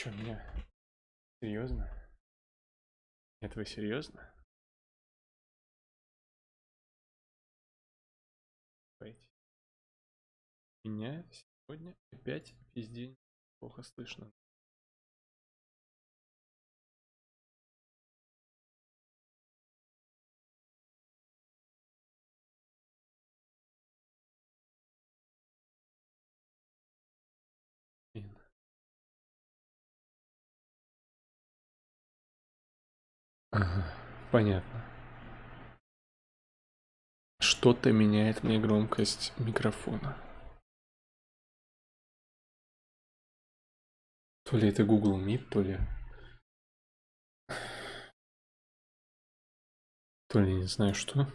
Чё, меня? Серьезно? Это вы серьезно? Меня сегодня опять везде плохо слышно. Блин. Ага, понятно. Что-то меняет мне громкость микрофона. То ли это Google Meet, то ли не знаю что.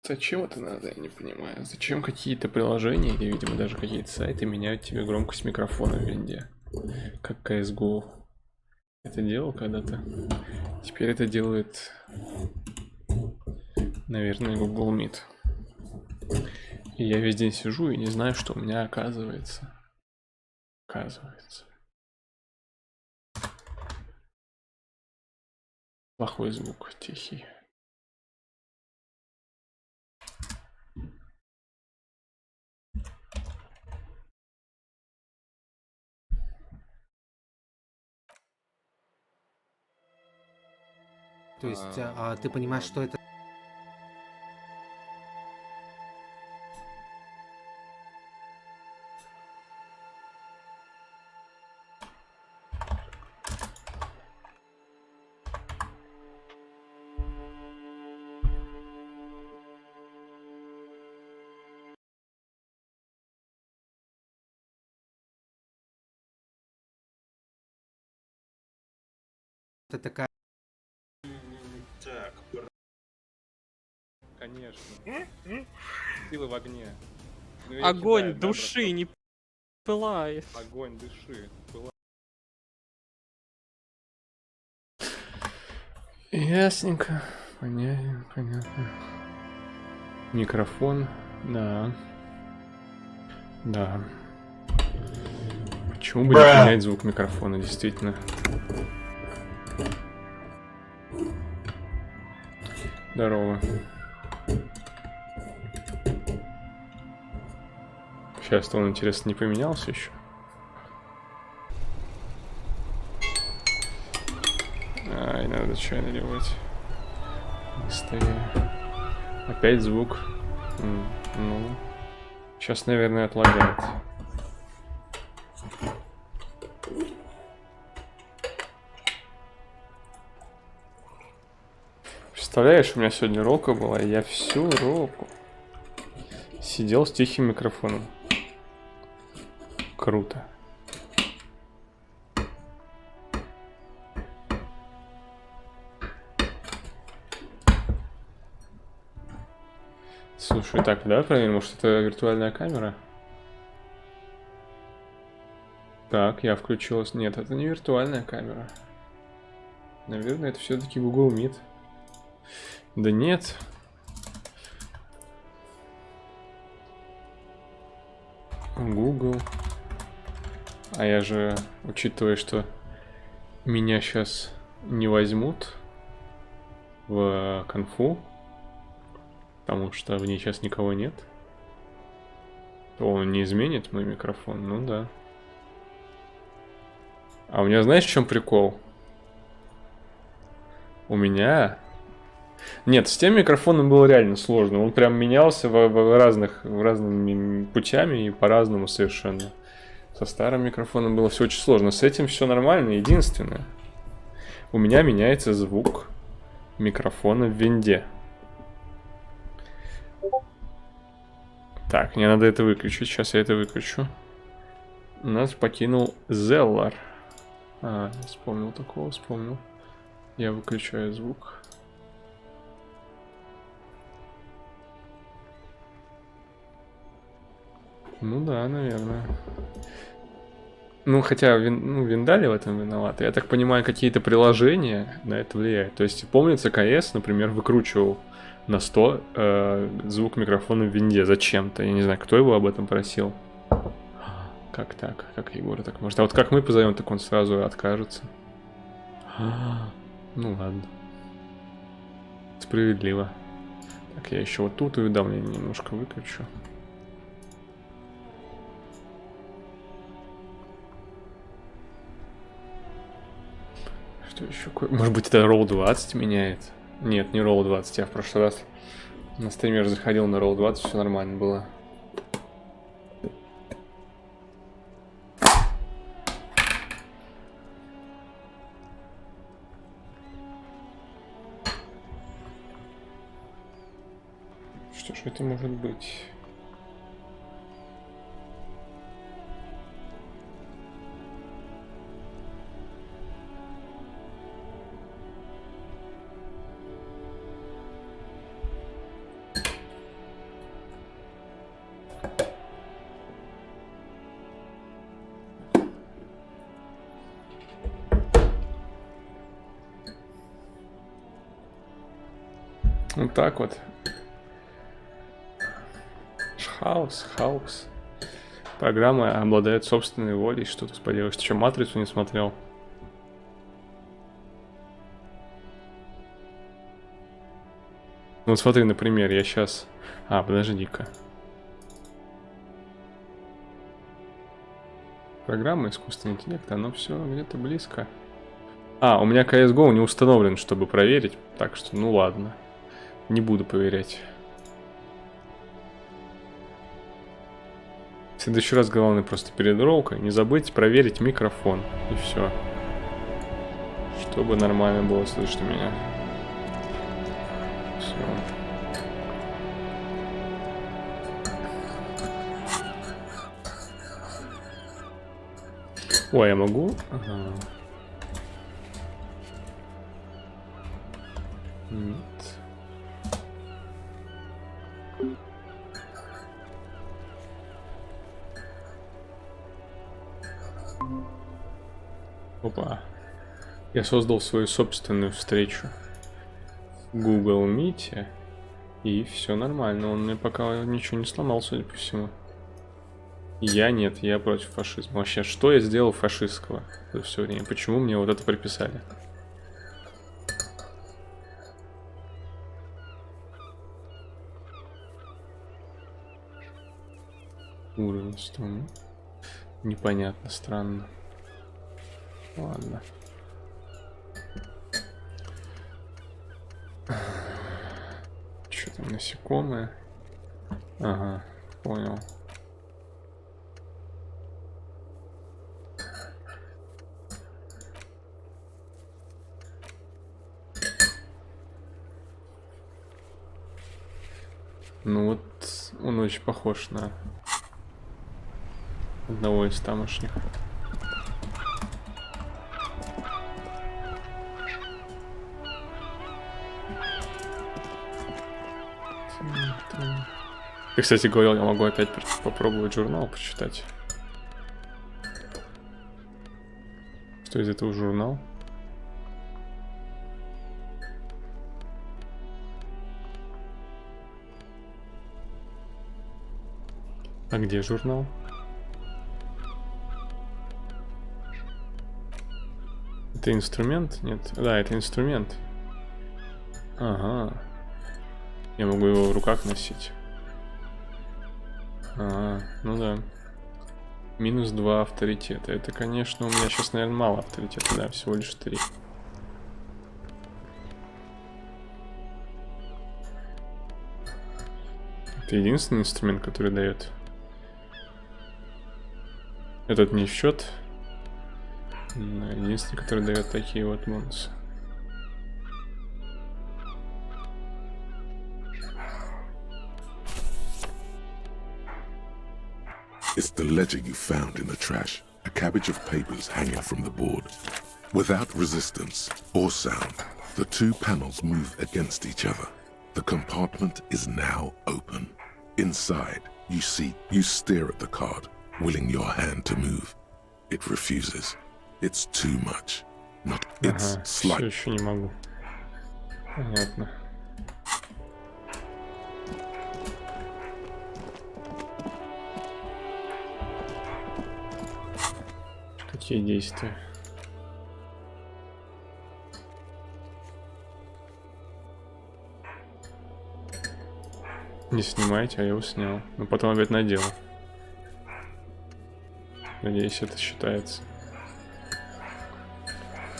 Зачем это надо, я не понимаю. Зачем какие-то приложения или, видимо, даже какие-то сайты меняют тебе громкость микрофона в винде? Как CSGO. Это делал когда-то. Теперь это делает, наверное, Google Meet. И я весь день сижу и не знаю, что у меня оказывается. Плохой звук, тихий. То есть, ты понимаешь, что это... Это такая... Так. Конечно. Силы в огне. Огонь души не пылает. Огонь души. Ясненько. Понятно. Микрофон, да. Да. Почему бы не понять звук микрофона, действительно? Здорово. Сейчас-то он, интересно, не поменялся еще? Ай, надо чай наливать. Быстрее. Опять звук. Ну. Сейчас, наверное, отлагает. Представляешь, у меня сегодня рока была, и я всю року сидел с тихим микрофоном. Круто. Слушай, так, давай проверим, может это виртуальная камера? Так, я включилась. Нет, это не виртуальная камера. Наверное, это все-таки Google Meet. Да нет. Google. А я же, учитывая, что меня сейчас не возьмут в конфу, потому что в ней сейчас никого нет, то он не изменит мой микрофон. Ну да. А у меня знаешь, в чем прикол? У меня... Нет, с тем микрофоном было реально сложно. Он прям менялся разными путями и по-разному совершенно. Со старым микрофоном было все очень сложно. С этим все нормально. Единственное, у меня меняется звук микрофона в винде. Так, мне надо это выключить. Сейчас я это выключу. Нас покинул Зеллар. Вспомнил такого, вспомнил. Я выключаю звук. Ну да, наверное. Ну, хотя Виндали в этом виноваты. Я так понимаю, какие-то приложения на это влияют. То есть, помнится, КС, например, выкручивал на 100 звук микрофона в винде зачем-то. Я не знаю, кто его об этом просил. Как так? Как Егор так может? А вот как мы позовем, так он сразу откажется. Ну ладно. Справедливо. Так, я еще вот тут уведомление немножко выключу. Что еще? Может быть, это Roll 20 меняет? Нет, не Roll 20. Я в прошлый раз на стриме же заходил на Roll 20, все нормально было. Что ж это может быть? Вот так вот. Хаус. Программа обладает собственной волей. Что ты поделаешь? Ты что, матрицу не смотрел? Ну смотри, например, я сейчас... подожди-ка. Программа искусственного интеллекта, оно все где-то близко. У меня CSGO не установлен, чтобы проверить. Так что, ну ладно. Не буду проверять. В следующий раз главное просто перед роллкой не забыть проверить микрофон. И все. Чтобы нормально было слышно меня. Все. Ой, я могу? Ага. Нет. Опа. Я создал свою собственную встречу в Google Meet. И все нормально. Он мне пока ничего не сломал, судя по всему. Я нет, я против фашизма. Вообще, что я сделал фашистского за все время? Почему мне вот это приписали? Уровень 100. Непонятно, странно. Ладно. Что там, насекомые? Ага, понял. Ну вот, он очень похож на одного из тамошних. Ты, кстати, говорил, я могу опять попробовать журнал почитать. Что из этого журнал? А где журнал? Это инструмент? Нет. Да, это инструмент. Ага. Я могу его в руках носить. Ну да. Минус 2 авторитета. Это, конечно, у меня сейчас, наверное, мало авторитета. Да, всего лишь 3. Это единственный инструмент, который дает. Этот не в счет. Единственный, который дает такие вот бонусы. It's the ledger you found in the trash, a cabbage of papers hanging from the board. Without resistance or sound, the two panels move against each other. The compartment is now open. Inside, you stare at the card, willing your hand to move. It refuses. It's too much. Not it's Все slight. еще не могу. Понятно. Какие действия? Не снимайте, а я его снял. Но потом опять надел. Надеюсь, это считается.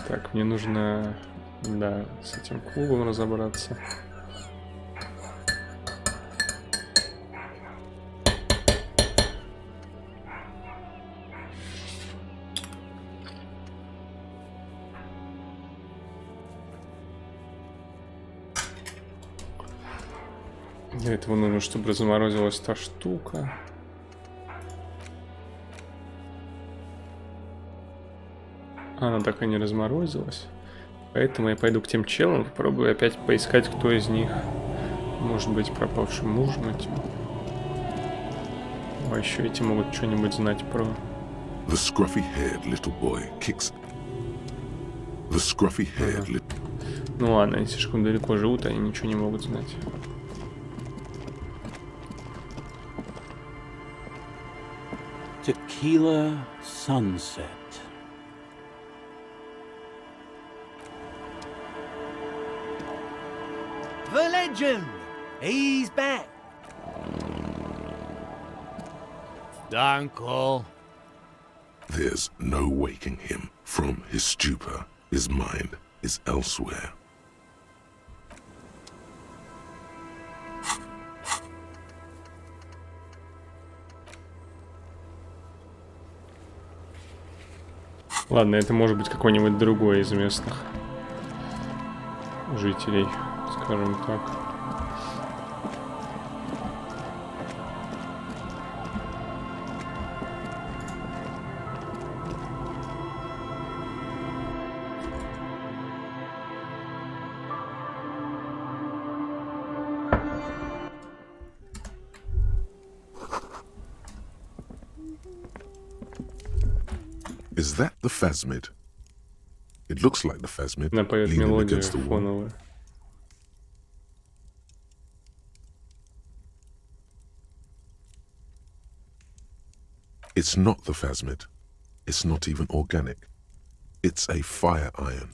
Так, мне нужно, да, с этим клубом разобраться. Для этого нужно, чтобы разморозилась та штука. Она так и не разморозилась. Поэтому я пойду к тем челам, попробую опять поискать, кто из них может быть пропавшим мужем этим. А еще эти могут что-нибудь знать про... The scruffy-haired little boy kicks. The scruffy-haired little... Ну ладно, они слишком далеко живут, они ничего не могут знать. Tequila sunset. The legend! He's back! Uncle. There's no waking him from his stupor. His mind is elsewhere. Ладно, это может быть какой-нибудь другой из местных жителей, скажем так. Is that the phasmid? It looks like the phasmid Она поет leaning мелодию against the wall. фоновую. It's not the phasmid. It's not even organic. It's a fire iron.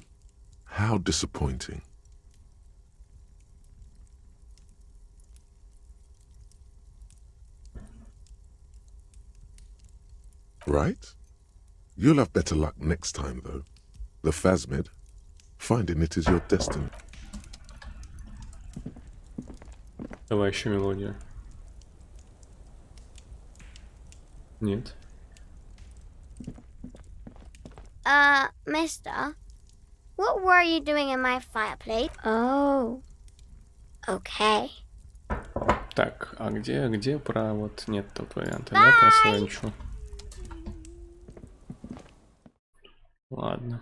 How disappointing. Right? You'll have better luck next time, though. The phasmid, finding it is your destiny. Давай еще мелодию. Нет. Mister, what were you doing in my fireplace? Oh, okay. Так, а где про вот нет тут варианта, да, про саранчу? Ладно.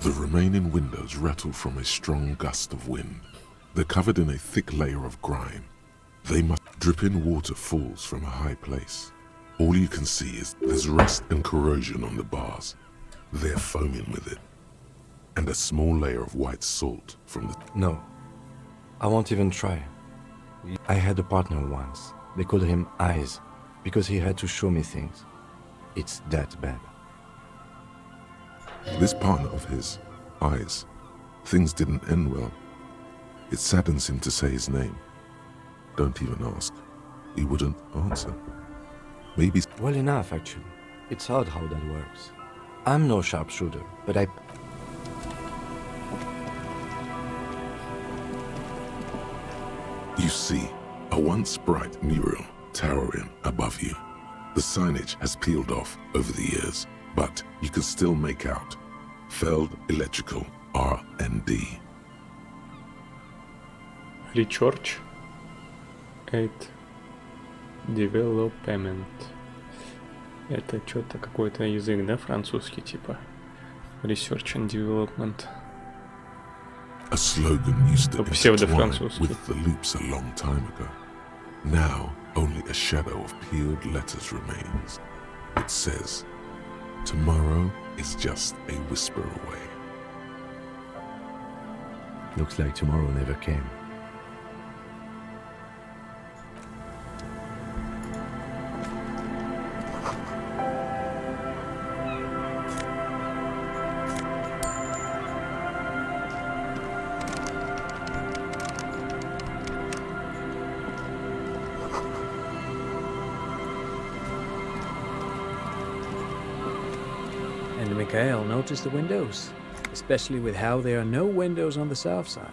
The remaining windows rattle from a strong gust of wind. They're covered in a thick layer of grime. They must dripping water falls from a high place. All you can see is there's rust and corrosion on the bars. They're foaming with it. And a small layer of white salt from the... No, I won't even try. I had a partner once. They called him Eyes, because he had to show me things. It's that bad. This partner of his, Eyes, things didn't end well. It saddens him to say his name. Don't even ask. He wouldn't answer. Maybe... Well enough, actually. It's odd how that works. I'm no sharpshooter, but I... You see a once bright mural towering above you. The signage has peeled off over the years, but you can still make out Feld Electrical R&D. Ли Чорч. Eight. Development. Это что-то какой-то язык, да, французский типа? Research and Development. A slogan used to intertwine Pseudo-французский. with the loops a long time ago. Now, only a shadow of peeled letters remains. It says, tomorrow is just a whisper away. Looks like tomorrow never came. And Mikhail noticed the windows, especially with how there are no windows on the south side.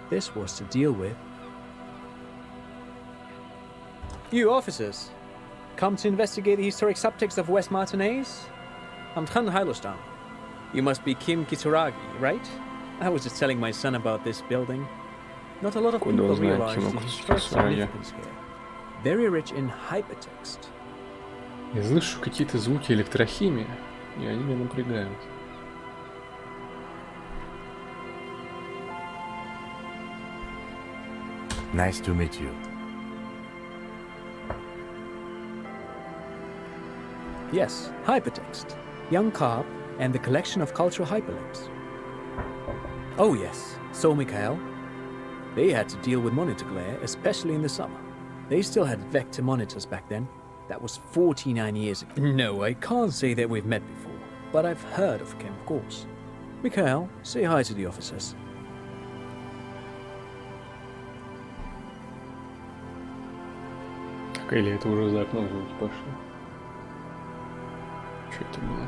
This was to deal with. You officers, come to investigate the historic subtext of West Martinez? I'm Tran Hailostam. You must be Kim Kitsuragi, right? I was just telling my son about this building. Not a lot of people realize the historic significance here. Very rich in hypertext. Я слышу какие-то звуки электрохимии, и они меня напрягают. Nice to meet you. Yes, hypertext. Young Carp and the collection of cultural hyperlinks. Oh yes, so Mikhail. They had to deal with monitor glare, especially in the summer. They still had vector monitors back then. That was 49 years ago. No, I can't say that we've met before, but I've heard of Kim, of course. Mikhail, say hi to the officers. Так, или это уже за окном звуки пошли? Что это было?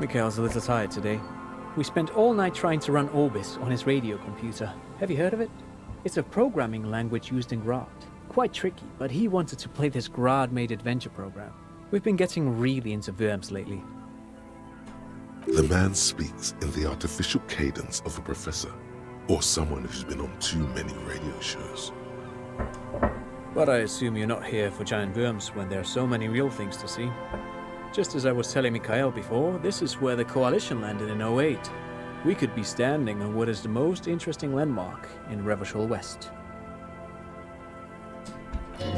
Mikhail's a little tired today. We spent all night trying to run Orbis on his radio computer. Have you heard of it? It's a programming language used in Grad. Quite tricky, but he wanted to play this Grad-made adventure program. We've been getting really into Worms lately. The man speaks in the artificial cadence of a professor, or someone who's been on too many radio shows. But I assume you're not here for giant worms when there are so many real things to see. Just as I was telling Mikhail before, this is where the Coalition landed in '08. We could be standing on what is the most interesting landmark in Revachol West.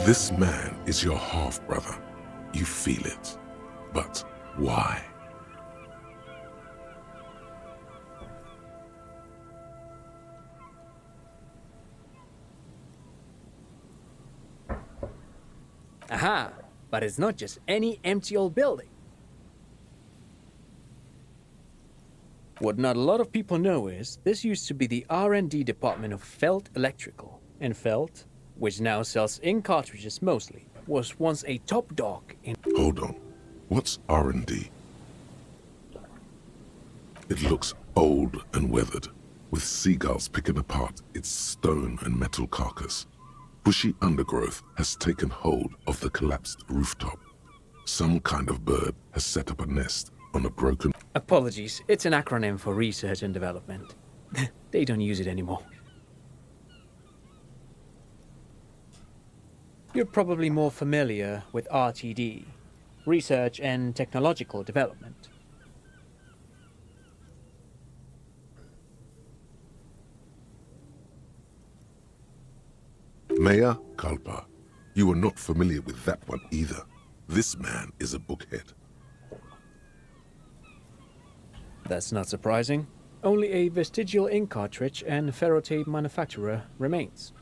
This man is your half-brother. You feel it. But why? Aha! But it's not just any empty old building. What not a lot of people know is this used to be the R&D department of Felt Electrical. And Felt, which now sells ink cartridges mostly, was once a top dog in... Hold on. What's R&D? It looks old and weathered, with seagulls picking apart its stone and metal carcass. Bushy undergrowth has taken hold of the collapsed rooftop. Some kind of bird has set up a nest on a broken... Apologies, it's an acronym for research and development. They don't use it anymore. You're probably more familiar with RTD, Research and Technological Development. Mea culpa. You are not familiar with that one either. This man is a bookhead. That's not surprising. Only a vestigial ink cartridge and ferrotape manufacturer remains.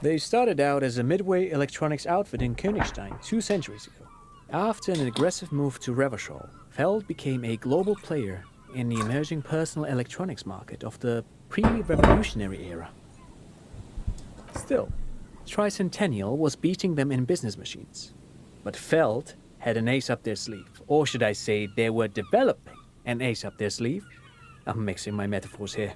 They started out as a midway electronics outfit in Königstein 2 centuries ago. After an aggressive move to Revachol, Feld became a global player in the emerging personal electronics market of the pre-revolutionary era. Still, Tricentennial was beating them in business machines. But Feld had an ace up their sleeve, or should I say they were developing an ace up their sleeve. I'm mixing my metaphors here.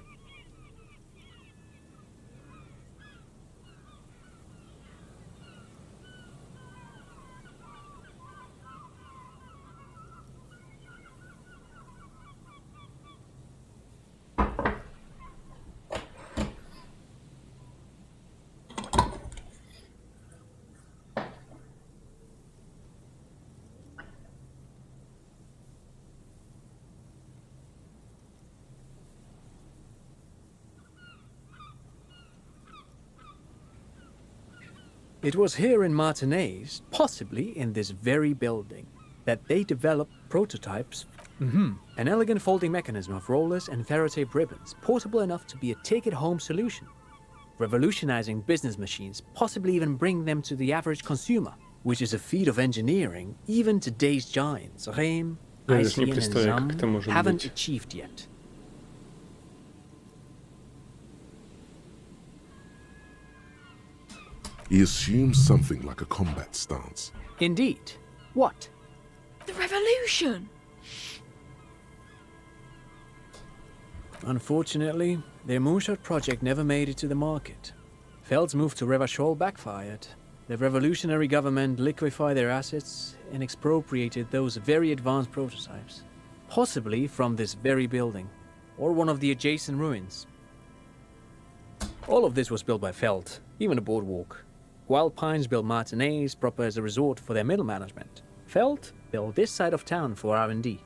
It was here in Martinez, possibly in this very building, that they developed prototypes. An elegant folding mechanism of rollers and ferrotape ribbons, portable enough to be a take-it-home solution. Revolutionizing business machines, possibly even bring them to the average consumer, which is a feat of engineering even today's giants, Rehm, Я даже не ICN and представляю, как это ZAM, может haven't быть. achieved yet. He assumes something like a combat stance. Indeed. What? The revolution! Unfortunately, their moonshot project never made it to the market. Feld's move to Revachol backfired. The revolutionary government liquefied their assets and expropriated those very advanced prototypes, possibly from this very building, or one of the adjacent ruins. All of this was built by Feld, even the boardwalk. Wild Pines built Martinez proper as a resort for their middle management. Feld built this side of town for R&D.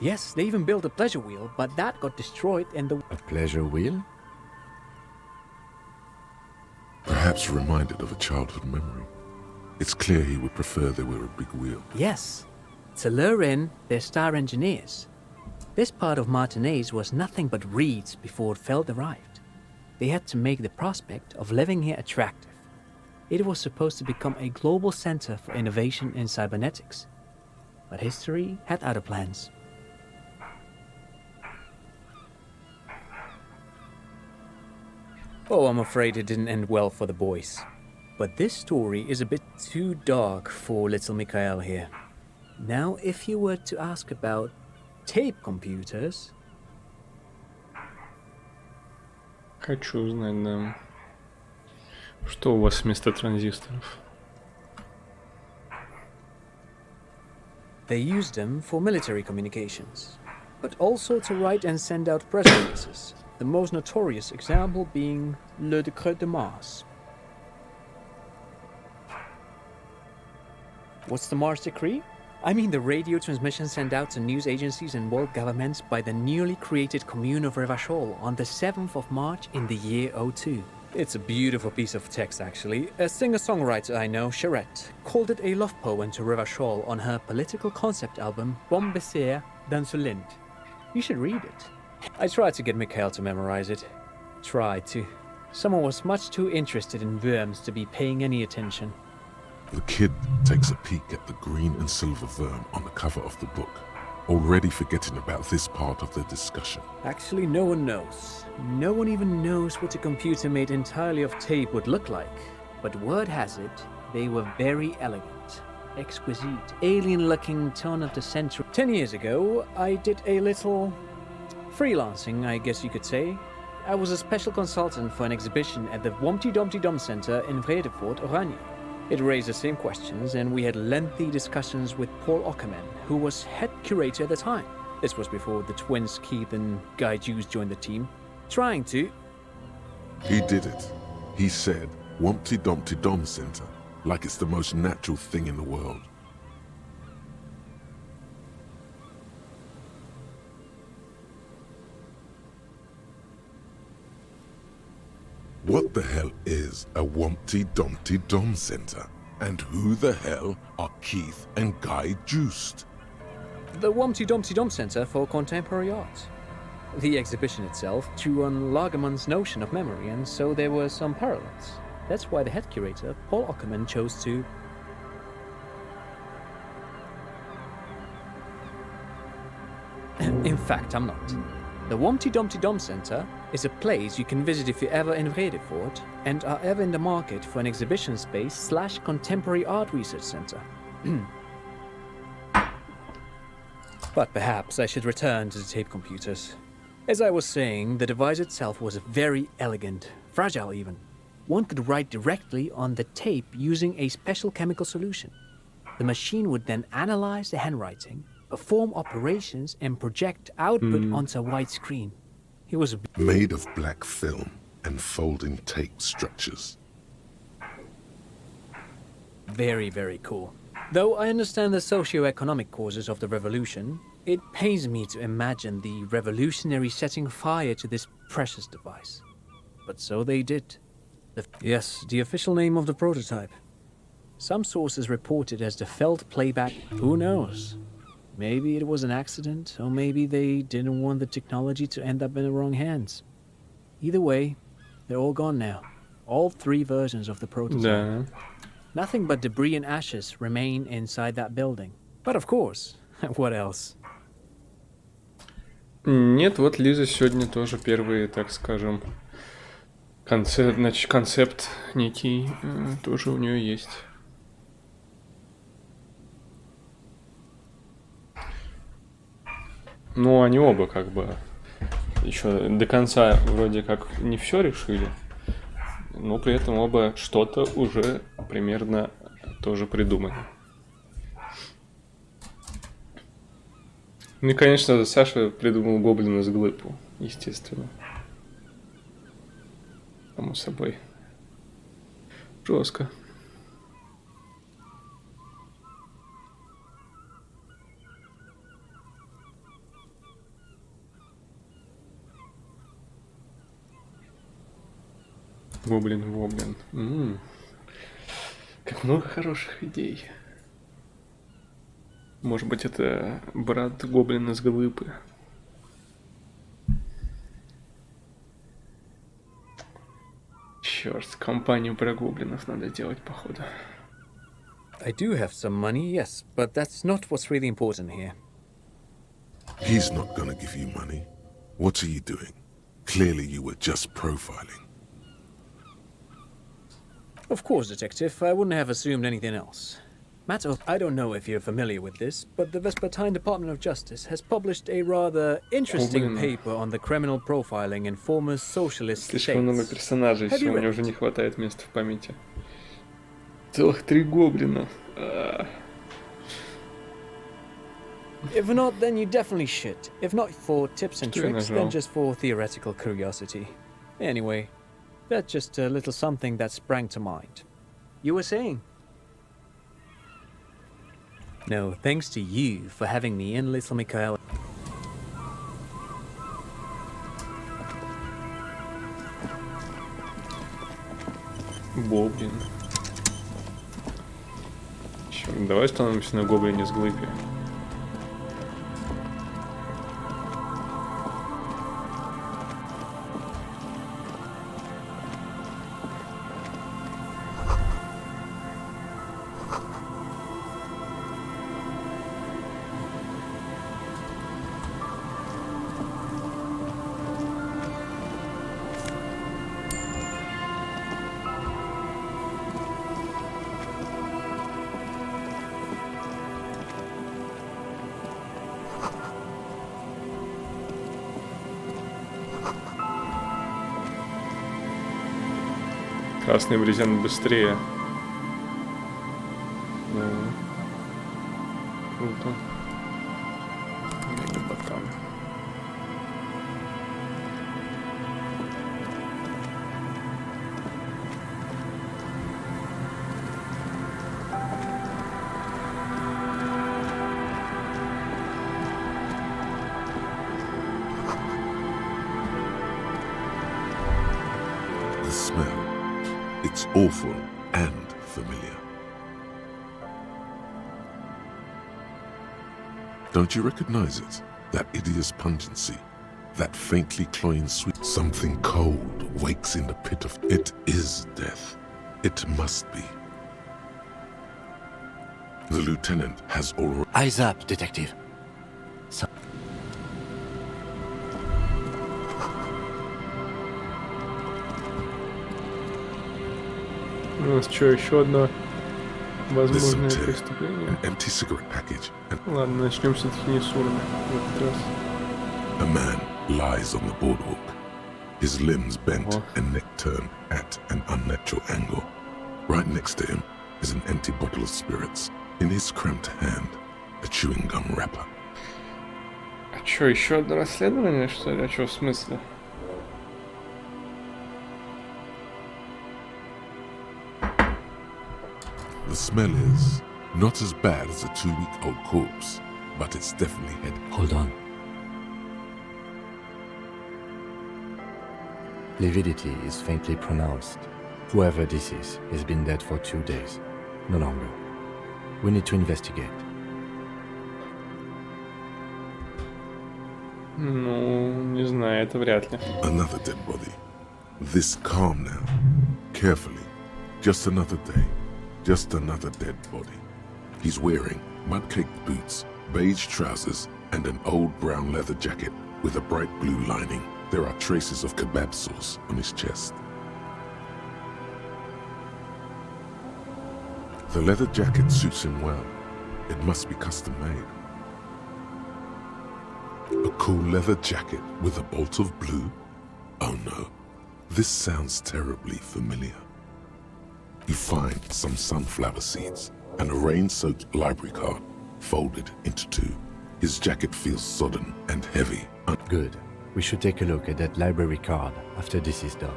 Yes, they even built a pleasure wheel, but that got destroyed and the... A pleasure wheel? Perhaps reminded of a childhood memory. It's clear he would prefer there were a big wheel. Yes, to lure in their star engineers. This part of Martinez was nothing but reeds before Feld arrived. They had to make the prospect of living here attractive. It was supposed to become a global center for innovation in cybernetics. But history had other plans. Oh, I'm afraid it didn't end well for the boys. But this story is a bit too dark for little Mikhail here. Now, if you were to ask about tape computers... Хочу узнать, да. Что у вас вместо транзисторов? They used them for military communications, but also to write and send out press releases. The most notorious example being Le Décret de Mars. What's the Mars Decree? I mean the radio transmission sent out to news agencies and world governments by the newly created commune of Revachol on the 7th of March in the year 02. It's a beautiful piece of text, actually. A singer-songwriter I know, Charette, called it a love poem to Revachol on her political concept album, Bon Baiser dans le Lind. You should read it. I tried to get Mikhail to memorize it. Tried to. Someone was much too interested in worms to be paying any attention. The kid takes a peek at the green and silver worm on the cover of the book, already forgetting about this part of the discussion. Actually, no one knows. No one even knows what a computer made entirely of tape would look like. But word has it, they were very elegant, exquisite, alien-looking turn of the century. 10 years ago, I did a little freelancing, I guess you could say. I was a special consultant for an exhibition at the Womty Dumpty Dum Center in Vredefort, Oranje. It raised the same questions, and we had lengthy discussions with Paul Ockerman, who was head curator at the time. This was before the twins Keith and Guy Jews joined the team, trying to... He did it. He said, Wumpty Dumpty Dum Center, like it's the most natural thing in the world. What the hell is a Wumpty Dumpty Dum Center? And who the hell are Keith and Guy Joost? The Womty Dumpty Dum Center for Contemporary Art. The exhibition itself drew on Lagerman's notion of memory, and so there were some parallels. That's why the head curator, Paul Ockerman, chose to... In fact, I'm not. The Womty Dumpty Dum Center is a place you can visit if you're ever in Vredefort and are ever in the market for an exhibition space / contemporary art research center. But perhaps I should return to the tape computers. As I was saying, the device itself was very elegant, fragile even. One could write directly on the tape using a special chemical solution. The machine would then analyze the handwriting, perform operations, and project output onto a white screen. It was Made of black film and folding tape structures. very, very cool. Though I understand the socio-economic causes of the revolution, it pains me to imagine the revolutionaries setting fire to this precious device. But so they did. Yes, the official name of the prototype. Some sources report it as the Feld playback. Who knows? Maybe it was an accident, or maybe they didn't want the technology to end up in the wrong hands. Either way, they're all gone now. All 3 versions of the prototype. Да. Nothing but debris and ashes remain inside that building. But of course, what else? Нет, вот Лиза сегодня тоже первый, так скажем, концепт некий тоже у нее есть. Ну, они оба как бы еще до конца вроде как не все решили, но при этом оба что-то уже примерно тоже придумали. Ну и, конечно, Саша придумал гоблина с глыбу, естественно. Само собой. Жестко. Гоблин. Как много хороших идей. Может быть, это брат гоблина с глыбы. Черт, компанию про гоблинов надо делать, походу. I do have some money, yes, but that's not what's really important here. He's not gonna give you money. What are you doing? Clearly you were just profiling. Of course, Detective, I wouldn't have assumed anything else. Matter of, I don't know if you're familiar with this, but the Vespertine Department of Justice has published a rather interesting paper on the criminal profiling in former socialist states. Слишком много персонажей, все, мне уже не хватает места в памяти. Целых 3 гоблина. If not, then you definitely should. If not for tips and Что я tricks, нажал? then just for theoretical curiosity. Anyway, that's just a little something that sprang to mind. You were saying? No, thanks to you for having me in, little Mikhail. Гоблин. Черт, давай остановимся на гоблине с глыбе. Красный брезент быстрее. Да. Круто. Мегаботан. The smell. It's awful and familiar. Don't you recognize it? That hideous pungency, that faintly cloying sweet. Something cold wakes in the pit of. It is death. It must be. The lieutenant has already. Eyes up, detective. У нас что, еще одно There's some возможное tin, преступление? an empty cigarette package, and Ладно, начнем все-таки не с урны в этот раз. a man lies on the boardwalk, his limbs bent Oh. and neck turned at an unnatural angle. Right next to him is an empty bottle of spirits. In his cramped hand, a chewing gum wrapper. А что, еще одно расследование, что ли? А что, в смысле? The smell is Not as bad as a 2-week-old corpse, but it's definitely head. Hold on. Lividity is faintly pronounced. Whoever this is has been dead for 2 days. No longer. We need to investigate. Ну, не знаю, это вряд ли. Another dead body. This calm now. Carefully. Just another day. Just another dead body. He's wearing mud-caked boots, beige trousers, and an old brown leather jacket with a bright blue lining. There are traces of kebab sauce on his chest. The leather jacket suits him well. It must be custom made. A cool leather jacket with a bolt of blue? Oh no, this sounds terribly familiar. You find some sunflower seeds and a rain-soaked library card folded into 2. His jacket feels sodden and heavy. Good. We should take a look at that library card after this is done.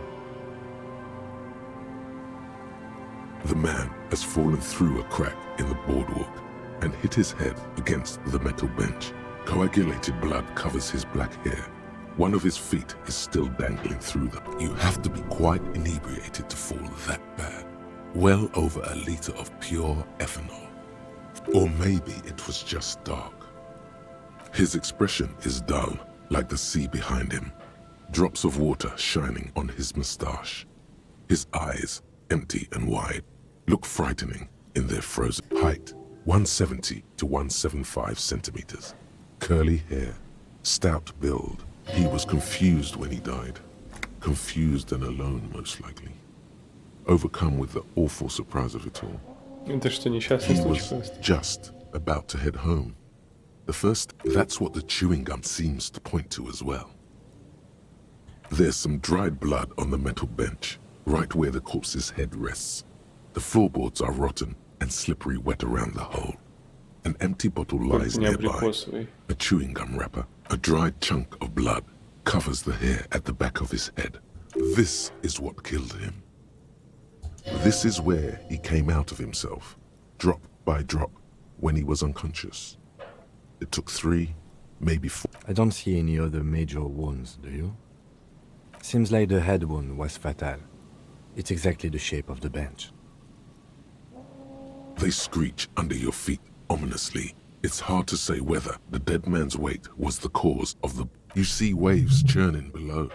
The man has fallen through a crack in the boardwalk and hit his head against the metal bench. Coagulated blood covers his black hair. One of his feet is still dangling through them. You have to be quite inebriated to fall that bad. Well over a liter of pure ethanol. Or maybe it was just dark. His expression is dull, like the sea behind him. Drops of water shining on his mustache. His eyes, empty and wide, look frightening in their frozen height. 170 to 175 centimeters. Curly hair, stout build. He was confused when he died. Confused and alone, most likely. Overcome with the awful surprise of it all. Это что, несчастный He случай was просто? just about to head home. That's what the chewing gum seems to point to as well. There's some dried blood on the metal bench, right where the corpse's head rests. The floorboards are rotten and slippery wet around the hole. An empty bottle lies Не nearby. абрикосовый. A chewing gum wrapper, a dried chunk of blood, covers the hair at the back of his head. This is what killed him. This is where he came out of himself, drop by drop, when he was unconscious. It took 3, maybe 4. I don't see any other major wounds, do you? Seems like the head wound was fatal. It's exactly the shape of the bench. They screech under your feet ominously. It's hard to say whether the dead man's weight was the cause of the... You see waves churning below.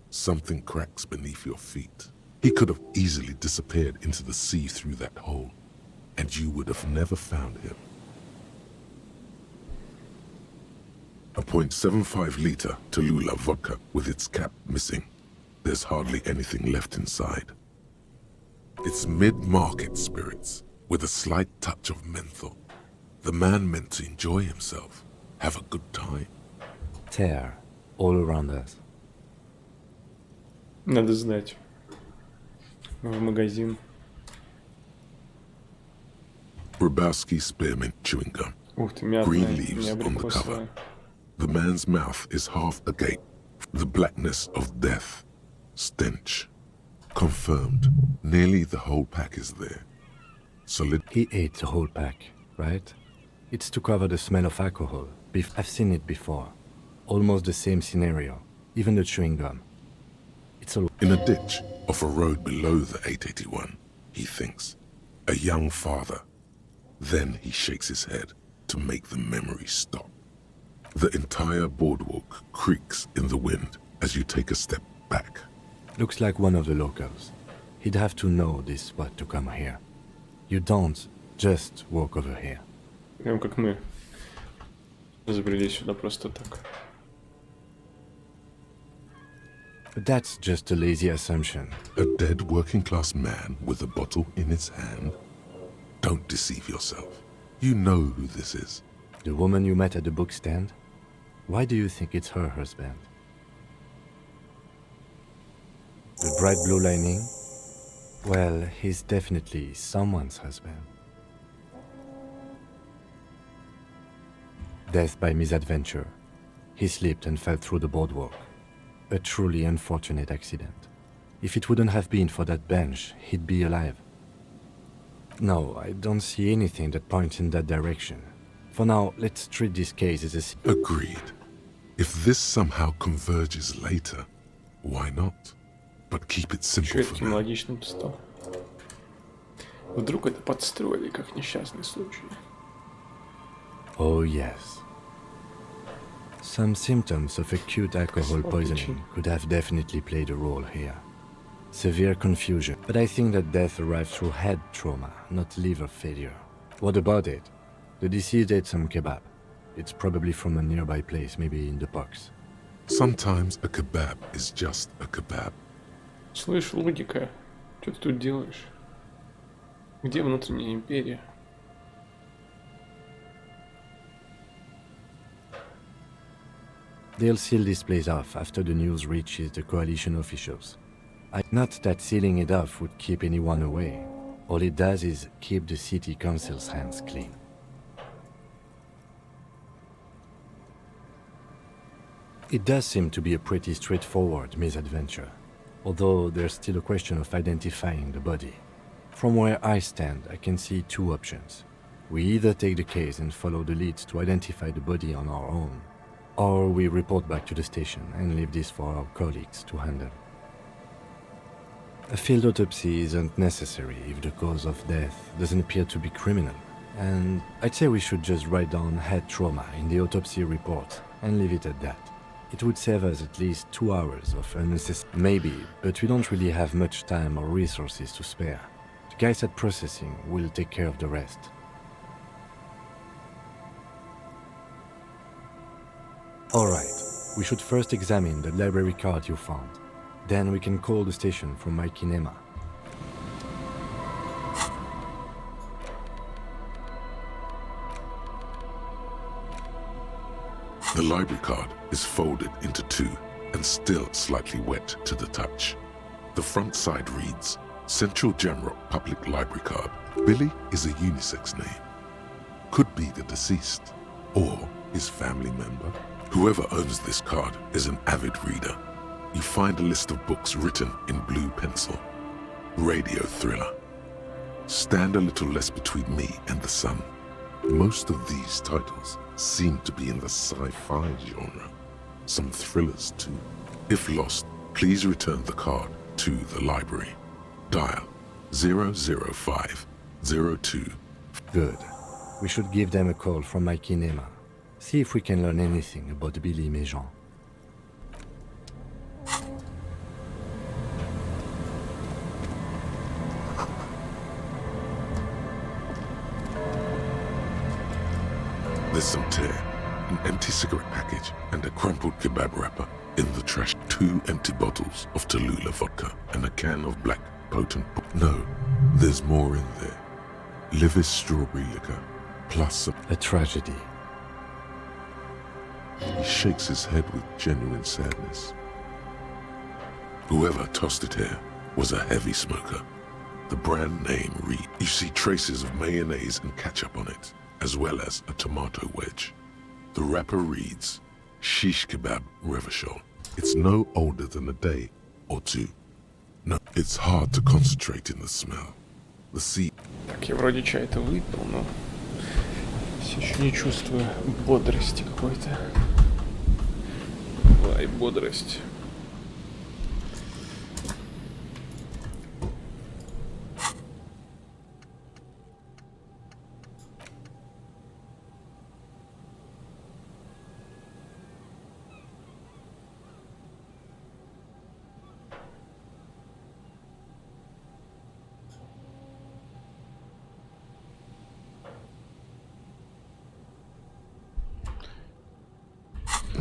Something cracks beneath your feet. He could have easily disappeared into the sea through that hole, and you would have never found him. A .75 liter Tallulah vodka with its cap missing. There's hardly anything left inside. It's mid-market spirits with a slight touch of menthol. The man meant to enjoy himself, have a good time. Tear all around us. Надо сдать. В магазин. Grabowski spearmint chewing gum. Ух ты, мятная, Green не leaves on the cover. абрикосовая. The man's mouth is half agape. The blackness of death. Stench. Confirmed. Nearly the whole pack is there. Solid. He ate the whole pack, right? It's to cover the smell of alcohol. I've seen it before. Almost the same scenario. Even the chewing gum. It's all... In a ditch off a road below the 881, he thinks. A young father. Then he shakes his head to make the memory stop. The entire boardwalk creaks in the wind as you take a step back. Looks like one of the locals. He'd have to know this spot to come here. You don't just walk over here. Прям как мы. Забрели сюда просто так. But that's just a lazy assumption. A dead working-class man with a bottle in his hand? Don't deceive yourself. You know who this is. The woman you met at the book stand? Why do you think it's her husband? The bright blue lining? Well, he's definitely someone's husband. Death by misadventure. He slipped and fell through the boardwalk. A truly unfortunate accident. If it wouldn't have been for that bench, he'd be alive. No, I don't see anything that points in that direction. For now, let's treat this case as a... Agreed. If this somehow converges later, why not? But keep it simple Чё я for таким now. логичным стал? Вдруг это подстроили, как несчастный случай? Oh yes. Some symptoms of acute alcohol poisoning could have definitely played a role here. Severe confusion, but I think that death arrived through head trauma, not liver failure. What about it? The deceased ate some kebab. It's probably from a nearby place, maybe in the box. Sometimes a kebab is just a kebab. Слышь, логика, что ты тут делаешь? Где внутренняя империя? They'll seal this place off after the news reaches the coalition officials. Not that sealing it off would keep anyone away. All it does is keep the city council's hands clean. It does seem to be a pretty straightforward misadventure, although there's still a question of identifying the body. From where I stand, I can see two options. We either take the case and follow the leads to identify the body on our own, or we report back to the station and leave this for our colleagues to handle. A field autopsy isn't necessary if the cause of death doesn't appear to be criminal, and I'd say we should just write down head trauma in the autopsy report and leave it at that. It would save us at least 2 hours of unnecessary... Maybe, but we don't really have much time or resources to spare. The guys at processing will take care of the rest. Alright, we should first examine the library card you found. Then we can call the station from my kinema. The library card is folded into two and still slightly wet to the touch. The front side reads, Central Jamrock Public Library Card. Billy is a unisex name. Could be the deceased or his family member. Whoever owns this card is an avid reader. You find a list of books written in blue pencil. Radio thriller. Stand a little less between me and the sun. Most of these titles seem to be in the sci-fi genre. Some thrillers too. If lost, please return the card to the library. Dial 00502. Good. We should give them a call from my kinema. See if we can learn anything about Billy Méjean. There's some tear, an empty cigarette package, and a crumpled kebab wrapper. In the trash, 2 empty bottles of Tallulah vodka and a can of black potent... No, there's more in there. Livis strawberry liquor, plus some... A tragedy. He shakes his head with genuine sadness. Whoever tossed it here was a heavy smoker. The brand name reads... You see traces of mayonnaise and ketchup on it, as well as a tomato wedge. The wrapper reads, Shish Kebab Revachol. It's no older than a day or two. No, it's hard to concentrate in the smell. The sea... Так, я вроде чай-то выпил, но все еще не чувствую бодрости какой-то. Ай, бодрость.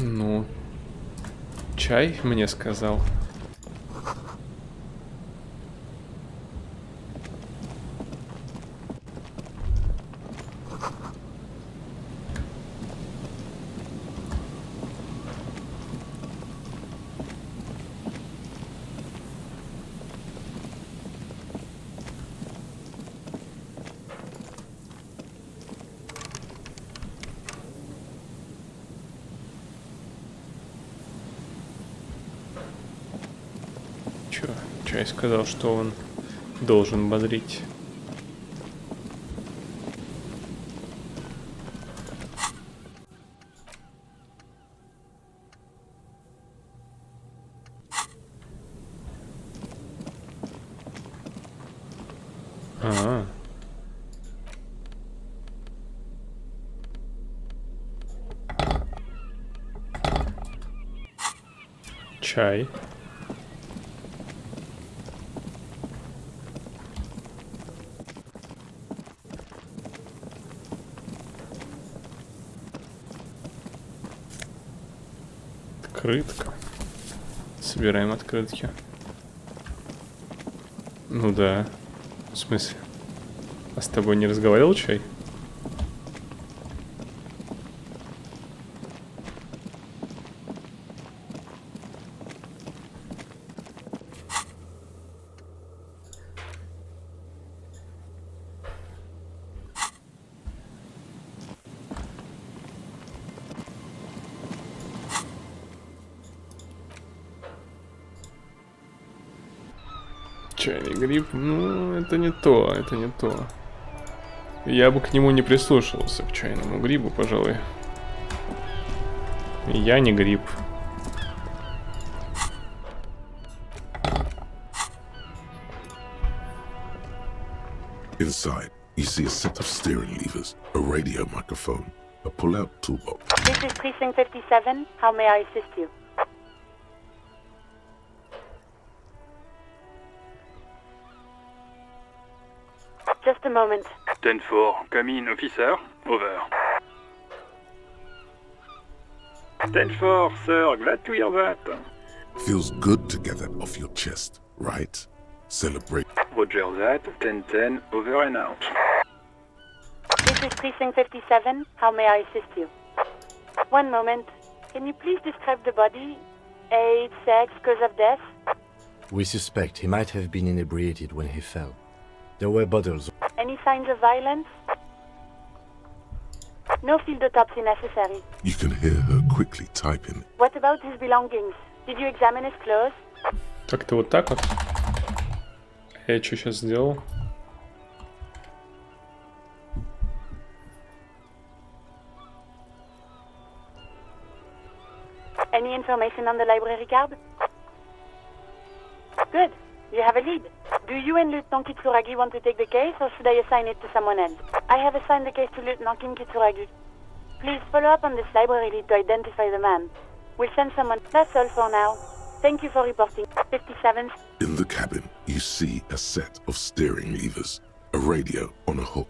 Ну, чай мне сказал. Чай сказал, что он должен бодрить. А. Чай. Открытка. Собираем открытки. Ну да. В смысле? А с тобой не разговаривал чай? Чайный гриб, ну, это не то, это не то. Я бы к нему не прислушивался, к чайному грибу, пожалуй. Я не гриб. Inside, you see a set of steering levers, a radio microphone, a pull-out toolbox. This is Precinct 57. How may I assist you? Just a moment. 10-4, come in, officer. Over. 10-4, sir, glad to hear that. Feels good to get that off your chest, right? Celebrate. Roger that, 10-10, over and out. This is Precinct 57. How may I assist you? One moment. Can you please describe the body? Age, sex, cause of death? We suspect he might have been inebriated when he fell. There were bottles. Any signs of violence? No field autopsy necessary. You can hear her quickly typing. What about his belongings? Did you examine his clothes? Как-то вот так вот. Я что сейчас сделал? Any information on the library card? Good. You have a lead. Do you and Lieutenant Kitsuragi want to take the case, or should I assign it to someone else? I have assigned the case to Lieutenant Kim Kitsuragi. Please follow up on this library lead to identify the man. We'll send someone. That's all for now. Thank you for reporting. 57. In the cabin, you see a set of steering levers, a radio on a hook.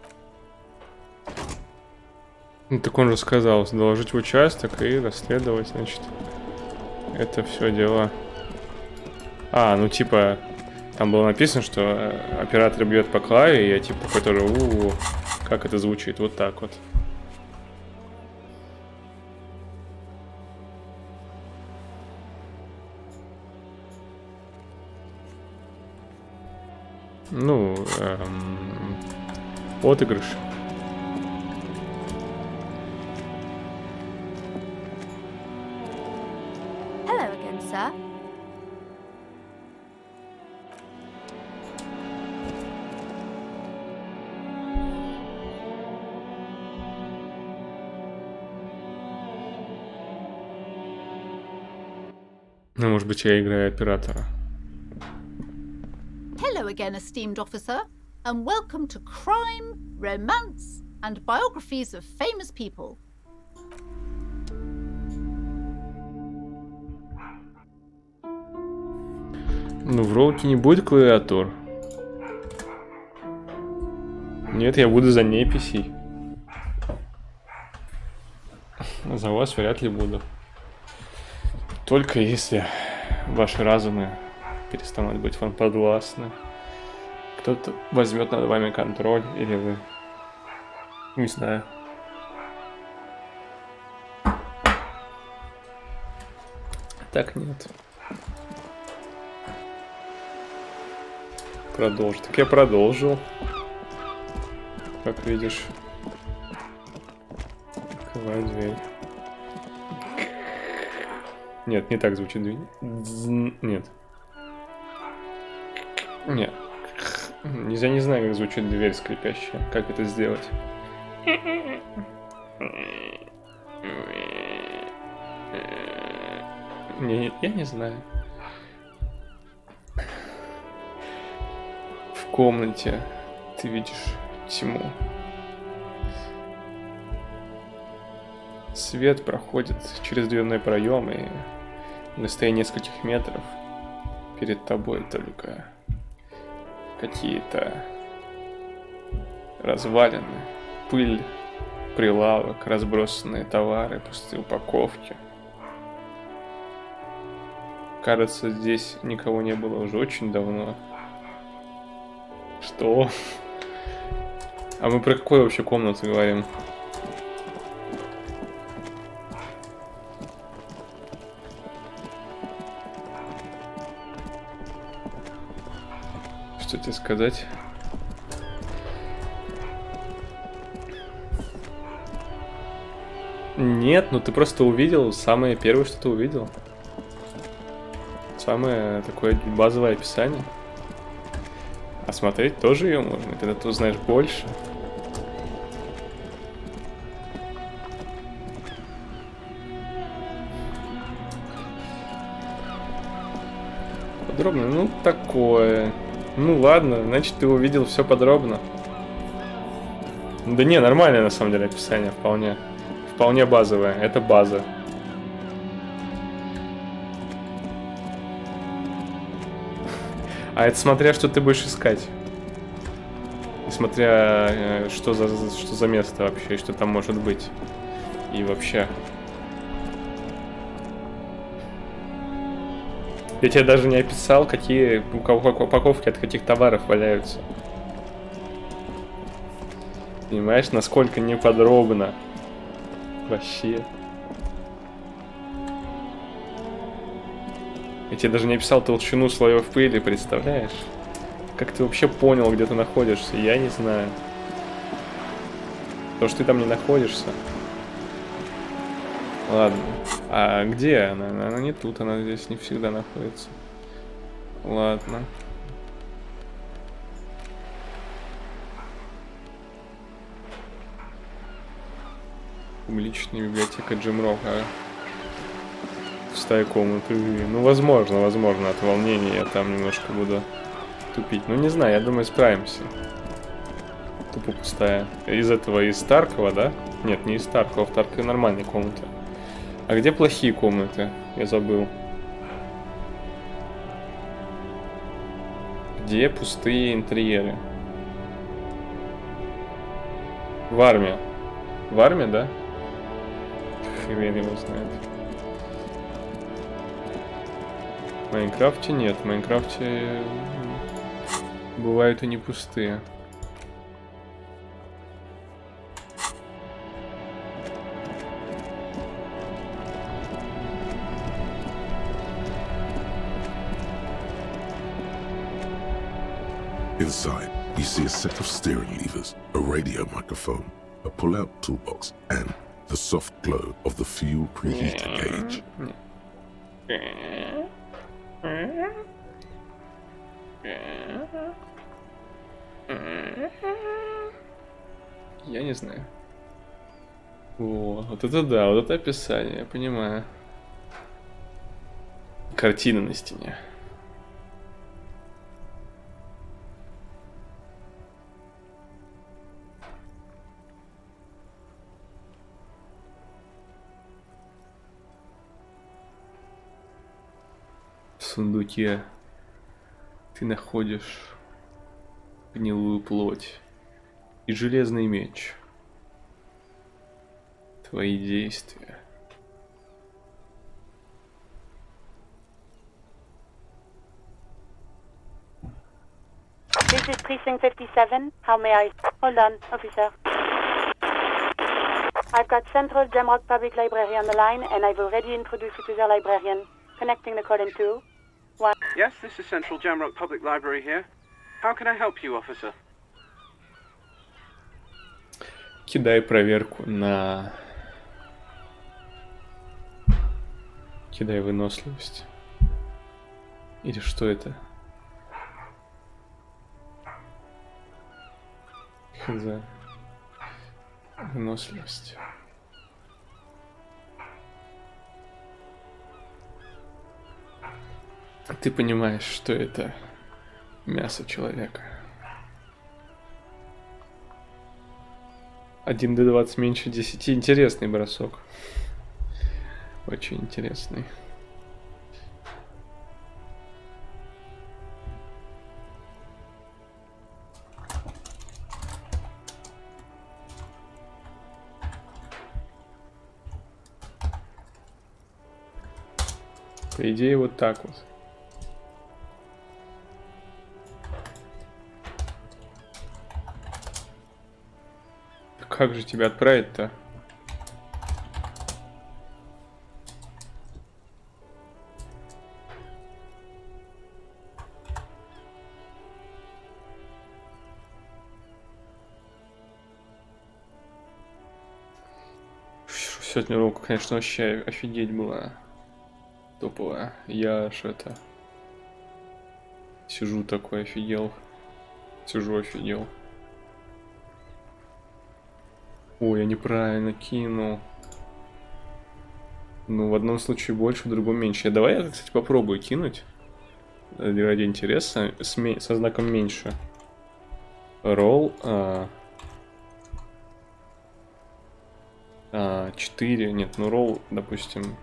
Ну так он же сказал, доложить в участок и расследовать, значит. Это все дело. А, ну типа, там было написано, что оператор бьет по клаве, и я типа такой тоже, как это звучит, вот так вот. Ну, отыгрыш. Hello again, sir. Ну, может быть, я играю оператора. Hello again, esteemed officer, and welcome to Crime, Romance, and Biographies of Famous People. Ну, в ролике не будет клавиатур. Нет, я буду за неписей. За вас вряд ли буду. Только если ваши разумы перестанут быть вам подвластны. Кто-то возьмет над вами контроль, или вы... Не знаю. Так нет. Продолжу. Так я продолжил. Как видишь. Открываю дверь. Нет, не так звучит дверь. Нет. Нет. Я не знаю, как звучит дверь скрипящая. Как это сделать? Я не знаю. В комнате Ты видишь тьму. Свет проходит через дверной проем, и на расстоянии нескольких метров перед тобой только какие-то развалины, пыль, прилавок, разбросанные товары, пустые упаковки. Кажется, здесь никого не было уже очень давно. Что? А мы про какую вообще комнату говорим? Что тебе сказать? Нет, ну ты просто увидел самое первое, что ты увидел. Самое такое базовое описание. А смотреть тоже ее можно, когда ты узнаешь больше. Подробно? Ну, такое. Ну ладно, значит ты увидел все подробно. Да не, нормальное на самом деле описание, вполне. Вполне базовое, это база. А это смотря, что ты будешь искать. И смотря, что за место вообще, и что там может быть. И вообще. Я тебе даже не описал, какие упаковки от каких товаров валяются. Понимаешь, насколько неподробно. Вообще. Я тебе даже не описал толщину слоев пыли, представляешь? Как ты вообще понял, где ты находишься? Я не знаю. То, что ты там не находишься. Ладно. А где она? Она не тут, она здесь не всегда находится. Ладно. Публичная библиотека Джимрока. Пустая комната. Ну, возможно, от волнения я там немножко буду тупить. Ну, не знаю, я думаю, справимся. Тупо пустая. Из этого, из Таркова, да? Нет, не из Таркова, в Таркове нормальные комнаты. А где плохие комнаты? Я забыл. Где пустые интерьеры? В армии. В армии, да? Хрен его знает. В Майнкрафте нет. В Майнкрафте бывают и не пустые. Inside, you see a set of steering levers, a radio microphone, a pull-out toolbox, and the soft glow of the fuel preheater gauge. Я не знаю. О, вот это да, вот это описание, я понимаю. Картина на стене. В сундуке ты находишь гнилую плоть и железный меч. Твои действия. This is Precinct 57. How may I... Hold on, officer. I've got Central Jamrock Public Library on the line, and I've already introduced you to their librarian. Connecting the call in 2, 1... Yes, this is Central Jamrock Public Library here. How can I help you, officer? Кидай проверку на... Кидай выносливость. Или что это? Хз. Выносливость. Ты понимаешь, что это мясо человека. 1d20 меньше 10. Интересный бросок. Очень интересный. По идее, вот так вот. Как же тебя отправить-то? Сегодня урока, конечно, вообще офигеть была. Топовая. Я аж это... Сижу такой, офигел. Сижу, офигел. Ой, я неправильно кинул. Ну, в одном случае больше, в другом меньше. Давай я, кстати, попробую кинуть. Ради интереса. Со знаком меньше. Ролл. 4. Нет, ну ролл, допустим,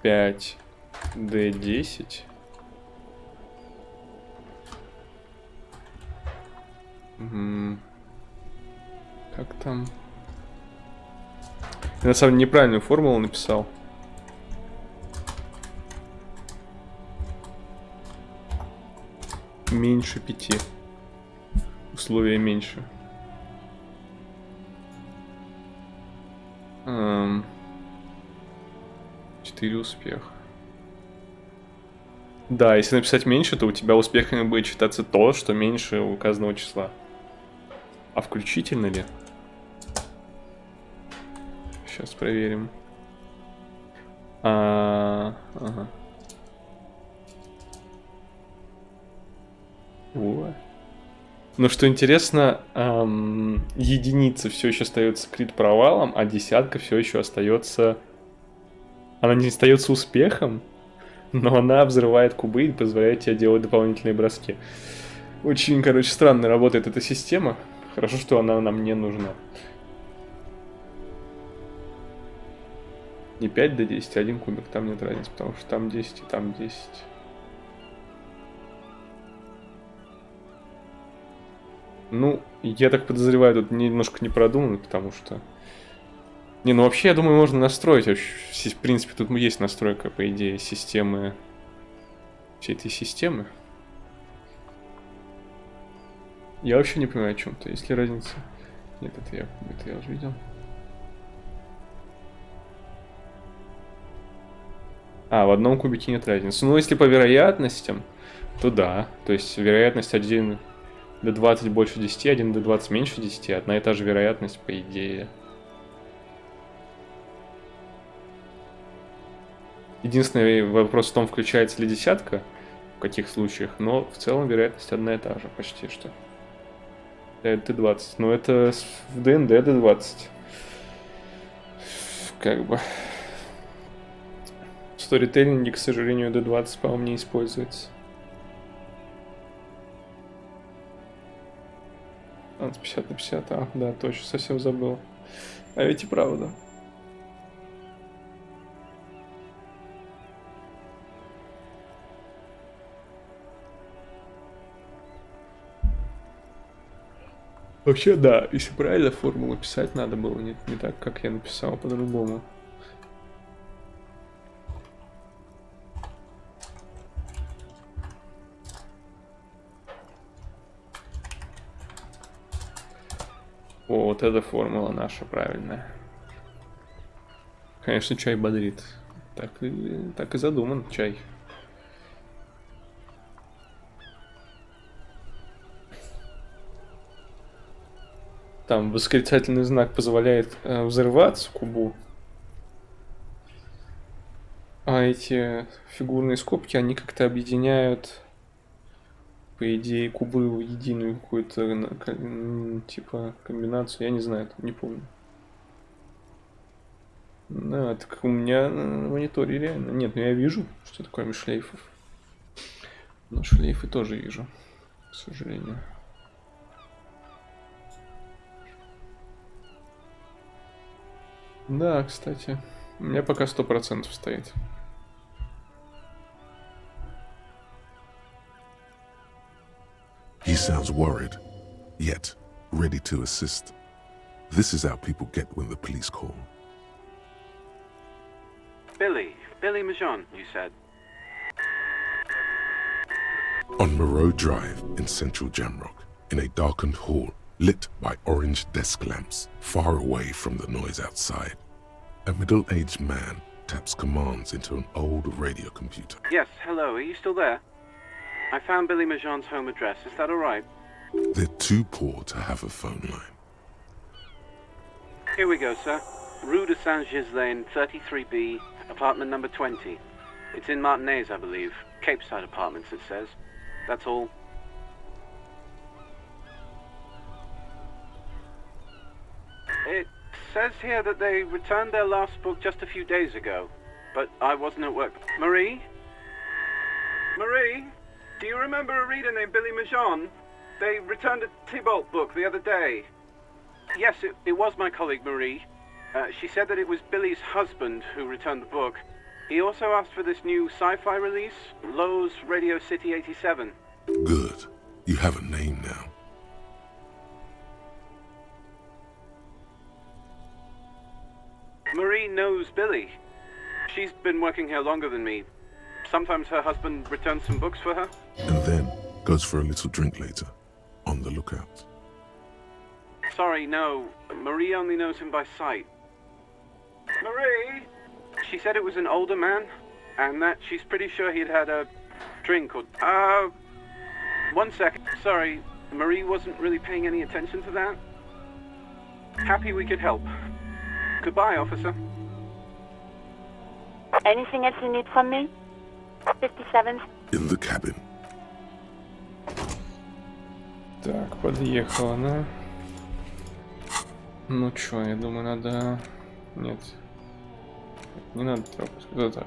5d10. Как там? Я на самом деле неправильную формулу написал. Меньше 5. Условия меньше. 4 успеха. Да, если написать меньше, то у тебя успехами будет считаться то, что меньше указанного числа. А включительно ли? Сейчас проверим. Ага. О. Но что интересно, единица все еще остается крит провалом, а десятка все еще остается... Она не остается успехом, но она взрывает кубы и позволяет тебе делать дополнительные броски. Очень, короче, странно работает эта система. Хорошо, что она нам не нужна. Не 5 до 10, а 1 кубик, там нет разницы, потому что там 10 и там 10. Ну, я так подозреваю, тут немножко не продумано, потому что... Не, ну вообще, я думаю, можно настроить. В принципе, тут есть настройка, по идее, системы... Всей этой системы. Я вообще не понимаю, о чем-то. Есть ли разница? Нет, это я уже видел. В одном кубике нет разницы. Ну, если по вероятностям, то да. То есть вероятность 1 до 20 больше 10, 1 до 20 меньше 10. Одна и та же вероятность, по идее. Единственный вопрос в том, включается ли десятка, в каких случаях, но в целом вероятность одна и та же, почти что. Это D20, но это в ДНД D20. Как бы... В сторителлинге, к сожалению, D20, по-моему, не используется. 50 на 50, да, точно, совсем забыл. А ведь и правда. Вообще, да, если правильно формулу писать надо было, не так, как я написал, по-другому. О, вот эта формула наша правильная. Конечно, чай бодрит. Так и задуман чай. Там восклицательный знак позволяет взрываться кубу. А эти фигурные скобки, они как-то объединяют, по идее, кубы в единую какую-то, типа, комбинацию. Я не знаю, не помню. Да, так у меня на мониторе реально. Нет, ну я вижу, что такое шлейфов. Но шлейфы тоже вижу, к сожалению. Да, кстати. У меня пока 100% стоит. He sounds worried, yet ready to assist. This is how people get when the police call. Billy Majon, you said. On Moreau Drive in central Jamrock, in a darkened hall lit by orange desk lamps far away from the noise outside, a middle-aged man taps commands into an old radio computer. Yes, hello, are you still there? I found Billy Majon's home address, is that alright? They're too poor to have a phone line. Here we go, sir. Rue de Saint-Gislain, 33B, apartment number 20. It's in Martinez, I believe. Capeside Apartments, it says. That's all. It says here that they returned their last book just a few days ago, but I wasn't at work. Marie? Marie? Do you remember a reader named Billy Majon? They returned a Tybalt book the other day. Yes, it was my colleague Marie. She said that it was Billy's husband who returned the book. He also asked for this new sci-fi release, Lowe's Radio City 87. Good. You have a name now. Marie knows Billy. She's been working here longer than me. Sometimes her husband returns some books for her. And then goes for a little drink later. On the lookout. Sorry, no. Marie only knows him by sight. Marie? She said it was an older man, and that she's pretty sure he'd had a drink or... 1 second. Sorry, Marie wasn't really paying any attention to that. Happy we could help. Goodbye, officer. Anything else you need from me? 57. In the cabin. Так, подъехала она. Ну чё, я думаю, надо... Нет. Не надо пропуск. Да-да.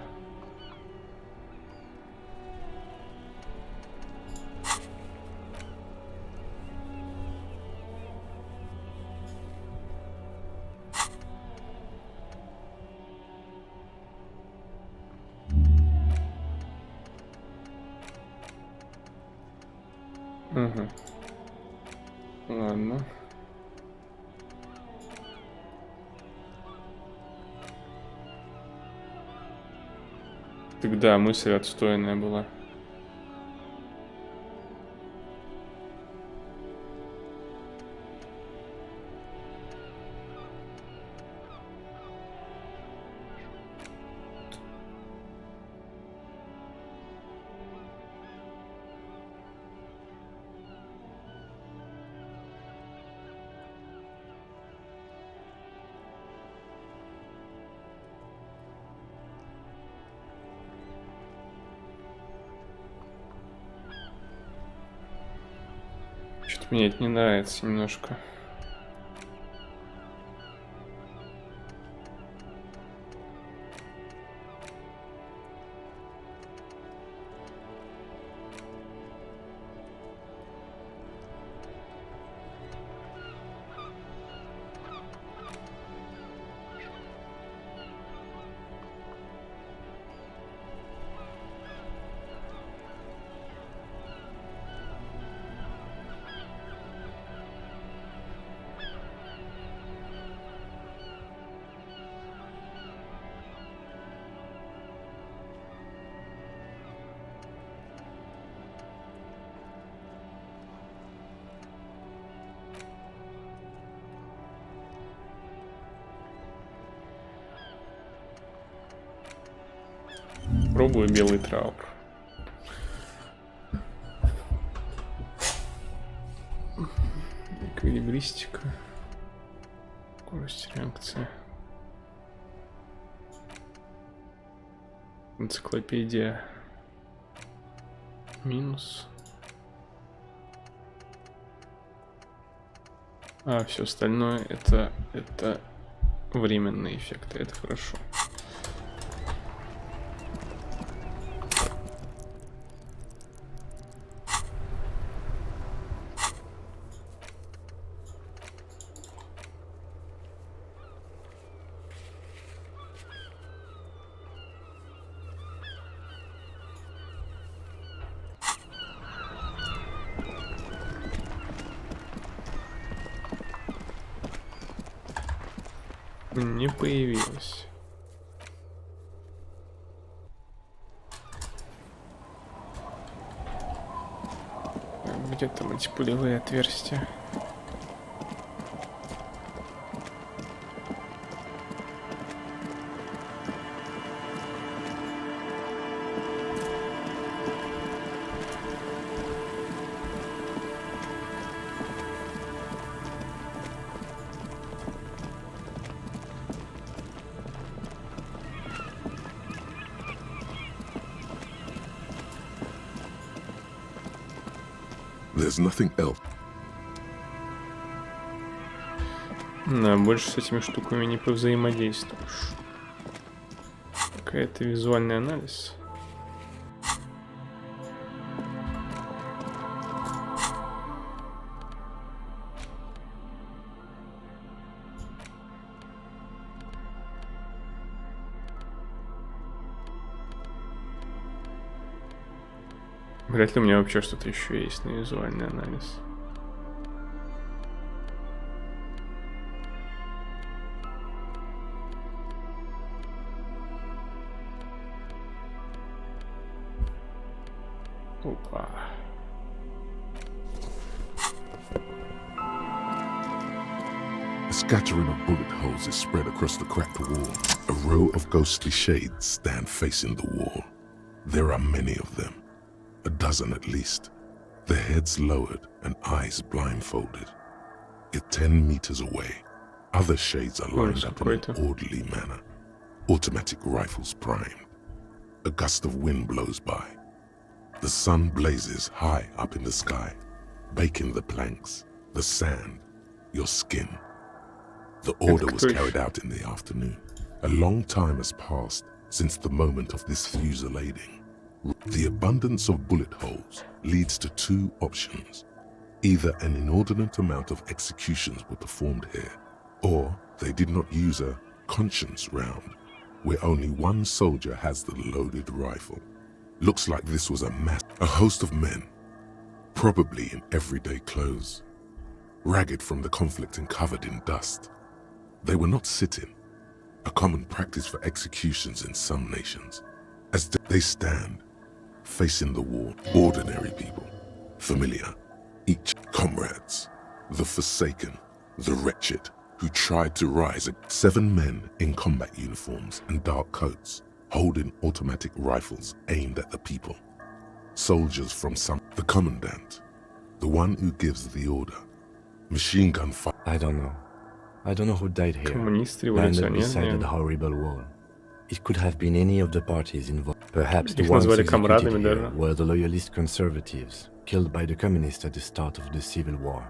Угу. Ладно. Тогда мысль отстойная была. Что-то мне это не нравится немножко. Пробую белый траур. Эквилибристика. Скорость реакции. Энциклопедия. Минус. А все остальное это временные эффекты. Это хорошо. не появилось. Где там эти пулевые отверстия? There's nothing else. Да, больше с этими штуками не повзаимодействуешь. Какая-то визуальный анализ. Вряд ли у меня вообще что-то еще есть на визуальный анализ. Опа. A scattering of bullet holes is spread across the cracked wall. A row of ghostly shades stand facing the wall. There are many of them. A dozen at least, their heads lowered and eyes blindfolded. Yet 10 meters away, other shades are lined up in an orderly manner, automatic rifles primed. A gust of wind blows by. The sun blazes high up in the sky, baking the planks, the sand, your skin. The order was carried out in the afternoon. A long time has passed since the moment of this fusillading. The abundance of bullet holes leads to two options. Either an inordinate amount of executions were performed here, or they did not use a conscience round, where only one soldier has the loaded rifle. Looks like this was a host of men, probably in everyday clothes, ragged from the conflict and covered in dust. They were not sitting, a common practice for executions in some nations. As they stand, facing the wall, ordinary people, familiar, each comrades, the forsaken, the wretched, who tried to rise. 7 men in combat uniforms and dark coats, holding automatic rifles aimed at the people. Soldiers from the commandant, the one who gives the order. Machine gun fire. I don't know who died here, Коммунисты, landed beside революционеры. that horrible wall. It could have been any of the parties involved. Perhaps the Их ones назвали executed комрадами here даже. were the loyalist conservatives, killed by the communists at the start of the Civil War.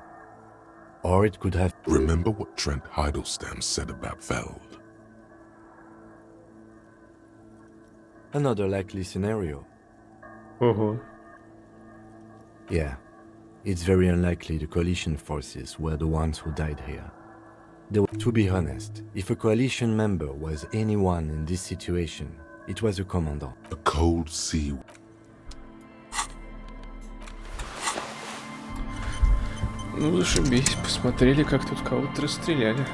Or it could have... Remember what Trent Heidelstein said about Veld? Another likely scenario. Ого. Yeah, it's very unlikely the coalition forces were the ones who died here. To be honest, if a coalition member was anyone in this situation, it was a commandant. A cold sea. Ну, зашибись. Посмотрели, как тут кого-то расстреляли.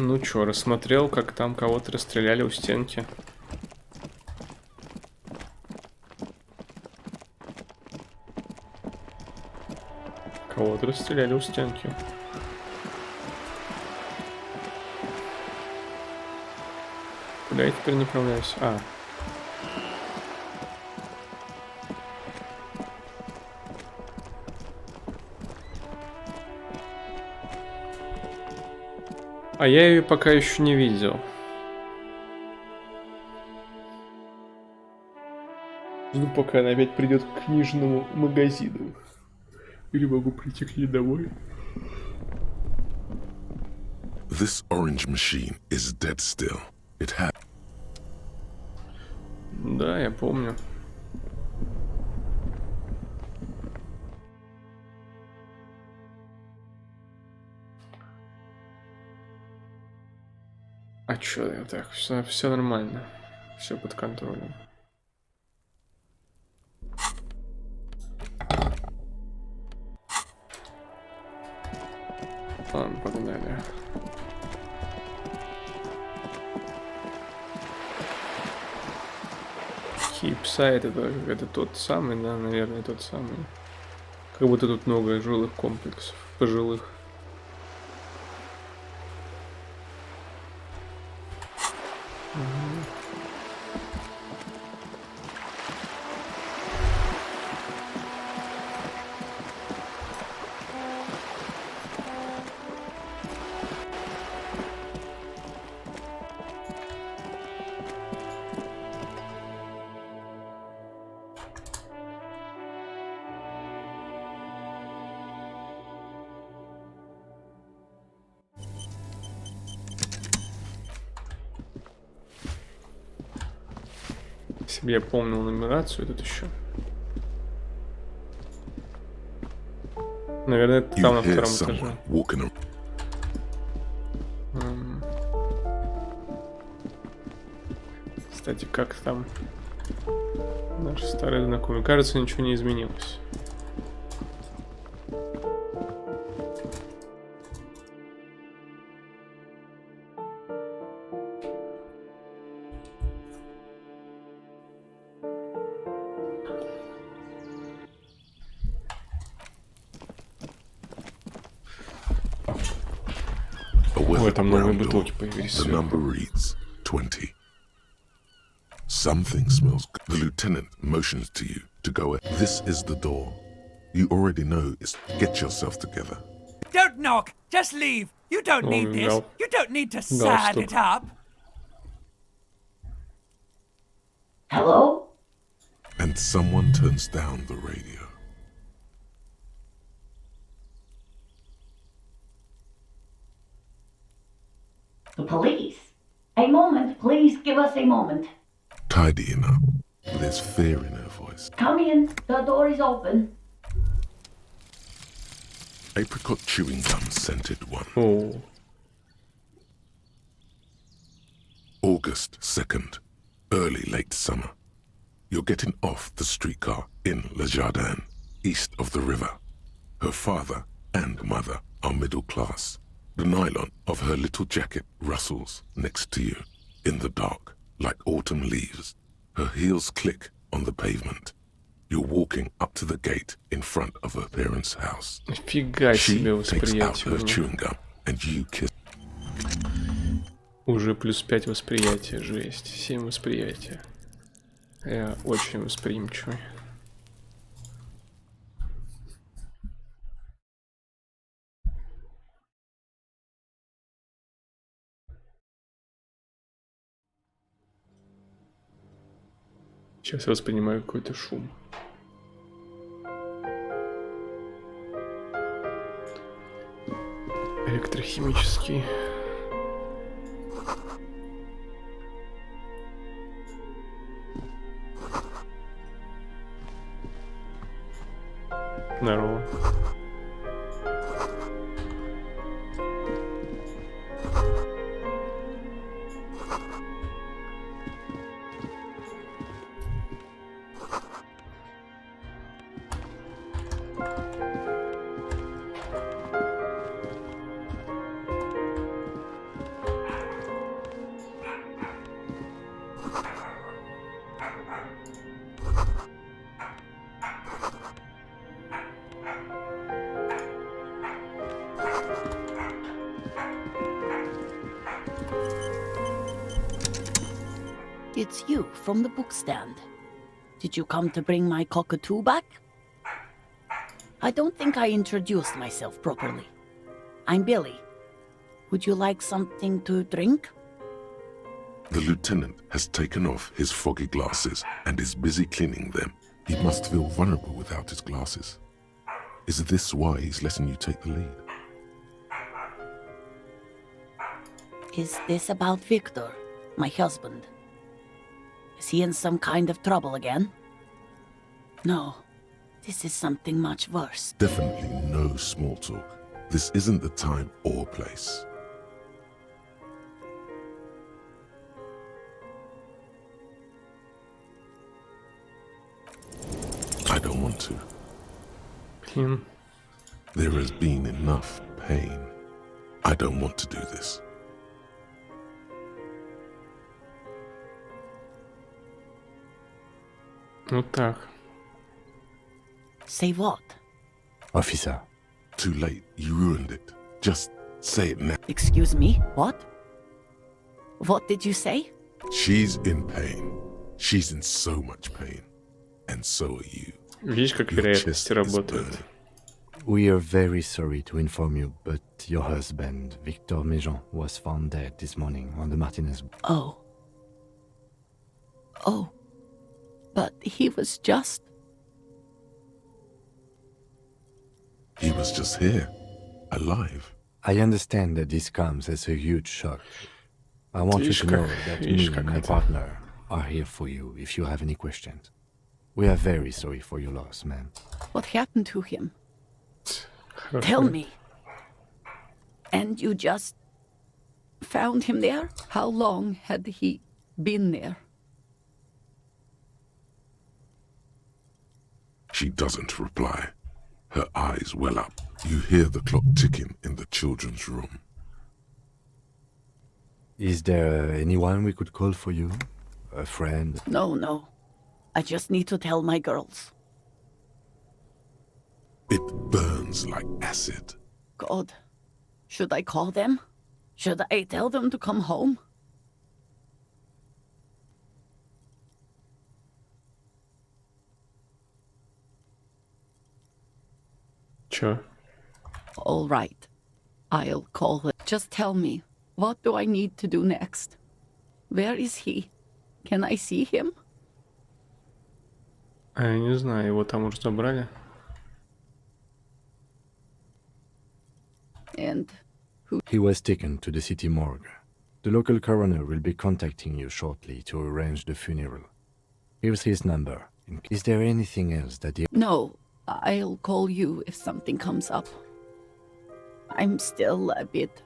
Ну чё, рассмотрел, как там кого-то расстреляли у стенки. Кого-то расстреляли у стенки. Куда я теперь направляюсь? А я ее пока еще не видел. Жду, пока она опять придет к книжному магазину. Или могу прийти к ней домой. This orange machine is dead still. It had. Да, я помню. А чё я так? Все нормально. Все под контролем. Ладно, погнали. Кейпсайд это тот самый, да, наверное, тот самый. Как будто тут много жилых комплексов, пожилых. Если бы я помнил нумерацию, тут еще. Наверное, это там на втором этаже. Кстати, как там наши старые знакомые? Кажется, ничего не изменилось. Ой, там новые бутылки появились. The number reads 20. Something smells good. The lieutenant motions to you to go ahead. This is the door. You already know it's get yourself together. Don't knock! Just leave! You don't need this! You don't need to sad it up! Hello? And someone turns down the radio. The police. A moment, please give us a moment. Tidying up. There's fear in her voice. Come in, the door is open. Apricot chewing gum scented one. Oh. August 2nd. Early late summer. You're getting off the streetcar in Le Jardin, east of the river. Her father and mother are middle class. The nylon of her little jacket rustles next to you in the dark like autumn leaves. Her heels click on the pavement. You're walking up to the gate in front of her parents' house. Фига себе She takes out her восприятие. chewing gum and you kiss. Уже плюс 5 восприятия, жесть. 7 восприятия. Я очень восприимчивый. Сейчас я воспринимаю какой-то шум. Электрохимический. Здорово. it's you from the bookstand. Did you come to bring my cockatoo back? I don't think I introduced myself properly. I'm Billy. Would you like something to drink? The lieutenant has taken off his foggy glasses and is busy cleaning them. He must feel vulnerable without his glasses. Is this why he's letting you take the lead? Is this about Victor, my husband? Is he in some kind of trouble again? No, this is something much worse. Definitely no small talk. This isn't the time or place. I don't want to. There has been enough pain. I don't want to do this. Ну так. Say what? Officer. Too late. You ruined it. Just say it now. Excuse me? What? What did you say? She's in pain. She's in so much pain. And so are you. Видишь, как вероятности работают. We are very sorry to inform you, but your husband, Victor Méjean, was found dead this morning on the Martinez. Oh. Oh. But he was just... He was just here. Alive. I understand that this comes as a huge shock. I want you to know that me and my partner are here for you if you have any questions. We are very sorry for your loss, man. What happened to him? Tell me. And you just found him there? How long had he been there? She doesn't reply. Her eyes well up. You hear the clock ticking in the children's room. Is there anyone we could call for you? A friend? No. I just need to tell my girls. It burns like acid. God. Should I call them? Should I tell them to come home? Чё? All right. I'll call them. Just tell me, what do I need to do next? Where is he? Can I see him? А я не знаю, его там уже забрали. And who? He was taken to the city morgue. The local coroner will be contacting you shortly to arrange the funeral. Here's his number. Is there anything else that you... No, I'll call you if something comes up. I'm still a bit...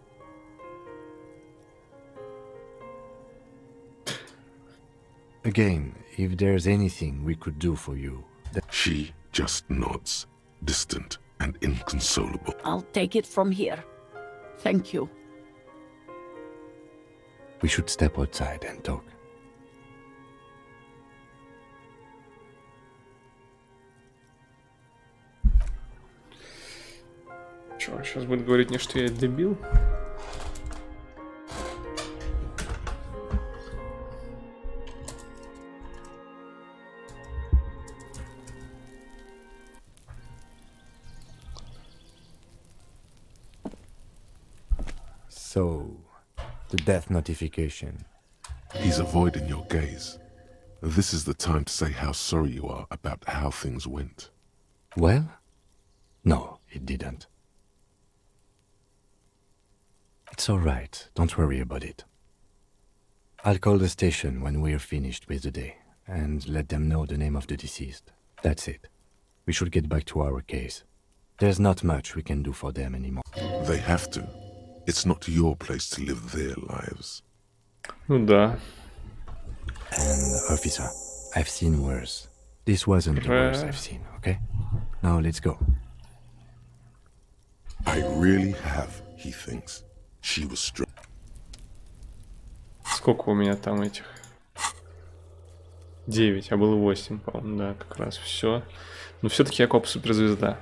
Again, if there's anything we could do for you... She just nods, distant and inconsolable. I'll take it from here. Thank you. We should step outside and talk. Чё, он сейчас будет говорить мне, что я дебил? So, the death notification. He's avoiding your gaze. This is the time to say how sorry you are about how things went. Well? No, it didn't. It's all right. Don't worry about it. I'll call the station when we're finished with the day and let them know the name of the deceased. That's it. We should get back to our case. There's not much we can do for them anymore. They have to. It's not your place to live their lives. Ну да. And, officer, I've seen worse. This wasn't the worst I've seen, okay? Now let's go. I really have, he thinks. She was strong. Сколько у меня там этих? 9, а было 8, по-моему, да, как раз все. Но все-таки я коп суперзвезда.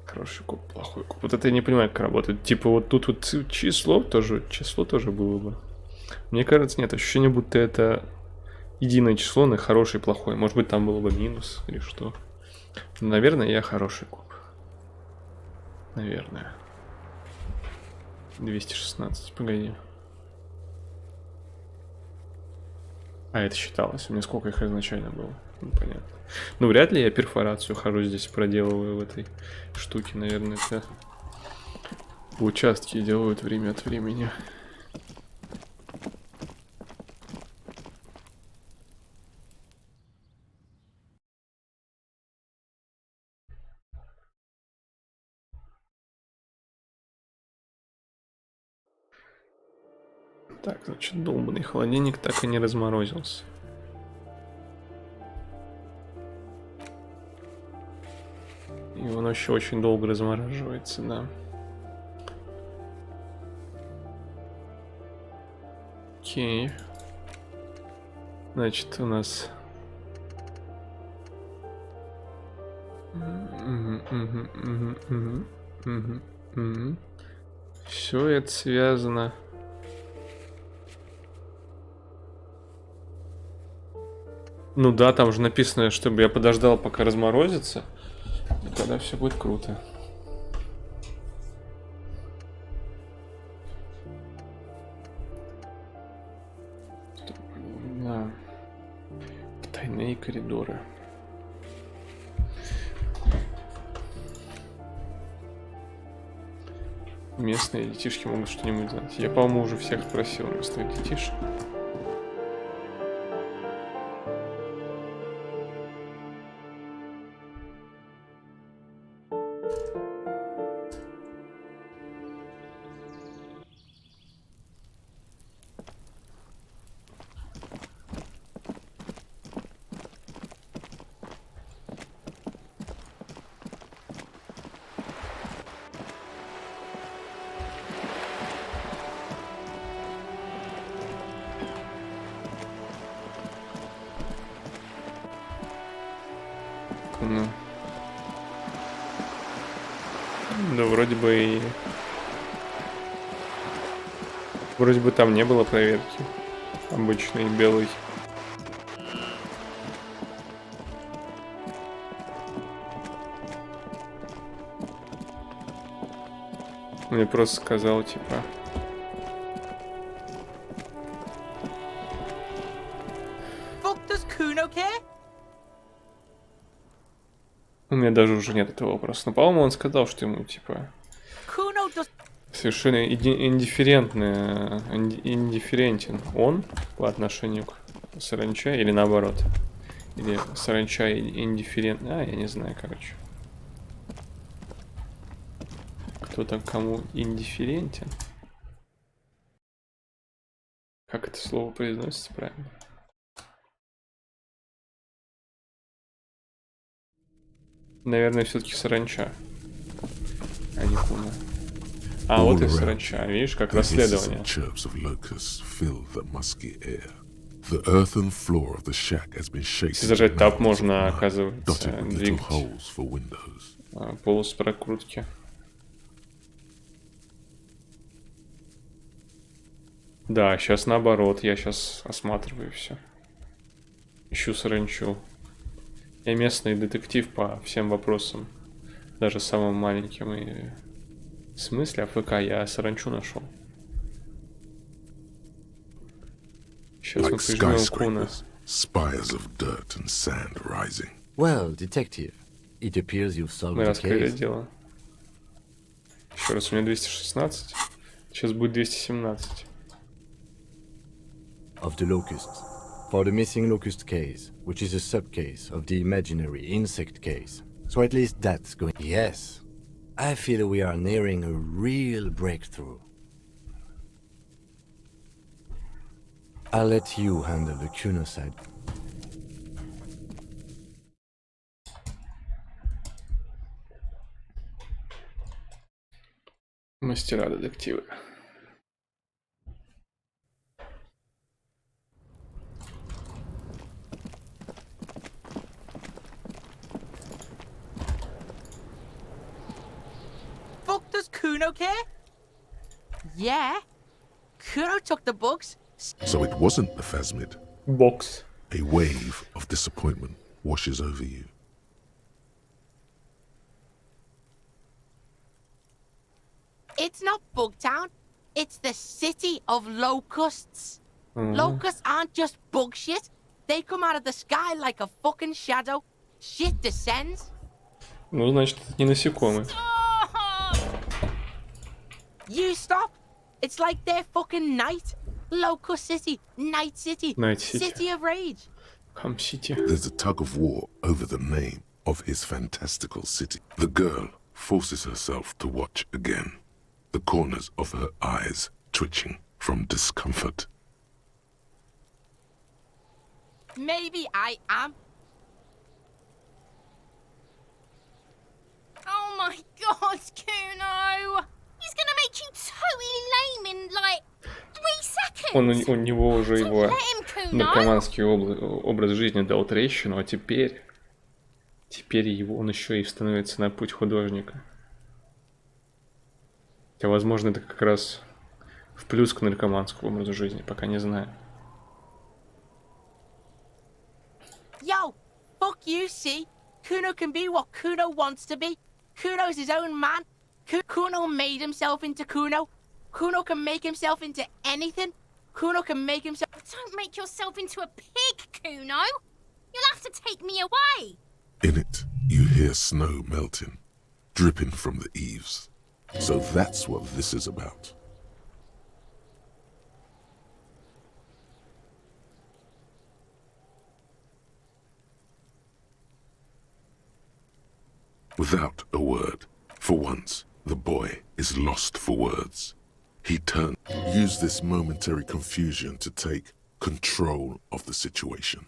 Хороший коп, плохой. плохой куб. Вот это я не понимаю, как работает. Типа вот тут вот число тоже было бы. Мне кажется, нет, ощущение, будто это единое число на хороший и плохой. Может быть, там было бы минус или что. Наверное, я хороший куб. Наверное. 216, погоди. А, это считалось. У меня сколько их изначально было? Ну, понятно. Ну, вряд ли я перфорацию хожу здесь, проделываю в этой штуке. Наверное, это участки делают время от времени. Так, значит, долбанный холодильник так и не разморозился. И он еще очень долго размораживается, да. Окей. Значит, у нас... Все это связано... Ну да, там же написано, чтобы я подождал, пока разморозится. И тогда все будет круто. Да. Тайные коридоры. Местные детишки могут что-нибудь знать. Я, по-моему, уже всех спросил местных детишек. Ну. Да вроде бы и... Вроде бы там не было проверки. Обычный белый. Мне просто сказал, типа... У меня даже уже нет этого вопроса. Но, по-моему, он сказал, что ему, типа, совершенно индифферентен он по отношению к саранча, или наоборот. Или саранча индифферент... А, я не знаю, короче. Кто там кому индифферентен? Как это слово произносится правильно? Наверное, все-таки саранча, а не хуна. А вот и саранча, видишь, как расследование. Если зажать тап, можно, оказывается, двигать полос прокрутки. Да, сейчас наоборот, я сейчас осматриваю все. Ищу саранчу. Я местный детектив по всем вопросам, даже самым маленьким. И... В смысле АФК? Я саранчу нашел. Сейчас мы прижмем куна. Well, detective, it appears you've solved Мы the раскрыли case. дело. Еще раз, у меня 216. Сейчас будет 217. Of the locusts. For the missing locust case, which is a sub-case of the imaginary insect case. So at least that's going... Yes. I feel we are nearing a real breakthrough. I'll let you handle the Kuno side. Мастера-детективы. Kuno care? Yeah. Kuno took the books. So it wasn't the phasmid. Бокс. A wave of disappointment washes over you. It's not Bugtown. It's the city of locusts. Locusts aren't just bug shit. They come out of the sky like a fucking shadow. Shit descends. Ну, значит, это не насекомые. You stop. It's like their fucking night. Locust City. Night City. Night City. City of Rage. Ham City. There's a tug of war over the name of his fantastical city. The girl forces herself to watch again, the corners of her eyes twitching from discomfort. Maybe I am. Oh my god, Kuno! He's gonna make you totally lame in like 3 seconds. У него уже его Let him, Kuno. наркоманский образ жизни дал трещину, а теперь он еще и становится на путь художника. Хотя, возможно, это как раз в плюс к наркоманскому образу жизни, пока не знаю. Yo, fuck you, see? Kuno can be what Kuno wants to be. Kuno's his own man. Kuno made himself into Kuno. Kuno can make himself into anything. Kuno can make himself... Don't make yourself into a pig, Kuno. You'll have to take me away. In it, you hear snow melting, dripping from the eaves. So that's what this is about. Without a word, for once, the boy is lost for words. He turned, used this momentary confusion to take control of the situation.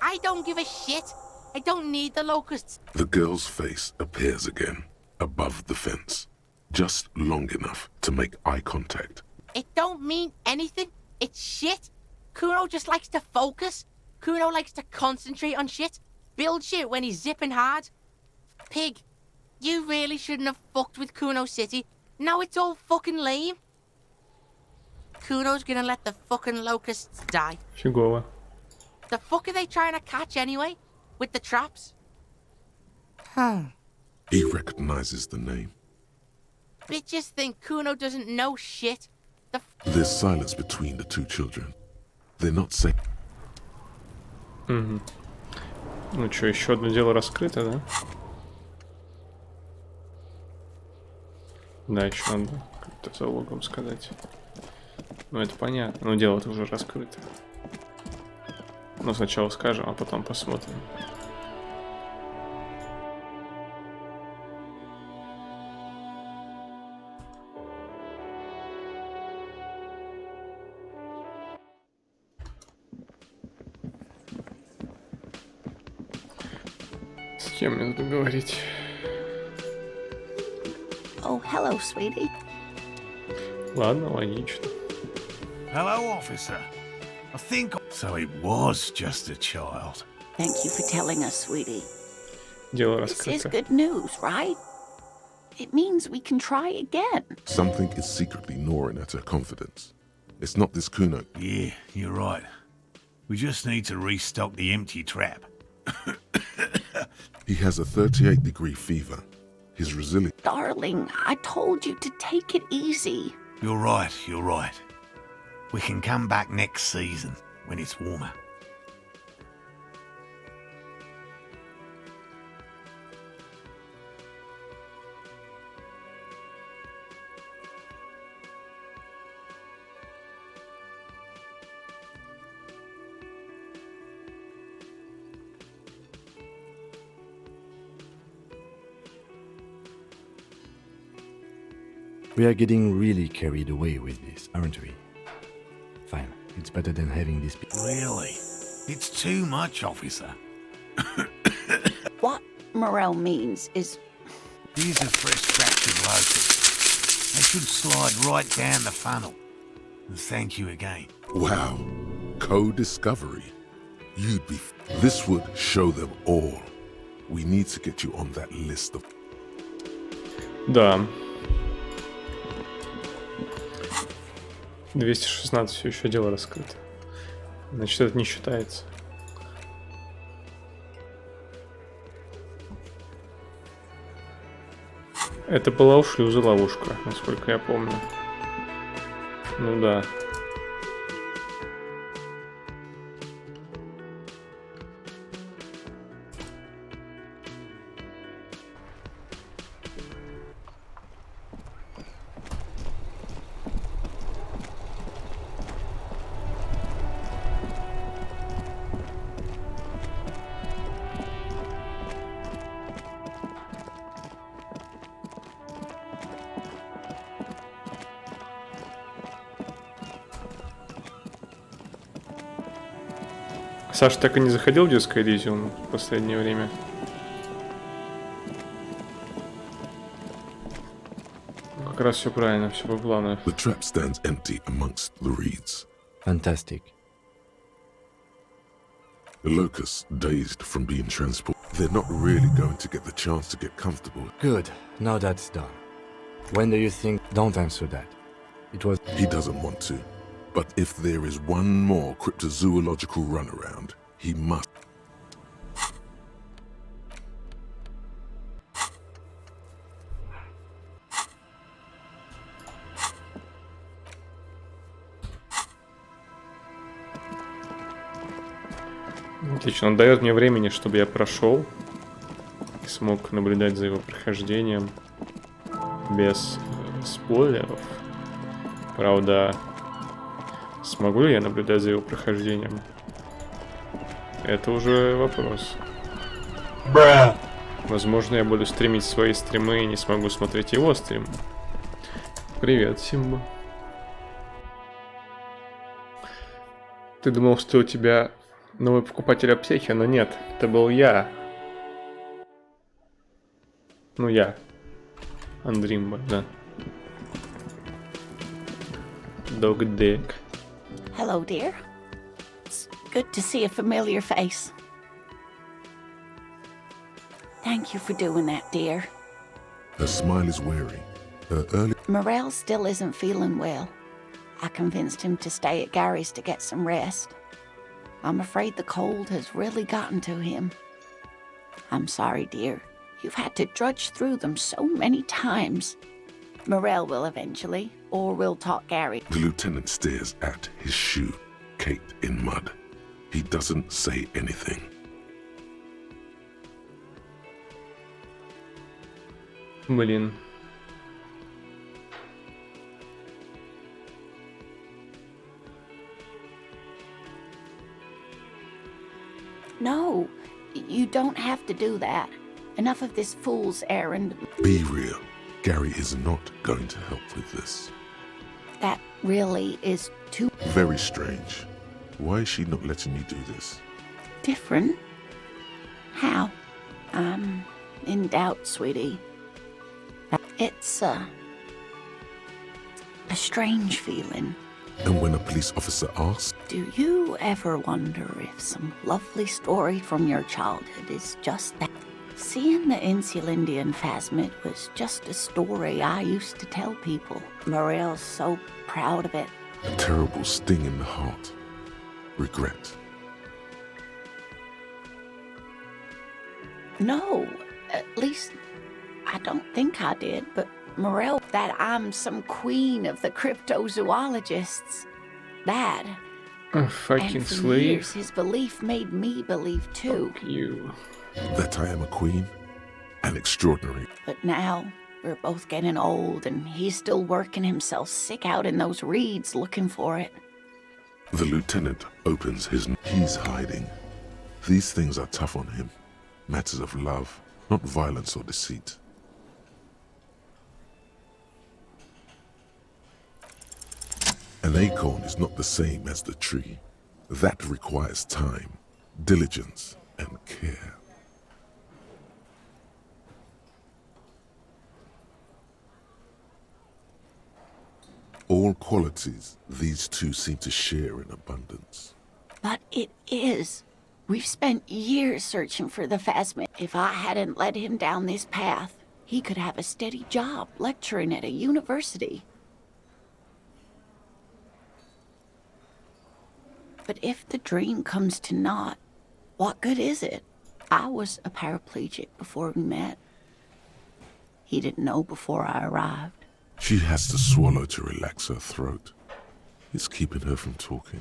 I don't give a shit. I don't need the locusts. The girl's face appears again, above the fence, just long enough to make eye contact. It don't mean anything. It's shit. Kuno just likes to focus. Kuno likes to concentrate on shit. Build shit when he's zipping hard. Pig, you really shouldn't have fucked with Kuno City. Now it's all fucking lame. Kuno's gonna let the fucking locusts die. Фигово. The fuck are they trying to catch anyway? With the traps? He recognizes the name. Bitches think Kuno doesn't know shit. There's silence between the two children. They're not saying... Угу. Ну что, еще одно дело раскрыто, да? Да, еще надо как-то залогом сказать. Ну это понятно, но дело-то уже раскрыто. Но сначала скажем, а потом посмотрим. С кем мне надо говорить? Oh, hello, sweetie. Ладно, логично. Hello, officer. I think so. It was just a child. Thank you for telling us, sweetie. Дело This is раскрыто. good news, right? It means we can try again. Something is secretly gnawing at her confidence. It's not this Kuno. Yeah, you're right. We just need to restock the empty trap. He has a 38-degree fever. His resilience... Darling, I told you to take it easy. You're right, you're right. We can come back next season, when it's warmer. We are getting really carried away with this, aren't we? Fine, it's better than having this... Really? It's too much, officer. What Morel means is... Here's a fresh batch of locusts. They should slide right down the funnel. And thank you again. Wow. Co-discovery. You'd be. This would show them all. We need to get you on that list of. Да. 216 все еще дело раскрыто. Значит, это не считается. Это была у шлюза ловушка, насколько я помню. Ну да. Саша так и не заходил в детское Elysium в последнее время. Как раз все правильно, все по плану. The trap stands empty amongst the reeds. Fantastic. The locusts, dazed from being transported, they're not really going to get the chance to get comfortable. Good. Now that's done. When do you think... Don't answer that. It was... He doesn't want to. But if there is one more cryptozoological runaround, he must. Отлично, он дает мне времени, чтобы я прошел и смог наблюдать за его прохождением без спойлеров. Правда, смогу ли я наблюдать за его прохождением? Это уже вопрос. Возможно, я буду стримить свои стримы и не смогу смотреть его стрим. Привет, Симба. Ты думал, что у тебя новый покупатель аптеки, но нет, это был я. Ну, я. Андримба, да. Dog dick. Hello, dear. It's good to see a familiar face. Thank you for doing that, dear. Her smile is weary. Her early. Morel still isn't feeling well. I convinced him to stay at Gary's to get some rest. I'm afraid the cold has really gotten to him. I'm sorry, dear. You've had to drudge through them so many times. Morel will eventually, or we'll talk Gary. The lieutenant stares at his shoe, caked in mud. He doesn't say anything. Блин. No, you don't have to do that. Enough of this fool's errand. Be real. Gary is not going to help with this. That really is too Very strange. Why is she not letting you do this? different. How? I'm in doubt, sweetie. It's a strange feeling. And when a police officer asks, Do you ever wonder if some lovely story from your childhood is just that? Seeing the Insulindian phasmid was just a story I used to tell people. Morel's so proud of it. a terrible sting in the heart. Regret. No, at least I don't think I did, but Morel, that I'm some queen of the cryptozoologists. That. Oh, fucking and for slave. years, his belief made me believe too. Fuck you. That I am a queen? An extraordinary. But now, we're both getting old, and he's still working himself sick out in those reeds looking for it. The lieutenant opens his. He's hiding. These things are tough on him. Matters of love, not violence or deceit. An acorn is not the same as the tree. That requires time, diligence, and care. All qualities these two seem to share in abundance. But it is We've spent years searching for the Phasmid. If I hadn't led him down this path, he could have a steady job lecturing at a university. But if the dream comes to naught, what good is it? I was a paraplegic before we met. He didn't know before I arrived. She has to swallow to relax her throat. It's keeping her from talking.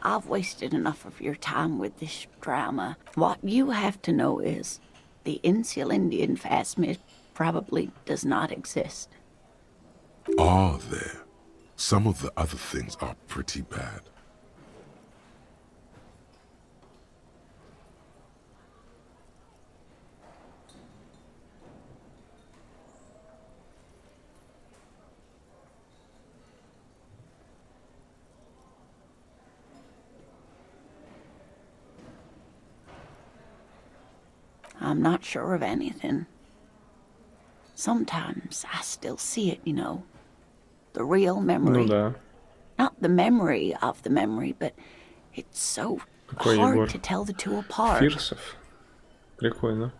I've wasted enough of your time with this drama. What you have to know is the Insulindian Phasmid probably does not exist. Are there? Some of the other things are pretty bad. I'm not sure of anything. Sometimes I still see it, you know. The real memory. Ну да. Not the memory of the memory, but it's so Какой hard Егор? to tell the two apart. Фирсов. Прикольно.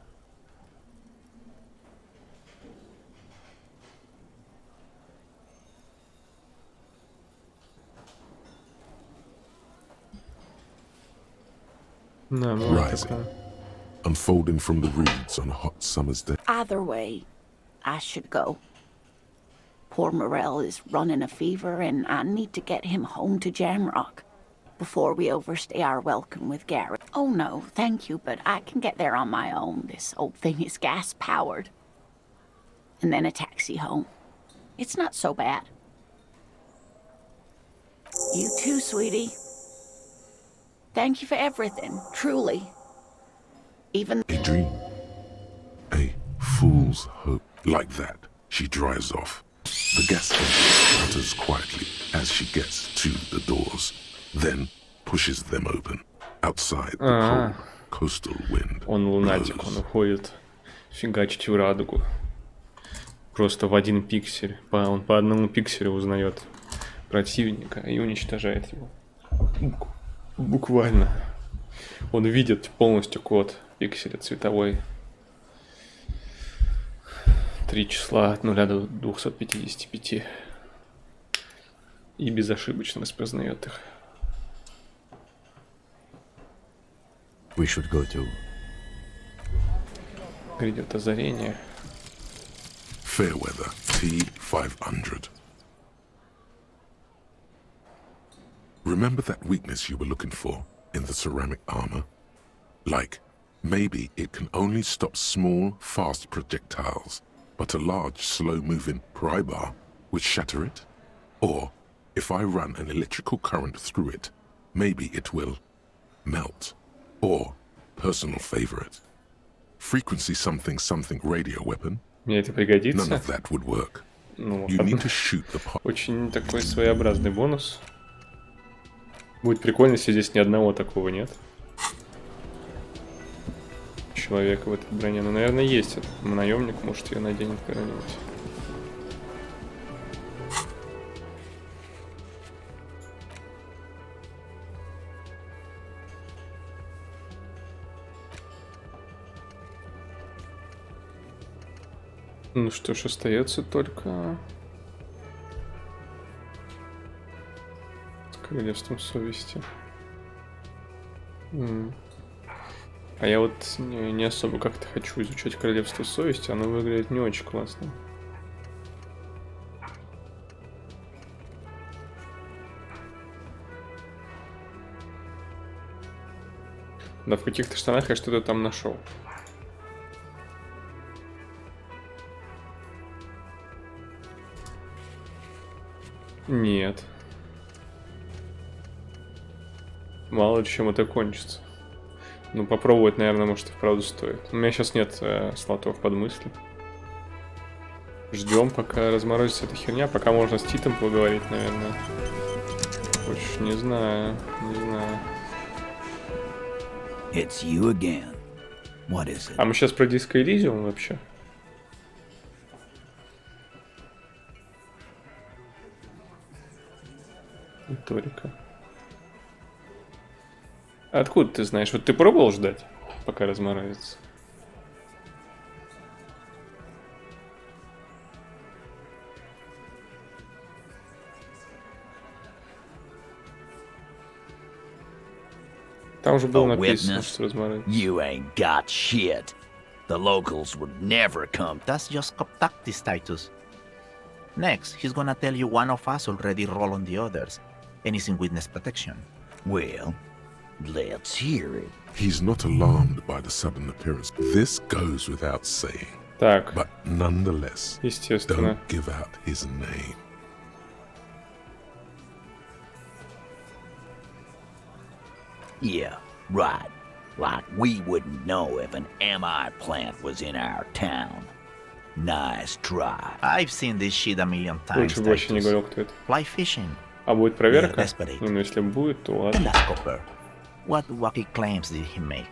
Да, вот Rising, такое. unfolding from the reeds on a hot summer's day. Either way, I should go. Poor Morel is running a fever, and I need to get him home to Jamrock before we overstay our welcome with Garrett. Oh no, thank you, but I can get there on my own. This old thing is gas-powered. And then a taxi home. It's not so bad. You too, sweetie. Thank you for everything, truly. Even A dream. A fool's hope. Like that, she drives off. The gas engine sputters quietly as she gets to the doors, then pushes them open. Outside, the cold coastal wind Он лунатик, он уходит фигачить в радугу. Просто в один пиксель. Он по одному пикселю узнает противника и уничтожает его. Буквально. Он видит полностью код пикселя цветовой. 3 числа от 0 до 255. И безошибочно распознает их. We should go to. Грядет озарение. Fairweather T500. Remember that weakness you were looking for in the ceramic armor? Like, maybe it can only stop small, fast projectiles, but a large, slow-moving pry bar would shatter it? Or, if I run an electrical current through it, maybe it will melt. Or, personal favorite, frequency something something radio weapon? Мне это пригодится. None of that would work. Ну, You need to shoot the part. очень такой своеобразный бонус. Будет прикольно, если здесь ни одного такого нет. Человека в этой броне. Ну, наверное, есть этот наемник, может, ее наденет когда-нибудь. Ну что ж, остается только с королевством совести. А я вот не особо как-то хочу изучать королевство совести, оно выглядит не очень классно. Да, в каких-то штанах я что-то там нашел. Нет. Мало ли чем это кончится. Ну, попробовать, наверное, может и вправду стоит. У меня сейчас нет слотов под мысли. Ждем, пока разморозится эта херня, пока можно с Титом поговорить, наверное. Хочешь, не знаю, не знаю. It's you again. What is it? А мы сейчас про диско Elysium вообще? Риторика. Откуда ты знаешь? Вот ты пробовал ждать, пока разморозится? Там уже было написано, что разморозится. You ain't got shit. The locals would never come. That's just contacty status. Next, he's gonna tell you one of us already roll on the others, and he's in witness protection. Well, let's hear it. He's not alarmed by the sudden appearance. This goes without saying. Так. But nonetheless, Естественно. don't give out his name. Yeah, right. Like we wouldn't know if an MI plant was in our town. Nice try. I've seen this shit a million times. Лучше бы вообще не говорил, кто это. Fly fishing. А будет проверка? Yeah, desperate. Ну, если будет, то ладно. Last copper. What wacky claims did he make?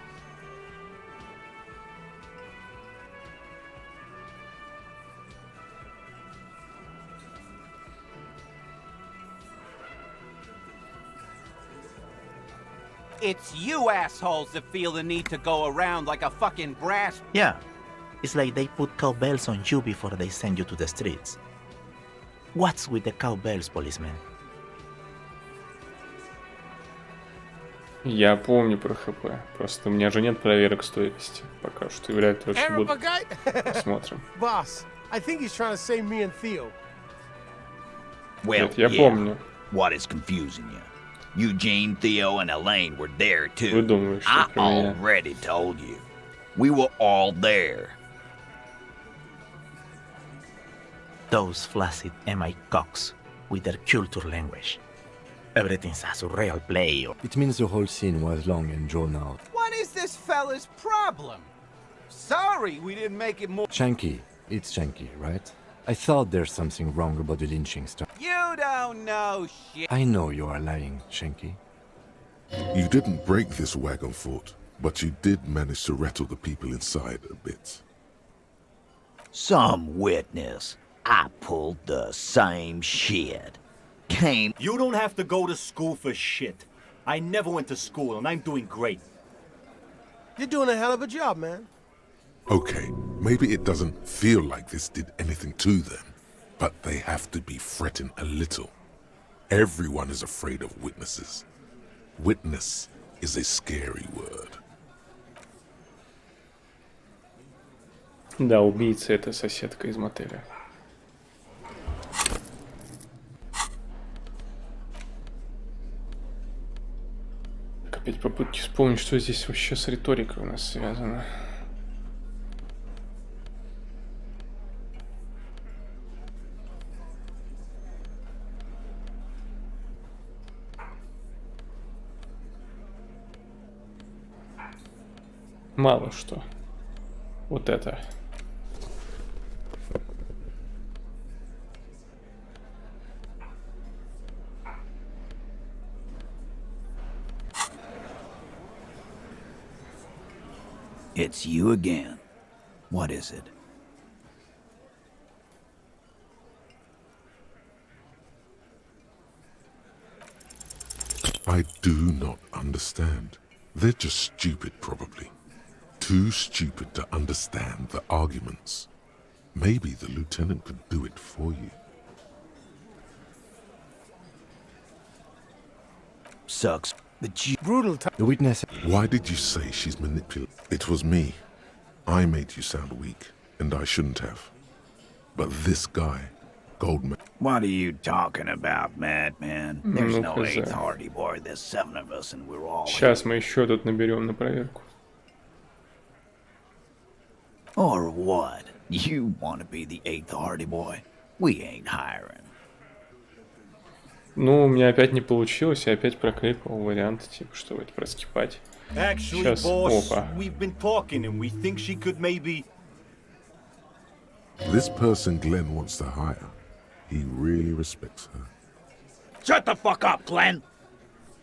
It's you assholes that feel the need to go around like a fucking brass. Yeah. It's like they put cowbells on you before they send you to the streets. What's with the cowbells, policeman? Я помню про ХП. Просто у меня же нет проверок стойкости. Пока что. И вряд ли вообще буду. Посмотрим. Boss, I think he's trying to save me and Theo. Well, Нет, я yeah. помню. What is confusing you? Eugene, Theo, and Elaine were there too. Вы думаете, что I про меня? already told you. We were all there. Those flaccid MI cocks with their culture language. Everything's a surreal play. It means the whole scene was long and drawn out. What is this fella's problem? Sorry, we didn't make it more. Shanky. It's Shanky, right? I thought there's something wrong about the lynching stuff. You don't know shit. I know you are lying, Shanky. You didn't break this wagon fort, but you did manage to rattle the people inside a bit. Some witness. I pulled the same shit. Came. You don't have to go to school for shit. I never went to school, and I'm doing great. You're doing a hell of a job, man. Okay, maybe it doesn't feel like this did anything to them, but they have to be fretting a little. Everyone is afraid of witnesses. Witness is a scary word. Да, убийца — это соседка из мотеля. Опять попытки вспомнить, что здесь вообще с риторикой у нас связано. Мало что. Вот это. It's you again. What is it? I do not understand. They're just stupid, probably. Too stupid to understand the arguments. Maybe the lieutenant could do it for you. Sucks, but you... Brutal The witness... Why did you say she's manipulative? It was me. I made you sound weak, and I shouldn't have. But this guy, Goldman... What are you talking about, madman? There's Ну, no хз. eighth Hardy boy. There's 7 of us, and we're all... Сейчас мы еще тут наберем на проверку. Or what? You want to be the 8th Hardy boy? We ain't hiring. Ну, у меня опять не получилось, я опять прокликал вариант, типа, чтобы это проскипать. Actually, Сейчас, boss, опа. we've been talking, and we think she could maybe... This person Glenn wants to hire, he really respects her. Shut the fuck up, Glenn!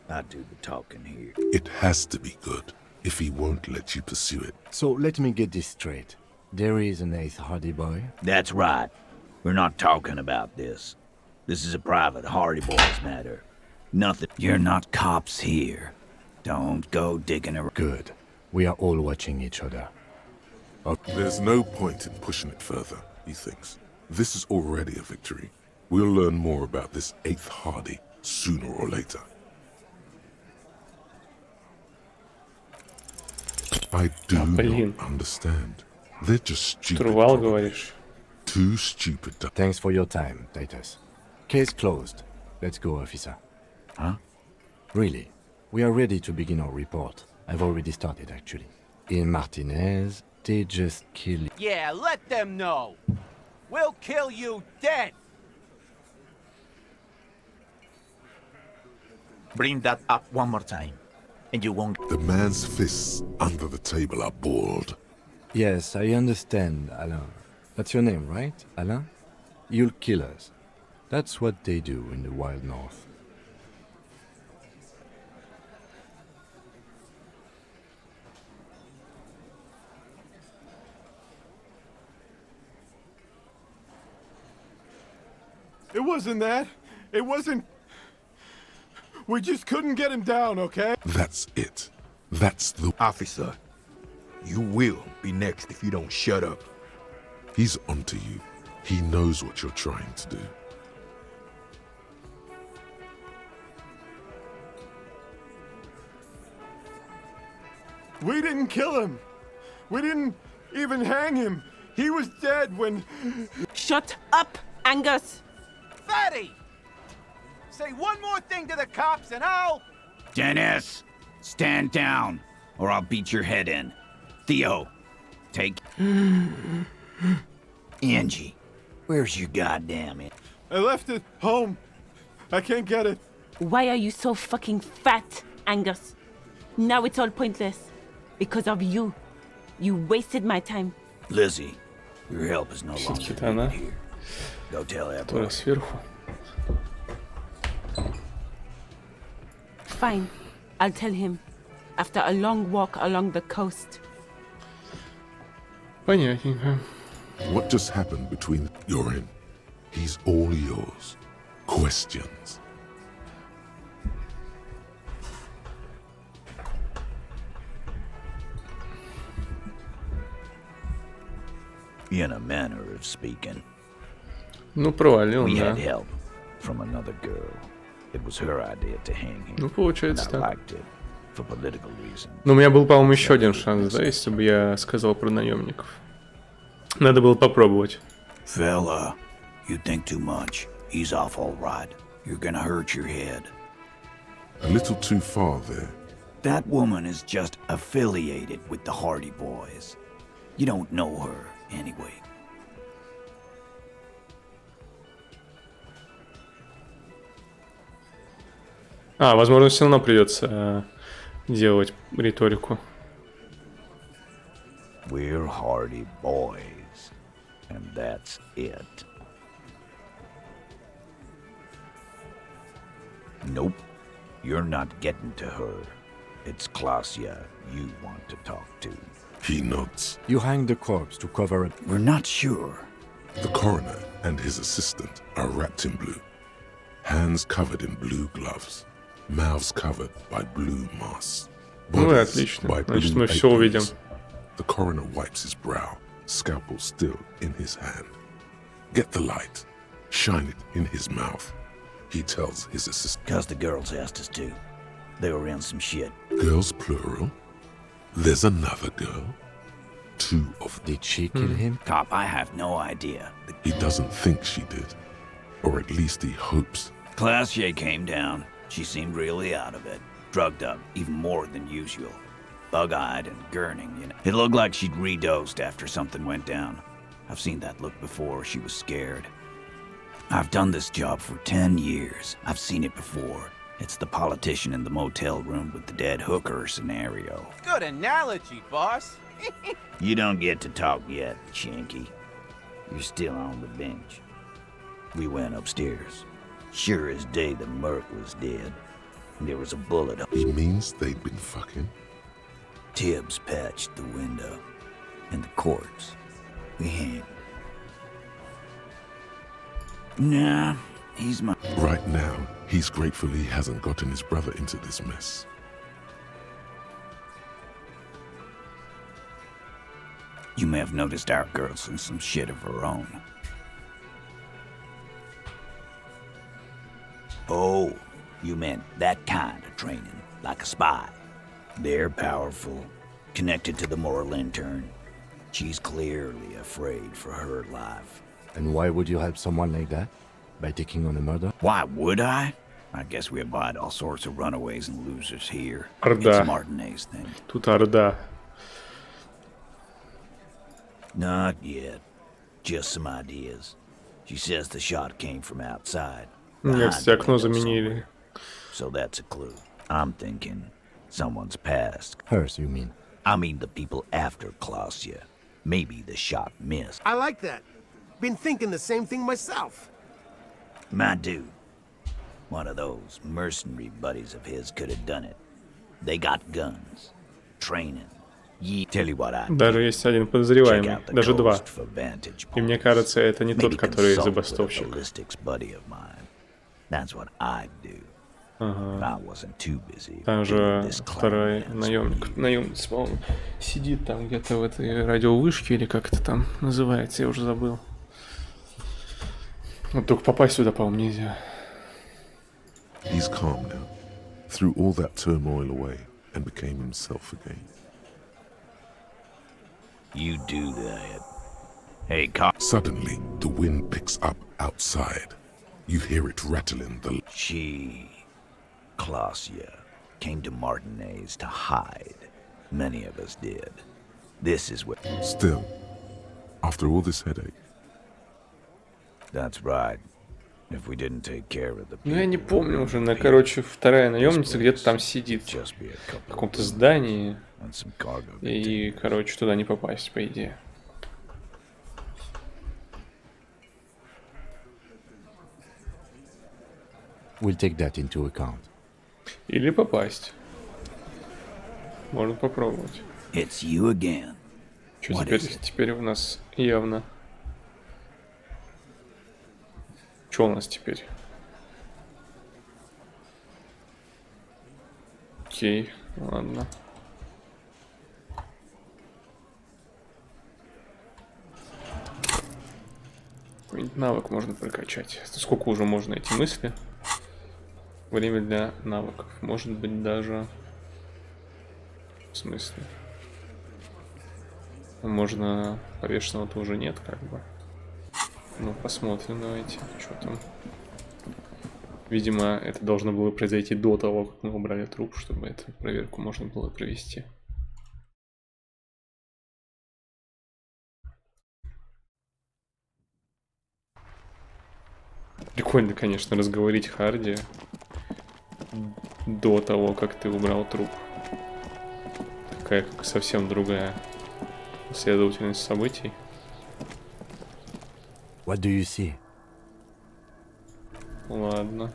I do the talking here. It has to be good, if he won't let you pursue it. So let me get this straight. There is an 8th Hardy boy. That's right. We're not talking about this. This is a private Hardy Boys matter. Nothing. You're not cops here. Don't go digging around. Good. We are all watching each other. There's no point in pushing it further, he thinks. This is already a victory. We'll learn more about this 8th Hardy sooner or later. I do not understand. They're just stupid. Штурвал, говоришь? Too stupid. Thanks for your time, Titus. Case closed. Let's go, officer. Huh? Really, we are ready to begin our report. I've already started, actually. In Martinez, they just killed... Yeah, let them know. We'll kill you dead. Bring that up one more time, and you won't... The man's fists under the table are balled. Yes, I understand, Alain. That's your name, right, Alain? You'll kill us. That's what they do in the wild north. It wasn't that. It wasn't... We just couldn't get him down, okay? That's it. That's the... Officer, you will be next if you don't shut up. He's onto you. He knows what you're trying to do. We didn't kill him. We didn't even hang him. He was dead when... Shut up, Angus! Fatty! Say one more thing to the cops and I'll... Dennis, stand down, or I'll beat your head in. Theo, take... Angie, where's your goddamn it? I left it home. I can't get it. Why are you so fucking fat, Angus? Now it's all pointless. Because of you. You wasted my time. Lizzie, your help is no longer Всё-таки она, needed here. Go tell которая everyone. сверху. Fine. I'll tell him. After a long walk along the coast. Понятненько. What just happened between... You're in. He's all yours. Questions. In a manner of speaking. Ну, провалил, We да. had help from another girl. It was her idea to hang him. Ну, получается and I так. liked it for political reasons. Но у меня был, по-моему, еще один шанс, да, если бы я сказал про наемников. Надо было попробовать. Fella, you think too much. He's off all right. You're gonna hurt your head. A little too far there. That woman is just affiliated with the Hardy Boys. You don't know her, anyway. Возможно, все равно придется делать риторику. We're Hardy Boys, and that's it. Nope, you're not getting to her. It's Klasia you want to talk to. He nods. You hang the corpse to cover it. We're not sure. The coroner and his assistant are wrapped in blue. Hands covered in blue gloves. Mouths covered by blue masks. Ну и Bodies отлично. by Значит, blue мы все увидим. aprons. The coroner wipes his brow, scalpel still in his hand. Get the light. Shine it in his mouth. He tells his assistant. 'Cause the girls asked us to. They were in some shit. Girls plural? There's another girl? Two of them. Did she kill him? Cop, I have no idea. He doesn't think she did. Or at least he hopes. Klasia came down. She seemed really out of it. Drugged up, even more than usual. Bug-eyed and gurning, you know. It looked like she'd redosed after something went down. I've seen that look before. She was scared. I've done this job for 10 years. I've seen it before. It's the politician in the motel room with the dead hooker scenario. Good analogy, boss. You don't get to talk yet, Shanky. You're still on the bench. We went upstairs. Sure as day the merc was dead. There was a bullet. He means they'd been fucking? Tibbs patched the window. And the corpse. We hanged. Nah, He's my... Right now, he's grateful he hasn't gotten his brother into this mess. You may have noticed our girl's in some shit of her own. Oh, you meant that kind of training, like a spy. They're powerful, connected to the moral intern. She's clearly afraid for her life. And why would you help someone like that? By taking on a murder? Why would I? I guess we abide all sorts of runaways and losers here. Орда. It's Martinez's thing. Тут орда. Not yet. Just some ideas. She says the shot came from outside. Нет, кстати, окно заменили. So that's a clue. I'm thinking someone's past. Hers, you mean? I mean the people after Klausya. Maybe the shot missed. I like that. Been thinking the same thing myself. My dude. One of those mercenary buddies of his could have done it. They got guns. Training. Tell you what I do. Даже есть один подозреваемый. Даже два. For vantage И мне points. кажется, это не тот, Maybe который consult with a забастовщик. ballistics buddy of mine. That's what I'd do. If I wasn't too busy. Там doing же this второй clown наемник. Наемница, по-моему, сидит там где-то в этой радиовышке, или как это там называется, я уже забыл. Вот только попасть сюда, по-моему, нельзя. He's calm now, threw all that turmoil away and became himself again. You do that. Hey, Suddenly, the wind picks up outside. You hear it rattling the... She, Klausya, came to Martinez to hide. Many of us did. This is what... Still, after all this headache... That's right. If we didn't take care of the Ну, я не помню уже, но, короче, вторая наемница где-то там сидит. В каком-то здании. И, короче, туда не попасть, по идее. We'll take that into account. Или попасть. Можно попробовать. It's you again. Что What теперь? is it? Теперь у нас явно... Что у нас теперь? Окей, ладно. Какой-нибудь навык можно прокачать. Сколько уже можно эти мысли? Время для навыков. Может быть даже... В смысле? Можно... Повешенного-то уже нет, как бы. Ну, посмотрим, давайте. Что там? Видимо, это должно было произойти до того, как мы убрали труп, чтобы эту проверку можно было провести. Прикольно, конечно, разговорить Харди до того, как ты убрал труп. Такая как совсем другая последовательность событий. What do you see? Ладно.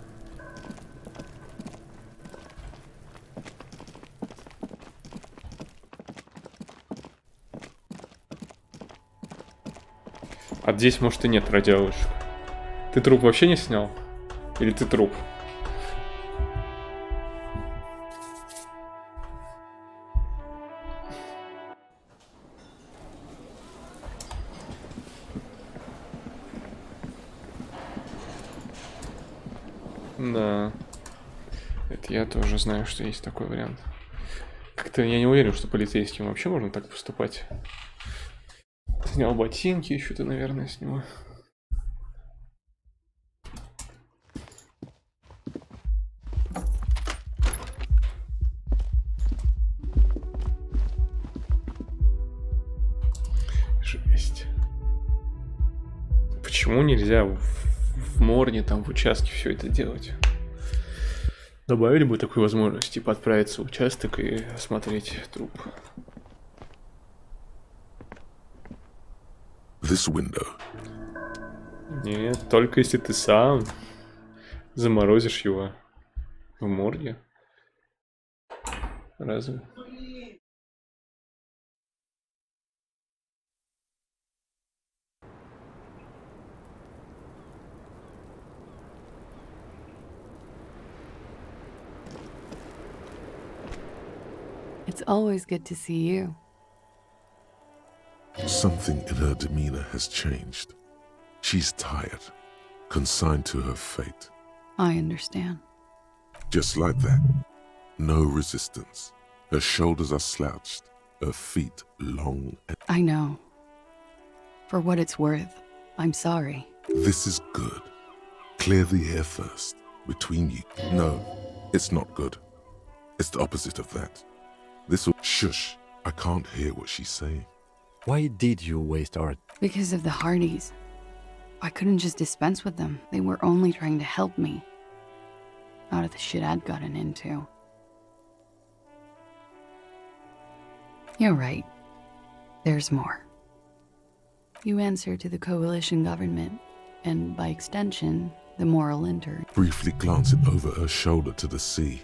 А здесь, может, и нет радиовышек. Ты труп вообще не снял? Или ты труп? Да. Это я тоже знаю, что есть такой вариант. Как-то я не уверен, что полицейским вообще можно так поступать. Снял ботинки, еще ты, наверное, с него. Жесть. Почему нельзя в морне, там, в участке все это делать? Добавили бы такую возможность, типа отправиться в участок и осмотреть труп. This window. Нет, только если ты сам заморозишь его в морге. Разве? It's always good to see you. Something in her demeanor has changed. She's tired, consigned to her fate. I understand. Just like that. No resistance. Her shoulders are slouched, her feet long and... I know. For what it's worth, I'm sorry. This is good. Clear the air first, between you. No, it's not good. It's the opposite of that. This will... Shush, I can't hear what she's saying. Why did you waste our... Because of the Hardys. I couldn't just dispense with them. They were only trying to help me. Out of the shit I'd gotten into. You're right. There's more. You answer to the coalition government, and by extension, the moral intern. Briefly glancing over her shoulder to the sea.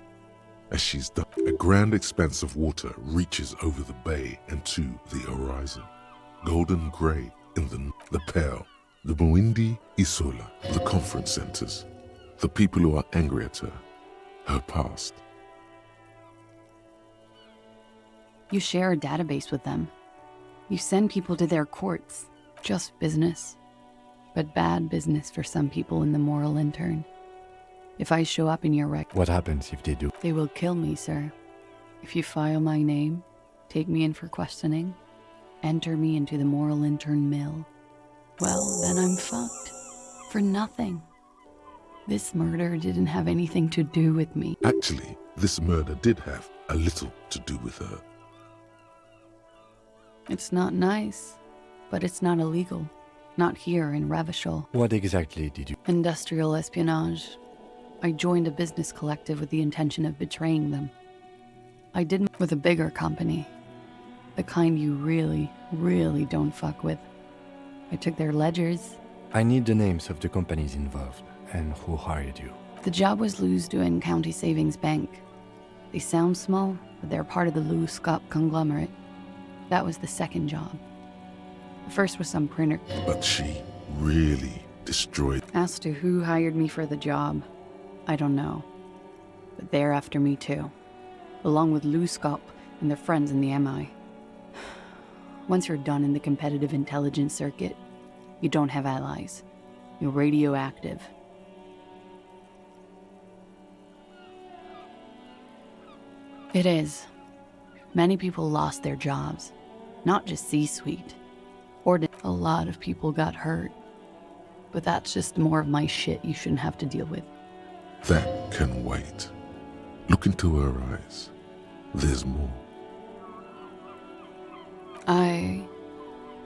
As she's done, a grand expanse of water reaches over the bay and to the horizon. Golden grey in the Pale, the Muindi Isola, the conference centers, the people who are angry at her past. You share a database with them. You send people to their courts. Just business. But bad business for some people in the moral intern. If I show up in your record... What happens if they do? They will kill me, sir. If you file my name, take me in for questioning, enter me into the moral intern mill, well, then I'm fucked. For nothing. This murder didn't have anything to do with me. Actually, this murder did have a little to do with her. It's not nice, but it's not illegal. Not here in Revachol. What exactly did you... Industrial espionage. I joined a business collective with the intention of betraying them. I did with a bigger company. The kind you really, really don't fuck with. I took their ledgers. I need the names of the companies involved and who hired you. The job was Louisdouen County Savings Bank. They sound small, but they're part of the Louis Scott conglomerate. That was the second job. The first was some printer. But she really destroyed... As to who hired me for the job, I don't know. But they're after me too. Along with Louis Scott and their friends in the MI. Once you're done in the competitive intelligence circuit, you don't have allies. You're radioactive. It is. Many people lost their jobs. Not just C-suite. A lot of people got hurt. But that's just more of my shit you shouldn't have to deal with. That can wait. Look into her eyes. There's more.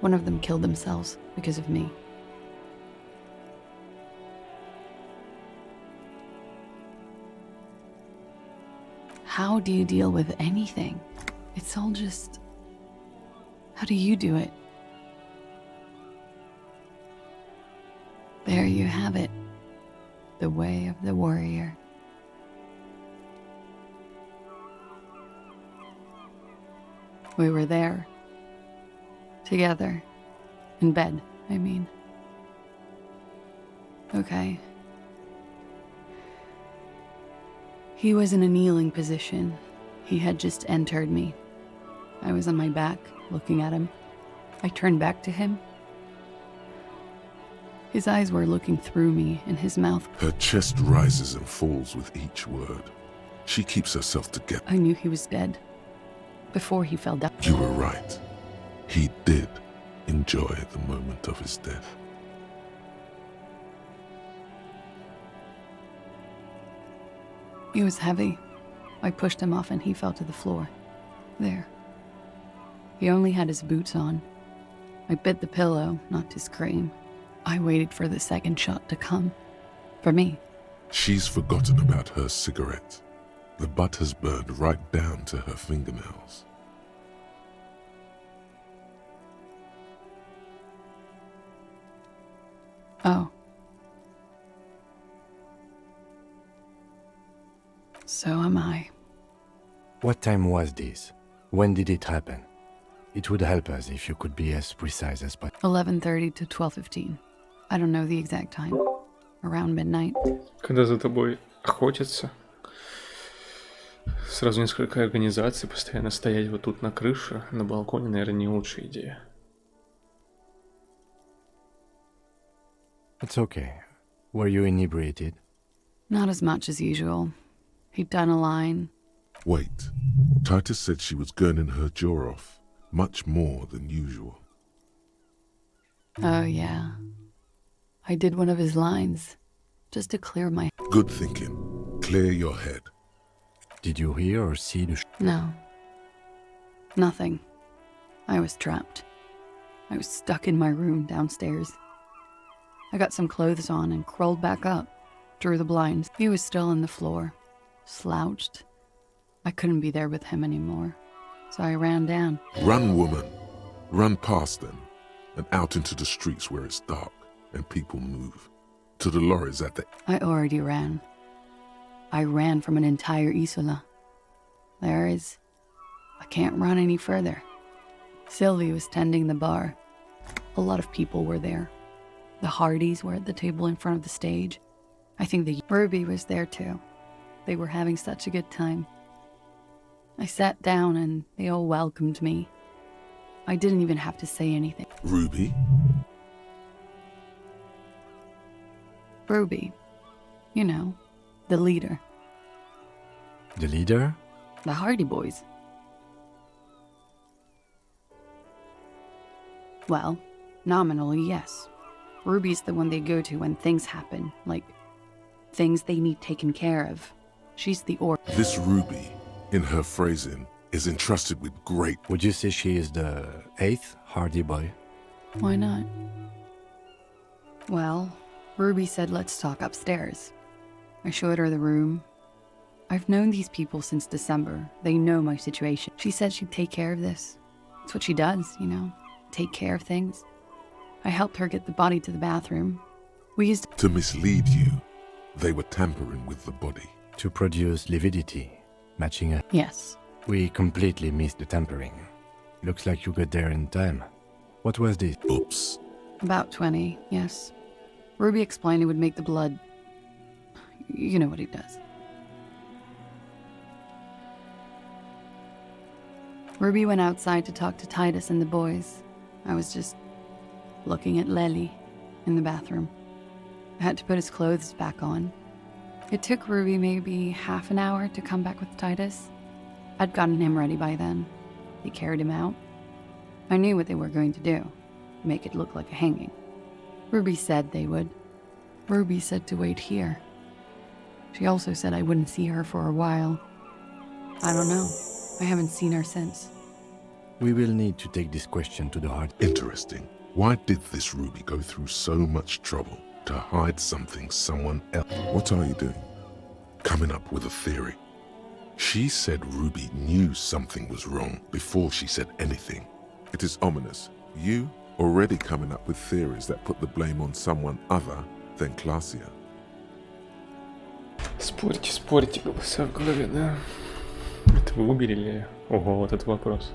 One of them killed themselves because of me. How do you deal with anything? It's all just... How do you do it? There you have it. The way of the warrior. We were there. Together. In bed, I mean. Okay. He was in a kneeling position. He had just entered me. I was on my back, looking at him. I turned back to him. His eyes were looking through me, and his mouth... Her chest rises and falls with each word. She keeps herself together. I knew he was dead. Before he fell down. You were right. He did enjoy the moment of his death. He was heavy. I pushed him off and he fell to the floor. There. He only had his boots on. I bit the pillow, not to scream. I waited for the second shot to come. For me. She's forgotten about her cigarette. The butt has burned right down to her fingernails. Oh. So am I. What time was this? When did it happen? It would help us if you could be as precise as possible. 11:30 to 12:15. I don't know the exact time. Around midnight. Когда за тобой охотятся, Сразу несколько организаций, постоянно стоять вот тут на крыше, на балконе, наверное, не лучшая идея. It's okay. Were you inebriated? Not as much as usual. He'd done a line. Wait. Titus said she was gurning her jaw off, much more than usual. Oh, yeah. I did one of his lines, just to clear my... Good thinking. Clear your head. Did you hear or see the... No. Nothing. I was trapped. I was stuck in my room downstairs. I got some clothes on and crawled back up, drew the blinds. He was still on the floor, slouched. I couldn't be there with him anymore, so I ran down. Run, woman. Run past them and out into the streets where it's dark and people move. To the lorries at the... I already ran. I ran from an entire Isola. I can't run any further. Sylvie was tending the bar. A lot of people were there. The Hardys were at the table in front of the stage. I think the Ruby was there too. They were having such a good time. I sat down and they all welcomed me. I didn't even have to say anything. Ruby? Ruby. You know, the leader. The leader? The Hardy Boys. Well, nominally, yes. Ruby's the one they go to when things happen, like things they need taken care of. She's the This Ruby, in her phrasing, is entrusted with great... Would you say she is the 8th Hardy Boy? Why not? Well, Ruby said let's talk upstairs. I showed her the room. I've known these people since December. They know my situation. She said she'd take care of this. It's what she does, you know, take care of things. I helped her get the body to the bathroom. We used to mislead you. They were tampering with the body. To produce lividity, matching it. Yes. We completely missed the tampering. Looks like you got there in time. What was this? Oops. About 20, yes. Ruby explained it would make the blood... You know what he does. Ruby went outside to talk to Titus and the boys. I was just looking at Lely in the bathroom. I had to put his clothes back on. It took Ruby maybe half an hour to come back with Titus. I'd gotten him ready by then. They carried him out. I knew what they were going to do, make it look like a hanging. Ruby said they would. Ruby said to wait here. She also said I wouldn't see her for a while. I don't know. I haven't seen her since. We will need to take this question to the heart. Interesting. Why did this Ruby go through so much trouble to hide something someone else? What are you doing? Coming up with a theory. She said Ruby knew something was wrong before she said anything. It is ominous. You already coming up with theories that put the blame on someone other than Clausia. Спорьте, спорьте, голоса в голове, да? Это вы уберили? Ого, вот этот вопрос.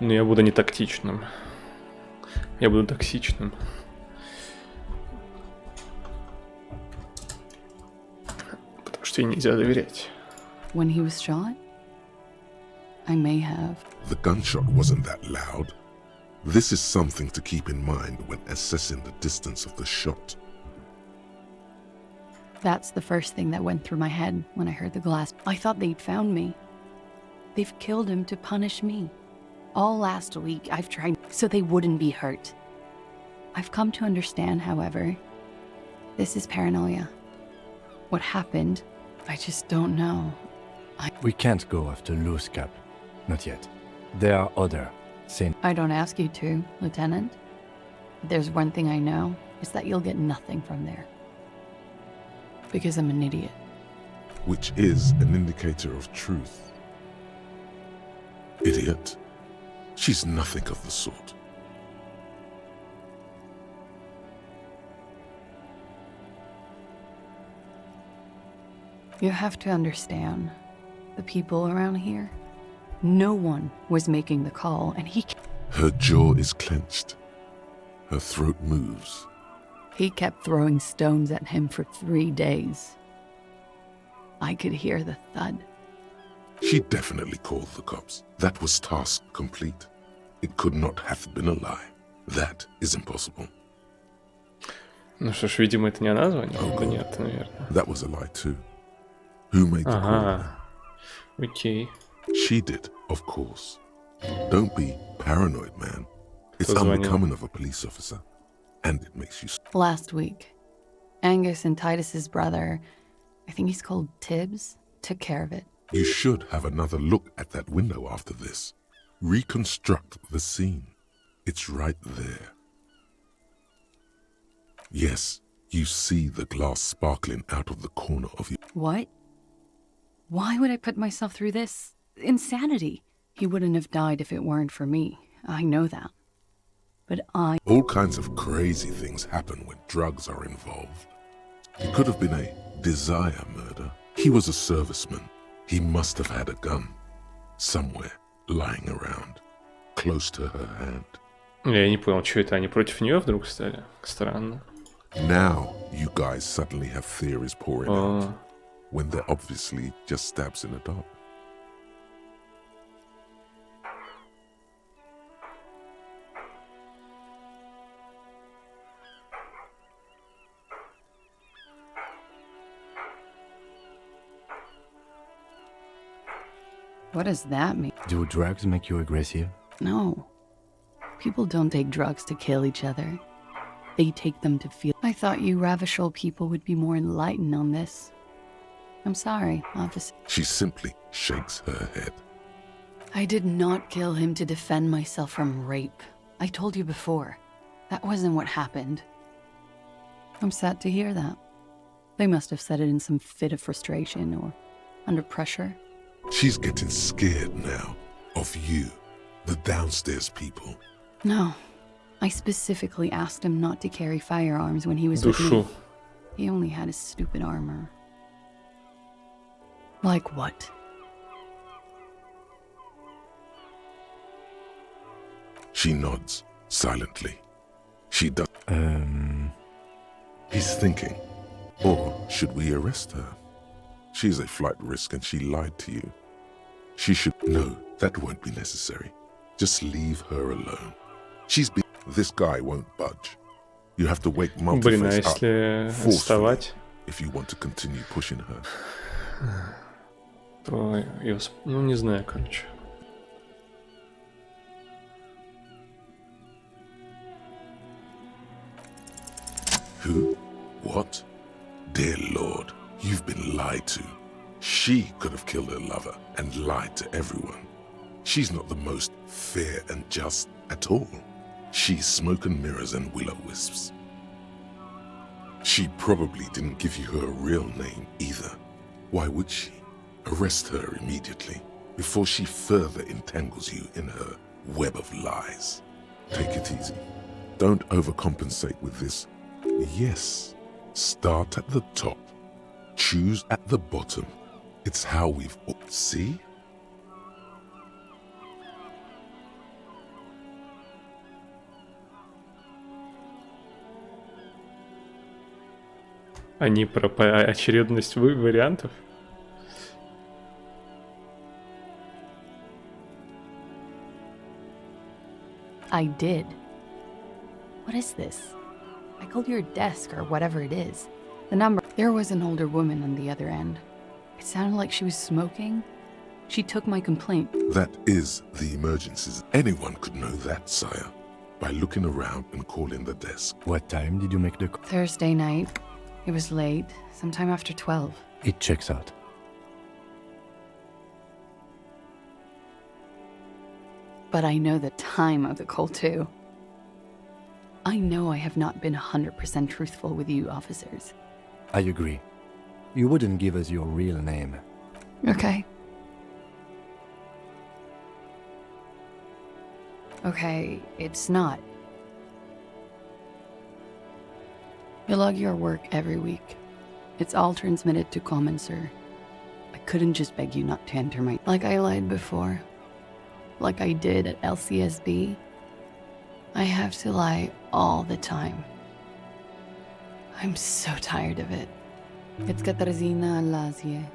Но я буду не тактичным. Я буду токсичным. Потому что ей нельзя доверять. When he was shot, I may have. The gunshot wasn't that loud. This is something to keep in mind when assessing the distance of the shot. That's the first thing that went through my head when I heard the glass. I thought they'd found me. They've killed him to punish me. All last week, I've tried so they wouldn't be hurt. I've come to understand, however, this is paranoia. What happened, I just don't know. We can't go after Loose Cap. Not yet. There are other sin. I don't ask you to, Lieutenant. There's one thing I know, is that you'll get nothing from there. Because I'm an idiot. Which is an indicator of truth. Idiot. She's nothing of the sort. You have to understand, the people around here, no one was making the call, and Her jaw is clenched. Her throat moves. He kept throwing stones at him for 3 days. I could hear the thud. She definitely called the cops. That was task complete. It could not have been a lie. That is impossible. Ну что ж, видимо, это не она звонила? Да нет, наверное. That was a lie too. Who made the call? Окей. She did, of course. Don't be paranoid, man. It's Кто звонил? unbecoming of a police officer. And it makes you... Last week, Angus and Titus's brother, I think he's called Tibbs, took care of it. You should have another look at that window after this. Reconstruct the scene. It's right there. Yes, you see the glass sparkling out of the corner of your... What? Why would I put myself through this? Insanity. He wouldn't have died if it weren't for me. I know that. But All kinds of crazy things happen when drugs are involved. It could have been a desire murder. He was a serviceman. He must have had a gun. Somewhere, lying around. Close to her hand. Я не понял, что это, они против нее вдруг стали? Странно. Now, you guys suddenly have theories pouring out. When they're obviously just stabs in the dark. what does that mean? Do drugs make you aggressive? No. People don't take drugs to kill each other. They take them to feel. I thought you Ravishol people would be more enlightened on this. I'm sorry, officer. She simply shakes her head. I did not kill him to defend myself from rape. I told you before. That wasn't what happened. I'm sad to hear that. They must have said it in some fit of frustration or under pressure. She's getting scared now of you, the downstairs people. No. I specifically asked him not to carry firearms when he was with me. He only had his stupid armor. Like what? She nods, silently. She does... He's thinking. Or should we arrest her? She's a flight risk and she lied to you. She should... No, that won't be necessary. Just leave her alone. She's been... This guy won't budge. You have to wake Multiface up forcefully if you want to continue pushing her. То её... Ну, не знаю, короче. Who? What? Dear Lord, you've been lied to. She could have killed her lover and lied to everyone. She's not the most fair and just at all. She's smoke and mirrors and will-o-wisps. She probably didn't give you her real name either. Why would she? Arrest her immediately before she further entangles you in her web of lies. Take it easy. Don't overcompensate with this. Yes, start at the top. Choose at the bottom. It's how we've... See? Они про очередность вариантов? I did. What is this? I called your desk or whatever it is. The number... There was an older woman on the other end. It sounded like she was smoking. She took my complaint. That is the emergencies. Anyone could know that, sire, by looking around and calling the desk. What time did you make the call? Thursday night. It was late, sometime after 12. It checks out. But I know the time of the call too. I know I have not been 100% truthful with you officers. I agree. You wouldn't give us your real name. Okay. Okay, it's not. You log your work every week. It's all transmitted to Common, sir. I couldn't just beg you not to enter my... Like I lied before. Like I did at LCSB. I have to lie all the time. I'm so tired of it. It's Katarzyna Lazie.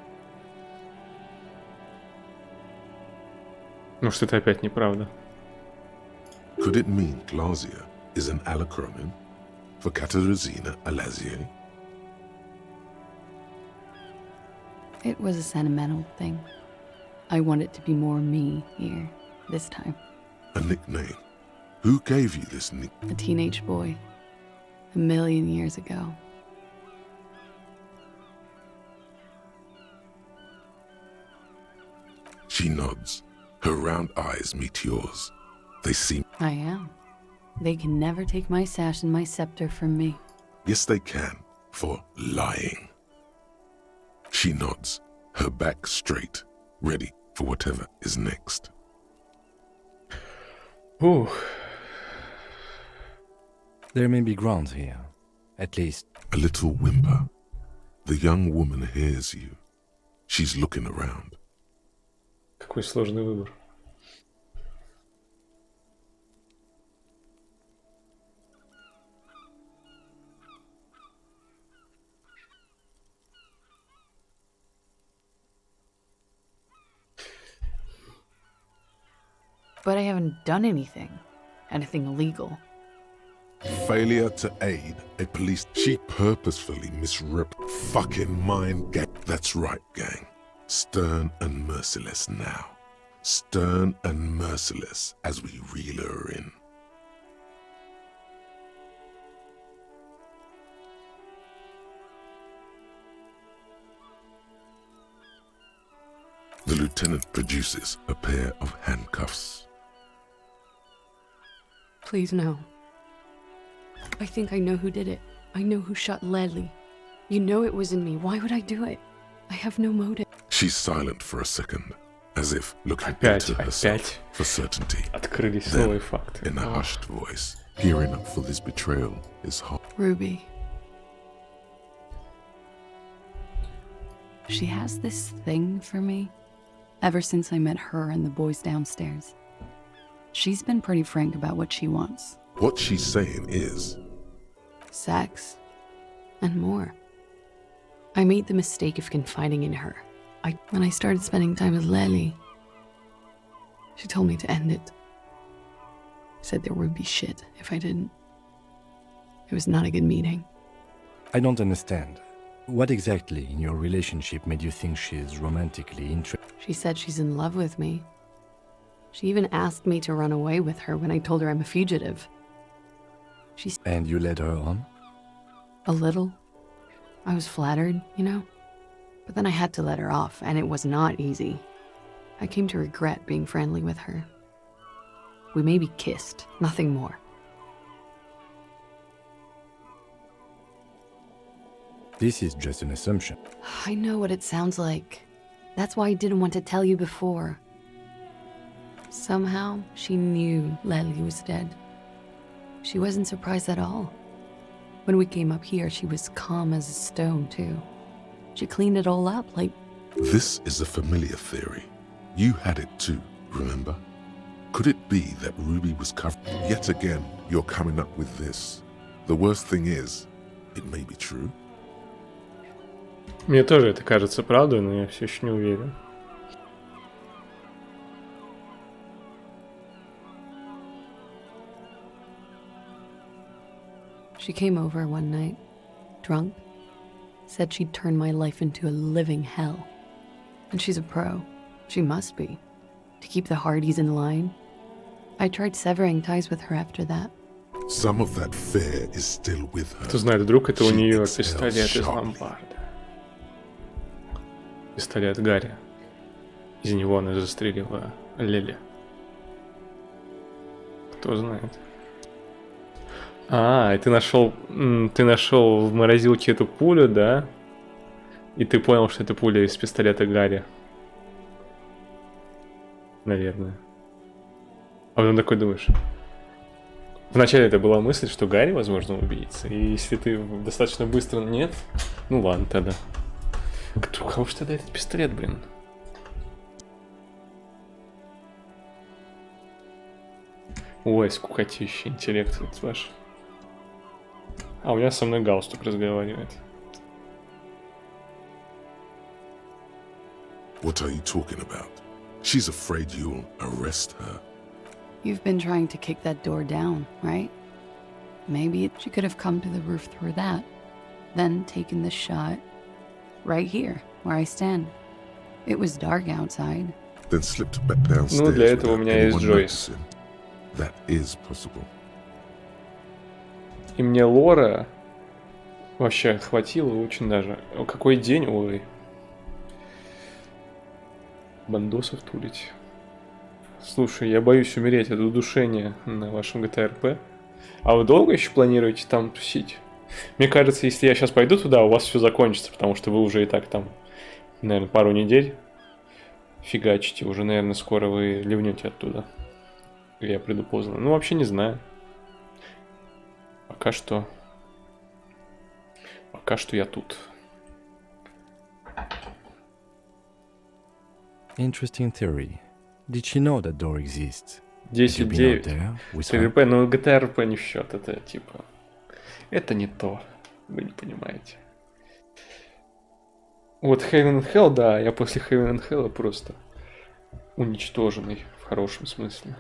Может, это опять неправда. Could it mean Glasia is an alacronym for Katarzyna Alazier? It was a sentimental thing. I want it to be more me here, this time. A nickname? Who gave you this nickname? A teenage boy. 1,000,000 years ago. She nods. Her round eyes meet yours. They seem... I am. They can never take my sash and my scepter from me. Yes, they can, for lying. She nods, her back straight, ready for whatever is next. Ooh. There may be grounds here. At least. A little whimper. The young woman hears you. She's looking around. Какой сложный выбор. But I haven't done anything illegal. Failure to aid a police... She purposefully fucking mind gang. That's right, gang. Stern and merciless now. Stern and merciless as we reel her in. The lieutenant produces a pair of handcuffs. Please, no. I think I know who did it. I know who shot Ledley. You know it wasn't me. Why would I do it? I have no motive. She's silent for a second, as if looking into herself for certainty. Открылись Then, новые факты. in a hushed voice, gearing up for this betrayal is hot. Ruby. She has this thing for me ever since I met her and the boys downstairs. She's been pretty frank about what she wants. What she's saying is... Sex. And more. I made the mistake of confiding in her. When I started spending time with Lely, she told me to end it. Said there would be shit if I didn't. It was not a good meeting. I don't understand. What exactly in your relationship made you think she's romantically interested? She said she's in love with me. She even asked me to run away with her when I told her I'm a fugitive. And you led her on? A little. I was flattered, you know? But then I had to let her off, and it was not easy. I came to regret being friendly with her. We maybe kissed, nothing more. This is just an assumption. I know what it sounds like. That's why I didn't want to tell you before. Somehow, she knew Lely was dead. She wasn't surprised at all. When we came up here, she was calm as a stone, too. She cleaned it all up, like... This is a familiar theory. You had it too, remember? Could it be that Ruby was covered? Yet again, you're coming up with this. The worst thing is, it may be true. Мне тоже это кажется правдой, но я все еще не уверен. She came over one night, drunk, said she'd turn my life into a living hell. And she's a pro. She must be. To keep the Hardys in line. I tried severing ties with her after that. Some of that fear is still with her. Кто знает, вдруг это у нее пистолет из ломбарда. Пистолет Гарри. Из него она застрелила Лили. Кто знает. А, и ты нашел в морозилке эту пулю, да? И ты понял, что это пуля из пистолета Гарри. Наверное. А потом такой думаешь. Вначале это была мысль, что Гарри, возможно, убийца. И если ты достаточно быстро... Нет? Ну ладно тогда. У кого же тогда этот пистолет, блин? Ой, скукотища, интеллект этот ваш. А у меня со мной галстук разговаривает. What are you talking about? She's afraid you'll arrest her. You've been trying to kick that door down, right? Maybe she could have come to the roof through that, then taken the shot right here, where I stand. It was dark outside. Then slipped back downstairs. Ну, для этого у меня есть anyone Джойс. noticing. That is possible. И мне лора вообще хватило очень даже. Какой день, ой. Бандосов тулить. Слушай, я боюсь умереть от удушения на вашем GTA-RP. А вы долго еще планируете там тусить? Мне кажется, если я сейчас пойду туда, у вас все закончится, потому что вы уже и так там, наверное, пару недель фигачите. Уже, наверное, скоро вы ливнете оттуда. Я приду поздно. Ну, вообще не знаю. Пока что я тут. Interesting theory. Did she know that door exists? 10-9. РП, но GTA RP не в счет. Это типа... Это не то. Вы не понимаете. Вот Heaven and Hell, да, я после Heaven and Hell просто уничтоженный в хорошем смысле.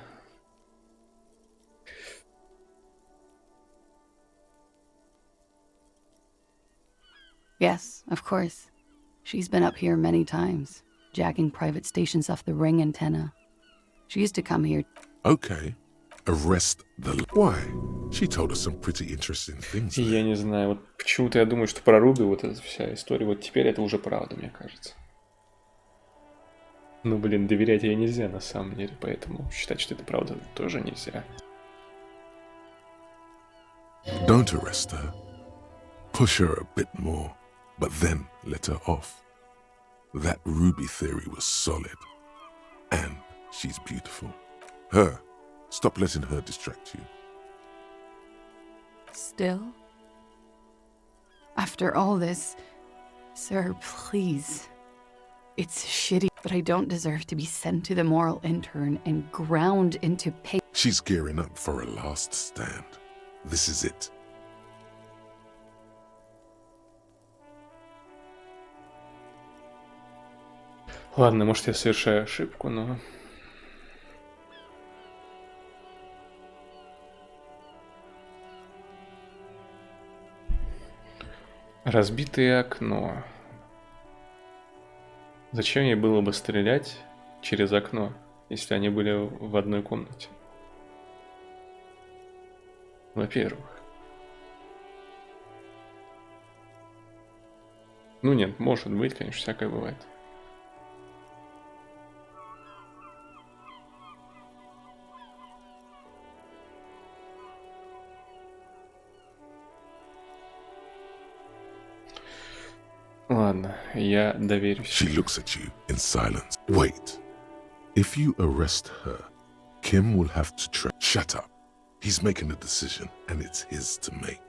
Yes, of course. She's been up here many times, jacking private stations off the ring antenna. She used to come here. Okay. Arrest the... Why? She told us some pretty interesting things. Я не знаю, вот почему-то я думаю, что про Руби вот эта вся история, вот теперь это уже правда, мне кажется. Ну, блин, доверять ей нельзя на самом деле, поэтому считать, что это правда, тоже нельзя. Don't arrest her. Push her a bit more, but then let her off. That Ruby theory was solid. And she's beautiful. Her. Stop letting her distract you. Still? After all this, sir, please. It's shitty, but I don't deserve to be sent to the moral intern and ground into pain. She's gearing up for a last stand. This is it. Ладно, может, я совершаю ошибку, но... Разбитое окно. Зачем ей было бы стрелять через окно, если они были в одной комнате? Во-первых. Ну нет, может быть, конечно, всякое бывает. Ладно, я доверюсь. She looks at you in silence. Wait. If you arrest her, Kim will have to Shut up. He's making a decision, and it's his to make.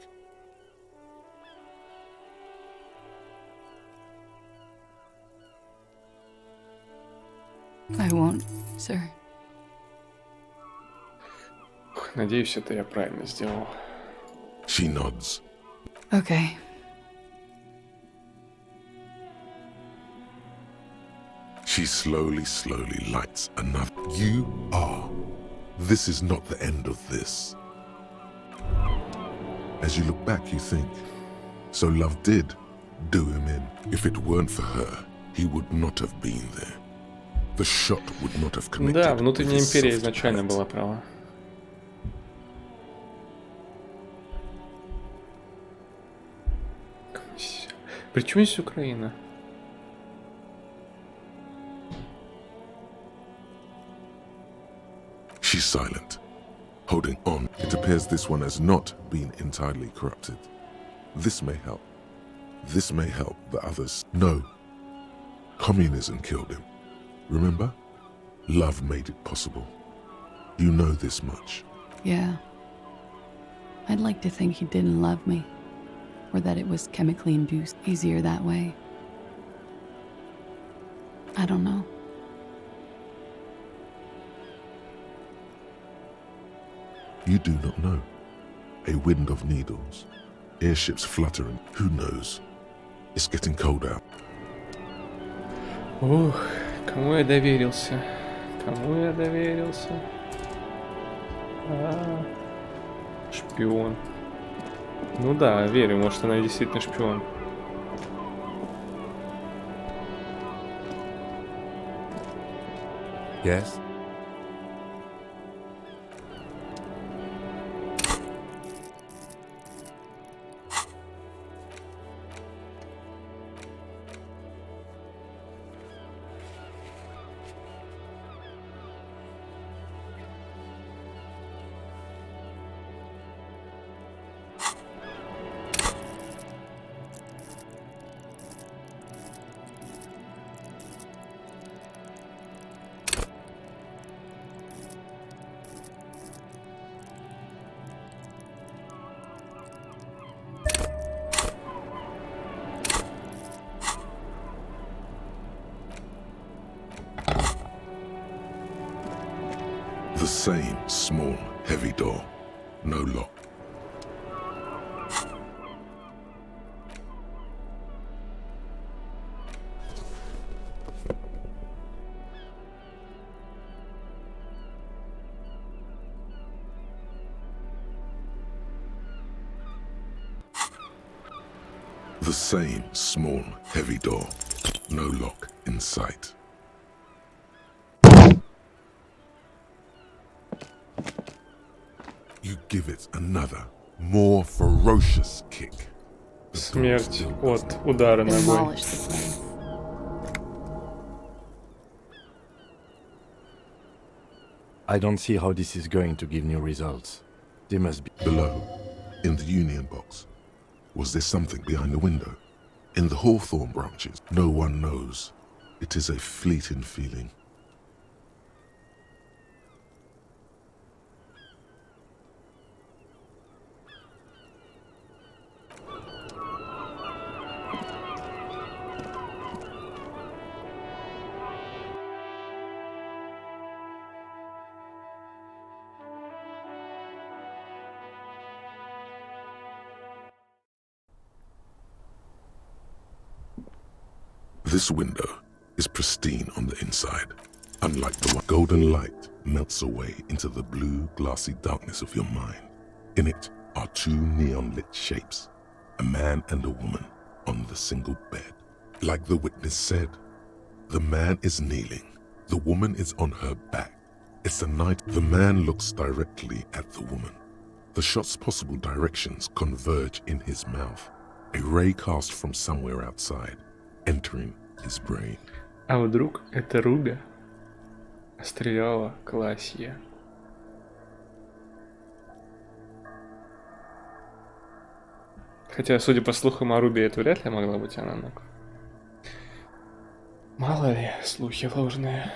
I won't, sir. Надеюсь, это я правильно сделал. She nods. Okay. She slowly lights another. You are. This is not the end of this. As you look back, you think, so love did do him in. If it weren't for her, he would not have been there. The shot would not have connected. Да, внутренняя империя изначально была права. Причем здесь Украина? She's silent, holding on. It appears this one has not been entirely corrupted. This may help. This may help the others. No. Communism killed him. Remember? Love made it possible. You know this much. Yeah. I'd like to think he didn't love me, or that it was chemically induced. Easier that way. I don't know. You do not know. A wind of needles. Airships fluttering. Who knows? It's getting cold out. Ух, кому я доверился? Кому я доверился? Шпион. Ну да, верю, может она действительно шпион. Yes? The same small, heavy door. No lock. The same small, heavy door. No lock in sight. You give it another, more ferocious kick. Смерть от удара ногой. Demolish the place. I don't see how this is going to give new results. They must be Below, in the Union box, was there something behind the window? In the hawthorn branches, no one knows. It is a fleeting feeling. This window is pristine on the inside. Unlike the one, golden light melts away into the blue, glassy darkness of your mind. In it are two neon-lit shapes, a man and a woman on the single bed. Like the witness said, the man is kneeling, the woman is on her back. It's a night. The man looks directly at the woman. The shot's possible directions converge in his mouth, a ray cast from somewhere outside, entering his brain. А вдруг это Руби стреляла Классия? Хотя, судя по слухам о Руби, это вряд ли могла быть она, но... Мало ли, слухи ложные.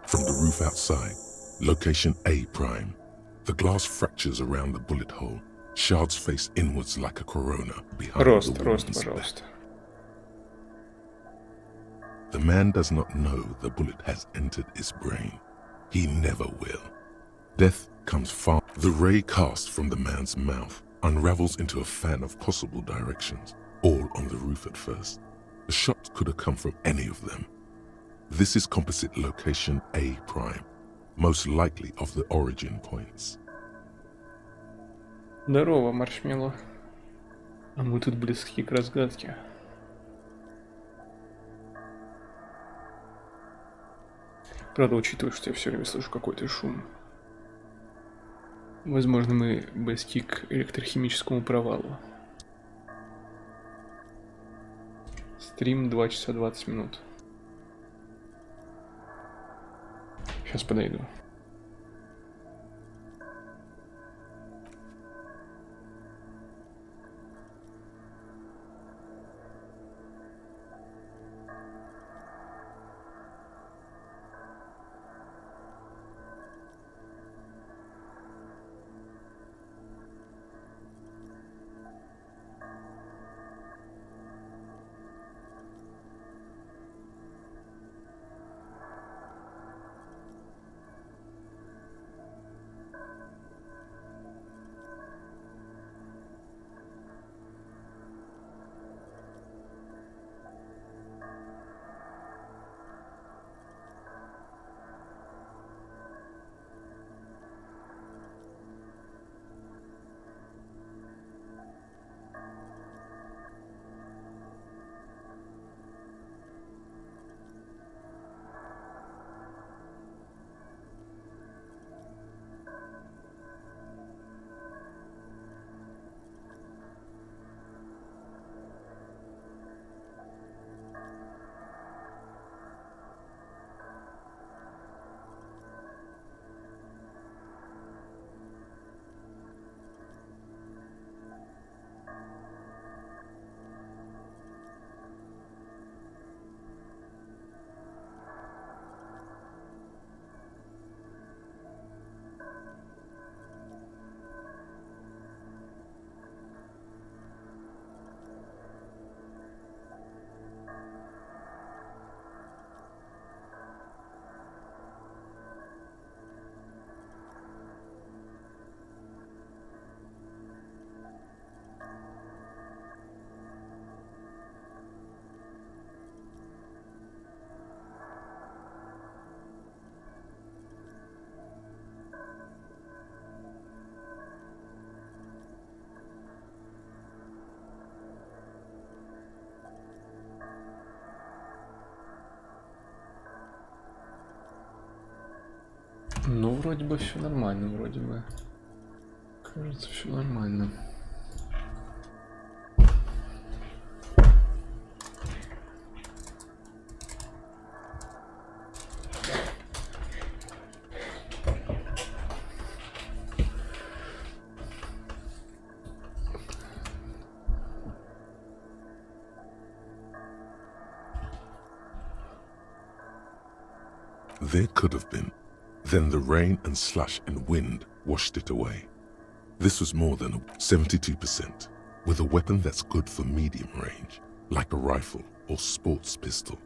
From the roof outside, location A prime. The glass fractures around the bullet hole. Shards face inwards like a corona behind Рост, the рост, woman's пожалуйста. back. The man does not know the bullet has entered his brain. He never will. Death comes far. The ray cast from the man's mouth unravels into a fan of possible directions, all on the roof at first. The shot could have come from any of them. This is composite location A prime, most likely of the origin points. Здорово, Маршмелло. А мы тут близки к разгадке. Правда, учитывая, что я все время слышу какой-то шум. Возможно, мы близки к электрохимическому провалу. Стрим 2 часа 20 минут. Сейчас подойду. вроде бы все нормально, вроде бы. Кажется, все нормально. There could have been. Then the rain and slush and wind washed it away. This was more than 72%, with a weapon that's good for medium range, like a rifle or sports pistol.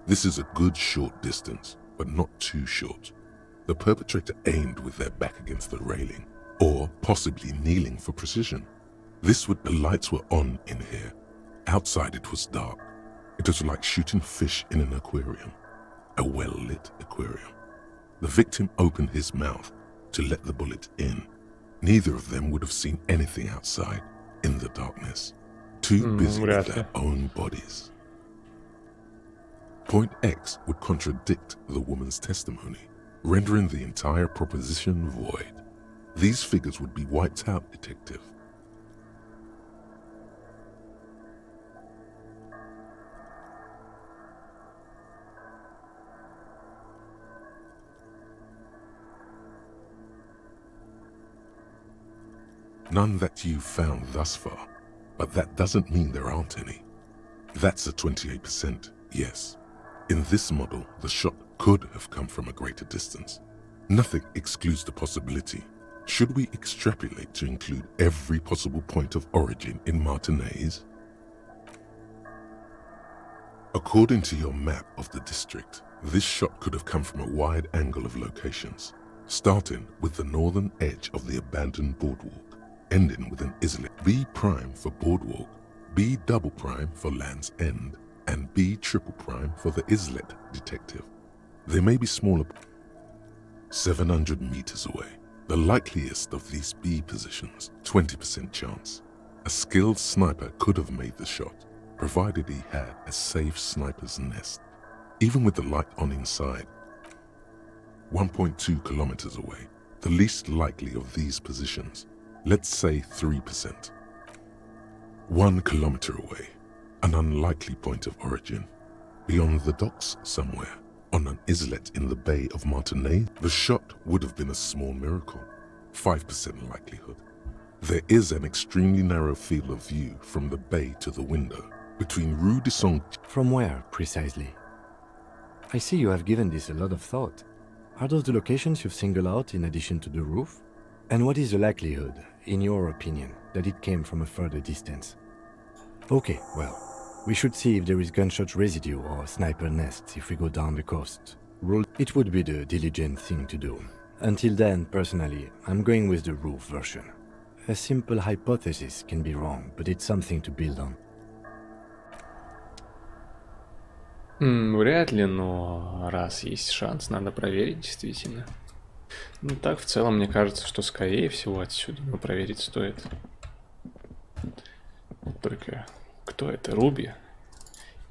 This is a good short distance, but not too short. The perpetrator aimed with their back against the railing, or possibly kneeling for precision. The lights were on in here. Outside it was dark. It was like shooting fish in an aquarium. A well-lit aquarium. The victim opened his mouth to let the bullet in. Neither of them would have seen anything outside in the darkness. Too busy with their own bodies. Point X would contradict the woman's testimony, rendering the entire proposition void. These figures would be wiped out, detective. None that you've found thus far, but that doesn't mean there aren't any. That's a 28%, yes. In this model, the shot could have come from a greater distance. Nothing excludes the possibility. Should we extrapolate to include every possible point of origin in Martinez? According to your map of the district, this shot could have come from a wide angle of locations, starting with the northern edge of the abandoned boardwalk, ending with an islet. B prime for boardwalk, B double prime for Land's End, and B triple prime for the islet, detective. They may be smaller, 700 meters away. The likeliest of these B positions, 20% chance. A skilled sniper could have made the shot, provided he had a safe sniper's nest. Even with the light on inside, 1.2 kilometers away, the least likely of these positions, let's say 3%. 1 kilometer away, an unlikely point of origin. Beyond the docks somewhere, on an islet in the Bay of Martinez, the shot would have been a small miracle, 5% likelihood. There is an extremely narrow field of view from the bay to the window, between Rue de Saint... From where, precisely? I see you have given this a lot of thought. Are those the locations you've singled out in addition to the roof? And what is the likelihood, in your opinion, that it came from a further distance? Okay, well, we should see if there is gunshot residue or sniper nests if we go down the coast. It would be the diligent thing to do. Until then, personally, I'm going with the roof version. A simple hypothesis can be wrong, but it's something to build on. Вряд ли, но раз есть шанс, надо проверить действительно. Ну так, в целом, мне кажется, что скорее всего отсюда, но проверить стоит. Только кто это, Руби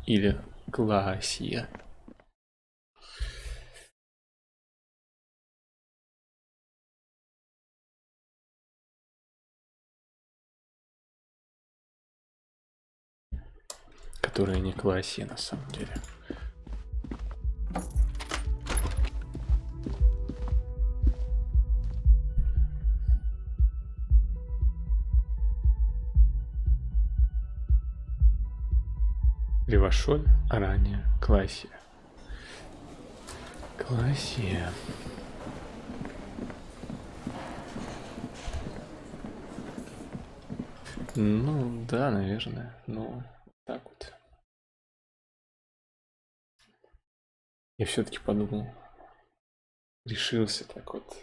или Классия? Которая не Классия на самом деле. Левашоль, а ранее Классия. Классия. Ну, да, наверное. Ну, так вот. Я все-таки подумал. Решился так вот.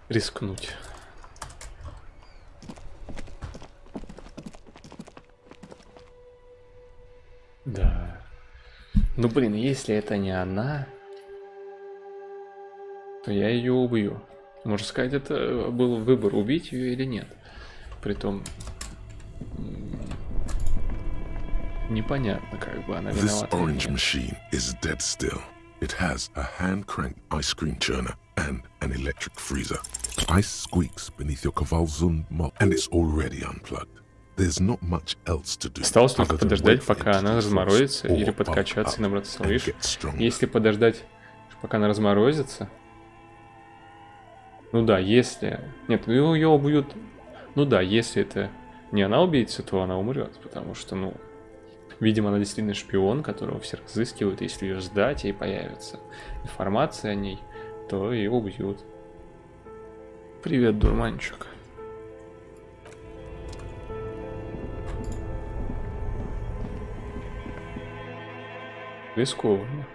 Рискнуть. Да. Ну, блин, если это не она, то я ее убью. Можно сказать, это был выбор, убить ее или нет. Притом непонятно, как бы она This виновата или orange нет. machine is dead still. It has a hand-cranked ice cream churner and an electric freezer. Ice squeaks beneath your Kvalzund mop, and it's already unplugged. There's not much else to do. Осталось только подождать, пока она разморозится, или подкачаться и набраться сил. Видишь, если подождать, пока она разморозится... Ну да, если... Нет, ее убьют... Ну да, если это не она убийца, то она умрет, потому что, ну... Видимо, она действительно шпион, которого все разыскивают. Если ее сдать, ей появится информация о ней, то ее убьют. Привет, дурманчик. Рискованно.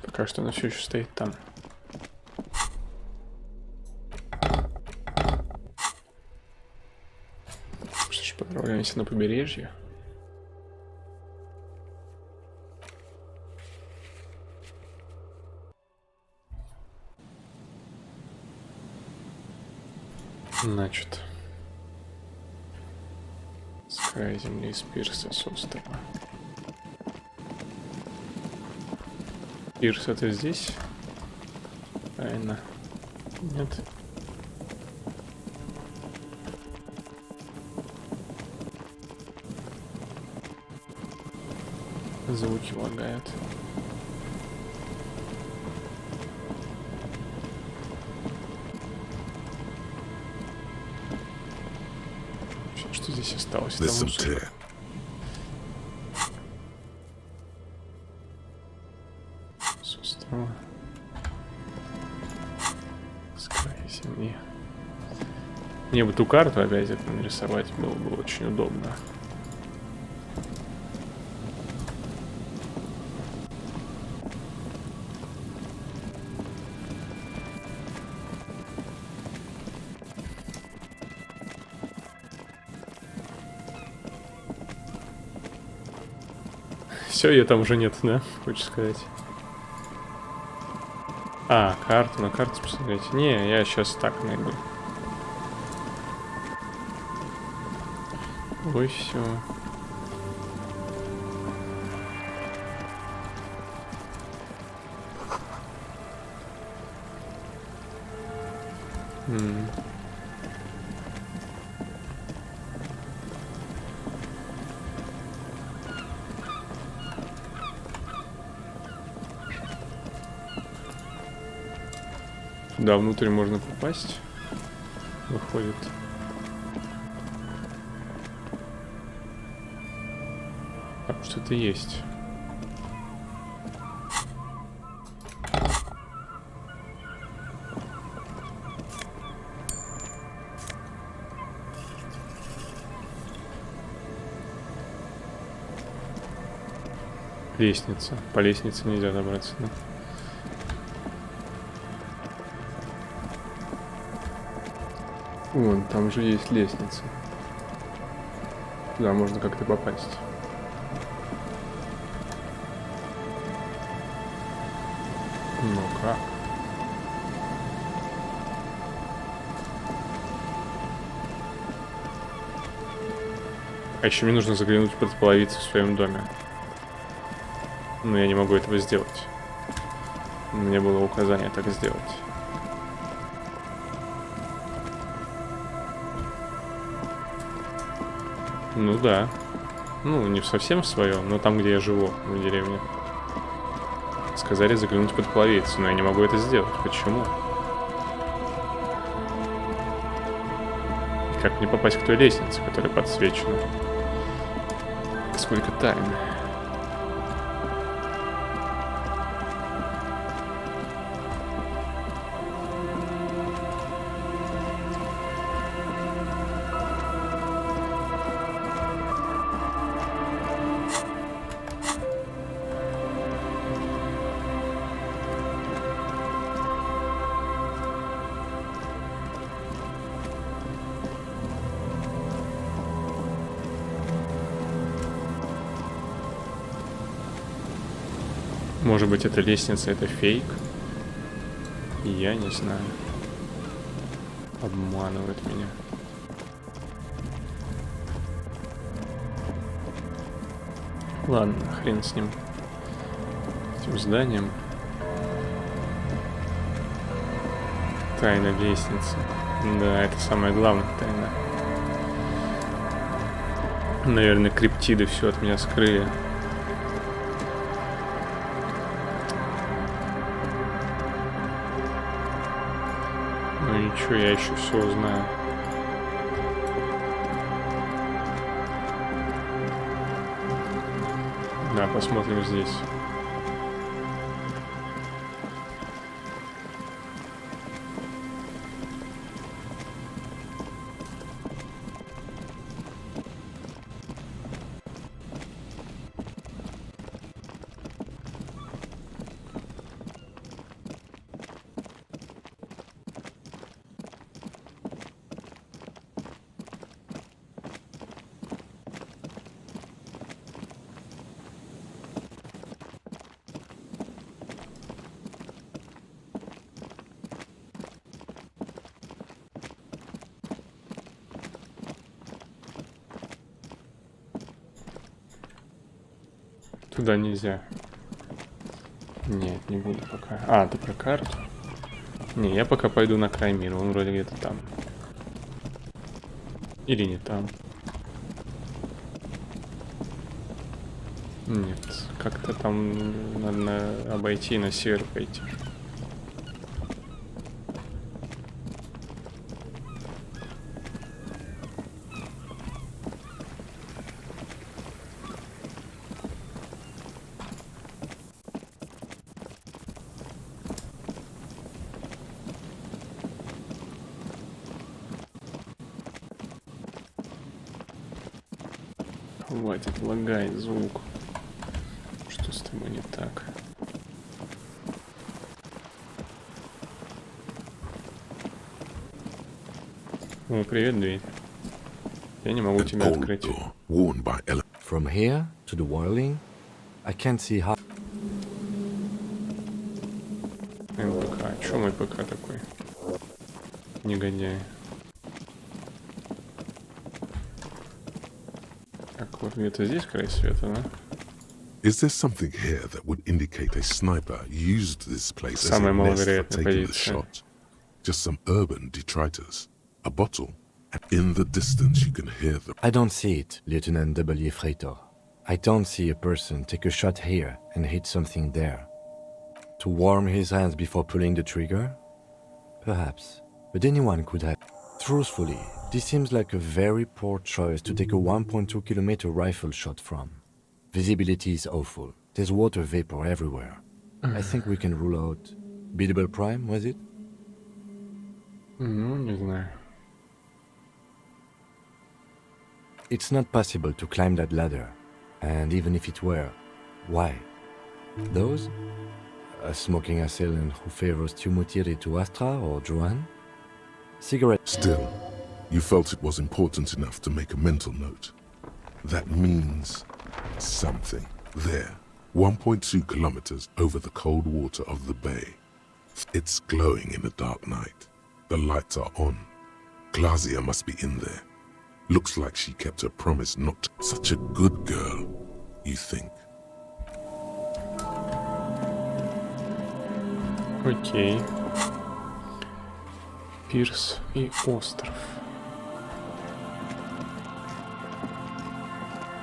Пока что она все еще стоит там. Что ж, отправляемся на побережье. Значит, с края земли, с пирса, с острова. Пирс это здесь? Правильно. Нет. Звуки лагают. Что здесь осталось? Там мусор. С острова. С края земли. Мне бы ту карту опять это нарисовать было бы очень удобно. Все, ее там уже нет, да? Хочешь сказать? А, карту, на карту посмотреть. Не, я сейчас так найду. Ой, все. Да, внутрь можно попасть. Выходит. Так, что-то есть. Лестница. По лестнице нельзя добраться, да? Вон, там же есть лестница. Туда можно как-то попасть. Ну как? А еще мне нужно заглянуть под половицу в своем доме. Но я не могу этого сделать. Мне было указание так сделать. Ну да. Ну, не совсем в своем, но там, где я живу, в деревне. Сказали заглянуть под половицу, но я не могу это сделать. Почему? Как мне попасть к той лестнице, которая подсвечена? Сколько тайн. Может быть, эта лестница — это фейк? Я не знаю. Обманывает меня. Ладно, хрен с ним. С этим зданием. Тайна лестницы. Да, это самая главная тайна. Наверное, криптиды все от меня скрыли. Ну ничего, я еще все узнаю. Да, посмотрим здесь. Туда нельзя. Нет, не буду пока. А, ты про карту? Не, я пока пойду на край мира. Он вроде где-то там. Или не там. Нет, как-то там надо обойти, на север пойти. Хватит, лагает звук. Что с тобой не так? О, привет, дверь. Я не могу тебя открыть. From here to the whirling, I can't see how. МПК. А чё мой ПК такой? Негодяй. Так, вот где-то здесь край света, да? Is there something here that would indicate a sniper used this place as a Самая nest for маловероятная taking the позиция. shot? Just some urban detritus. A bottle. And in the distance you can hear the... I don't see it, Lieutenant W. Freitor. I don't see a person take a shot here and hit something there. To warm his hands before pulling the trigger? Perhaps. But anyone could have. Truthfully, this seems like a very poor choice to take a 1.2 kilometer rifle shot from. Visibility is awful. There's water vapor everywhere. I think we can rule out... Biddable Prime, was it? Ну, не знаю. It's not possible to climb that ladder. And even if it were, why? Those? A smoking assailant who favors Tumutiri to Astra or Joanne? Cigarette. Still, you felt it was important enough to make a mental note. That means something. There, 1.2 kilometers over the cold water of the bay. It's glowing in the dark night. The lights are on. Glazia must be in there. Looks like she kept her promise not to. Such a good girl, you think. Окей. Пирс и остров.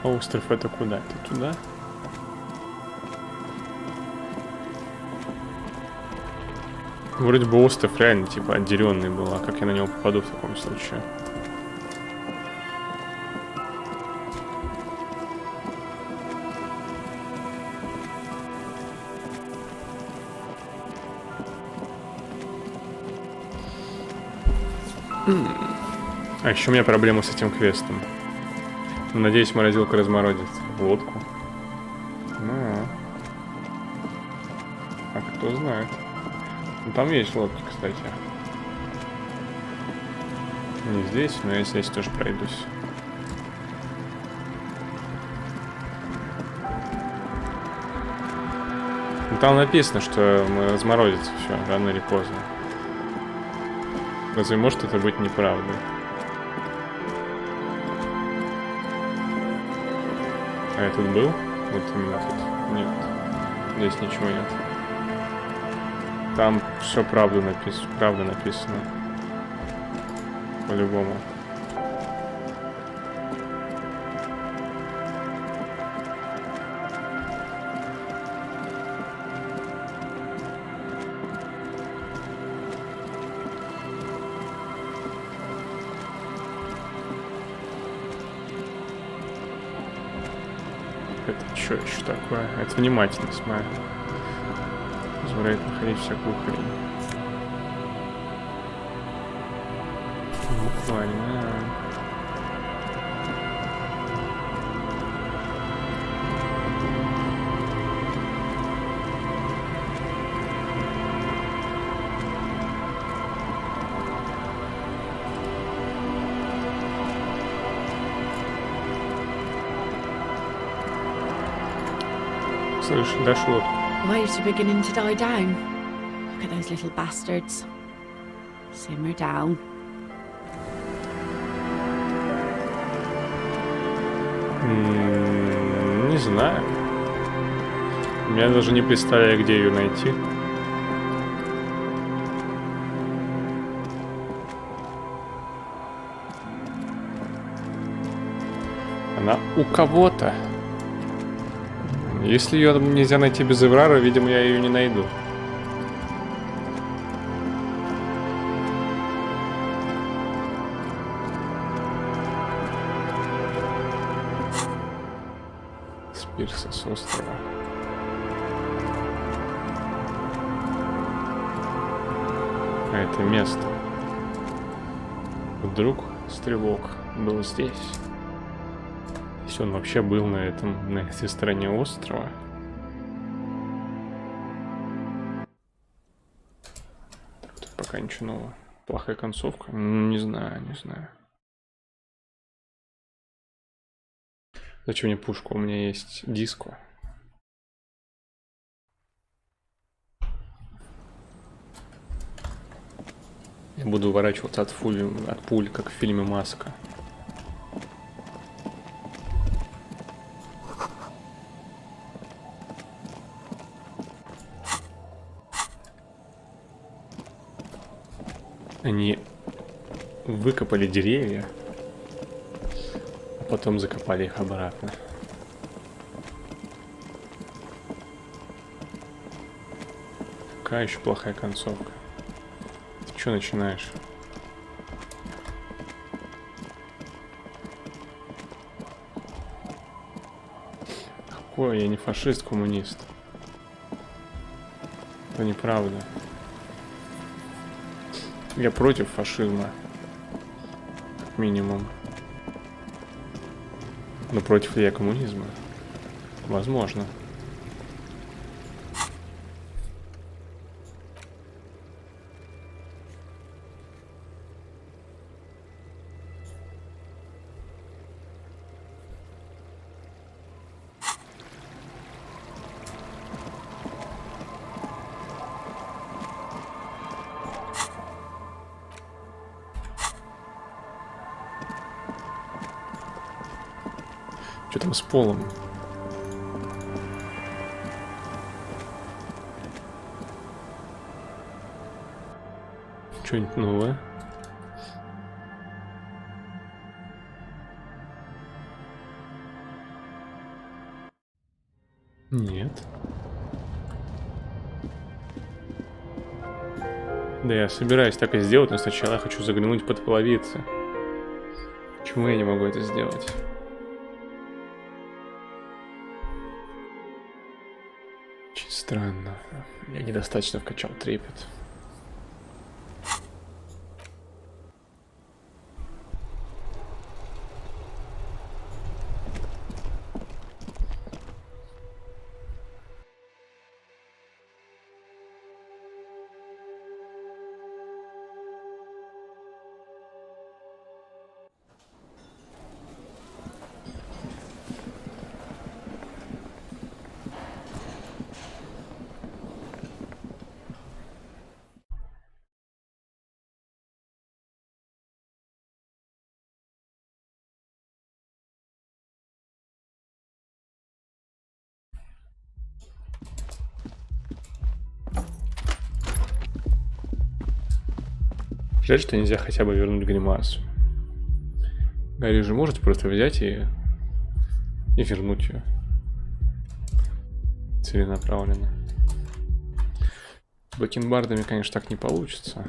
А остров это куда? Это туда? Вроде бы остров реально типа отделенный был, а как я на него попаду в таком случае? А еще у меня проблема с этим квестом. Надеюсь, морозилка разморозит лодку. Ну, а кто знает. Ну, там есть лодки, кстати. Не здесь, но я здесь тоже пройдусь. Ну, там написано, что разморозится все рано или поздно. Разве может это быть неправдой? А я тут был? Вот именно тут. Нет. Здесь ничего нет. Там все правда написано. По-любому. Это что еще такое? Это внимательность моя. Позволяет находить всякую хрень. Буквально. Слышь, дошло. Lights are beginning to die down. Look at those little bastards. Simmer down. Не знаю. Я даже не представляю, где ее найти. Она у кого-то. Если ее нельзя найти без Эврара, видимо, я ее не найду. Спирса с острова. А это место. Вдруг стрелок был здесь. Если он вообще был на этой стороне острова. Тут пока ничего нового. Плохая концовка? Не знаю. Зачем мне пушка? У меня есть диско. Я буду уворачиваться от пуль, как в фильме «Маска». Они выкопали деревья, а потом закопали их обратно. Какая еще плохая концовка? Ты что начинаешь? Какой? Я не фашист, коммунист. Это неправда. Я против фашизма, как минимум. Но против ли я коммунизма? Возможно. Что там с полом? Что-нибудь новое? Нет. Да, я собираюсь так и сделать, но сначала я хочу заглянуть под половицы. Почему я не могу это сделать? Очень странно. Я недостаточно вкачал трепет. Жаль, что нельзя хотя бы вернуть гримасу. Гарри же может просто взять и вернуть ее. Целенаправленно. С бакенбардами, конечно, так не получится.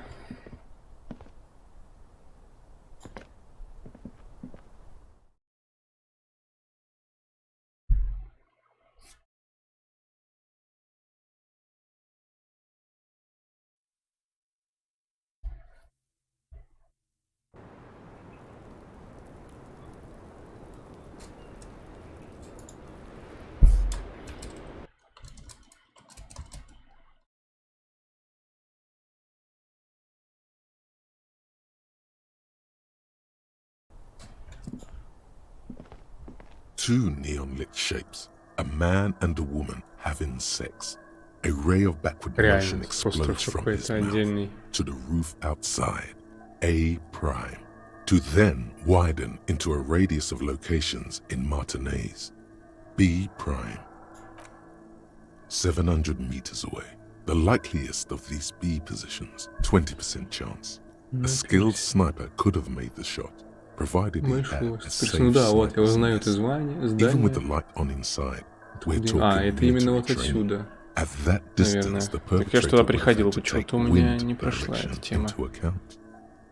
Two neon-lit shapes, a man and a woman having sex. A ray of backward motion explodes from his mouth to the roof outside. A prime. To then widen into a radius of locations in Martinez. B prime. 700 meters away. The likeliest of these B positions, 20% chance. A skilled sniper could have made the shot, provided he had a safe sniper's nest. Even with the light on inside, we're talking military training. At that distance, the perpetrator would have had to take wind direction into account.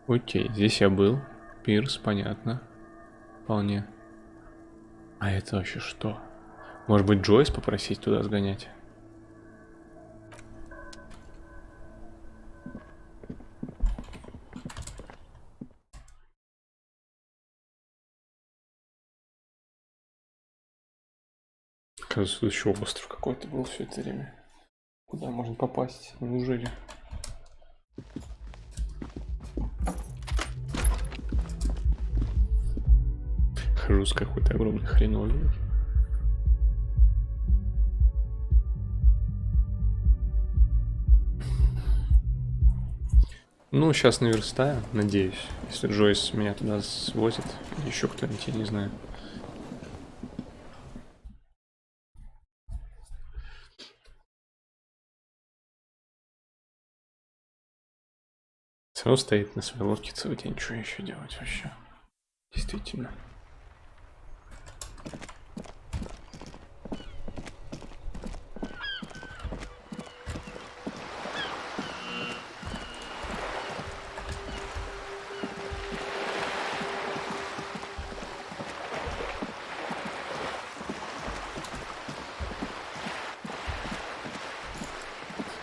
Окей, здесь я был. Пирс, понятно. Вполне. А это вообще что? Может быть, Джойс попросить туда сгонять? Кажется, еще остров какой-то был все это время. Куда можно попасть? Неужели? Хожу с какой-то огромной хреновиной. Ну, сейчас наверстаю, надеюсь. Если Джойс меня туда свозит, или еще кто-нибудь, я не знаю. Все равно стоит на своей лодке целый день, что еще делать вообще? Действительно.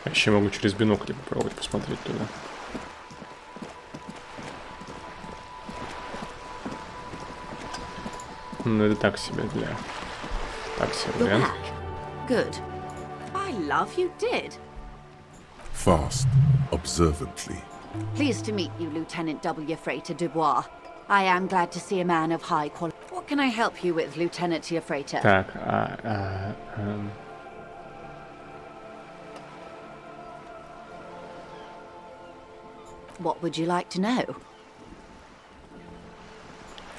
А еще могу через бинокль попробовать посмотреть туда. Ну, это так себе для... Так себе вариант. Good. By love, you did. Fast, observantly. Pleased to meet you, Lieutenant W. Freighter Dubois. I am glad to see a man of high quality. What can I help you with, Lieutenant Freighter? Так, What would you like to know?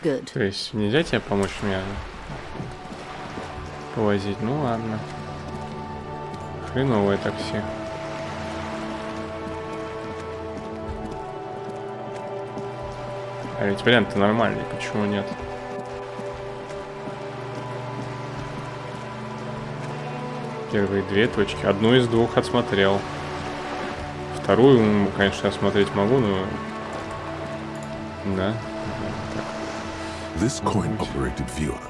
Good. То есть нельзя тебе помочь мне повозить? Ну ладно. Хреновое такси. А ведь вариант-то нормальный, почему нет? Первые две точки. Одну из двух отсмотрел. Вторую, конечно, осмотреть могу, но... Да. This coin-operated viewer,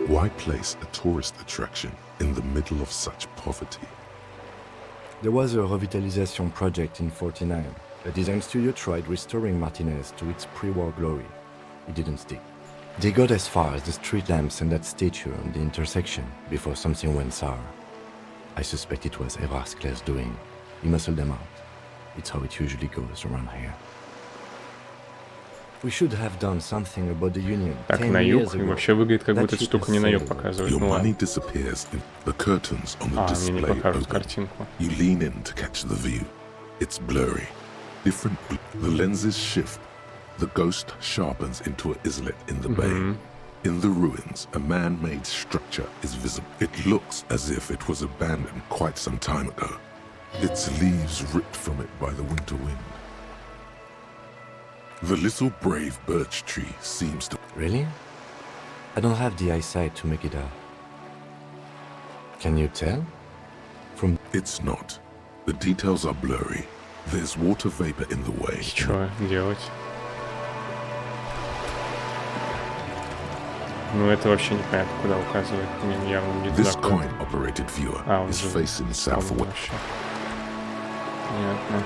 why place a tourist attraction in the middle of such poverty? There was a revitalization project in 49. A design studio tried restoring Martinez to its pre-war glory. It didn't stick. They got as far as the street lamps and that statue on the intersection before something went sour. I suspect it was Evrard Skler's doing. He muscled them out. It's how it usually goes around here. We should have done something about the union. Так, на юг, и вообще выглядит, как будто эта штука не на юг показывает. Your Ну ладно. money disappears in the curtains on the Мне не display покажут open. картинку. You lean in to catch the view. It's blurry. Different. The lenses shift. The ghost sharpens into an islet in the bay. In the ruins, a man-made structure is visible. It looks as if it was abandoned quite some time ago. Its leaves ripped from it by the winter wind. The little brave birch tree seems to... Really? I don't have the eyesight to make it out. Can you tell? From... It's not. The details are blurry. There's water vapor in the way. Что делать? Ну это вообще непонятно, куда указывает. Мне явно не туда. This coin-operated viewer is facing southwest. Понятно.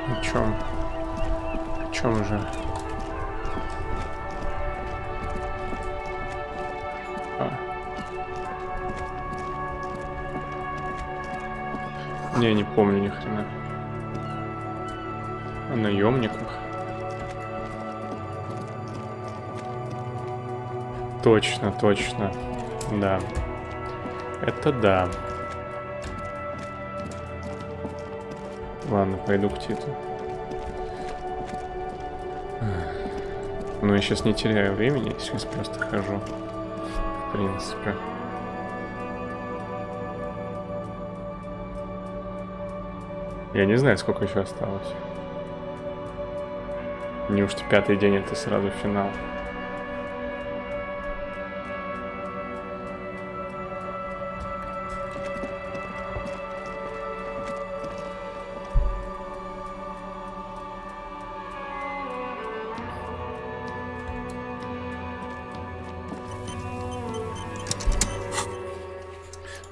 О чем же? Не помню ни хрена. О наемниках. Точно, точно. Да. Это да. Ладно, пойду к Титу. Но я сейчас не теряю времени, сейчас просто хожу. В принципе. Я не знаю, сколько еще осталось. Неужто 5-й день это сразу финал?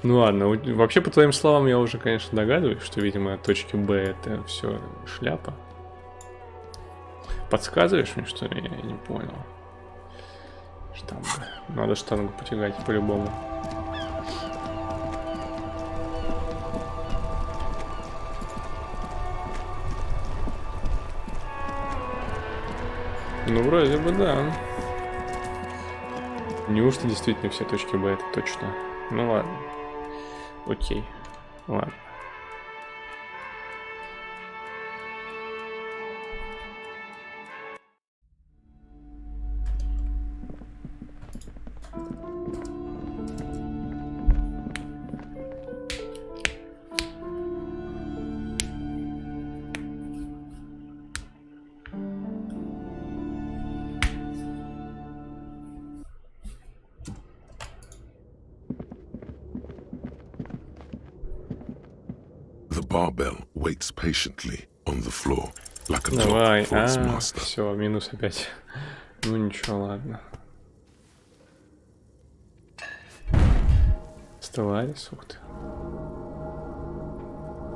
Ну ладно, вообще по твоим словам я уже, конечно, догадываюсь, что, видимо, от точки Б это все шляпа. Подсказываешь мне, что я не понял? Штанга. Надо штангу потягать по-любому. Ну, вроде бы да. Неужто действительно все точки Б это точно? Ну ладно. Окей. Ладно. Barbell waits patiently on the floor, like a Давай, dog for its master. Все, минус опять. Ну ничего, ладно. Stellaris, ух ты.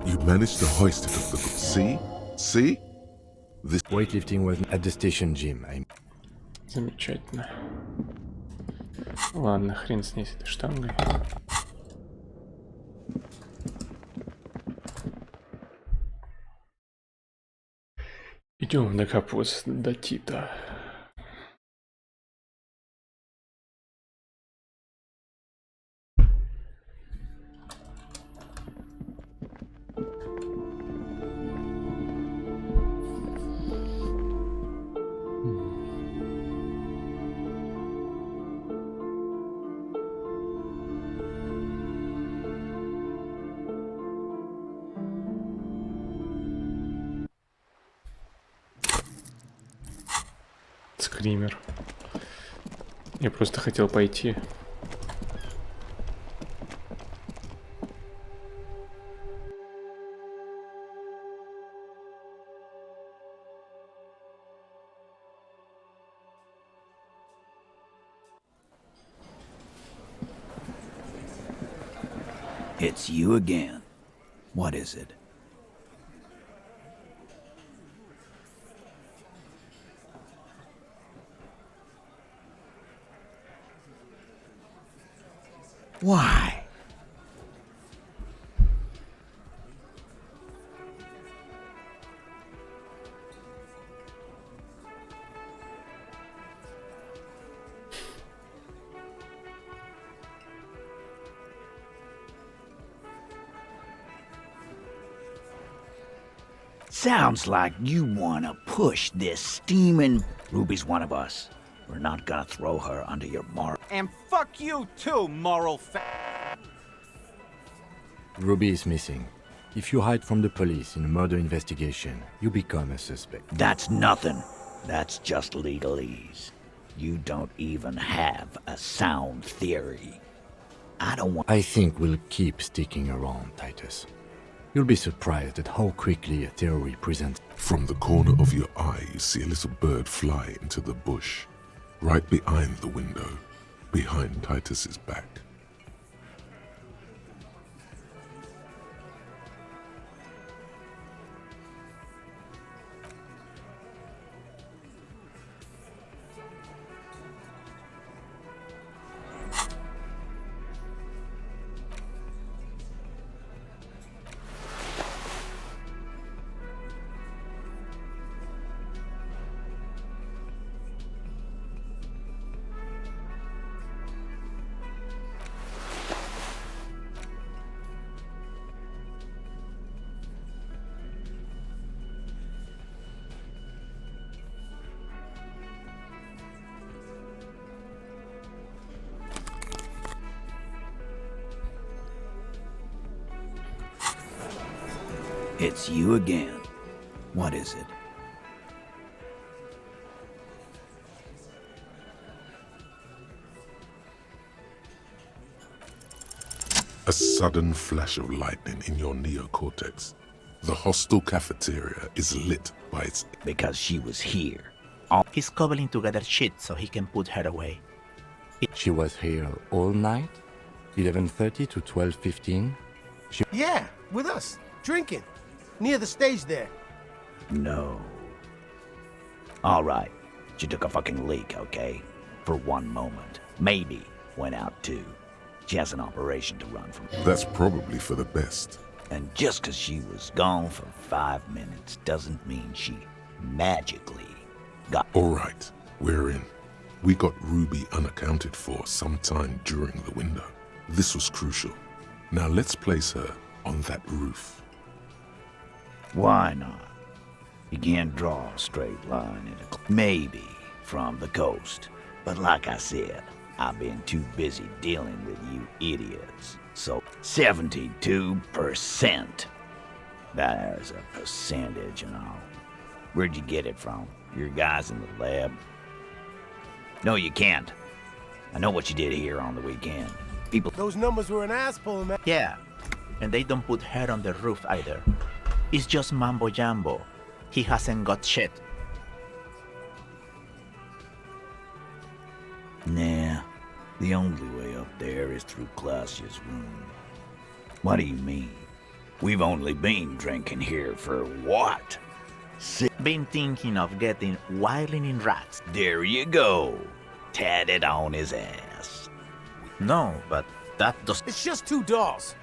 You managed to hoist it off the... See? This weightlifting was at the station gym. Замечательно. Ладно, хрен с ней, с этой штангой. Идем докапываться до Тита. Скример. Я просто хотел пойти. It's you again. What is it? Why? Sounds like you wanna push this steaming... Ruby's one of us. We're not gonna throw her under your mark. And fuck you too, moral Ruby is missing. If you hide from the police in a murder investigation, you become a suspect. That's nothing. That's just legalese. You don't even have a sound theory. I don't want... I think we'll keep sticking around, Titus. You'll be surprised at how quickly a theory presents. From the corner of your eye, you see a little bird fly into the bush, right behind the window, behind Titus's back. It's you again. What is it? A sudden flash of lightning in your neocortex. The hostel cafeteria is lit by its... Because she was here. He's cobbling together shit so he can put her away. She was here all night? 11:30 to 12:15? Yeah, with us, drinking. Near the stage there. No. All right. She took a fucking leak, okay? For one moment. Maybe went out too. She has an operation to run from. That's probably for the best. And just because she was gone for 5 minutes doesn't mean she magically got... All right, we're in. We got Ruby unaccounted for sometime during the window. This was crucial. Now let's place her on that roof. Why not? You can't draw a straight line in a... Maybe from the coast. But like I said, I've been too busy dealing with you idiots. So 72%. There's a percentage and all. Where'd you get it from? Your guys in the lab? No, you can't. I know what you did here on the weekend. People... Those numbers were an asshole, man. Yeah, and they don't put her on the roof either. It's just mambo jambo. He hasn't got shit. Nah, the only way up there is through Clausia's room. What do you mean? We've only been drinking here for what? Been thinking of getting wilding in rats. There you go. Tatted on his ass. No, but that does... It's just 2 dolls.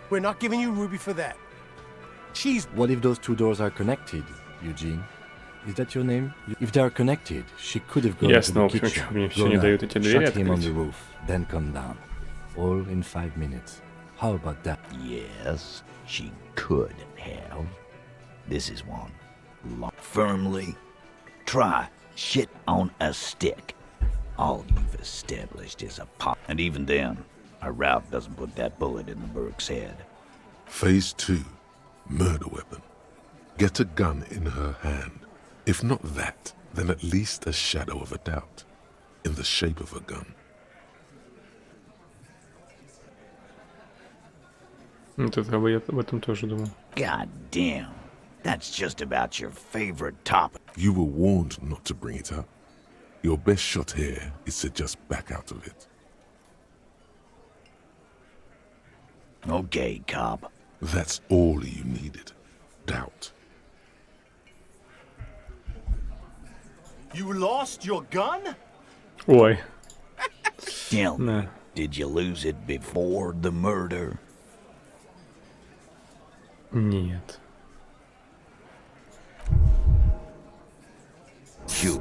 We're not giving you Ruby for that. She's... What if those 2 doors are connected, Eugene? Is that your name? If they are connected, she could have gone to the kitchen, shut him on the roof, then come down. All in 5 minutes. How about that? Yes, she could have. This is one. Firmly. Try shit on a stick. All you've established is a pop. And even then, our Ralph doesn't put that bullet in the Burke's head. Phase 2. Murder weapon. Get a gun in her hand. If not that, then at least a shadow of a doubt. In the shape of a gun. об этом тоже думал. God damn. That's just about your favorite topic. You were warned not to bring it up. Your best shot here is to just back out of it. Okay, cop. That's all you needed. Doubt. You lost your gun? Ой. Tell me, did you lose it before the murder? Нет. Sure.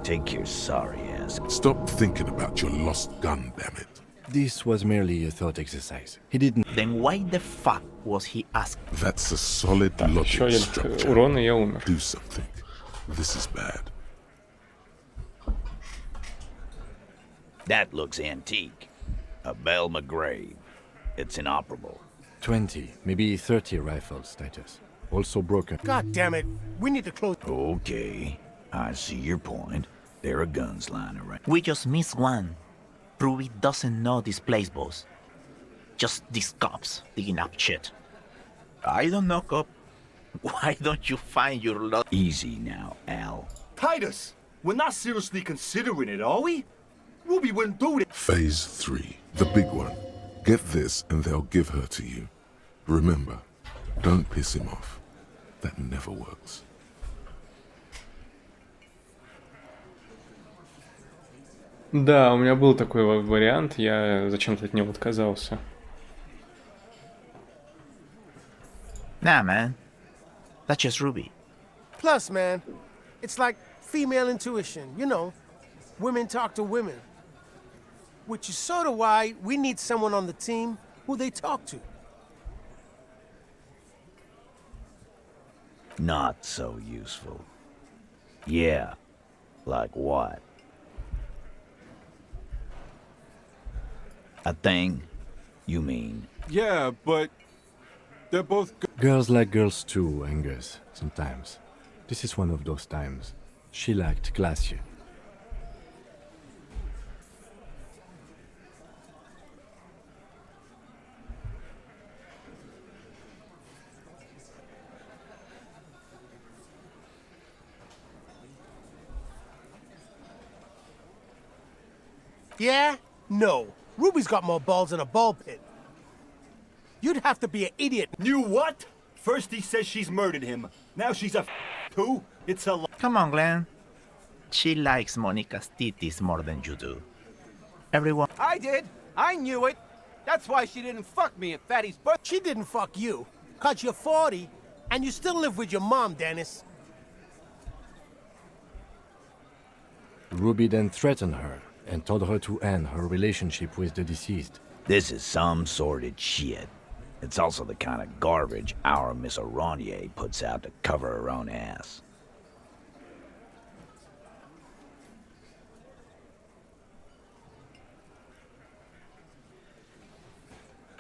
Take your sorry ass. Stop thinking about your lost gun, damn it. This was merely a thought exercise. He didn't... Then why the fuck was he asking? That's a solid Так, еще logic один structure. урон, и я умер. Do something. This is bad. That looks antique. A Bell McGrave. It's inoperable. 20, maybe 30 rifles, Titus. Also broken. God damn it. We need to close. Okay, I see your point. There are guns lying around. We just missed one. Ruby doesn't know this place, boss. Just these cops digging up shit. I don't know, cop. Why don't you find your lot? Easy now, Al. Titus, we're not seriously considering it, are we? Ruby wouldn't do it. Phase 3. The big one. Get this and they'll give her to you. Remember, don't piss him off. That never works. Да, у меня был такой вариант, я зачем-то от него отказался. Nah, man. That's just Ruby. Plus, man, it's like female intuition, you know. Women talk to women. Which is sort of why we need someone on the team who they talk to. Not so useful. Yeah, like what? A thing? You mean? Yeah, but they're both Girls like girls too, Angus, sometimes. This is one of those times. She lacked glacier. Yeah? No. Ruby's got more balls than a ball pit. You'd have to be an idiot. You what? First he says she's murdered him. Now she's a too? It's a Come on, Glenn. She likes Monica's titties more than you do. Everyone... I did. I knew it. That's why she didn't fuck me at Fatty's birthday. She didn't fuck you. 'Cause you're 40, and you still live with your mom, Dennis. Ruby then threatened her and told her to end her relationship with the deceased. This is some sordid shit. It's also the kind of garbage our Miss Aronier puts out to cover her own ass.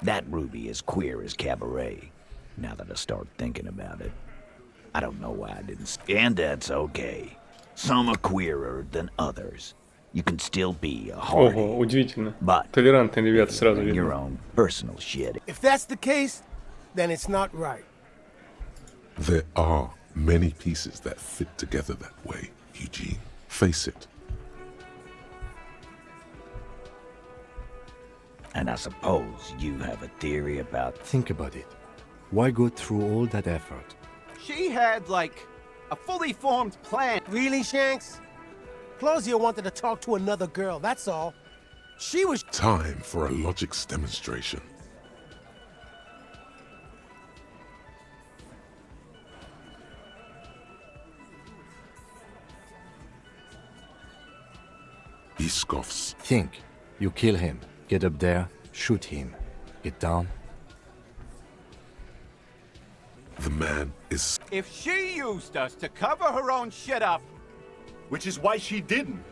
That Ruby is queer as cabaret, now that I start thinking about it. I don't know why I didn't... And that's okay. Some are queerer than others. You can still be a hardy, Ого, удивительно. but Толерантные ребята сразу your видно. own personal shit. If that's the case, then it's not right. There are many pieces that fit together that way, Eugene. Face it. And I suppose you have a theory about... Think about it. Why go through all that effort? She had, like, a fully formed plan. Really, Shanks? Claudia wanted to talk to another girl, that's all. She was... Time for a logics demonstration. He scoffs. Think. You kill him. Get up there. Shoot him. Get down. The man is... If she used us to cover her own shit up... Which is why she didn't.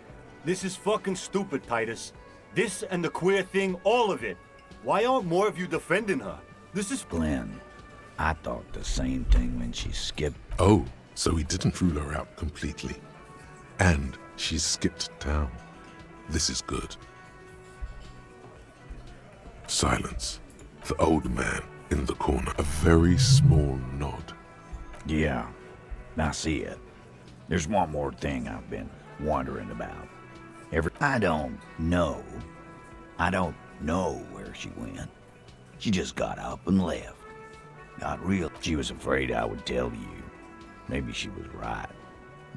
This is fucking stupid, Titus. This and the queer thing, all of it. Why aren't more of you defending her? This is... Glenn, I thought the same thing when she skipped... Oh, so he didn't rule her out completely. And she skipped town. This is good. Silence. The old man in the corner. A very small nod. Yeah, I see it. There's one more thing I've been wondering about. I don't know where she went. She just got up and left. Not real. She was afraid I would tell you. Maybe she was right.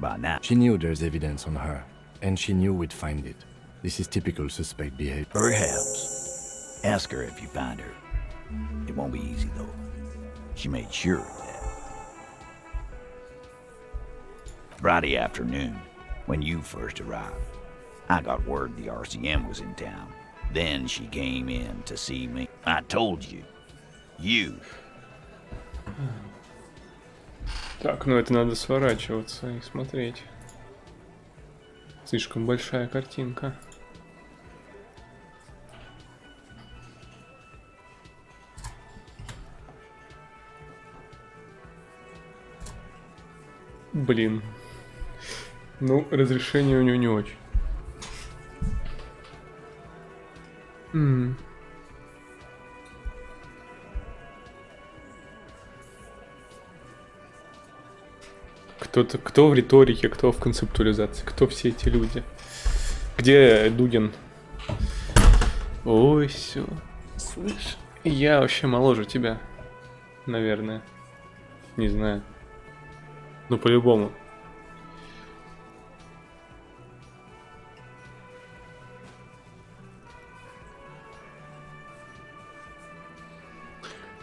By now. She knew there's evidence on her, and she knew we'd find it. This is typical suspect behavior. Perhaps. Ask her if you find her. It won't be easy, though. She made sure of that. Friday afternoon, when you first arrived, I got word the RCM was in town. Then she came in to see me. I told you. You. Так, ну это надо сворачиваться и смотреть. Слишком большая картинка. Блин. Ну, разрешение у него не очень. Кто в риторике, кто в концептуализации, кто все эти люди? Где Дугин? Ой, все. Слышь, я вообще моложе тебя, наверное. Не знаю. Ну, по-любому.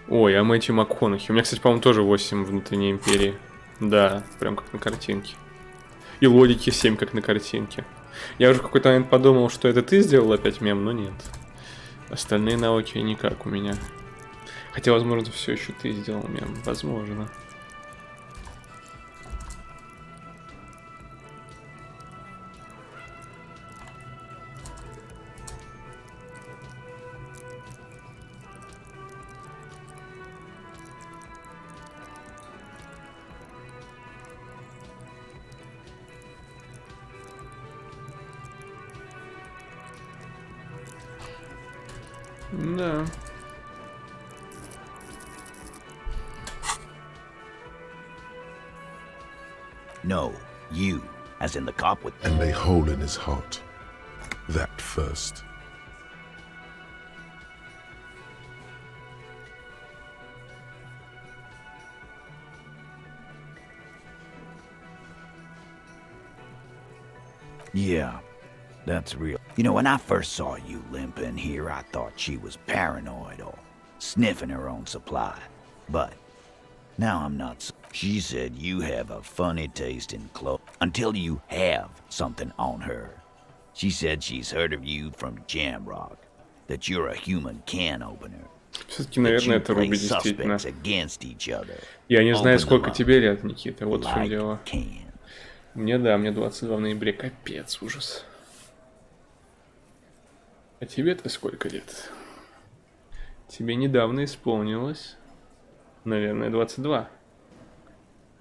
Ой, а Мэтью МакКонахи. У меня, кстати, по-моему, тоже 8 внутренней империи. Да, прям как на картинке. И логики 7, как на картинке. Я уже в какой-то момент подумал, что это ты сделал опять мем, но нет. Остальные науки никак у меня. Хотя, возможно, все еще ты сделал мем. Возможно. Да. No, you, as in the cop with... And a hole in his heart. That first. Yeah, that's real. You know, when I first saw you limping here, I thought she was paranoid or sniffing her own supply. But now I'm not so... She said you have a funny taste in clothes until you have something on her. She said she's heard of you from Jamrock, that you're a human can opener. Все-таки, наверное, это Руби действительно. Я не знаю, сколько тебе лет, Никита, вот в чем дело. Мне 22 в ноябре, капец, ужас. А тебе-то сколько лет? Тебе недавно исполнилось, наверное, 22.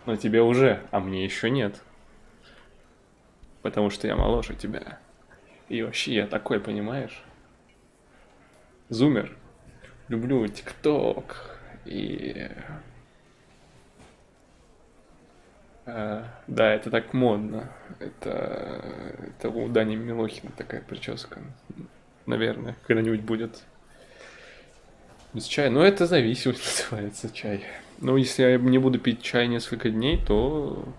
Но тебе уже, а мне еще нет. Потому что я моложе тебя. И вообще я такой, понимаешь? Зумер. Люблю ТикТок. И... да, это так модно. Это у Дани Милохина такая прическа. Наверное, когда-нибудь будет. Без чая. Но это зависимость называется, чай. Но если я не буду пить чай несколько дней, то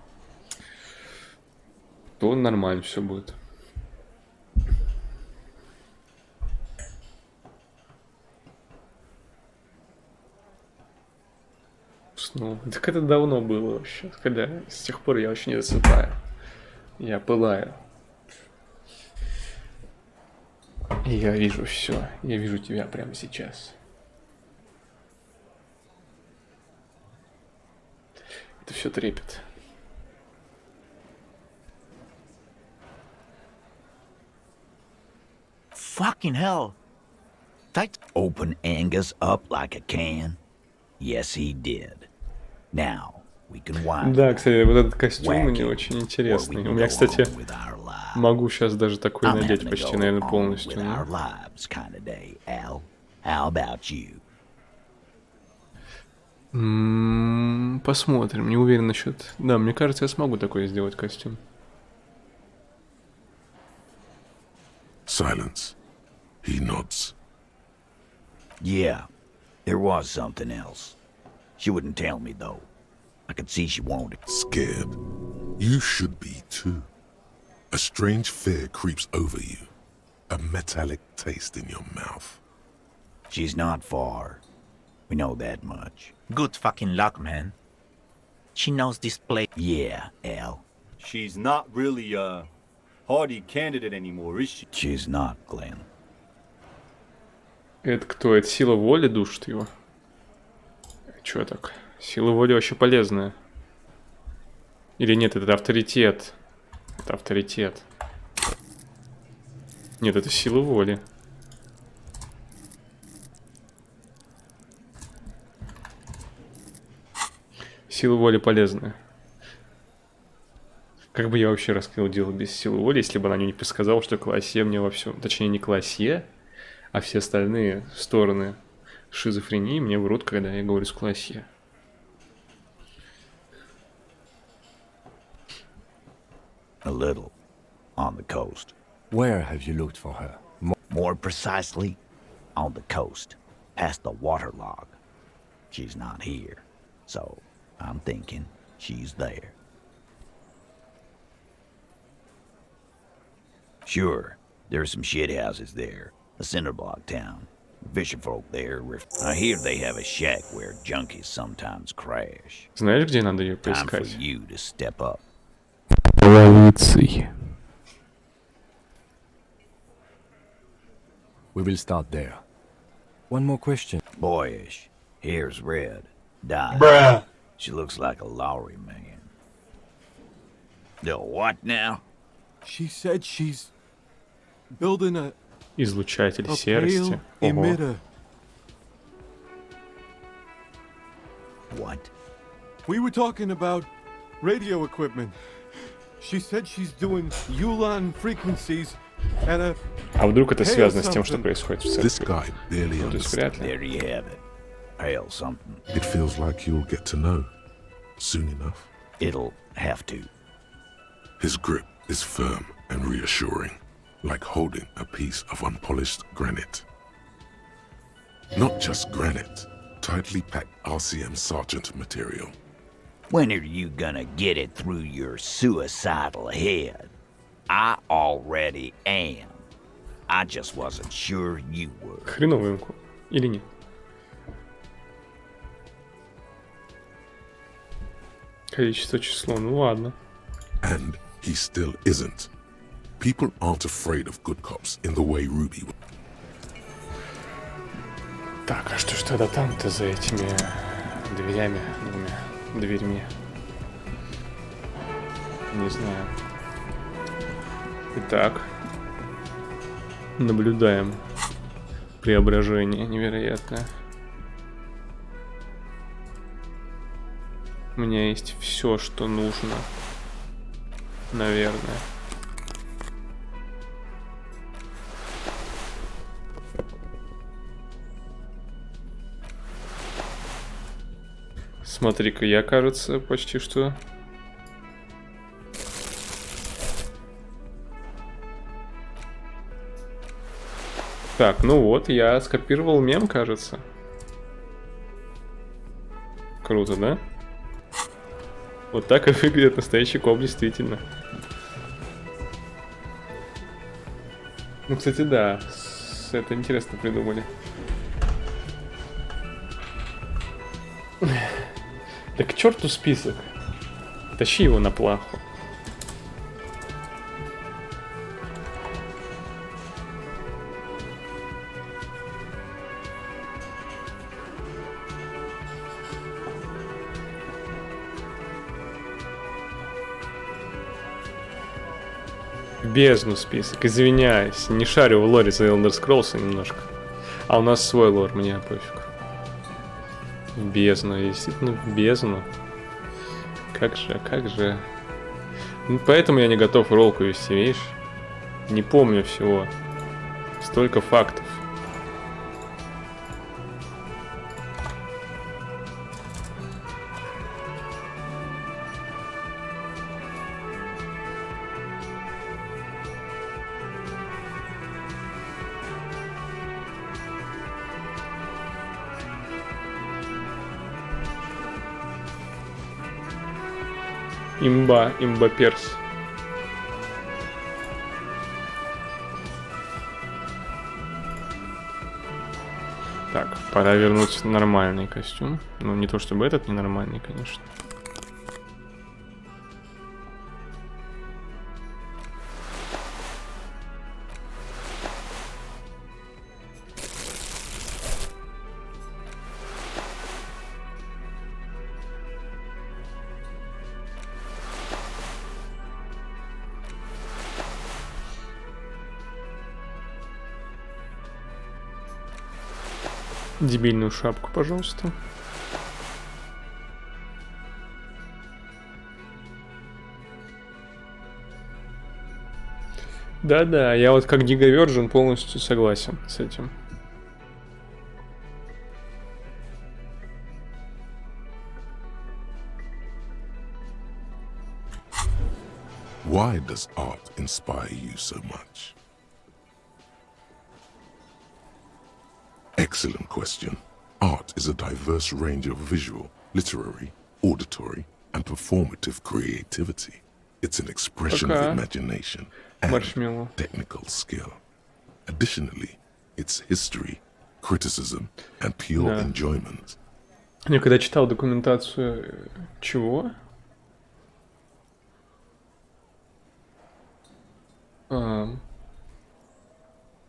нормально все будет. Ну, так это давно было вообще. Когда с тех пор я вообще не засыпаю. Я пылаю. И я вижу все. Я вижу тебя прямо сейчас. Это все трепет. Fucking hell. That open Angus up like a can? Yes, he did. Now, we can wind. Да, кстати, вот этот костюм мне очень интересный. У меня, кстати, могу сейчас даже такой надеть почти, наверное, полностью. Посмотрим, не уверен насчет... Да, мне кажется, я смогу такой сделать костюм. Silence. He nods. Yeah, there was something else. She wouldn't tell me, though. I could see she wanted. Scared. You should be, too. A strange fear creeps over you. A metallic taste in your mouth. She's not far. We know that much. Good fucking luck, man. She knows this place. Yeah, Al. She's not really a hardy candidate anymore, is she? She's not, Glenn. Это кто? Это сила воли душит его? Чё так? Сила воли вообще полезная. Или нет, это авторитет. Это авторитет. Нет, это сила воли. Сила воли полезная. Как бы я вообще раскрыл дело без силы воли, если бы она не подсказала, что классе мне во всем... Точнее, не классе, а все остальные стороны шизофрении мне врут, когда я говорю с классе. A little. On the coast. Where have you looked for her? More precisely, on the coast. Past the waterlog. She's not here. So, I'm thinking she's there. Sure, there's some shithouses there. A cinder block town. Fisherfolk there. I hear they have a shack where junkies sometimes crash. Знаешь, где надо ее Time for поискать? you to step up. Половицей. We will start there. One more question. Boyish. Hair's red. Dyed. Bruh. She looks like a Lowry man. The what now? She said she's building a Излучатель pale серости. Ого. emitter. What? We were talking about radio equipment. She said she's doing Ulan frequencies at a А вдруг это pale связано с тем, что something. происходит в This церкви? guy barely Ну, то есть вряд ли. There you have it. Pale something. It feels like you'll get to know soon enough. It'll have to. His grip is firm and reassuring, like holding a piece of unpolished granite. Not just granite, tightly packed RCM Sergeant material. When are you gonna get it through your suicidal head? I already am. I just wasn't sure you were. Хреновый инку. Или нет? Количество, число. Ну ладно. And he still isn't. People aren't afraid of good cops in the way Ruby was. Так, а что ж тогда там-то за этими дверями, двумя дверьми? Не знаю. Итак. Наблюдаем преображение невероятное. У меня есть все, что нужно. Наверное. Смотри-ка, я, кажется, почти что... Так, ну вот, я скопировал мем, кажется. Круто, да? Вот так и выглядит настоящий коп, действительно. Ну, кстати, да. Это интересно придумали. Да к черту список. Тащи его на плаху. В бездну список. Извиняюсь, не шарю в лоре за Elder Scrolls немножко. А у нас свой лор, мне пофиг. В бездну, действительно в бездну. Как же, как же. Ну, поэтому я не готов роллку вести, видишь? Не помню всего. Столько фактов. Имба, имба-перс. Так, пора вернуть нормальный костюм. Ну, не то чтобы этот ненормальный, конечно. Дебильную шапку, пожалуйста. Да-да, я вот как Диговержен полностью согласен с этим. Why does art inspire you so much? Excellent question. Art is a diverse range of visual, literary, auditory, and performative creativity. It's an expression of imagination and technical skill. Additionally, it's history, criticism, and pure enjoyment. Я когда читал документацию... Чего?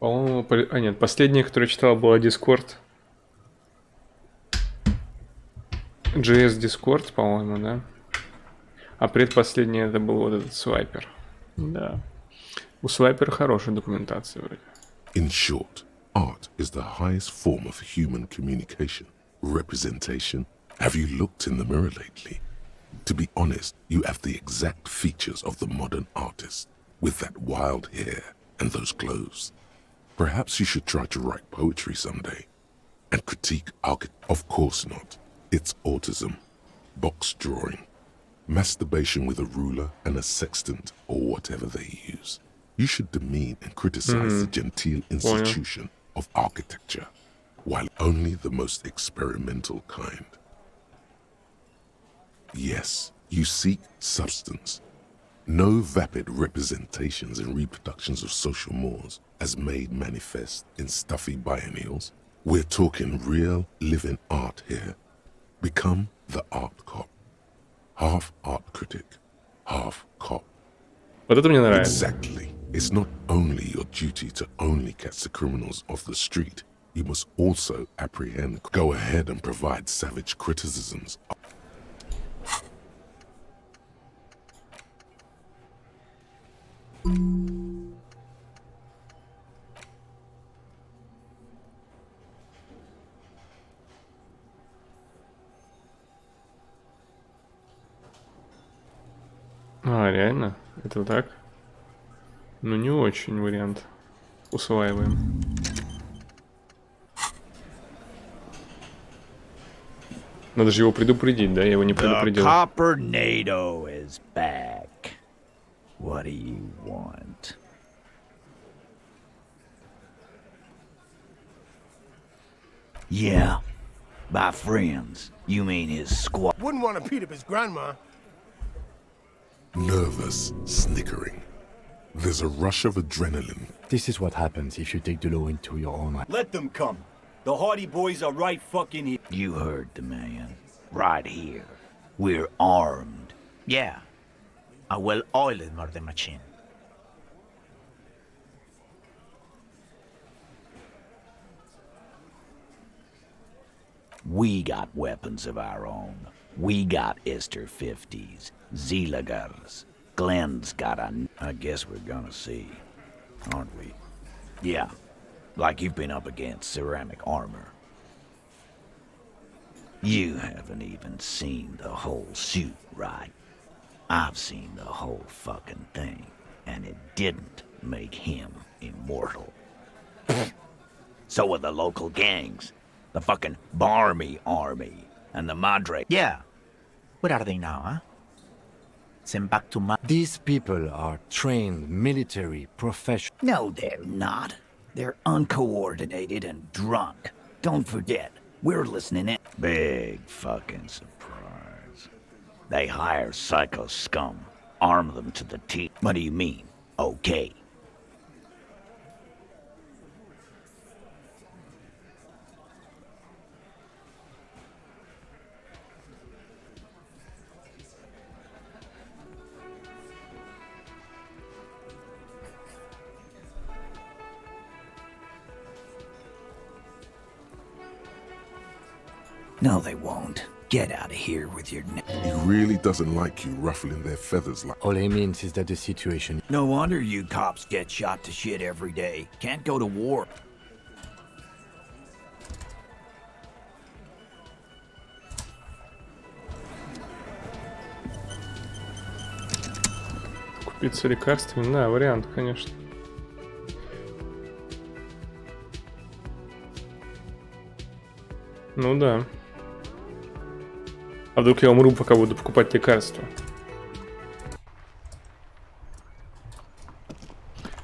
По-моему... нет, последняя, которую я читал, была Discord. JS Discord, по-моему, да? А предпоследний это был вот этот Свайпер. Да. У Свайпера хорошая документация вроде. In short, art is the highest form of human communication, representation. Have you looked in the mirror lately? To be honest, you have the exact features of the modern artist, with that wild hair and those clothes. Perhaps you should try to write poetry someday and critique art. Of course not. It's autism, box drawing, masturbation with a ruler and a sextant or whatever they use. You should demean and criticize the genteel institution of architecture, while only the most experimental kind. Yes, you seek substance. No vapid representations and reproductions of social mores as made manifest in stuffy biennials. We're talking real, living art here. Become the art cop. Half art critic, half cop. Вот это мне нравится. Exactly. It's not only your duty to only catch the criminals off the street, you must also apprehend. Go ahead and provide savage criticisms. А, реально? Это так? Ну, не очень вариант. Усваиваем. Надо же его предупредить, да? Я его не предупредил. The Coppernato is back. What do you want? Yeah. By friends, you mean his squad. Wouldn't want to beat up his grandma. Nervous, snickering. There's a rush of adrenaline. This is what happens if you take the law into your own hands. Let them come. The Hardy Boys are right fucking here. You heard the man. Right here. We're armed. Yeah. A well-oiled murder machine. We got weapons of our own. We got Ester 50s, Zeelagers. Glenn's got a... I guess we're gonna see, aren't we? Yeah, like you've been up against ceramic armor. You haven't even seen the whole suit, right? I've seen the whole fucking thing, and it didn't make him immortal. So are the local gangs. The fucking Barmy Army and the Madre. Yeah. Where are they now, huh? Sent back to These people are trained military professionals. No, they're not. They're uncoordinated and drunk. Don't forget, we're listening in. Big fucking surprise. They hire psycho scum, arm them to the teeth. What do you mean? Okay. No, they won't. Get out of here with your... He really doesn't like you ruffling their feathers like... All he means is that the situation... No wonder you cops get shot to shit every day. Can't go to war. Пицца лекарствами, да, вариант, конечно. Ну да. А вдруг я умру, пока буду покупать лекарства?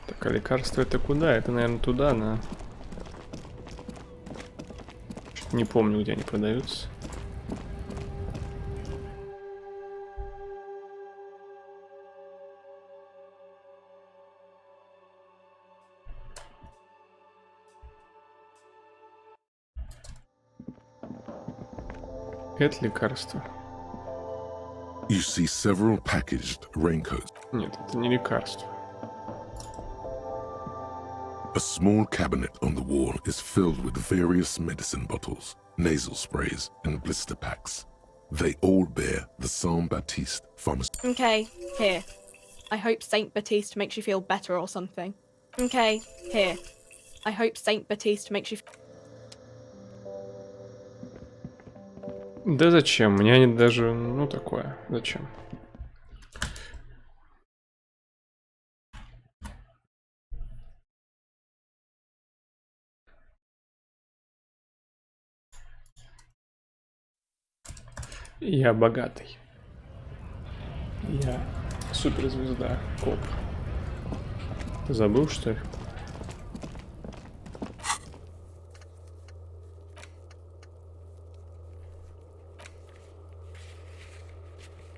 Так, а лекарства это куда? Это, наверное, туда, да. Что-то не помню, где они продаются. Это лекарство. You see several packaged raincoats. Нет, это не лекарство. A small cabinet on the wall is filled with various medicine bottles, nasal sprays, and blister packs. They all bear the Saint Baptiste pharmaceutical. Okay, here. I hope Saint Baptiste makes you feel better or something. Okay, here. I hope Saint Baptiste makes you. Да зачем? Мне они даже... Ну, такое. Зачем? Я богатый. Я суперзвезда. Коп. Ты забыл, что ли?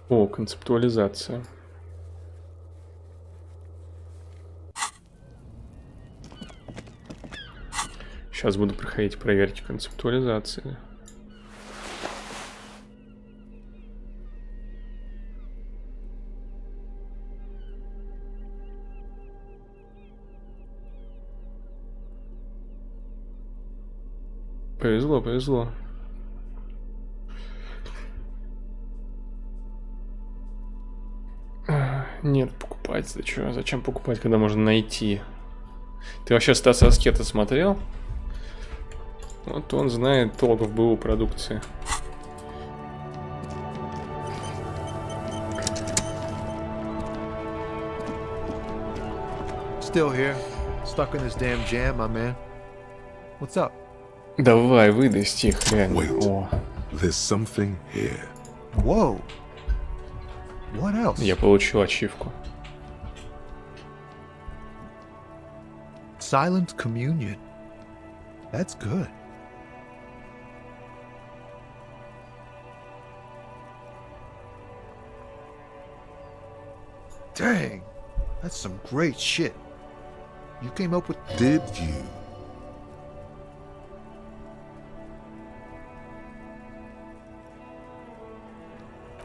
О, концептуализация. Сейчас буду проходить проверки концептуализации. Повезло, повезло. Нет, покупать зачем? Зачем покупать, когда можно найти? Ты вообще Стаса Аскета смотрел? Вот он знает толк в БУ продукции. Still here, stuck in this damn jam, my man. What's up? Давай, выдай стих, реально. О. There's something here. Whoa. What else? Я получил ачивку. Silent communion. That's good. Dang, that's some great shit. You came up with... Did you?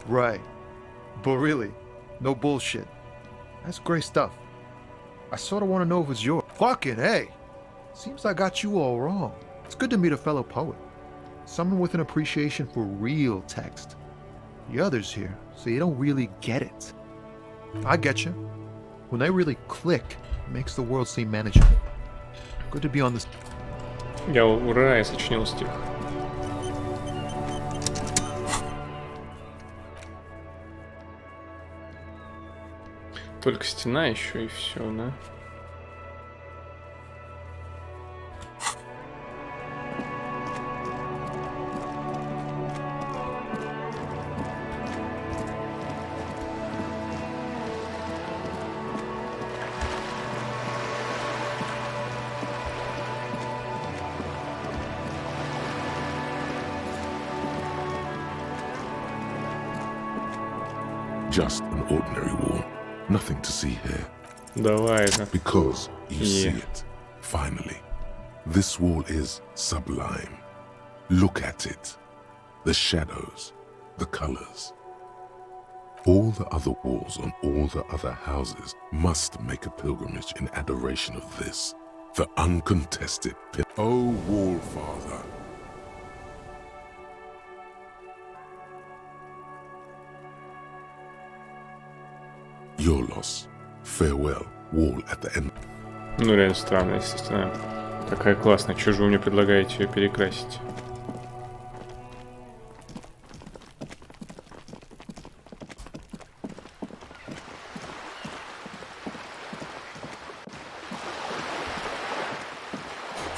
Right. But really, no bullshit. That's great stuff. I sort of want to know if it's yours. Fucking hey! Seems I got you all wrong. It's good to meet a fellow poet. Someone with an appreciation for real text. The others here say you don't really get it. I get you. When they really click, it makes the world seem manageable. Good to be on this. Я ура, я сочинил стих. Только стена еще и все, да? Just an ordinary wall. Nothing to see here. Давай же. Because you see it, finally. This wall is sublime. Look at it. The shadows, the colors. All the other walls on all the other houses must make a pilgrimage in adoration of this, the uncontested Oh, Wall Father. Your loss. Farewell, wall at the end. Ну, реально странно, естественно. Такая классная. Чего же вы мне предлагаете ее перекрасить?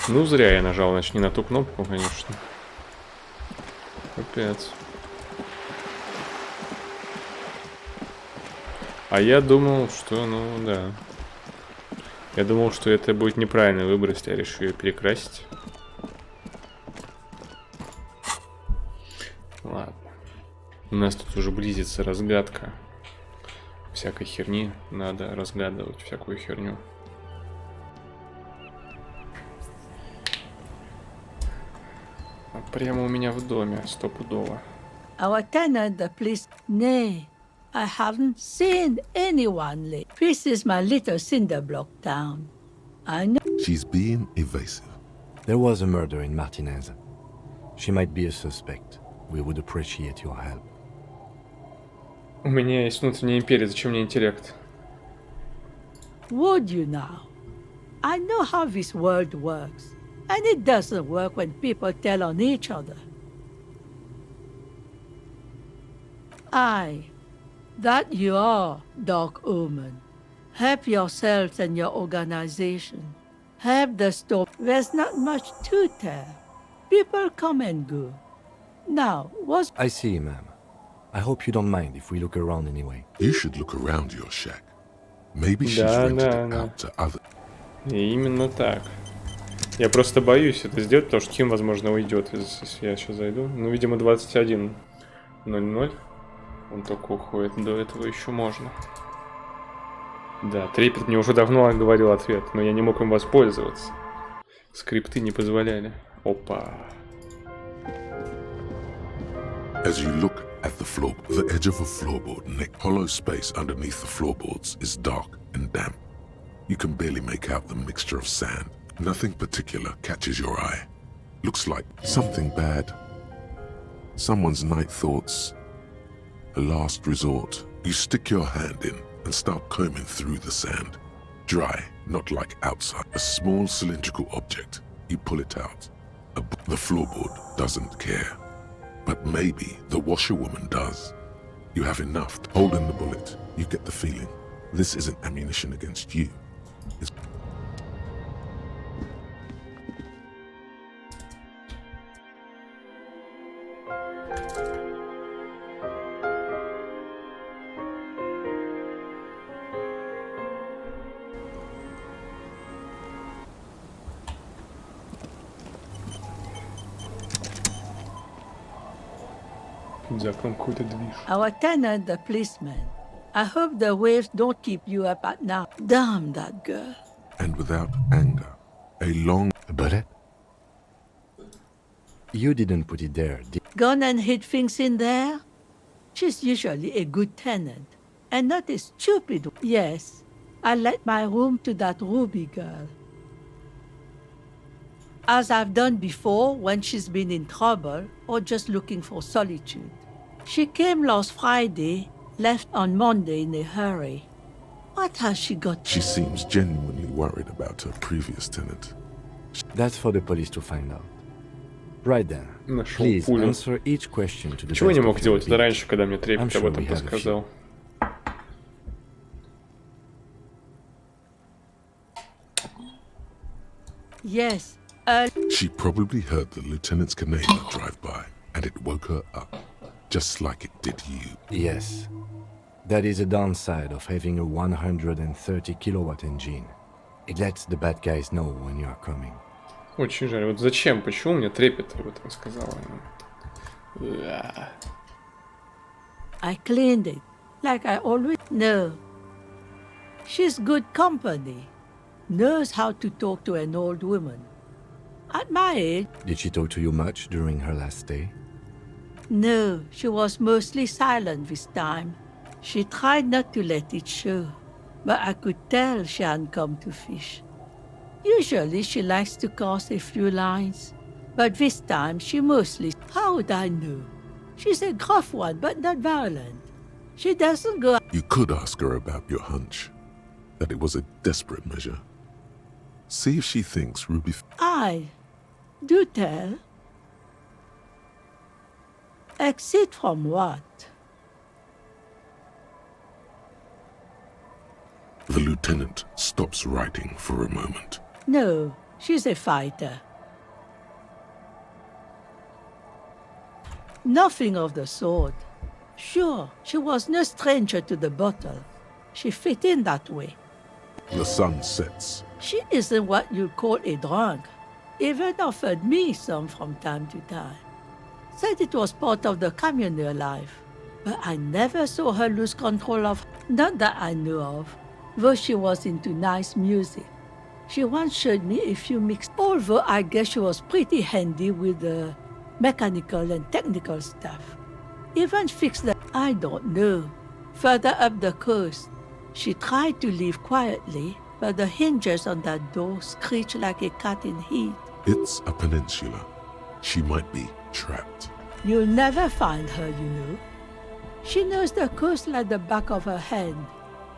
Ну, зря я нажал, значит, не на ту кнопку, конечно. Капец. А я думал, что, ну, да. Я думал, что это будет неправильный выбор, если я решу ее перекрасить. Ладно. У нас тут уже близится разгадка всякой херни. Надо разгадывать всякую херню. А прямо у меня в доме, стопудово. Our tenant, the police. Nay, I haven't seen anyone lately. This is my little cinder block town. I know. She's being evasive. There was a murder in Martinez. She might be a suspect. We would appreciate your help. У меня есть внутренняя империя, зачем мне интеллект? Would you now? I know how this world works, and it doesn't work when people tell on each other. Aye, that you are, Dark Omen. Help yourselves and your organization. Help the store. There's not much to tell. People come and go. Now, what's... I see, ma'am. I hope you don't mind if we look around anyway. You should look around your shack. Maybe she's rented it out to other... Именно так. Я просто боюсь это сделать, потому что Тим, возможно, уйдет, если я сейчас зайду. Ну, видимо, 21:00. Он только уходит. До этого еще можно. Да, Трепет мне уже давно говорил ответ, но я не мог им воспользоваться. Скрипты не позволяли. Опа. As you look at the floor, the edge of a floorboard, hollow space underneath the floorboards is dark and damp. You can barely make out the mixture of sand. Nothing particular catches your eye. Looks like something bad. Someone's night thoughts. A last resort. You stick your hand in and start combing through the sand. Dry, not like outside. A small cylindrical object. You pull it out. The floorboard doesn't care. But maybe the washerwoman does. You have enough to hold in the bullet. You get the feeling. This isn't ammunition against you. It's... Our tenant, the policeman. I hope the waves don't keep you up at night. Damn that girl. And without anger, a long... Bullet? You didn't put it there, did... Gone and hid things in there? She's usually a good tenant, and not a stupid one. Yes, I let my room to that Ruby girl. As I've done before when she's been in trouble or just looking for solitude. She came last Friday, left on Monday in a hurry. What has she got? She seems genuinely worried about her previous tenant. That's for the police to find out. Right then. Please answer each question to the Чего best не of мог your делать это ability. раньше, когда мне Трепет I'm об sure этом we have a few. подсказал? Yes. She probably heard the lieutenant's Canadian drive by, and it woke her up, just like it did you. Yes. That is a downside of having a 130 kilowatt engine. It lets the bad guys know when you are coming. Очень жаль. Вот зачем? Почему мне Трепет об этом сказала? I cleaned it, like I always know. She's good company. Knows how to talk to an old woman. At my age... Did she talk to you much during her last stay? No, she was mostly silent this time. She tried not to let it show, but I could tell she hadn't come to fish. Usually she likes to cast a few lines, but this time she mostly... How would I know? She's a gruff one, but not violent. She doesn't go... You could ask her about your hunch, that it was a desperate measure. See if she thinks Ruby... Aye. Do tell. Exit from what? The lieutenant stops writing for a moment. No, She's a fighter. Nothing of the sort. Sure, she was no stranger to the bottle. She fit in that way. The sun sets. She isn't what you'd call a drunk. Even offered me some from time to time. Said it was part of the communal life. But I never saw her lose control of, not that I knew of, though she was into nice music. She once showed me a few mixed, although I guess she was pretty handy with the mechanical and technical stuff. Even fixed the, I don't know, further up the coast. She tried to leave quietly, but the hinges on that door screeched like a cat in heat. It's a peninsula. She might be trapped. You'll never find her, you know. She knows the coast like the back of her hand.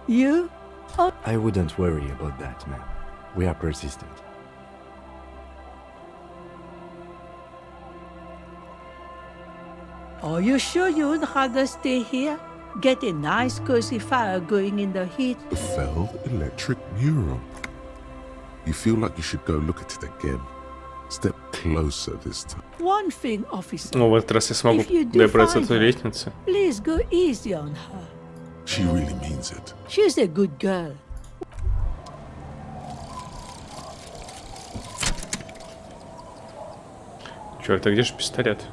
You? Oh. I wouldn't worry about that, man. We are persistent. Are you sure you would rather stay here? Get a nice cozy fire going in the heat? The failed electric mural. You feel like you should go look at it again. Step closer this time. One thing, officer. Ну, в этот раз я смогу добраться до той лестницы. Please go easy on her. She really means it. She's a good girl. Черт, а где же пистолет?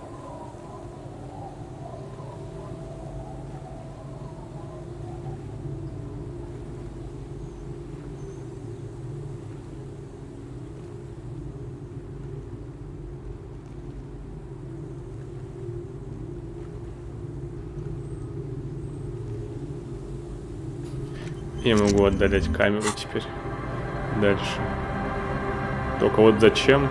Я могу отдалять камеру теперь. Дальше. Только вот зачем?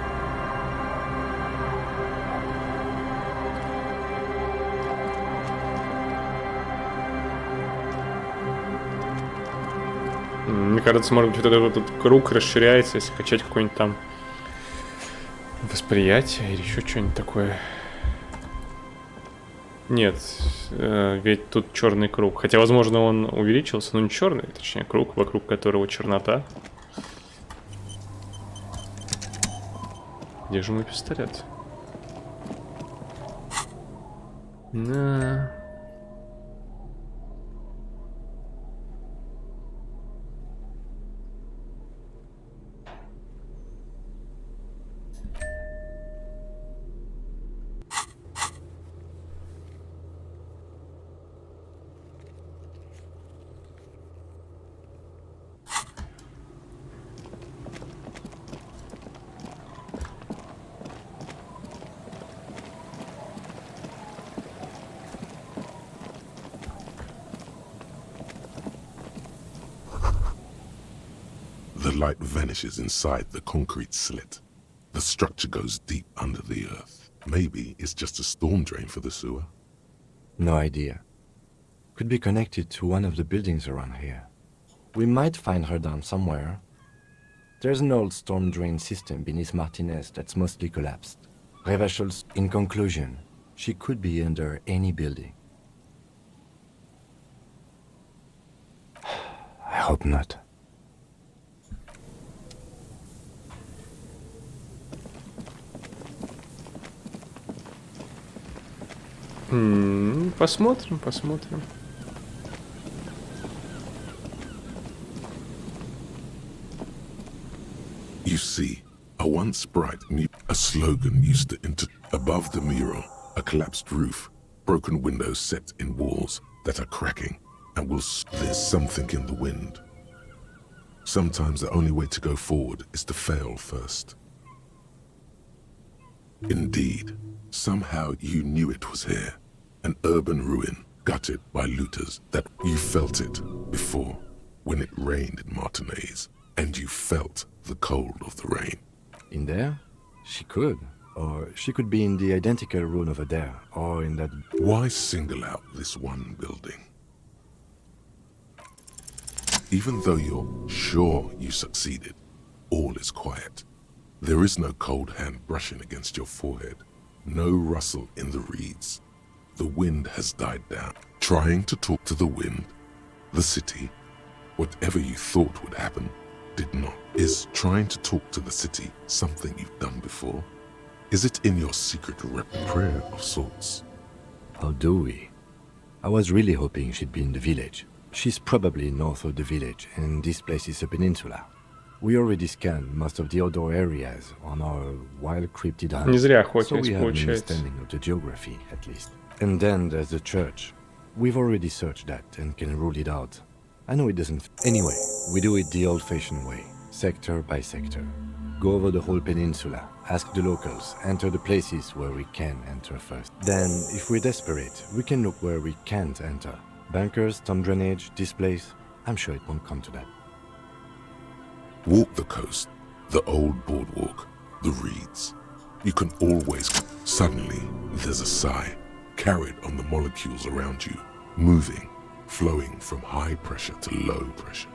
Мне кажется, может быть, вот этот круг расширяется, если качать какое-нибудь там восприятие или еще что-нибудь такое. Нет, ведь тут черный круг. Хотя, возможно, он увеличился, но не черный, точнее, круг, вокруг которого чернота. Где же мой пистолет? На. The light vanishes inside the concrete slit. The structure goes deep under the earth. Maybe it's just a storm drain for the sewer. No idea. Could be connected to one of the buildings around here. We might find her down somewhere. There's an old storm drain system beneath Martinez that's mostly collapsed. Revachel's in conclusion, she could be under any building. I hope not. Посмотрим, посмотрим. You see, a once bright a slogan used to enter above the mural, a collapsed roof, broken windows set in walls that are cracking, and there's something in the wind. Sometimes the only way to go forward is to fail first. Indeed, somehow you knew it was here. An urban ruin, gutted by looters, that you felt it before, when it rained in Martinez, and you felt the cold of the rain. In there? She could. Or she could be in the identical room over there, or in that... Why single out this one building? Even though you're sure you succeeded, all is quiet. There is no cold hand brushing against your forehead, no rustle in the reeds. The wind has died down. Trying to talk to the wind, the city, whatever you thought would happen, did not. Is trying to talk to the city something you've done before? Is it in your secret prayer of sorts? How do we? I was really hoping she'd be in the village. She's probably north of the village, and this place is a peninsula. We already scanned most of the outdoor areas on our wild cryptid hunt, Не зря so we охотились, have an получается. understanding of the geography, at least. And then there's the church. We've already searched that and can rule it out. I know it doesn't... Anyway, we do it the old-fashioned way, sector by sector. Go over the whole peninsula, ask the locals, enter the places where we can enter first. Then, if we're desperate, we can look where we can't enter. Bunkers, storm drainage, this place. I'm sure it won't come to that. Walk the coast, the old boardwalk, the reeds. You can always... Suddenly, there's a sigh, carried on the molecules around you, moving, flowing from high pressure to low pressure.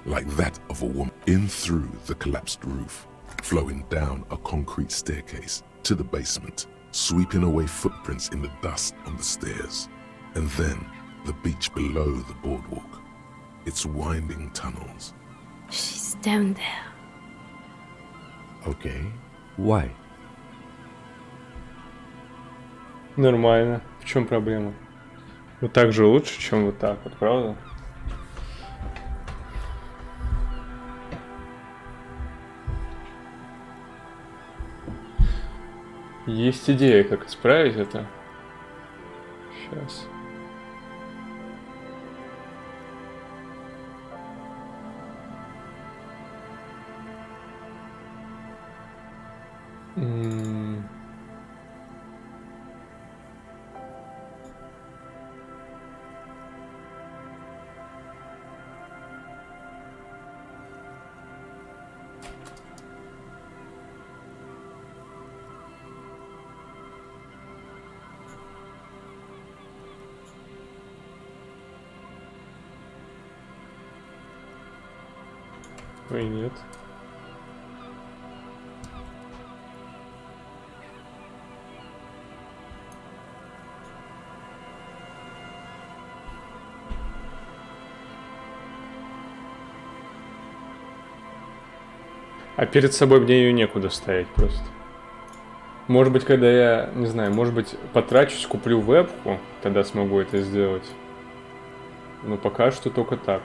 Like that of a woman in through the collapsed roof, flowing down a concrete staircase to the basement, sweeping away footprints in the dust on the stairs, and then the beach below the boardwalk, its winding tunnels. She's down there. Okay. Why? Нормально. В чем проблема? Вот так же лучше, чем вот так вот, правда? Есть идея, как исправить это. Сейчас. Ой, нет. А перед собой мне ее некуда ставить просто. Может быть, когда я, не знаю, может быть, потрачусь, куплю вебку, тогда смогу это сделать. Но пока что только так.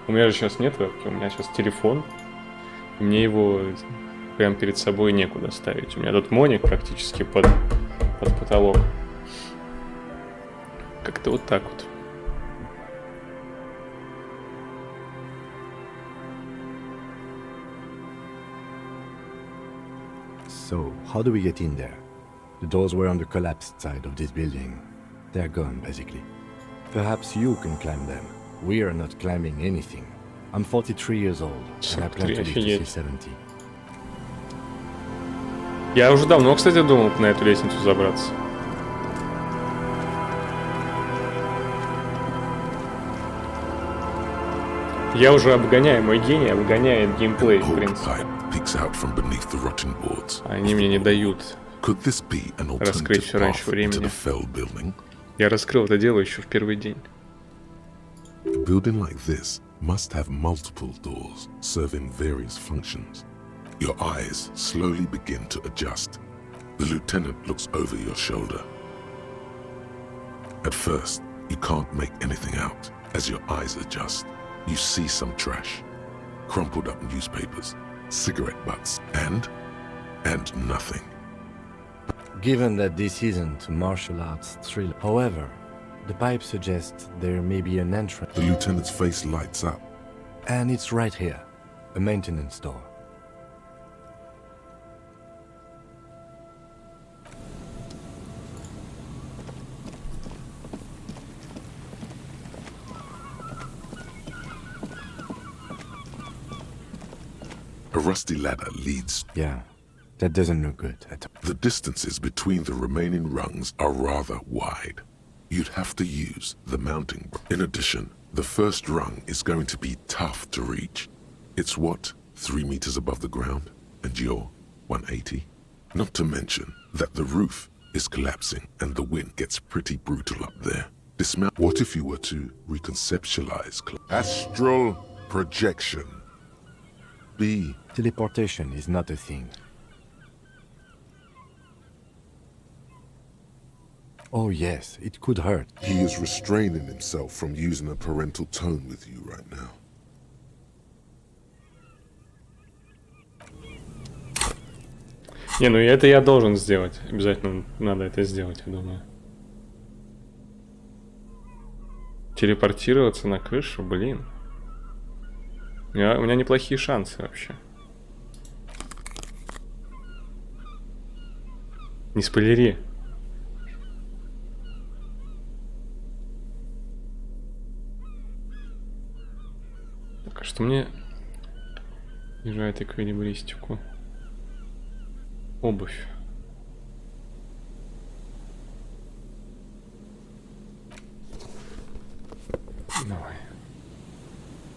У меня же сейчас нет вебки, у меня сейчас телефон. И мне его прям перед собой некуда ставить. У меня тут моник практически под потолок. Как-то вот так вот. So, how do we get in there? The doors were on the collapsed side of this building. They're gone, basically. Perhaps you can climb them. We are not climbing anything. I'm 43 years old, and I plan to live to see 70. Я уже давно, кстати, думал на эту лестницу забраться. Я уже обгоняю, мой гений обгоняет геймплей, в принципе. Они мне не дают раскрыть все раньше времени. Я раскрыл это дело еще в первый день. A building like this must have multiple doors serving various functions. Your eyes slowly begin to adjust. The lieutenant looks over your shoulder. At first, you can't make anything out. As your eyes adjust, you see some trash, crumpled up newspapers, cigarette butts, and nothing. Given that this isn't a martial arts thriller, however, the pipe suggests there may be an entrance. The lieutenant's face lights up. And it's right here, a maintenance door. A rusty ladder leads. Yeah, that doesn't look good at all. The distances between the remaining rungs are rather wide. You'd have to use the mounting. In addition, the first rung is going to be tough to reach. It's what, 3 meters above the ground, and you're 180? Not to mention that the roof is collapsing and the wind gets pretty brutal up there. Dismount. What if you were to reconceptualize astral projection? be? Teleportation is not a thing. Oh yes, it could hurt. He is restraining himself from using a parental tone with you right now. Не, ну это я должен сделать. Обязательно надо это сделать, я думаю. Телепортироваться на крышу, блин. У меня неплохие шансы вообще. Не спойлери. Так, а что мне мешает эквилибристику? Обувь. Давай.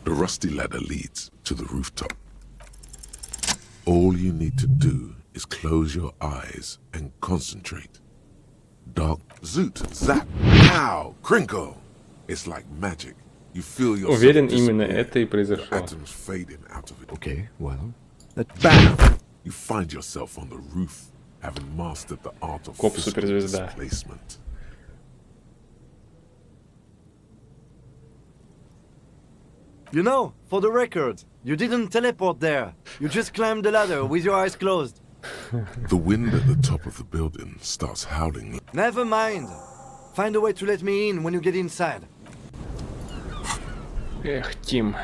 The rusty ladder leads to the rooftop. All you need to do is close your eyes and concentrate. Dark zoot, zap, pow, crinkle. It's like magic. You feel yourself Уверен, именно это и произошло. atoms fading out of it. Okay, well, that Bam! You find yourself on the roof, having mastered the art of Коп physical суперзвезда. displacement. You know, for the record, you didn't teleport there. You just climbed the ladder with your eyes closed. The wind at the top of the building starts howling. Never mind. Find a way to let me in when you get inside. Эх, Тим.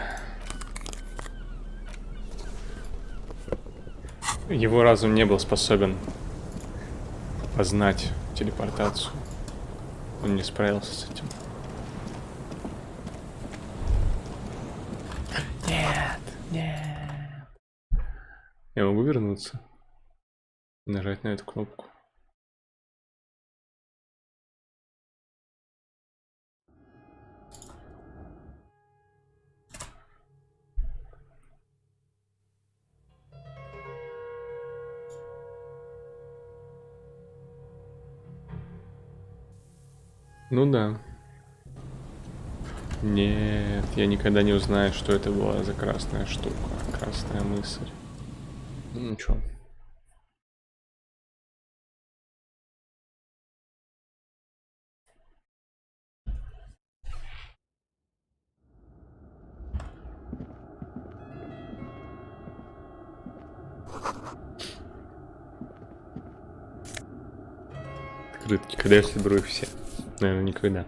Его разум не был способен познать телепортацию. Он не справился с этим. Нет, нет. Я могу вернуться и нажать на эту кнопку. Ну да. Нет, я никогда не узнаю, что это была за красная штука, красная мысль. Ну ничего. Открытки, когда я соберу их все? Наверное, никогда.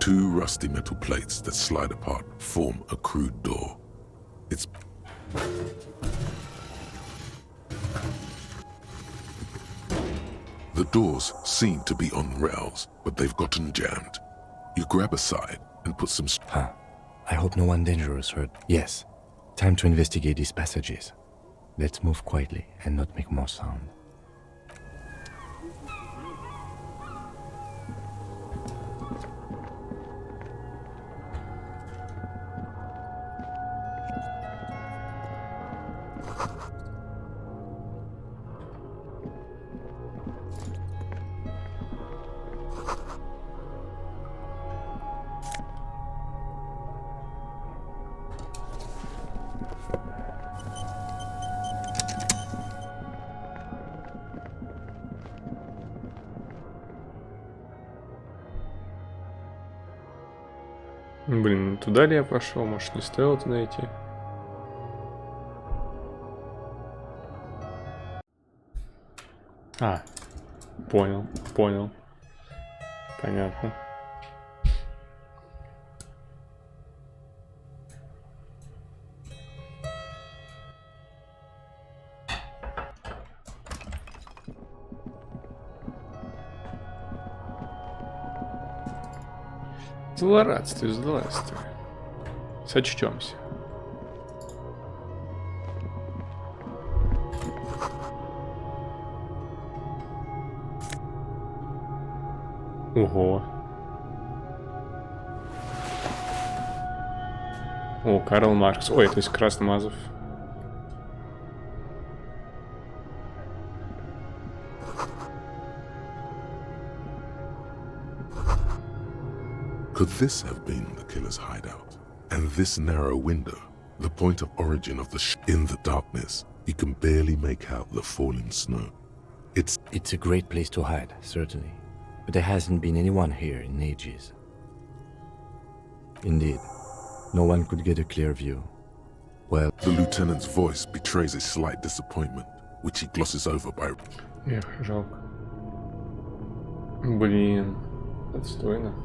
Two rusty metal plates that slide apart form a crude door. It's... The doors seem to be on rails, but they've gotten jammed. You grab a side and put some... Huh. I hope no one dangerous hurt. Yes. Time to investigate these passages. Let's move quietly and not make more sound. Блин, туда ли я пошел? Может, не стоило туда идти? А, понял, понял. Понятно. Злорадствие, злорадствие. Сочтемся. Ого. О, Карл Маркс. Ой, то есть Красномазов. Could this have been the killer's hideout? And this narrow window, the point of origin of the in the darkness, you can barely make out the falling snow. It's a great place to hide, certainly. But there hasn't been anyone here in ages. Indeed, no one could get a clear view. Well, the lieutenant's voice betrays a slight disappointment, which he glosses over by... Эх, жалко. Блин, отстойно.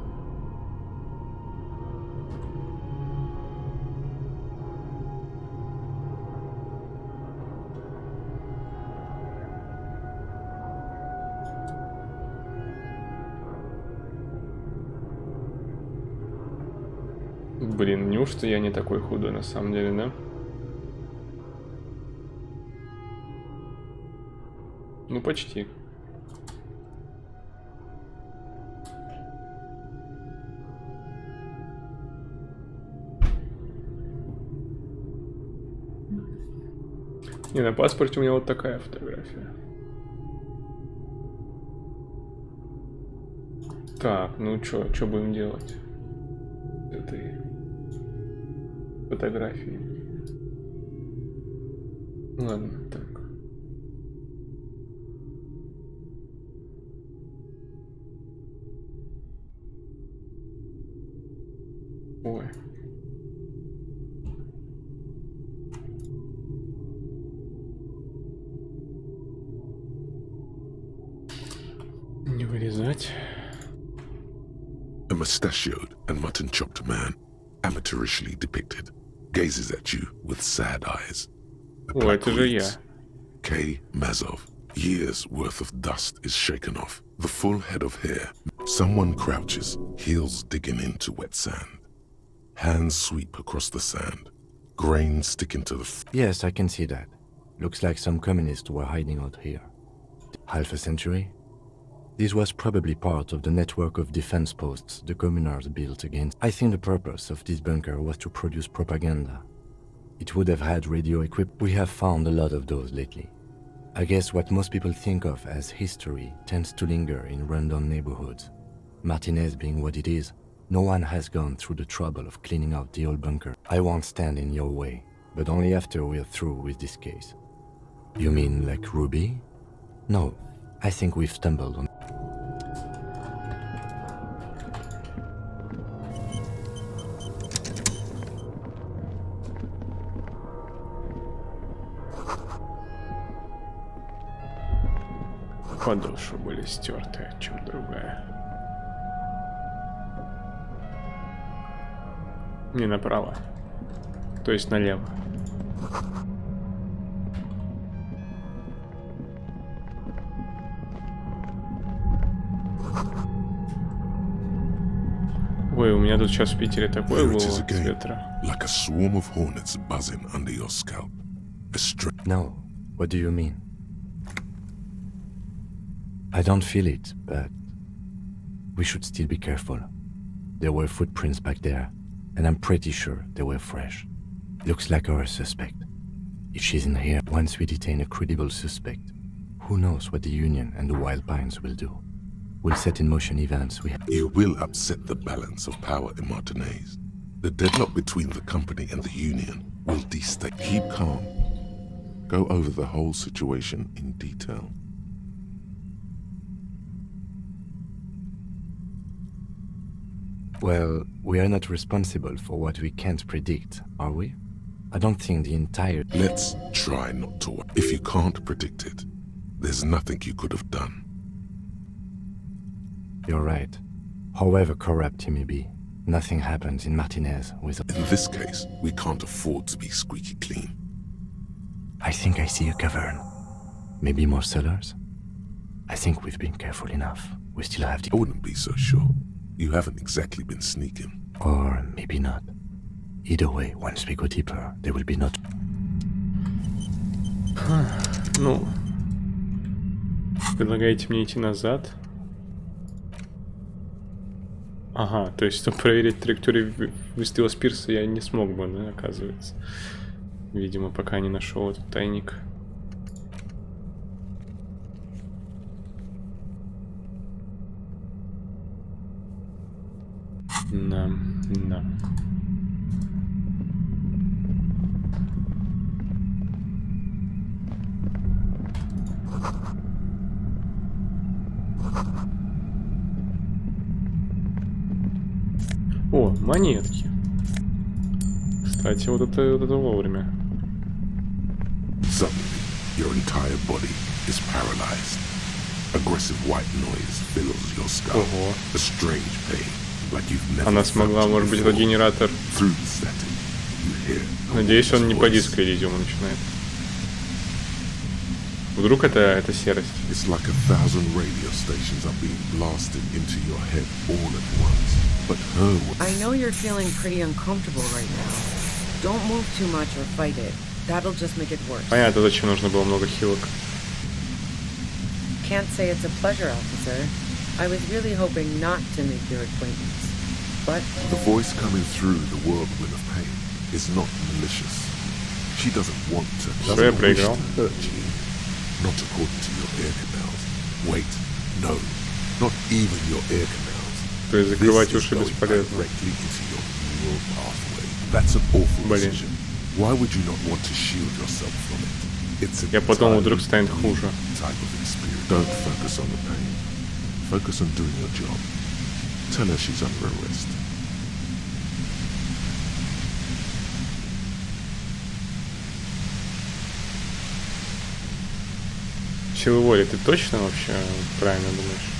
Блин, неужто я не такой худой на самом деле, да? Ну, почти. Не, на паспорте у меня вот такая фотография. Так, ну чё будем делать с этой фотографией? Ладно, так. Ой. Не вырезать. A mustachioed and mutton-chopped man, amateurishly depicted, gazes at you with sad eyes. О, это же я. K. Mazov. Years' worth of dust is shaken off. The full head of hair. Someone crouches, heels digging into wet sand. Hands sweep across the sand. Grain sticking to the... Yes, I can see that. Looks like some communists were hiding out here. Half a century? This was probably part of the network of defense posts the communards built against. I think the purpose of this bunker was to produce propaganda. It would have had radio equipment. We have found a lot of those lately. I guess what most people think of as history tends to linger in rundown neighborhoods. Martinez being what it is, no one has gone through the trouble of cleaning out the old bunker. I won't stand in your way, but only after we're through with this case. You mean like Ruby? No, I think we've stumbled on... Подошвы были стерты, чем другая. Не направо. То есть налево. Ой, у меня тут сейчас в Питере такое было с ветра. Like a swarm of hornets buzzing under your scalp. No, what do you mean? I don't feel it, but we should still be careful. There were footprints back there, and I'm pretty sure they were fresh. Looks like our suspect. If she's in here, once we detain a credible suspect, who knows what the Union and the Wild Pines will do. We'll set in motion events we have. You will upset the balance of power in Martinez. The deadlock between the company and the Union will destabilize. Keep calm. Go over the whole situation in detail. Well, we are not responsible for what we can't predict, are we? I don't think the entire... Let's try not to. If you can't predict it, there's nothing you could have done. You're right. However corrupt he may be, nothing happens in Martinez without... In this case, we can't afford to be squeaky clean. I think I see a cavern. Maybe more cellars? I think we've been careful enough. We still have the... I wouldn't be so sure. You haven't exactly been sneaking. Or maybe not. Either way, once we go deeper, there will be not... Ну, предлагаете мне идти назад? Ага, то есть, чтобы проверить траекторию выстрела с пирса я не смог бы, да, оказывается. Видимо, пока не нашел этот тайник. Да, да. О, монетки. Кстати, вот это вовремя. Suddenly, your entire body is paralyzed. Aggressive white noise fills your skull. Ого. A strange pain, like you've never Она смогла, может быть, это генератор. Through the static, you hear Надеюсь, он не по диску Elysium начинает. Вдруг это серость? It's like 1,000 radio stations are being blasted into your head all at once. But her... I know you're feeling pretty uncomfortable right now. Don't move too much or fight it. That'll just make it worse. Понятно, зачем нужно было много хилок. Can't say it's a pleasure, officer. I was really hoping not to make your acquaintance. But... The voice coming through the whirlwind of pain is not malicious. She doesn't want to wish to hurt you. Not according to your ear canals. Wait, no, not even your ear canals. То есть закрывать уши бесполезно. Directly into your neural pathway. That's an awful decision. Why would you not want to shield yourself from it? It's a Я подумал, вдруг станет хуже. type of experience. Don't focus on the pain. Focus on doing your job. Tell her she's under arrest. Силы воли, ты точно вообще правильно думаешь?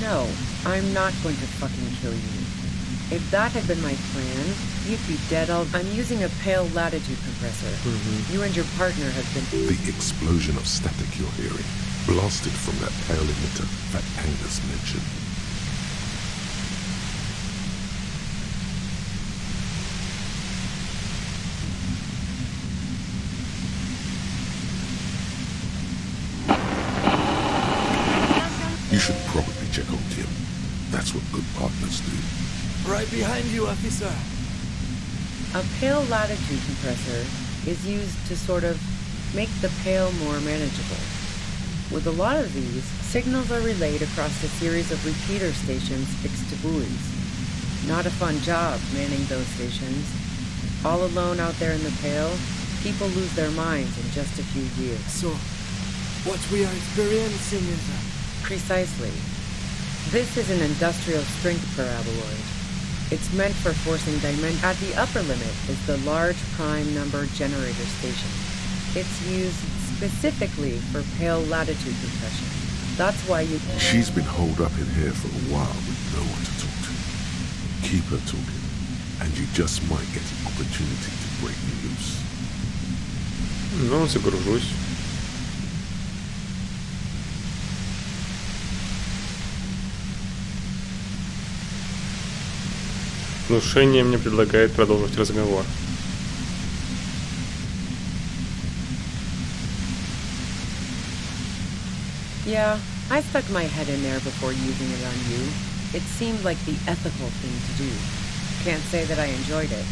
No, I'm not going to fucking kill you. If that had been my plan, you'd be dead all... I'm using a pale latitude compressor. You and your partner have been... The explosion of static you're hearing, blasted from that pale emitter that Angus mentioned. You should probably check on Tim. That's what good partners do. Right behind you, officer. A pale latitude compressor is used to sort of make the pale more manageable. With a lot of these, signals are relayed across a series of repeater stations fixed to buoys. Not a fun job manning those stations. All alone out there in the pale, people lose their minds in just a few years. So, what we are experiencing is Precisely. This is an industrial strength paraboloid. It's meant for forcing dimension. At the upper limit is the large prime number generator station. It's used specifically for pale latitude compression. That's why you... She's been holed up in here for a while with no one to talk to. Keep her talking, and you just might get an opportunity to break me loose. Ну, загружусь. Внушение мне предлагает продолжить разговор. Yeah, I stuck my head in there before using it on you. It seemed like the ethical thing to do. Can't say that I enjoyed it.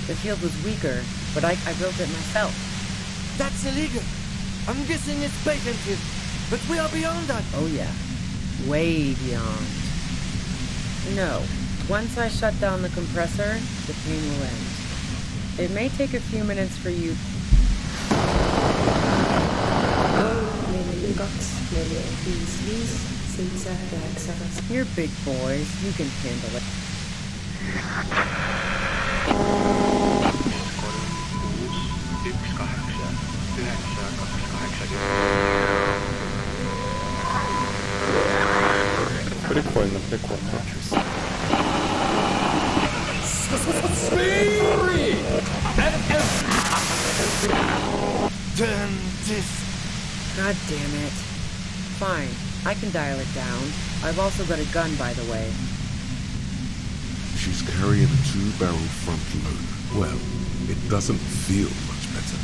The field was weaker, but I built it myself. That's illegal. I'm guessing it's patented, but we are beyond that. Oh yeah, way beyond. No, once I shut down the compressor, the pain will end. It may take a few minutes for you... You're big boys, you can handle it. Прикольно, прикольно. Turn this. God damn it. Fine, I can dial it down. I've also got a gun, by the way. She's carrying a 2-barrel front loader. Well, it doesn't feel much better,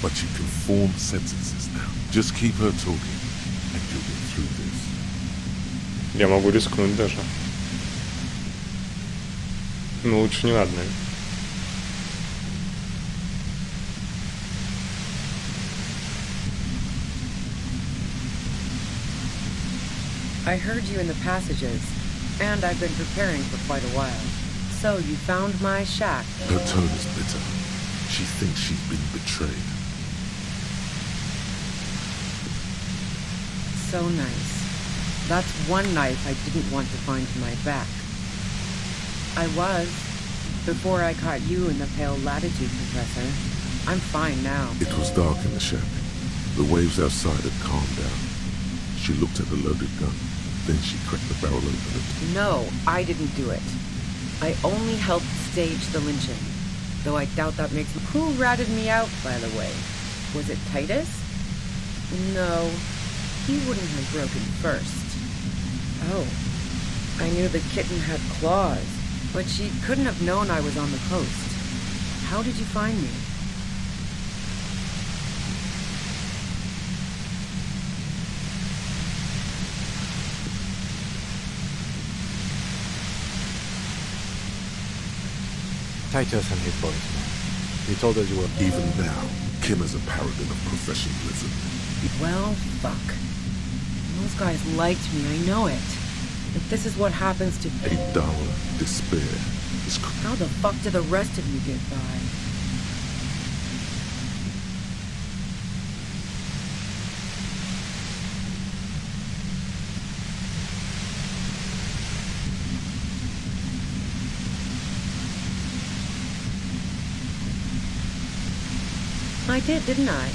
but she can form sentences now. Just keep her talking, and you'll get through this. Я могу рискнуть даже. Но лучше не надо, наверное. I heard you in the passages, and I've been preparing for quite a while. So you found my shack. Her tone is bitter. She thinks she's been betrayed. So nice. That's one knife I didn't want to find in my back. I was, before I caught you in the pale latitude compressor. I'm fine now. It was dark in the shack. The waves outside had calmed down. She looked at the loaded gun. Then she cracked the barrel open. No, I didn't do it. I only helped stage the lynching. Though I doubt that makes... Who ratted me out, by the way? Was it Titus? No, he wouldn't have broken first. Oh, I knew the kitten had claws, but she couldn't have known I was on the coast. How did you find me? Titus and his boys, man. He told us you were... Even now, Kim is a paragon of professionalism. Well, fuck. Those guys liked me, I know it. But this is what happens to... A dour despair is... How the fuck do the rest of you get by? I did, didn't I?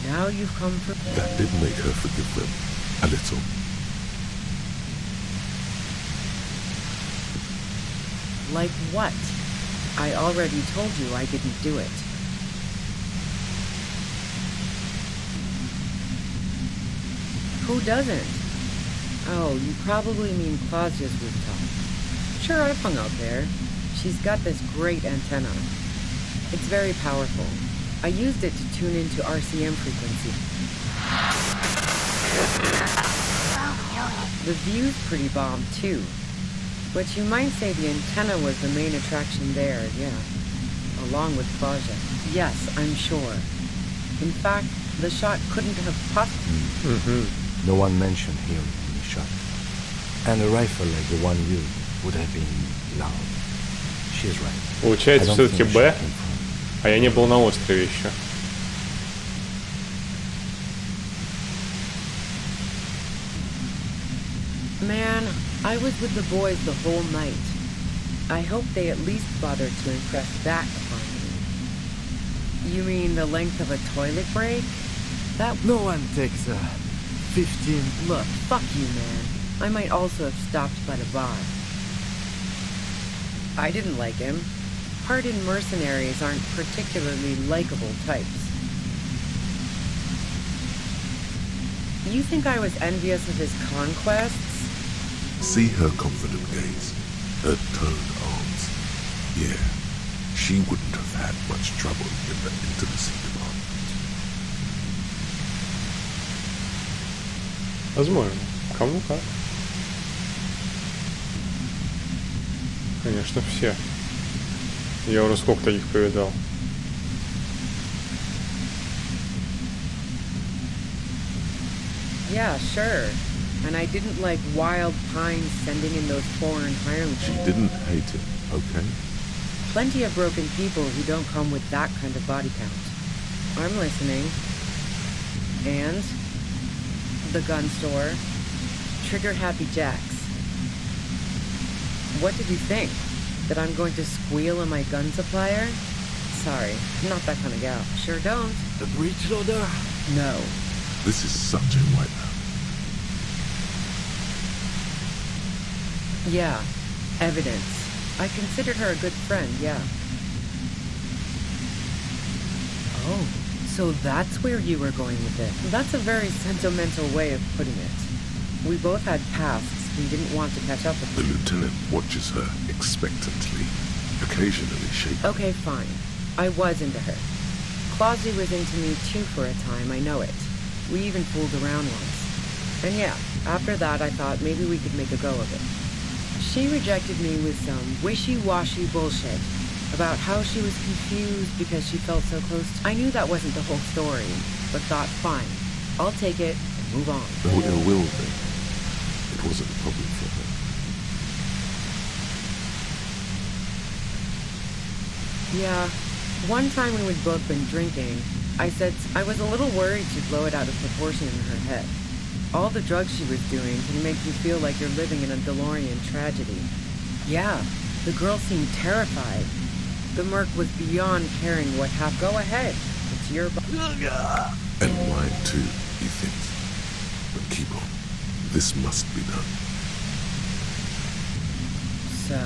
Now you've come for... That did make her forgive them. A little. Like what? I already told you I didn't do it. Who doesn't? Oh, you probably mean Claudia's rooftop. Sure, I've hung out there. She's got this great antenna. It's very powerful. I used it to tune into RCM frequency. The view's pretty bomb, too. But you might say the antenna was the main attraction there, yeah. Along with Claudia. Yes, I'm sure. In fact, the shot couldn't have possibly... No one mentioned hearing any shot. And a rifle like the one used would have been loud. She's right. Получается, все-таки Б, а я не был на острове еще. Man, I was with the boys the whole night. I hope they at least bothered to impress that upon me. You mean the length of a toilet break? That... No one takes 15... Look, fuck you, man. I might also have stopped by the bar. I didn't like him. Hardened mercenaries aren't particularly likable types. You think I was envious of his conquests? See her confident gaze, her toned arms. Yeah, she wouldn't have had much trouble in the intimacy department. Возможно. Кому как. Конечно, все. Я уже сколько таких повидал. Yeah, sure. And I didn't like wild pines sending in those foreign hirelings. She didn't hate it, okay? Plenty of broken people who don't come with that kind of body count. I'm listening. And the gun store. Trigger Happy Jacks. What did you think? That I'm going to squeal on my gun supplier? Sorry, I'm not that kind of gal. Sure don't. The breech loader? No. This is such a wipeout. Yeah, evidence. I considered her a good friend, yeah. Oh, so that's where you were going with it. That's a very sentimental way of putting it. We both had pasts, he didn't want to catch up with The me. lieutenant watches her expectantly, occasionally shaking. Okay, fine. I was into her. Clausy was into me too for a time, I know it. We even fooled around once. And yeah, after that I thought maybe we could make a go of it. She rejected me with some wishy-washy bullshit about how she was confused because she felt so close to... I knew that wasn't the whole story, but thought, fine, I'll take it and move on. No ill will then. It wasn't a problem for her. Yeah, one time when we'd both been drinking, I said I was a little worried she'd blow it out of proportion in her head. All the drugs she was doing can make you feel like you're living in a DeLorean tragedy. Yeah, the girl seemed terrified. The merc was beyond caring what happened. Go ahead, it's your... And mine too, he thinks. But keep on. This must be done. So,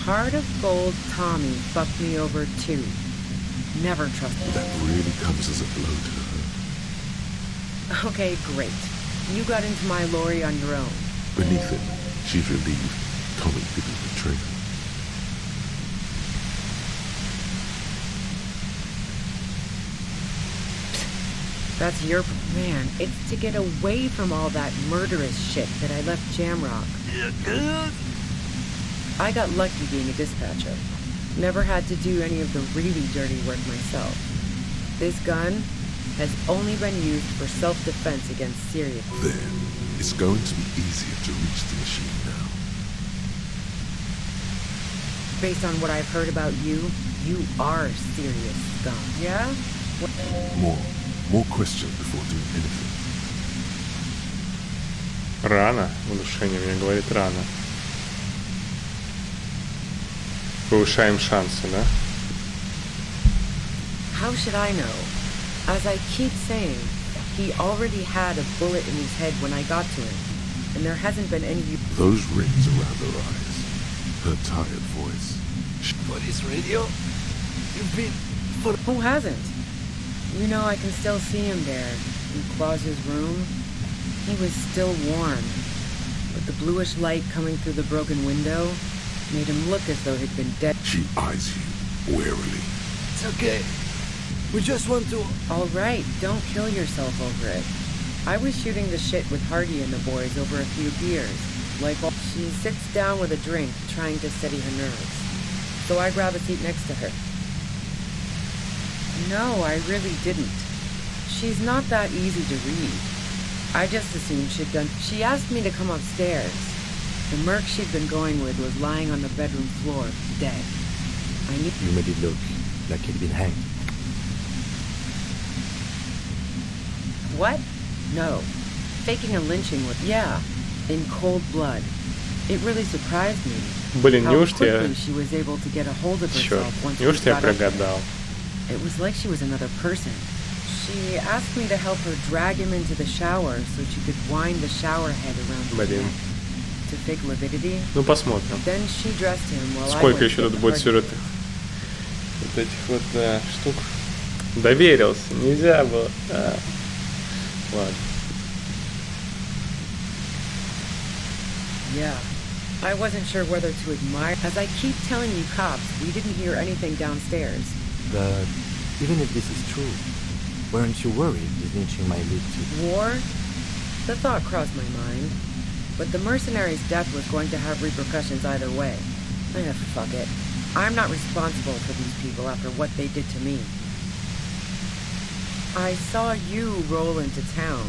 Heart of Gold Tommy fucked me over too. Never trusted That really comes as a blow to her. Okay, great. You got into my lorry on your own. Beneath it, she's relieved Tommy didn't betray her. That's your... Man, it's to get away from all that murderous shit that I left Jamrock. I got lucky being a dispatcher. Never had to do any of the really dirty work myself. This gun has only been used for self-defense against serious... There. It's going to be easier to reach the machine now. Based on what I've heard about you, you are serious scum. Yeah? More questions before doing anything. Рано. Улучшение мне говорит рано. Повышаем шансы, да? How should I know? As I keep saying, he already had a bullet in his head when I got to him, and there hasn't been any... Those rings around her eyes, her tired voice. What is radio? You've been... Who hasn't? You know, I can still see him there, in Claus's room. He was still warm, but the bluish light coming through the broken window made him look as though he'd been dead. She eyes you warily. It's okay. We just want to... All right, don't kill yourself over it. I was shooting the shit with Hardy and the boys over a few beers. Like, she sits down with a drink, trying to steady her nerves. So I grab a seat next to her. No, I really didn't. She's not that easy to read. I just assumed she'd done... She asked me to come upstairs. The merc she'd been going with was lying on the bedroom floor, dead. I knew... You made it look like he'd been hanged. What? No. Faking a lynching with... Yeah. In cold blood. It really surprised me. Блин, how неужто я... quickly she was able to get a hold of Черт, herself once неужто я we got up there. прогадал? It was like she was another person. She asked me to help her drag him into the shower so she could wind the shower head around his Блин. neck. To fake lividity. Ну посмотрим. Then she dressed him while Сколько I went еще to тут get будет the сюжетных вот этих вот штук? Доверился, нельзя было. Ладно. Yeah. I wasn't sure whether to admire... As I keep telling you cops, we didn't hear anything downstairs. But even if this is true, weren't you worried this lynching might lead to... War? The thought crossed my mind. But the mercenary's death was going to have repercussions either way. Fuck it. I'm not responsible for these people after what they did to me. I saw you roll into town.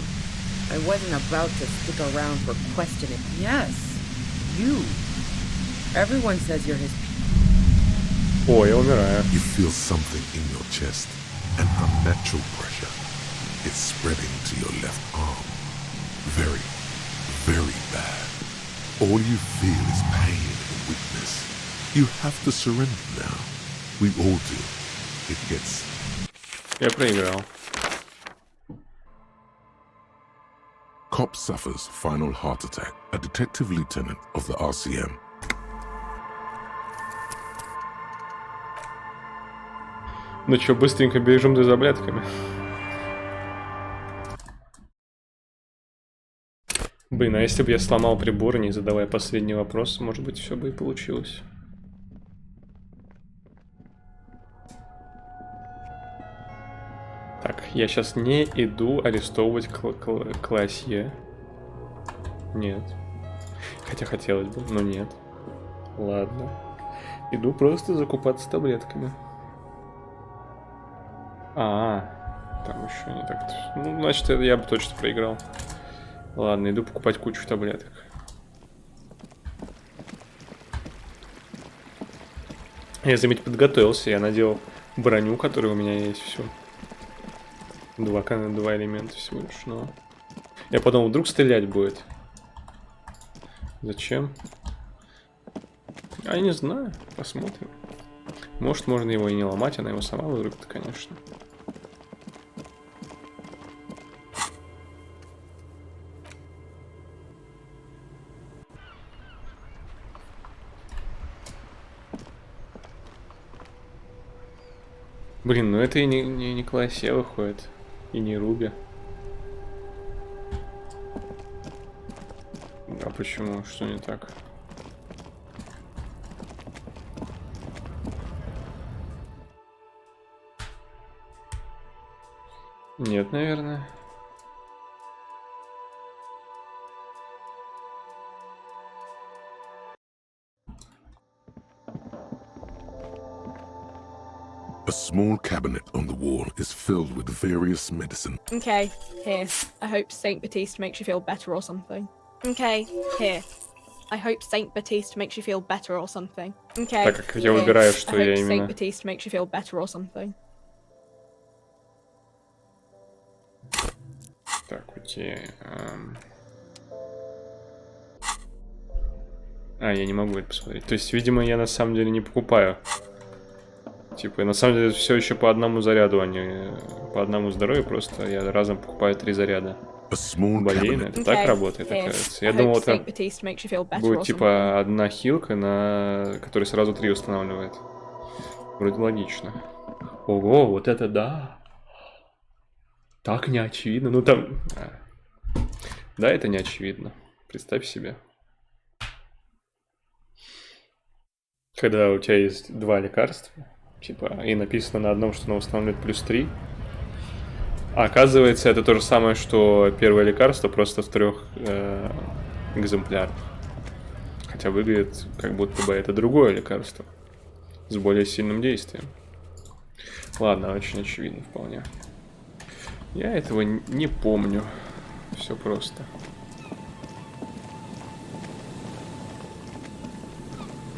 I wasn't about to stick around for questioning. Yes, you. Everyone says you're his... Ой, я умираю. You feel something in your chest, an unnatural pressure. It's spreading to your left arm. Very, very bad. All you feel is pain and weakness. You have to surrender now. We all do. It gets... Я проиграл. Cop suffers final heart attack. A detective lieutenant of the RCM. Ну чё, быстренько бежим за таблетками. Блин, а если бы я сломал прибор, не задавая последний вопрос, может быть, все бы и получилось. Так, я сейчас не иду арестовывать классье. Нет. Хотя хотелось бы, но нет. Ладно. Иду просто закупаться таблетками. Там еще не так. Ну, значит, я бы точно проиграл. Ладно, иду покупать кучу таблеток. Я, заметь, подготовился. Я надел броню, которая у меня есть, все. Два элемента всего лишь, но... Я подумал, вдруг стрелять будет. Зачем? Я не знаю. Посмотрим. Может, можно его и не ломать, она его сама вырубит, конечно. Блин, ну это и не классе выходит. И не Руби. А почему? Что не так? Нет, наверное. A small cabinet on the wall is filled with various medicine. Okay, here. I hope Saint Baptiste makes you feel better or something. Okay, here. I hope Saint Baptiste makes you feel better or something. Okay. Так как я выбираю, что я именно. Saint Baptiste makes you feel better or something. Так, окей. Я не могу это посмотреть. То есть, видимо, я на самом деле не покупаю. Типа, на самом деле, все еще по одному заряду, а не по одному здоровью. Просто я разом покупаю 3 заряда. Блин, это так работает, оказывается. Я думал, это будет типа одна хилка, на которой сразу 3 устанавливает. Вроде логично. Ого, вот это да! Так не очевидно. Ну там... Да, это не очевидно. Представь себе. Когда у тебя есть 2 лекарства, типа, и написано на одном, что оно устанавливает +3. А оказывается, это то же самое, что первое лекарство, просто в 3 экземплярах. Хотя выглядит, как будто бы это другое лекарство. С более сильным действием. Ладно, очень очевидно вполне. Я этого не помню. Все просто.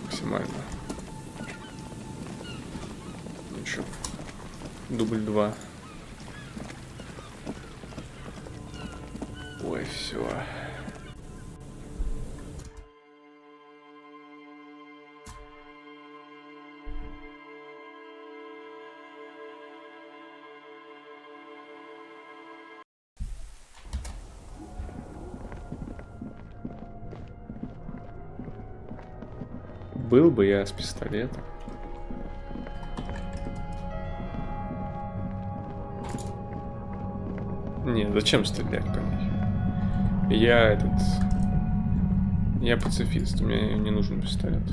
Максимально. Ну что, дубль 2. Ой, все. Был бы я с пистолетом. Не, зачем стрелять по ней? Я пацифист, мне не нужен пистолет.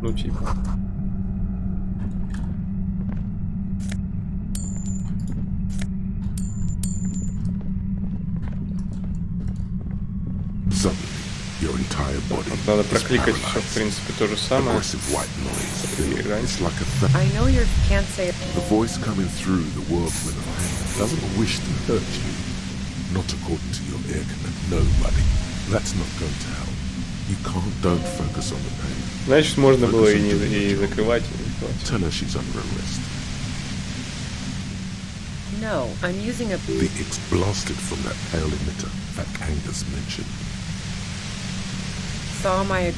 Ну типа. Your entire body. Надо прокликать все, в принципе, то же самое. I know you can't say it. The voice coming through the whirlwind of pain doesn't wish to hurt you. Not according to your ear-command, nobody. That's not going to help. You don't focus on the pain. Значит, можно было и закрывать, и закрывать. Tell her she's under arrest. No, I'm using a... The X blasted from that pale emitter that Angus mentioned. Saw my...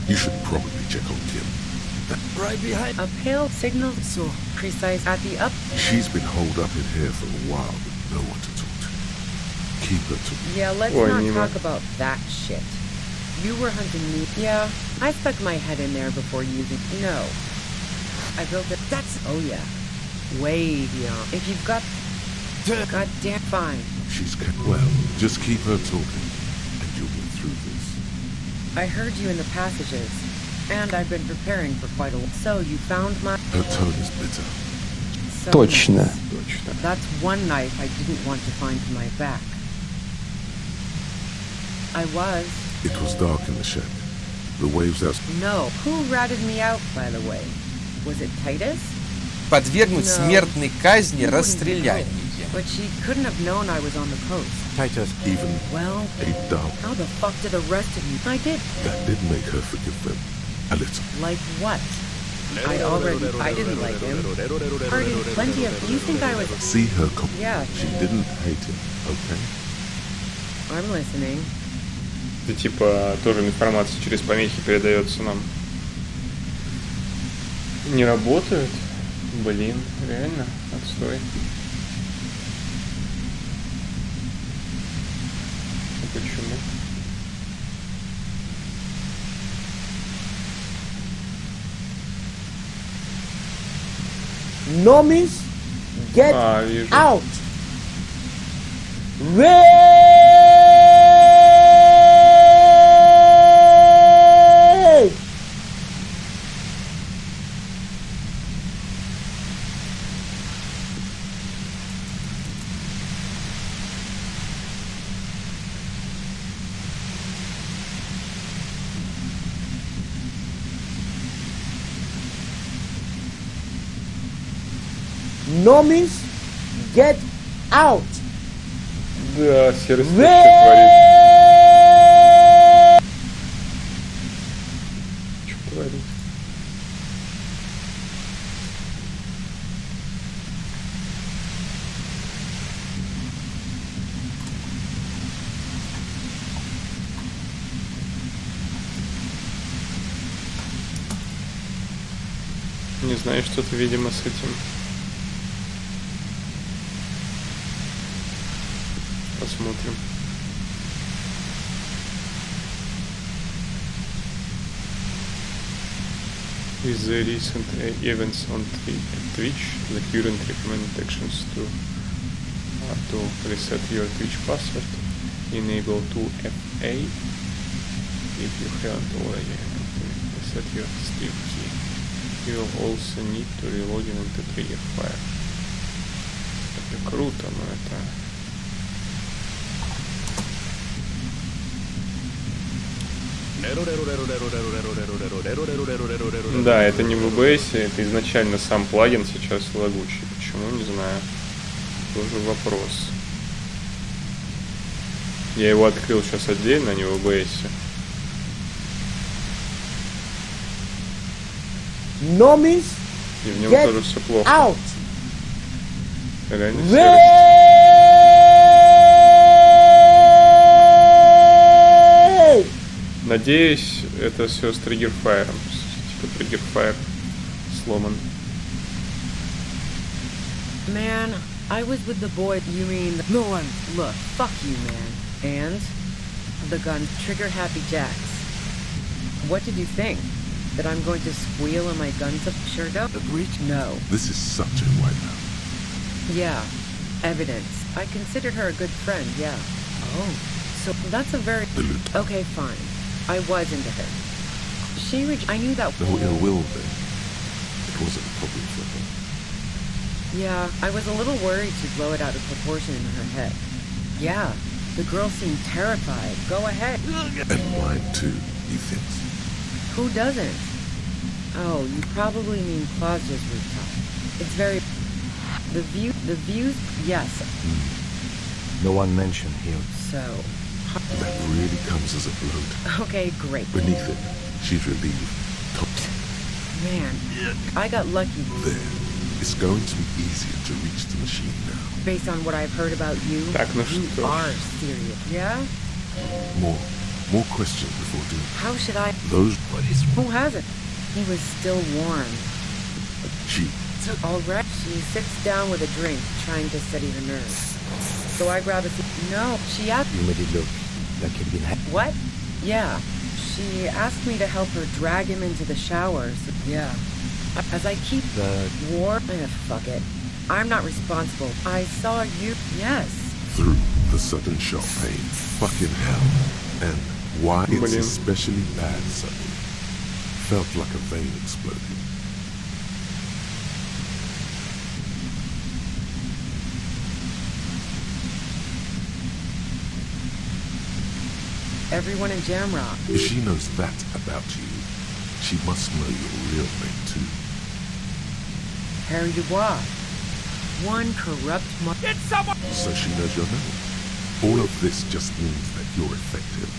You should probably check on Kim. Right behind... A pale signal so precise at the up... She's been holed up in here for a while with no one to talk to. Keep her to me. Yeah, let's not talk about that shit. You were hunting me. Yeah, I stuck my head in there before using... No. I built it... That's... Oh, yeah. Way beyond. If you've got... God damn fine. she's kept well. Just keep her talking, and you'll get through this. I heard you in the passages, and I've been preparing for quite a while. So you found my... Her tone is bitter. So Точно. nice. That's one knife I didn't want to find to my back. I was... It was dark in the shed. The waves out... No. Who ratted me out, by the way? Was it Titus? Подвергнуть No. смертной казни He wouldn't расстрелянием. know. But she couldn't have known I was on the coast. Titus, even Well, a doubt. how the fuck did the rest of you? I did. That did make her forgive them. A little. Like what? I didn't like him. Partied plenty of... You think I was... See her come. Yeah. She didn't hate him, okay? I'm listening. Это типа тоже информация через помехи передается нам. Не работает? Блин, реально? Отстой. А почему? Nomis, get вижу. out! Ray! Nomis, get out! Да, серость Ray! что творит. Не знаю, что-то, видимо, с этим. Посмотрим. With the recent events on Twitch, the current recommended actions to reset your Twitch password, enable 2FA if you haven't already, and reset your stream key. You will also need to reload into trigger fire. Это круто, но это... Да, это не в OBS, это изначально сам плагин сейчас лагучий. Почему, не знаю. Тоже вопрос. Я его открыл сейчас отдельно, а не в OBS. Nomis, И в нем get тоже все плохо. out! Реально Ray! серость. Надеюсь, это все с триггерфайром. Типа триггерфайр сломан. Man, I was with the boy. You mean no one? Look, fuck you, man. And the gun, trigger happy jacks. What did you think? That I'm going to squeal on my guns up? Sure don't. Agreed? No. This is such a wipeout. Yeah, evidence. I considered her a good friend. Yeah. Oh, so that's a very. Okay, fine. I was into her. I knew that. No ill will there. It wasn't a problem for her. Yeah, I was a little worried she'd blow it out of proportion in her head. Yeah, the girl seemed terrified. Go ahead. And mine too, he thinks. Who doesn't? Oh, you probably mean Claudia's rooftop. It's very... The views, yes. No one mentioned him. So... That really comes as a blow. Okay, great. Beneath it, she's relieved. Man, I got lucky. There. It's going to be easier to reach the machine now. Based on what I've heard about you, you are serious. Yeah? More questions before doing. How should I... Those... Who hasn't? He was still warm. She... All right. She sits down with a drink, trying to steady her nerves. So I grab a seat. No, she asked... You made it look like he'd been... What? Yeah. She asked me to help her drag him into the shower. So, yeah. As I keep... The... War... fuck it. I'm not responsible. I saw you... Yes. Through The sudden shock pain, fucking hell, and why it's especially bad suddenly. Felt like a vein exploded. Everyone in Jamrock. If she knows that about you, she must know your real name too. Harry Dubois. One corrupt It's someone! So she knows your name. All of this just means that you're effective.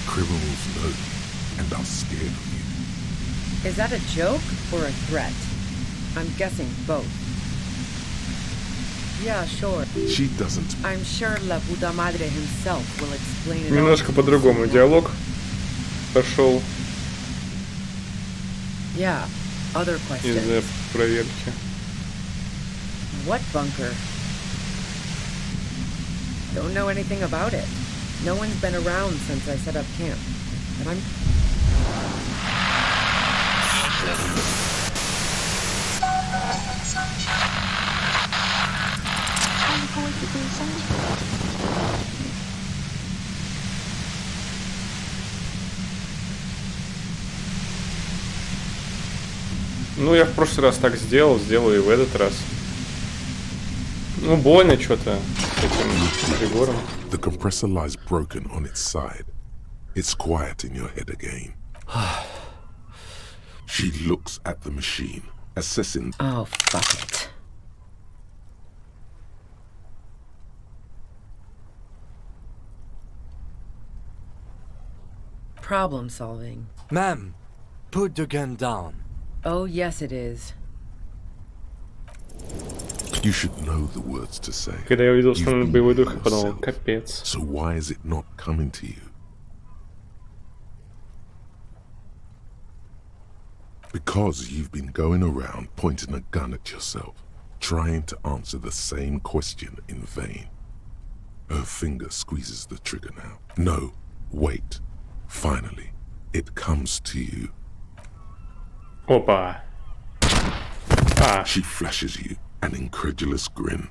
Criminals know you and are scared of you. Is that a joke or a threat? I'm guessing both. Yeah, sure. She doesn't. I'm sure La Puta Madre himself will explain it all. Немножко по-другому диалог пошел. Yeah, other questions. Из-за проверки. What bunker? Don't know anything about it. No one's been around since I set up camp. But I'm... Ну, я в прошлый раз так сделал, сделаю и в этот раз. Ну, больно что-то с этим прибором. The compressor lies broken on its side. It's quiet in your head again. She looks at the machine, assessing. Oh, fuck it. Problem solving. Ma'am, put the gun down. Oh, yes it is. You should know the words to say. Когда я увидел основной боевой дух, я подумал, капец. So why is it not coming to you? Because you've been going around pointing a gun at yourself, trying to answer the same question in vain. Her finger squeezes the trigger now. No, wait. Finally, it comes to you. Опа. She flashes you an incredulous grin.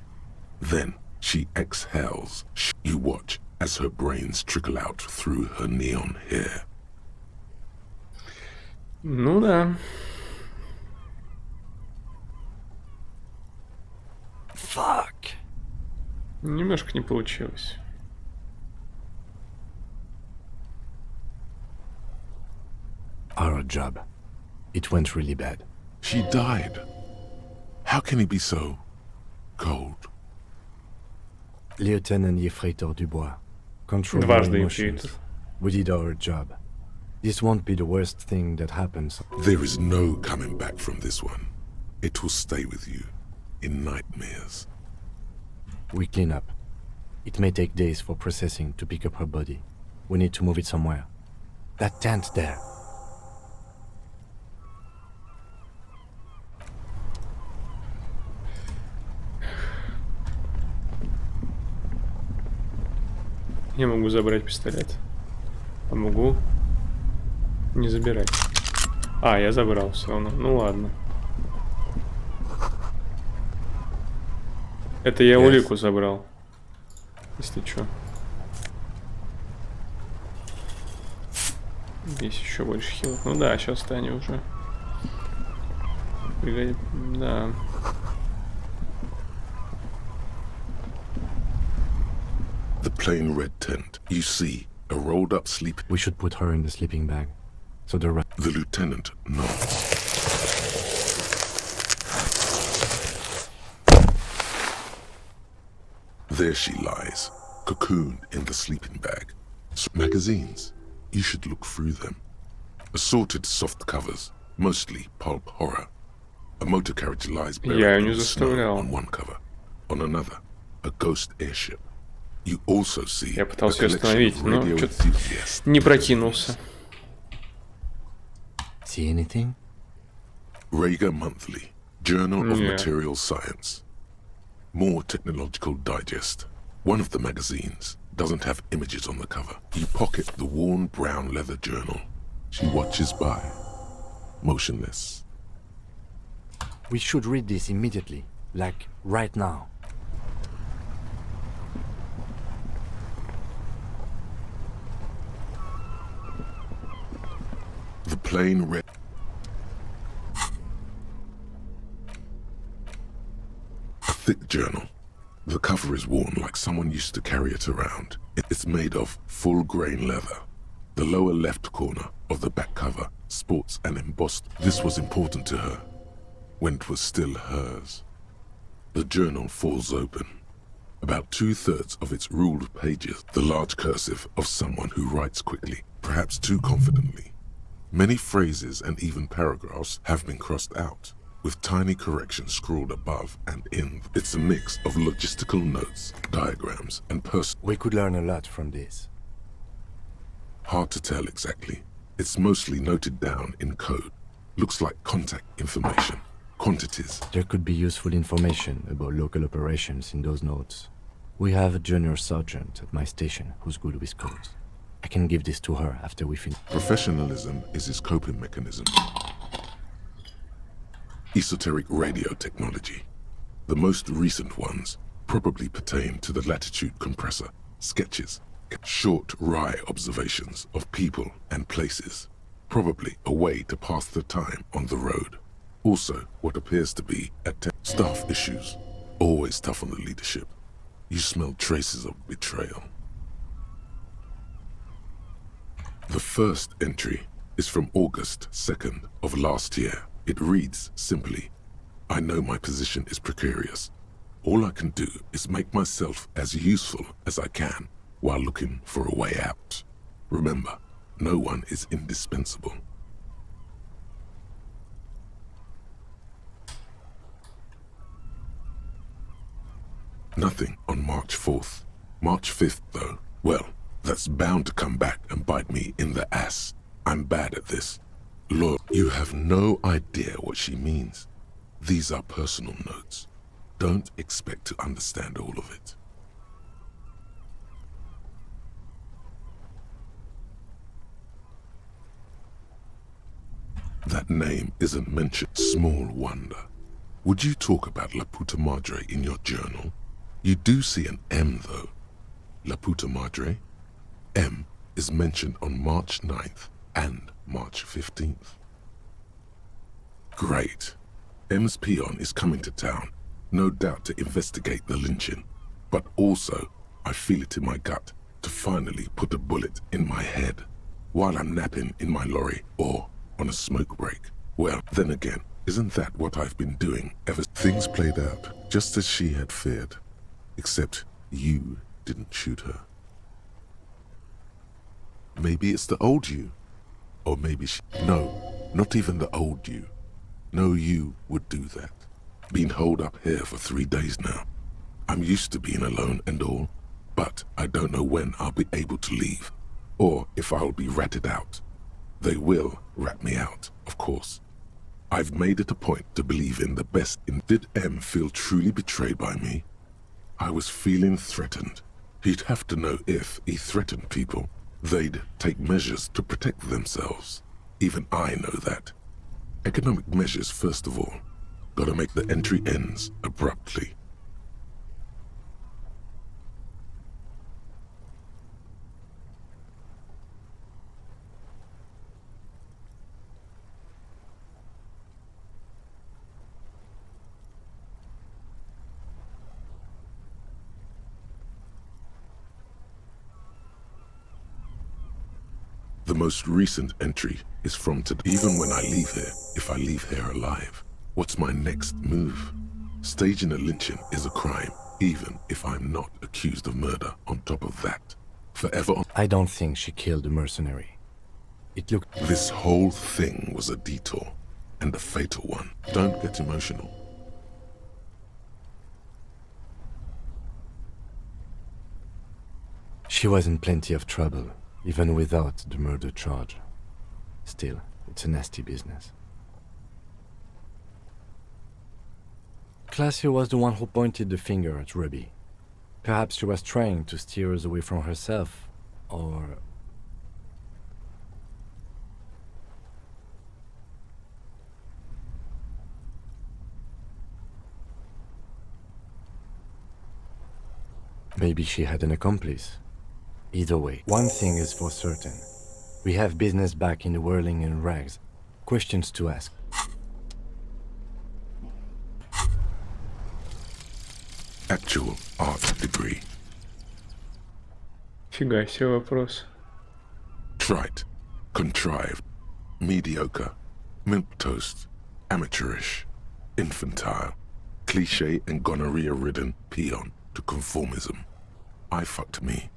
Then she exhales. You watch as her brains trickle out through her neon hair. Ну да. Fuck. Немножко не получилось. Our job. It went really bad. She died. How can he be so cold? Lieutenant Yefreitor Dubois. Control your Дважды emotions. Ефрейтор. We did our job. This won't be the worst thing that happens. There is no coming back from this one. It will stay with you in nightmares. We clean up. It may take days for processing to pick up her body. We need to move it somewhere. That tent there. Я могу забрать пистолет. А могу не забирать. А, я забрал все равно. Ну ладно. Это я улику забрал. Если чё. Здесь еще больше хилов. Ну да, сейчас Таня уже. Да. The plain red tent. You see a rolled up sleep. We should put her in the sleeping bag. So the lieutenant nods. There she lies, cocooned in the sleeping bag. Magazines. You should look through them. Assorted soft covers, mostly pulp horror. A motor carriage lies buried in the snow on one cover. On another, a ghost airship. You also see Я пытался ее остановить, но что-то не прокинулся. See anything? Rager Monthly, Journal of Material Science. More Technological Digest. One of the magazines doesn't have images on the cover. You pocket the worn brown leather journal. She watches by, motionless. We should read this immediately, like right now. plain red. A thick journal. The cover is worn like someone used to carry it around. It's made of full-grain leather. The lower left corner of the back cover sports an embossed. This was important to her when it was still hers. The journal falls open. About 2/3 of its ruled pages, the large cursive of someone who writes quickly, perhaps too confidently. Many phrases and even paragraphs have been crossed out, with tiny corrections scrawled above and in. It's a mix of logistical notes, diagrams, and We could learn a lot from this. Hard to tell exactly. It's mostly noted down in code. Looks like contact information, quantities. There could be useful information about local operations in those notes. We have a junior sergeant at my station who's good with codes. I can give this to her after we finish. Professionalism is his coping mechanism. Esoteric radio technology. The most recent ones probably pertain to the latitude compressor, sketches, short wry observations of people and places, probably a way to pass the time on the road. Also, what appears to be staff issues, always tough on the leadership. You smell traces of betrayal. The first entry is from August 2nd of last year. It reads simply, I know my position is precarious. All I can do is make myself as useful as I can while looking for a way out. Remember, no one is indispensable. Nothing on March 4th. March 5th, though, well, that's bound to come back and bite me in the ass. I'm bad at this. Lord, you have no idea what she means. These are personal notes. Don't expect to understand all of it. That name isn't mentioned. Small wonder. Would you talk about La Puta Madre in your journal? You do see an M, though. La Puta Madre. M is mentioned on March 9th and March 15th. Great. M's peon is coming to town, no doubt to investigate the lynching. But also, I feel it in my gut to finally put a bullet in my head while I'm napping in my lorry or on a smoke break. Well, then again, isn't that what I've been doing ever? Things played out just as she had feared. Except you didn't shoot her. Maybe it's the old you. Or maybe she... No, not even the old you. No you would do that. Been holed up here for 3 days now. I'm used to being alone and all, but I don't know when I'll be able to leave, or if I'll be ratted out. They will rat me out, of course. I've made it a point to believe in the best in... Did M feel truly betrayed by me? I was feeling threatened. He'd have to know if he threatened people, they'd take measures to protect themselves. Even I know that. Economic measures first of all. Gotta make the entry ends abruptly. The most recent entry is from today. Even when I leave here, if I leave here alive, what's my next move? Staging a lynching is a crime, even if I'm not accused of murder on top of that. Forever on... I don't think she killed the mercenary. It looked... This whole thing was a detour, and a fatal one. Don't get emotional. She was in plenty of trouble, even without the murder charge. Still, it's a nasty business. Classy was the one who pointed the finger at Ruby. Perhaps she was trying to steer us away from herself, or... Maybe she had an accomplice. Either way, one thing is for certain. We have business back in the whirling in rags. Questions to ask. Actual art degree. Фига себе вопрос. Trite, contrived, mediocre, milquetoast, amateurish, infantile, cliché and gonorrhea-ridden peon to conformism. I fucked me.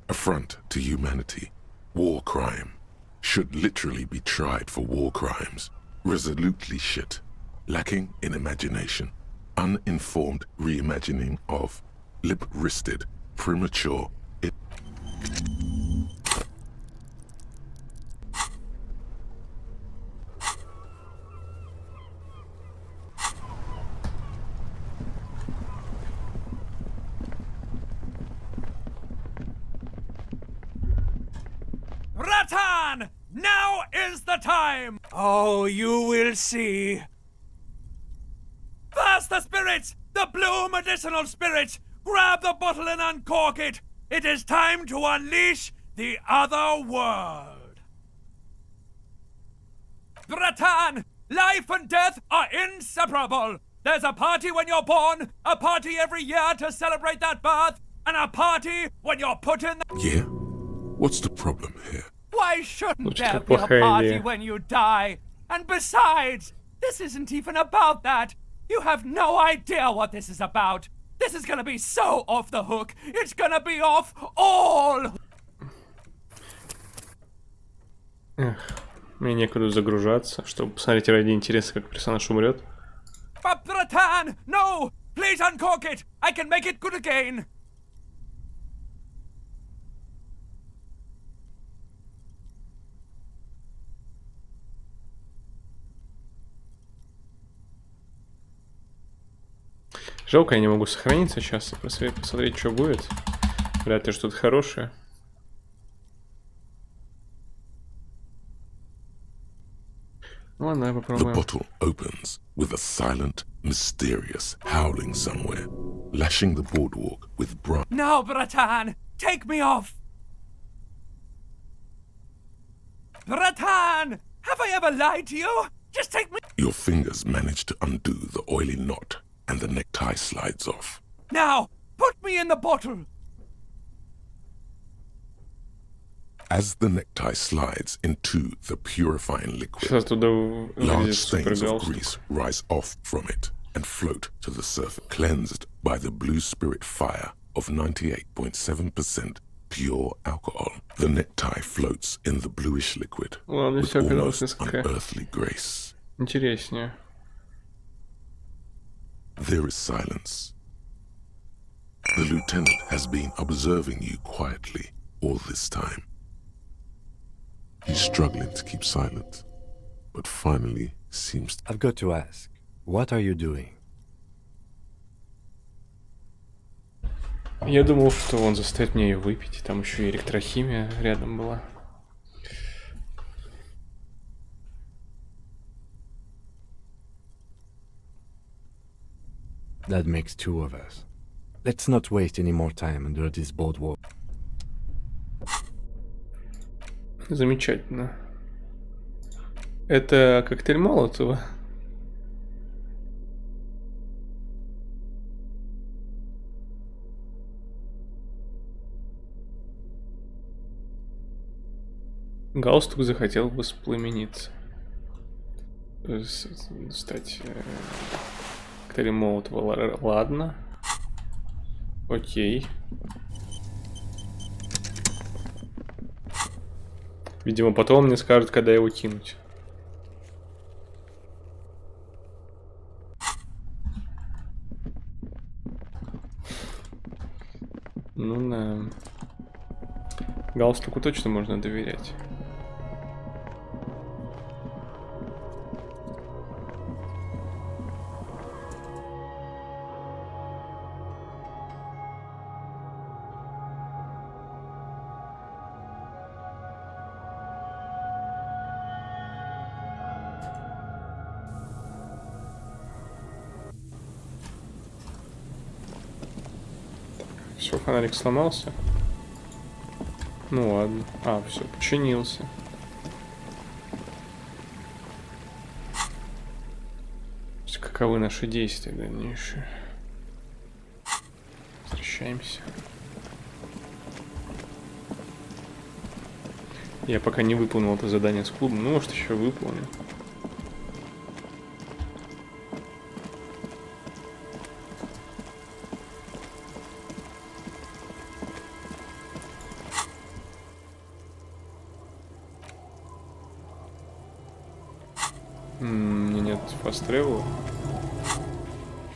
Affront to humanity. War crime. Should literally be tried for war crimes. Resolutely shit. Lacking in imagination. Uninformed reimagining of. Lip-wristed. Premature. Ratan! Now is the time! Oh, you will see. First the spirits! The blue medicinal spirits! Grab the bottle and uncork it! It is time to unleash the other world! Ratan! Life and death are inseparable! There's a party when you're born, a party every year to celebrate that birth, and a party when you're put in the... Yeah? What's the problem here? Why shouldn't Looks there like be a плохая party идея. when you die? And besides, this isn't even about that. You have no idea what this is about. This is gonna be so off the hook. It's gonna be off all. Эх, мне некуда загружаться, чтобы посмотреть ради интереса, как персонаж умрет. But Ratan, no! Please uncork it. I can make it good again. Жалко, я не могу сохраниться сейчас и посмотреть, что будет. Вряд ли что-то хорошее. Ну ладно, давай The попробуем. bottle opens with a silent, mysterious howling somewhere, lashing the boardwalk with branch. Now, Ratan, take me off. Ratan, have I ever lied to you? Just take me. Your fingers manage to undo the oily knot, and the necktie slides off. Now, put me in the bottle. As the necktie slides into the purifying liquid, Сейчас туда large влезет супер stains of галстук. grease rise off from it and float to the surface, cleansed by the blue spirit fire of 98.7% pure alcohol. The necktie floats in the bluish liquid Ладно, with все оказалось almost несколько unearthly grace. интереснее. There is silence. The lieutenant has been observing you quietly all this time. He's struggling to keep silent, but finally seems to... I've got to ask, what are you doing? Я думал, что он заставит меня ее выпить. Там еще и электрохимия рядом была. That makes two of us. Let's not waste any more time under this boardwalk. Замечательно. Это коктейль Молотова. Галстук захотел воспламениться. Стать коктейлем Молотова. Ладно. Окей. Видимо, потом мне скажут, когда его кинуть. Ну да. Галстуку точно можно доверять. Все, фонарик сломался. Ну ладно. А, все, починился. Каковы наши действия дальнейшие? Возвращаемся. Я пока не выполнил это задание с клубом, ну может еще выполню. У меня нет фаст-тревела.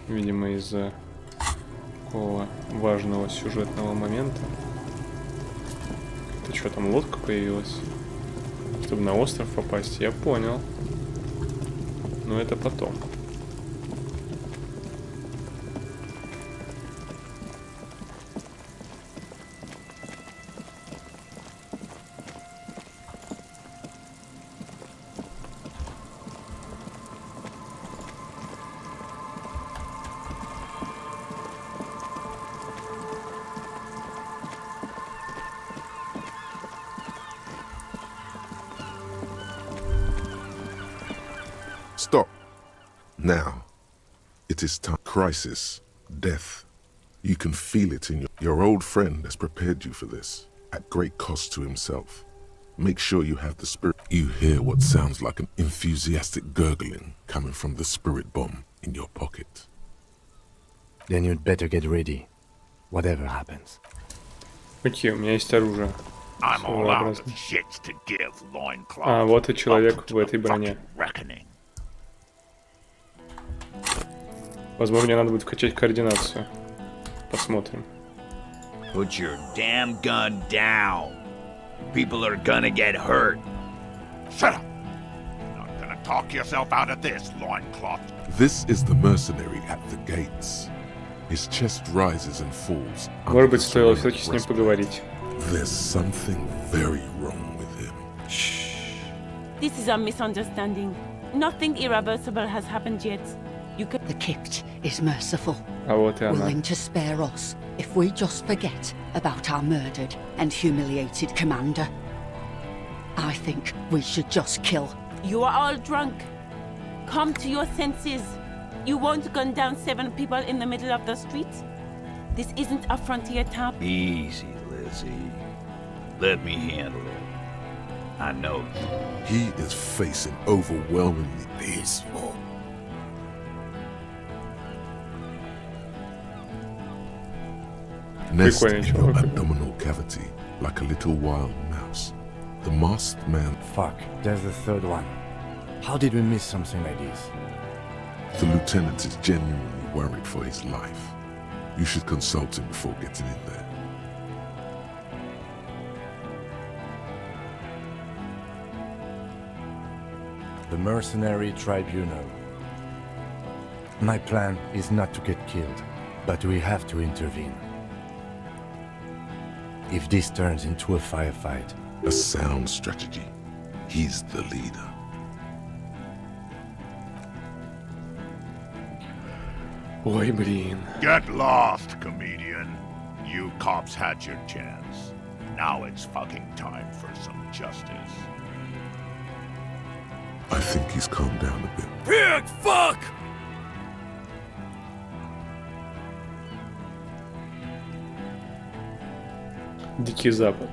Видимо, из-за такого важного сюжетного момента. Это что, там лодка появилась? Чтобы на остров попасть, я понял. Но это потом. Stop. Now. It is time. Crisis. Death. You can feel it in your old friend has prepared you for this, at great cost to himself. Make sure you have the spirit. You hear what sounds like an enthusiastic gurgling coming from the spirit bomb in your pocket. Then you'd better get ready, whatever happens. Окей, у меня есть оружие. I'm all out of shits to give, loincloth. А, вот и человек в этой броне. Возможно, мне надо будет вкачать координацию. Посмотрим. Put your damn gun down. People are gonna get hurt. Shut up. You're not gonna talk yourself out of this, loincloth. This is the mercenary at the gates. His chest rises and falls. Может быть, стоило все-таки с ним поговорить. There's something very wrong with him. This is a misunderstanding. Nothing irreversible has happened yet. You can... The Kipt is merciful, А вот и она. willing to spare us if we just forget about our murdered and humiliated commander. I think we should just kill. You are all drunk. Come to your senses. You won't gun down 7 people in the middle of the street. This isn't a frontier town. Easy, Lizzie. Let me handle it. I know you. He is facing overwhelmingly peaceful. Nest in your abdominal cavity like a little wild mouse. The masked man. Fuck, there's the third one. How did we miss something like this? The lieutenant is genuinely worried for his life. You should consult him before getting in there. The Mercenary Tribunal. My plan is not to get killed, but we have to intervene. If this turns into a firefight... A sound strategy. He's the leader. Ой, блин. Get lost, comedian. You cops had your chance. Now it's fucking time for some justice. I think he's calmed down a bit. Pig fuck! Дикий Запад.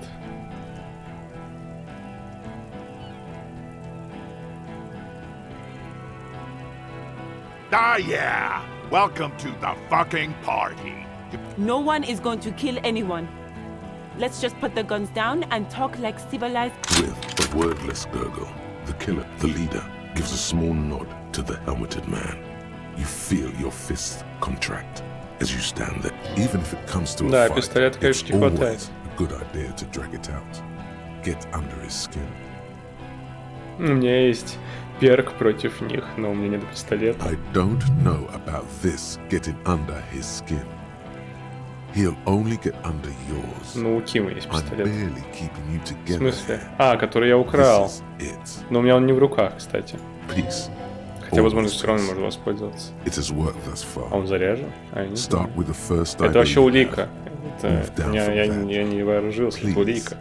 Ah, yeah! Welcome to the fucking party. No one is going to kill anyone. Let's just put the guns down and talk like civilized... With a wordless gurgle, the killer, the leader, gives a small nod to the helmeted man. You feel your fists contract as you stand there. Even if it comes to a Да, fight, пистолет, конечно, it's не хватает. always a good idea to drag it out. Get under his skin. У меня есть перк против них, но у меня нет пистолета. I don't know about this getting under his skin. He'll only get under yours. Ну, у Кима есть I'm пистолет. barely keeping you В together. смысле? А, который я украл. This is it. Но у меня он не в руках, кстати. Peace. Хотя, возможно, все равно можно воспользоваться. It has worked thus far. А он заряжен? А, я не знаю. Start with the first Это idea вообще you улика. have. Это... Move down from Я that. не вооружился, это Please. улика.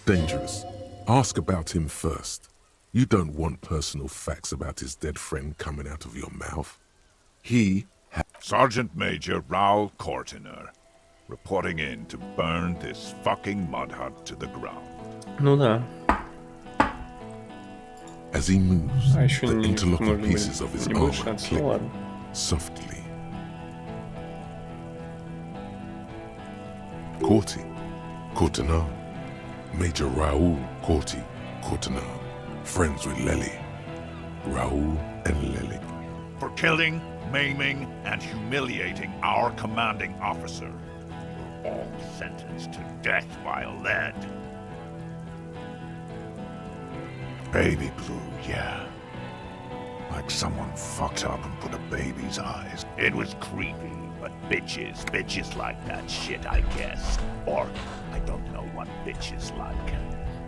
dangerous. Ask about him first. You don't want personal facts about his dead friend coming out of your mouth. Sergeant Major Raoul Cortiner, reporting in to burn this fucking mud hut to the ground. Ну да. As he moves, А еще the не, interlocking может pieces of быть, his не armor будет шанса. click Ну ладно. softly. Corti, Cortiner, Major Raoul Cortiner, friends with Lely. Raoul and Lely. For killing, maiming, and humiliating our commanding officer. All sentenced to death while led. Baby blue, yeah. Like someone fucked up and put a baby's eyes. It was creepy, but bitches like that shit, I guess. Or, I don't know what bitches like.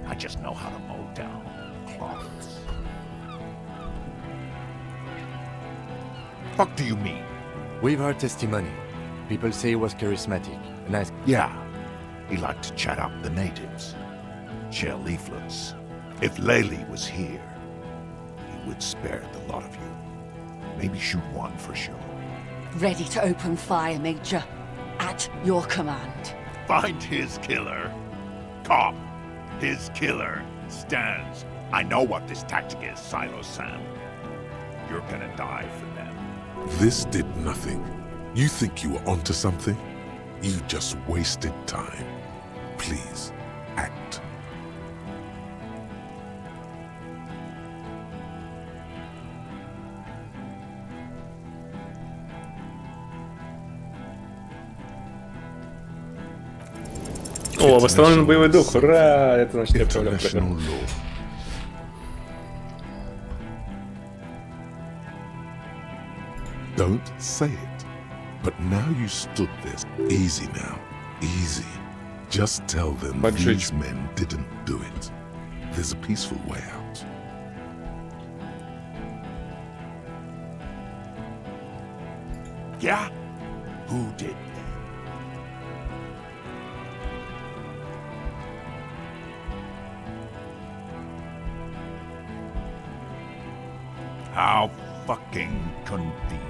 I just know how to mow down clocks. Fuck do you mean? We've heard testimony. People say he was charismatic, a nice... Yeah, he liked to chat up the natives. Share leaflets. If Lely was here, he would spare the lot of you. Maybe shoot one for sure. Ready to open fire, Major. At your command. Find his killer. Cop. His killer stands. I know what this tactic is, Silo Sam. You're gonna die for them. This did nothing. You think you were onto something? You just wasted time. Please, act. О, восстановлен боевой дух, ура! Это значит, я отправляю International программу. law. Don't say it. But now you stood this. Easy now. Easy. Just tell them these men didn't do it. There's a peaceful way out. Yeah? Who did that? How fucking convenient.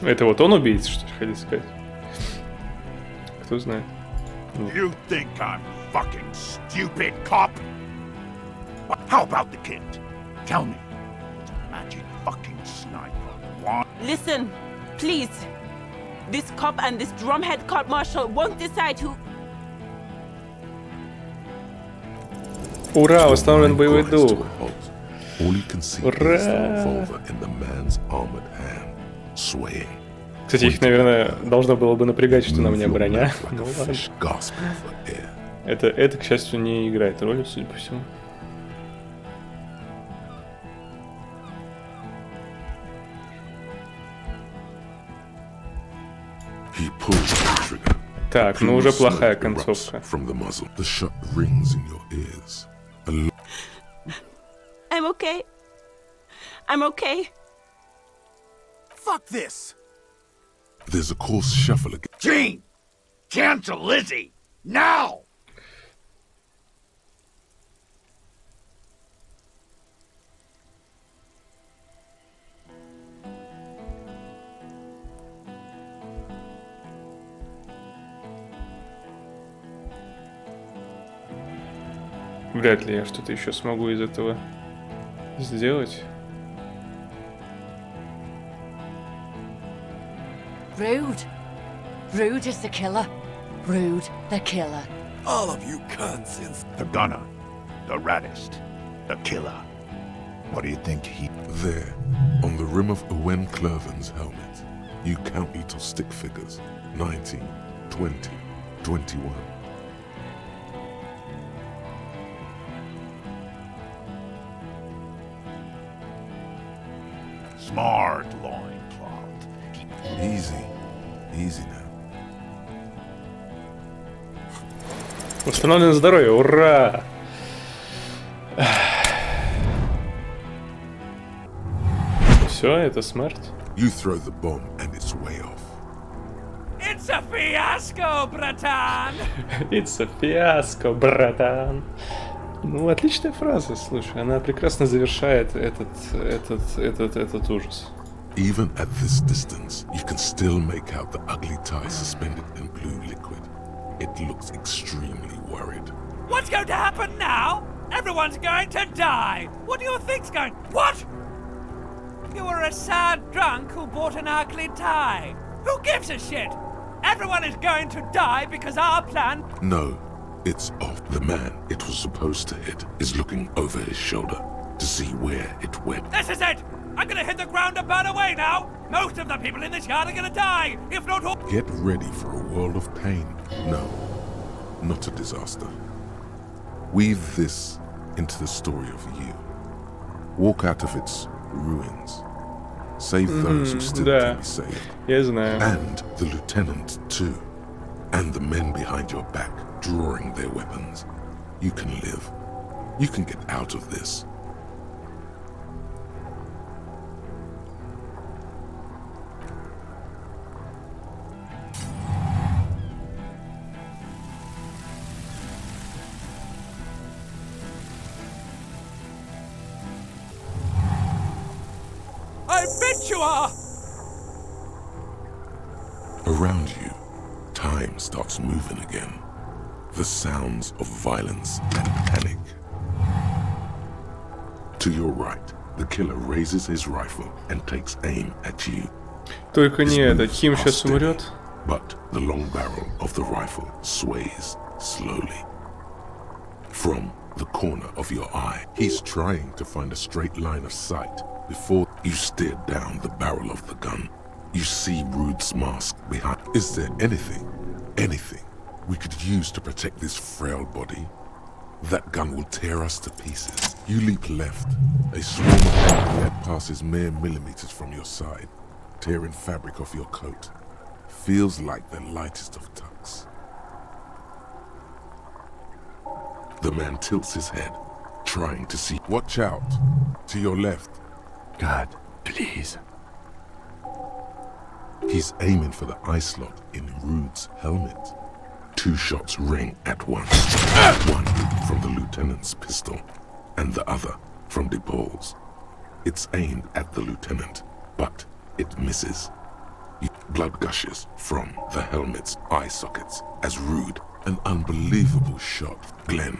Это вот он убийца, что ли, хотел сказать? Кто знает. You think I'm fucking stupid, cop? How about the kid? Tell me. It's a magic fucking sniper. Listen, please. This cop and this drumhead court marshal won't decide who... Ура, восстановлен боевой дух. All you can see is the revolver in the man's armored hand, swaying. Кстати, их, наверное, должно было бы напрягать, что на мне броня. Ну ладно. Это, к счастью, не играет роли, судя по всему. Так, ну уже плохая концовка. I'm okay. I'm okay. Fuck this! There's a coarse shuffle again. Gene! Cancel Lizzie! Now! Вряд ли я что-то еще смогу из этого сделать. Rude. Rude is the killer. Rude the killer. All of you cunts in... The gunner. The raddest. The killer. What do you think he... There, on the rim of Owen Clerven's helmet, you count little stick figures. 19, 20, 21. Smart loincloth. Easy. Easy now. Восстановлено здоровье, ура! Все, это смерть? You throw the bomb and it's way off. It's a fiasco, братан! It's a fiasco, братан. Ну, отличная фраза, слушай, она прекрасно завершает этот ужас. Even at this distance, you can still make out the ugly tie suspended in blue liquid. It looks extremely worried. What's going to happen now? Everyone's going to die! What do you think's going... What? You were a sad drunk who bought an ugly tie. Who gives a shit? Everyone is going to die because our plan... No, it's off. The man it was supposed to hit is looking over his shoulder to see where it went. This is it! I'm gonna hit the ground and burn away now! Most of the people in this yard are gonna die, if not all... Get ready for a world of pain. No, not a disaster. Weave this into the story of you. Walk out of its ruins. Save those who still can be saved. Я знаю. And the lieutenant too. And the men behind your back drawing their weapons. You can live. You can get out of this. I bet you are! Around you, time starts moving again. The sounds of violence and panic. To your right, the killer raises his rifle and takes aim at you. Только не His это, moves Ким are сейчас steady, умрет. But the long barrel of the rifle sways slowly. From the corner of your eye, he's trying to find a straight line of sight. Before you stare down the barrel of the gun, you see Rude's mask behind. Is there anything we could use to protect this frail body? That gun will tear us to pieces. You leap left. A swarm of enemy that passes mere millimeters from your side, tearing fabric off your coat. Feels like the lightest of tucks. The man tilts his head, trying to see. Watch out! To your left. God, please. He's aiming for the eye slot in Rude's helmet. 2 shots ring at once. One from the lieutenant's pistol, and the other from DePaul's. It's aimed at the lieutenant, but it misses. Blood gushes from the helmet's eye sockets as Rude, an unbelievable shot. Glenn,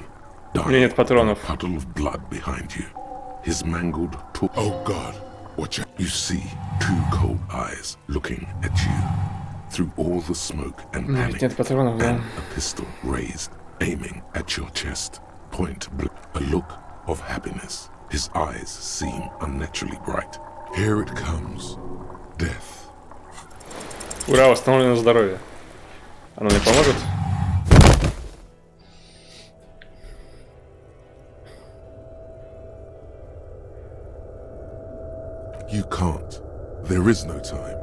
dying, a puddle of blood behind you. His mangled Oh God, watch out. You see 2 cold eyes looking at you through all the smoke and panic, and a pistol raised, aiming at your chest. Point blank. A look of happiness. His eyes seem unnaturally bright. Here it comes. Death. Ура, восстановлено здоровье. Оно мне поможет? You can't. There is no time.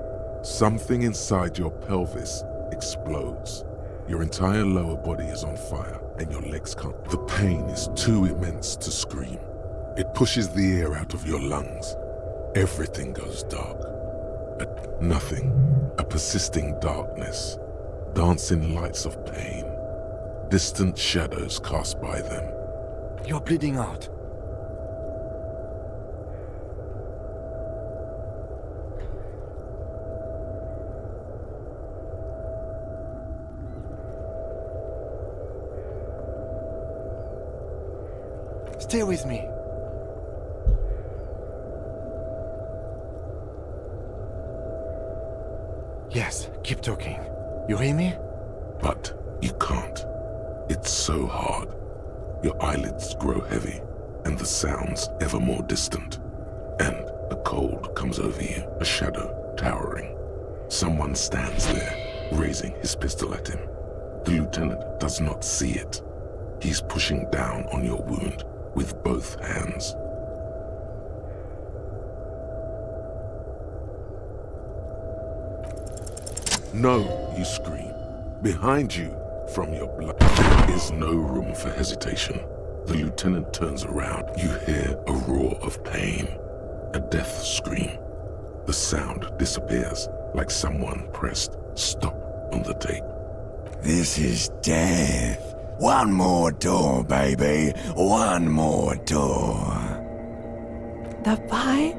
Something inside your pelvis explodes. Your entire lower body is on fire, and your legs can't. The pain is too immense to scream. It pushes the air out of your lungs. Everything goes dark. Nothing. A persisting darkness. Dancing lights of pain. Distant shadows cast by them. You're bleeding out. Stay with me. Yes, keep talking. You hear me? But you can't. It's so hard. Your eyelids grow heavy, and the sounds ever more distant. And a cold comes over you, a shadow towering. Someone stands there, raising his pistol at him. The lieutenant does not see it. He's pushing down on your wound with both hands. No, you scream. Behind you, from your blood. There is no room for hesitation. The lieutenant turns around. You hear a roar of pain, a death scream. The sound disappears like someone pressed stop on the tape. This is death. One more door, baby. One more door. The fight?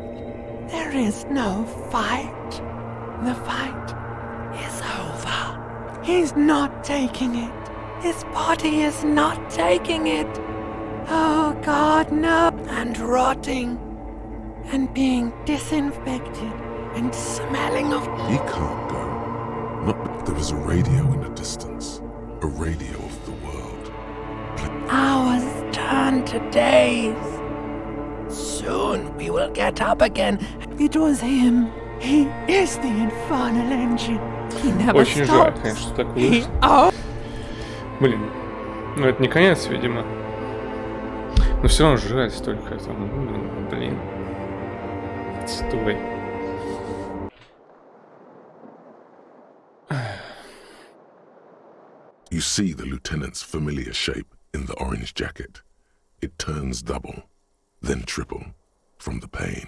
There is no fight. The fight is over. He's not taking it. His body is not taking it. Oh God, no. And rotting. And being disinfected. And smelling of... He can't go. Not. There is a radio in the distance. A radio of the world. Hours turn to days. Soon we will get up again. It was him. He is the infernal engine. He never Очень жаль, stops. конечно, что так вышло. Блин, ну это не конец, видимо. Но все равно жаль столько там, блин. Отстой. You see the lieutenant's familiar shape in the orange jacket. It turns double, then triple, from the pain.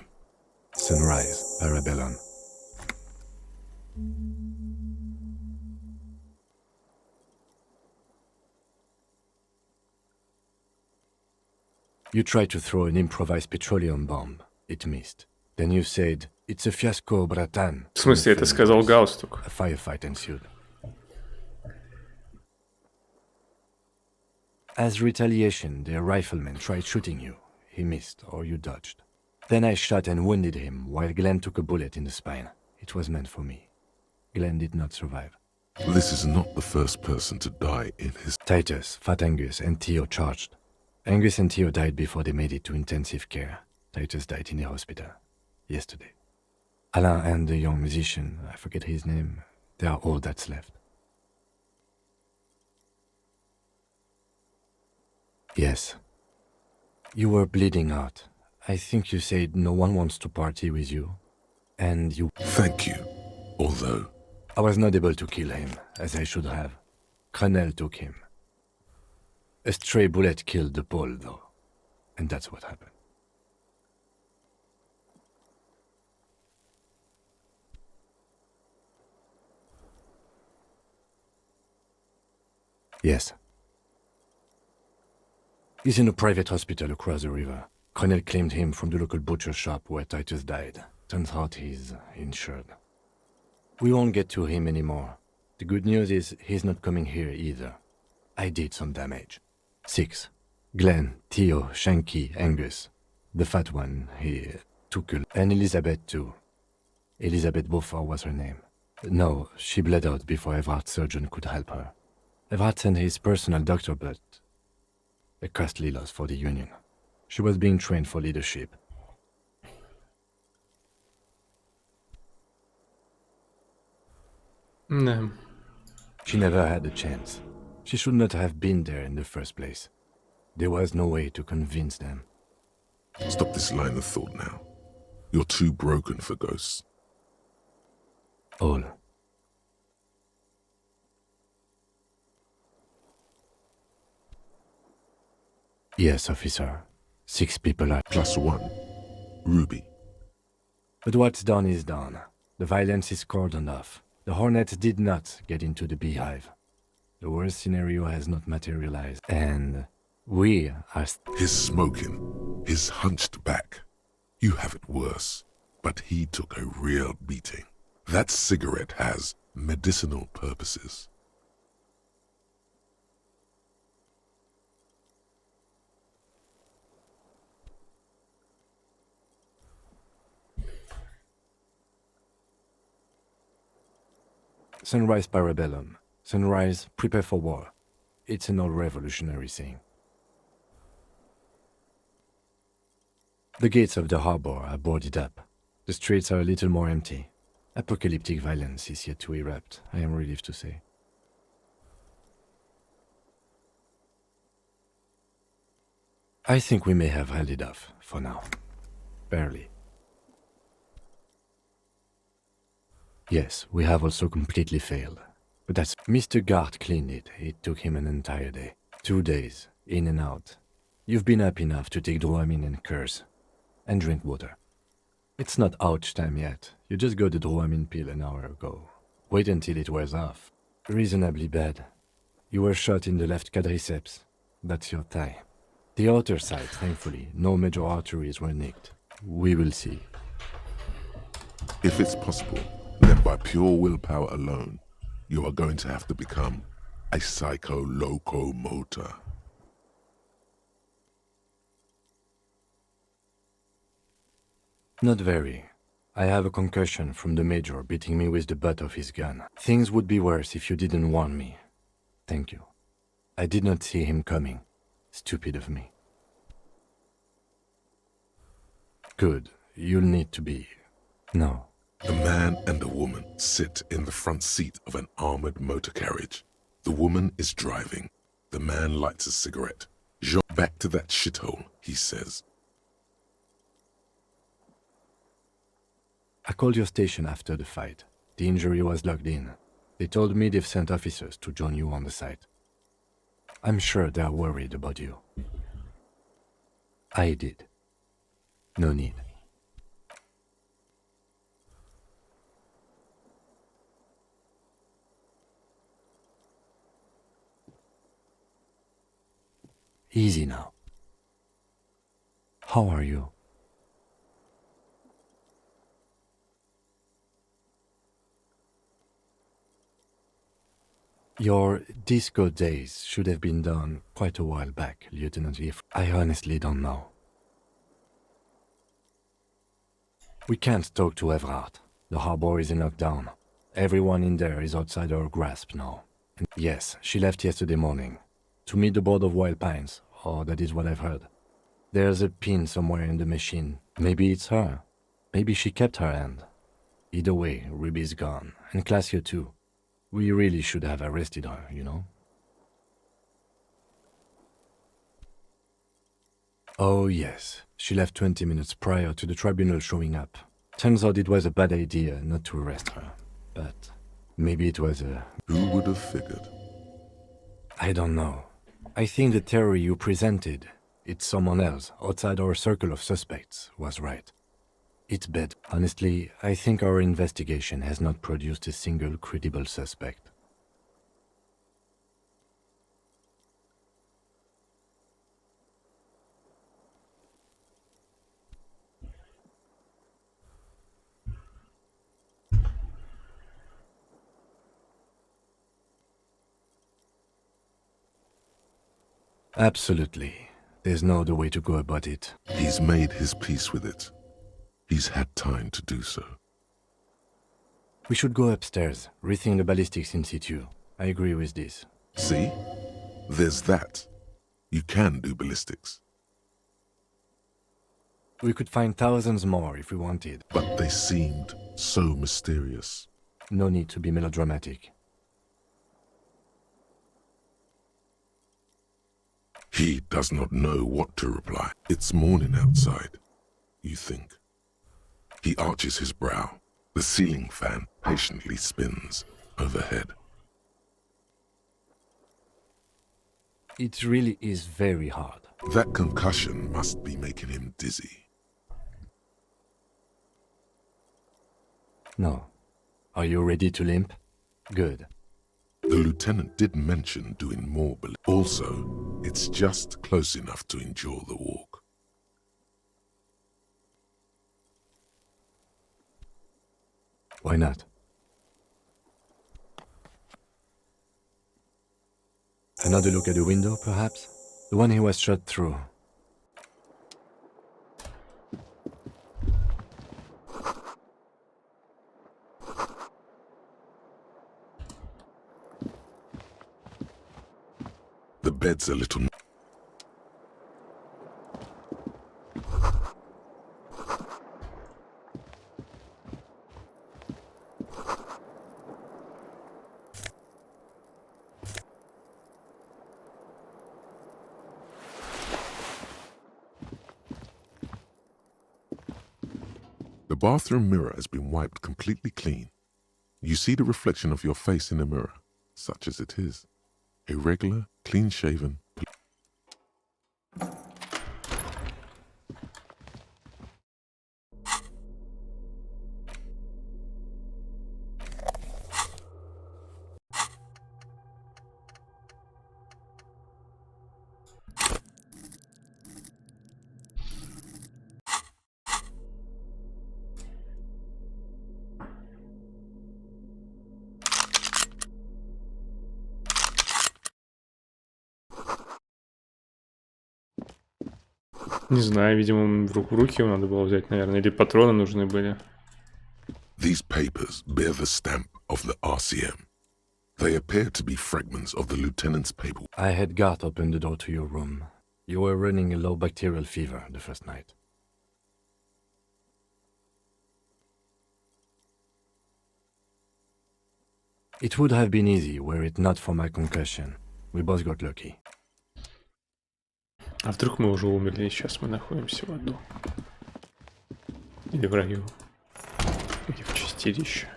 Sunrise, Parabellum. You tried to throw an improvised petroleum bomb. It missed. Then you said, "It's a fiasco, bratan." В смысле, это сказал галстук? A firefight ensued. As retaliation, the rifleman tried shooting you. He missed, or you dodged. Then I shot and wounded him, while Glenn took a bullet in the spine. It was meant for me. Glenn did not survive. This is not the first person to die in his... Titus, Fat Angus, and Theo charged. Angus and Theo died before they made it to intensive care. Titus died in the hospital. Yesterday. Alain and the young musician, I forget his name, they are all that's left. Yes. You were bleeding out. I think you said no one wants to party with you. And you... Thank you. Although... I was not able to kill him, as I should have. Crenel took him. A stray bullet killed the Pole, though. And that's what happened. Yes. He's in a private hospital across the river. Crenel claimed him from the local butcher shop where Titus died. Turns out he's insured. We won't get to him anymore. The good news is he's not coming here either. I did some damage. 6. Glenn, Theo, Shanky, Angus. The fat one, he took a... And Elizabeth too. Elizabeth Beaufort was her name. No, she bled out before Everard's surgeon could help her. Everard sent his personal doctor, but... a costly loss for the Union. She was being trained for leadership. No. She never had a chance. She should not have been there in the first place. There was no way to convince them. Stop this line of thought now. You're too broken for ghosts. All. Yes, officer. 6 people are... +1. Ruby. But what's done is done. The violence is cordoned off. The Hornets did not get into the beehive. The worst scenario has not materialized. And we are... His smoking. His hunched back. You have it worse. But he took a real beating. That cigarette has medicinal purposes. Sunrise Parabellum. Sunrise, prepare for war. It's an old revolutionary saying. The gates of the harbor are boarded up. The streets are a little more empty. Apocalyptic violence is yet to erupt, I am relieved to say. I think we may have held it off, for now. Barely. Yes, we have also completely failed. But that's... Mr. Gart cleaned it. It took him an entire day. 2 days, in and out. You've been up enough to take Dramamine and curse. And drink water. It's not ouch time yet. You just got the Dramamine pill an hour ago. Wait until it wears off. Reasonably bad. You were shot in the left quadriceps. That's your thigh. The outer side, thankfully, no major arteries were nicked. We will see. If it's possible, then by pure willpower alone, you are going to have to become a psycho-locomotor. Not very. I have a concussion from the Major beating me with the butt of his gun. Things would be worse if you didn't warn me. Thank you. I did not see him coming. Stupid of me. Good. You'll need to be... No. A man and a woman sit in the front seat of an armored motor carriage. The woman is driving. The man lights a cigarette. Jean, back to that shithole, he says. I called your station after the fight. The injury was logged in. They told me they've sent officers to join you on the site. I'm sure they're worried about you. I did. No need. Easy now. How are you? Your disco days should have been done quite a while back, Lieutenant Leaf. I honestly don't know. We can't talk to Everard. The harbor is in lockdown. Everyone in there is outside our grasp now. And yes, she left yesterday morning. To meet the board of Wild Pines, or that is what I've heard. There's a pin somewhere in the machine. Maybe it's her. Maybe she kept her hand. Either way, Ruby's gone, and Classio too. We really should have arrested her, you know? Oh yes, she left 20 minutes prior to the tribunal showing up. Turns out it was a bad idea not to arrest her, but maybe it was a... Who would have figured? I don't know. I think the theory you presented, it's someone else outside our circle of suspects, was right. It's bad. Honestly, I think our investigation has not produced a single credible suspect. Absolutely. There's no other way to go about it. He's made his peace with it. He's had time to do so. We should go upstairs, rethink the ballistics in situ. I agree with this. See? There's that. You can do ballistics. We could find thousands more if we wanted. But they seemed so mysterious. No need to be melodramatic. He does not know what to reply. It's morning outside, you think. He arches his brow. The ceiling fan patiently spins overhead. It really is very hard. That concussion must be making him dizzy. No. Are you ready to limp? Good. The lieutenant did mention doing more, but also, it's just close enough to endure the walk. Why not? Another look at the window, perhaps? The one he was shot through. The bed's a little... The bathroom mirror has been wiped completely clean. You see the reflection of your face in the mirror, such as it is. A regular, clean-shaven... Не знаю, видимо, в руки его надо было взять, наверное, или патроны нужны были. These papers bear the stamp of the RCM. They appear to be fragments of the lieutenant's paper. I had Garth open the door to your room. You were running a low bacterial fever the first night. It would have been easy were it not for my concussion. We both got lucky. А вдруг мы уже умерли, и сейчас мы находимся в аду? Или в раю? Или в чистилище?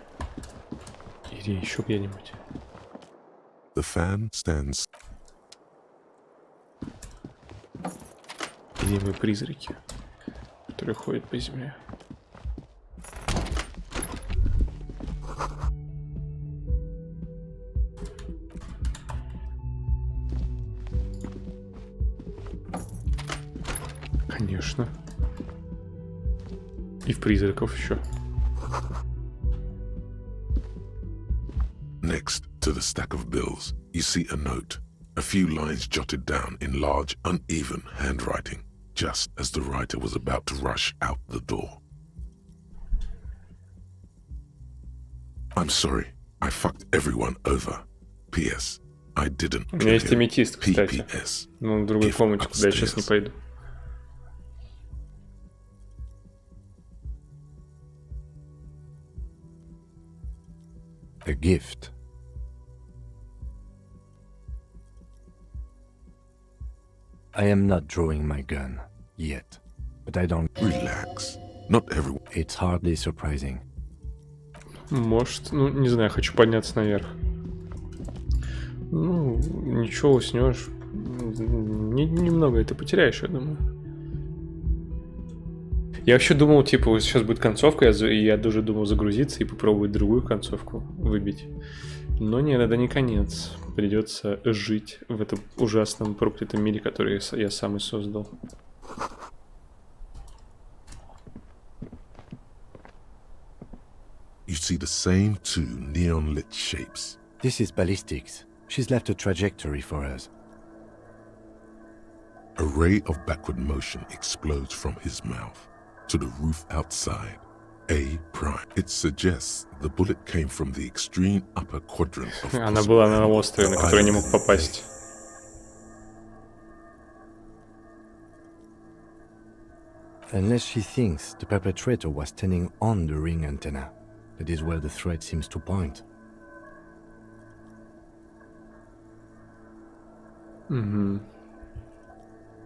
Или еще где-нибудь? The fan stands. Или мы призраки, которые ходят по земле? Конечно. И в призраков еще. Next to the stack of bills, you see a note, a few lines jotted down in large, uneven handwriting, just as the writer was about to rush out the door. I'm sorry, I fucked everyone over. P.S. I didn't. У меня есть аметист, кстати. Ну, в другой комнате, куда я сейчас не пойду. A gift. I am not drawing my gun yet, but I don't. Relax. Not everyone. It's hardly surprising. Может, ну, не знаю, хочу подняться наверх. Ну, ничего, уснешь. Немного это потеряешь, я думаю. Я вообще думал, типа, вот сейчас будет концовка, я даже думал загрузиться и попробовать другую концовку выбить. Но нет, это не конец. Придется жить в этом ужасном проклятом мире, который я сам и создал. You see the same two neon-lit shapes. This is ballistics. She's left a trajectory for us. A ray of backward motion explodes from his mouth to the roof outside. A prime. It suggests the bullet came from the extreme upper quadrant of Она была на острове, на который не мог попасть. Unless she thinks the perpetrator was standing on the ring antenna. That is where the thread seems to point. Угу.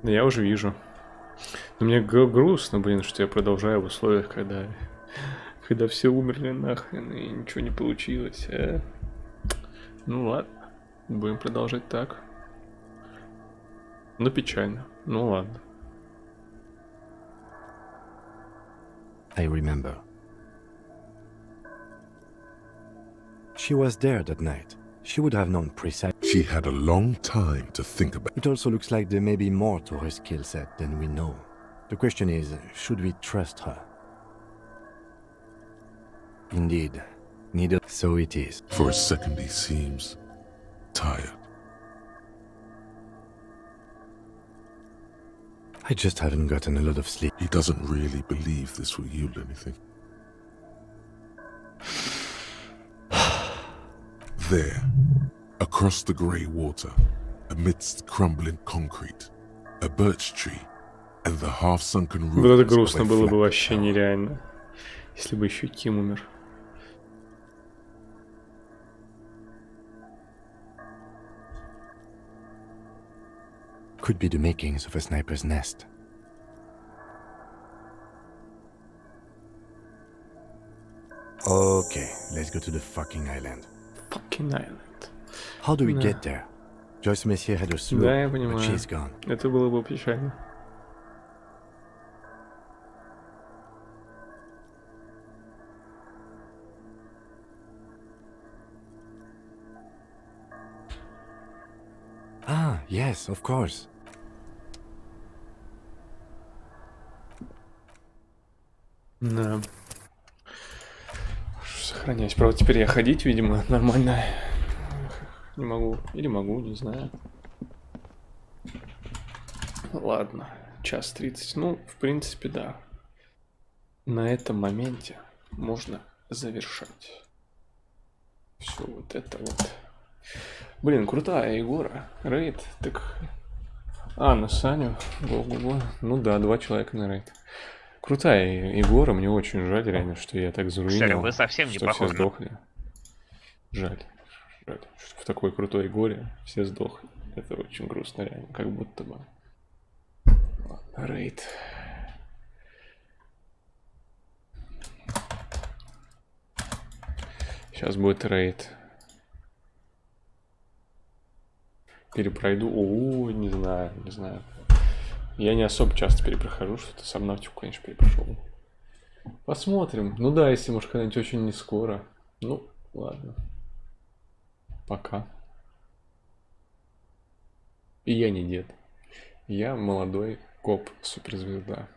Да я уже вижу. Но мне грустно, блин, что я продолжаю в условиях, когда все умерли нахрен и ничего не получилось. Ну ладно, будем продолжать так. Ну печально, ну ладно. I remember. She was there that night. She would have known precisely. She had a long time to think about. It also looks like there may be more to her skill set than we know. The question is, should we trust her? Indeed. Neither. So it is. For a second he seems tired. I just haven't gotten a lot of sleep. He doesn't really believe this will yield anything. There, across the grey water, amidst crumbling concrete, a birch tree, and the half-sunken ruins. Вот это грустно было бы вообще нереально, если бы еще Ким умер. Could be the makings of a sniper's nest. Okay, let's go to the fucking island. Fucking island. How do we get there? Joyce Messier had a sloop, Да, я but понимаю. she's gone. Это было бы печально. Ah, yes, of course. Да. Сохраняюсь. Правда, теперь я ходить, видимо, нормально не могу. Или могу, не знаю. Ладно. час 30. Ну, в принципе, да. На этом моменте можно завершать. Все вот это вот. Блин, крутая Егора. Рейд. Так. А, на Саню. Го-го-го. Ну да, 2 человека на рейд. Крутая Егора. Мне очень жаль, реально, что я так заруинил. Кстати, вы совсем не что все похожи на... сдохли. Жаль. Жаль. Что в такой крутой Егоре все сдохли. Это очень грустно, реально. Как будто бы. Ладно, рейд. Сейчас будет рейд. Перепройду. О, не знаю, не знаю. Я не особо часто перепрохожу, что-то Сабнавтику, конечно, перепрошел. Посмотрим. Ну да, если, может, когда-нибудь очень не скоро. Ну, ладно. Пока. И я не дед. Я молодой коп-суперзвезда.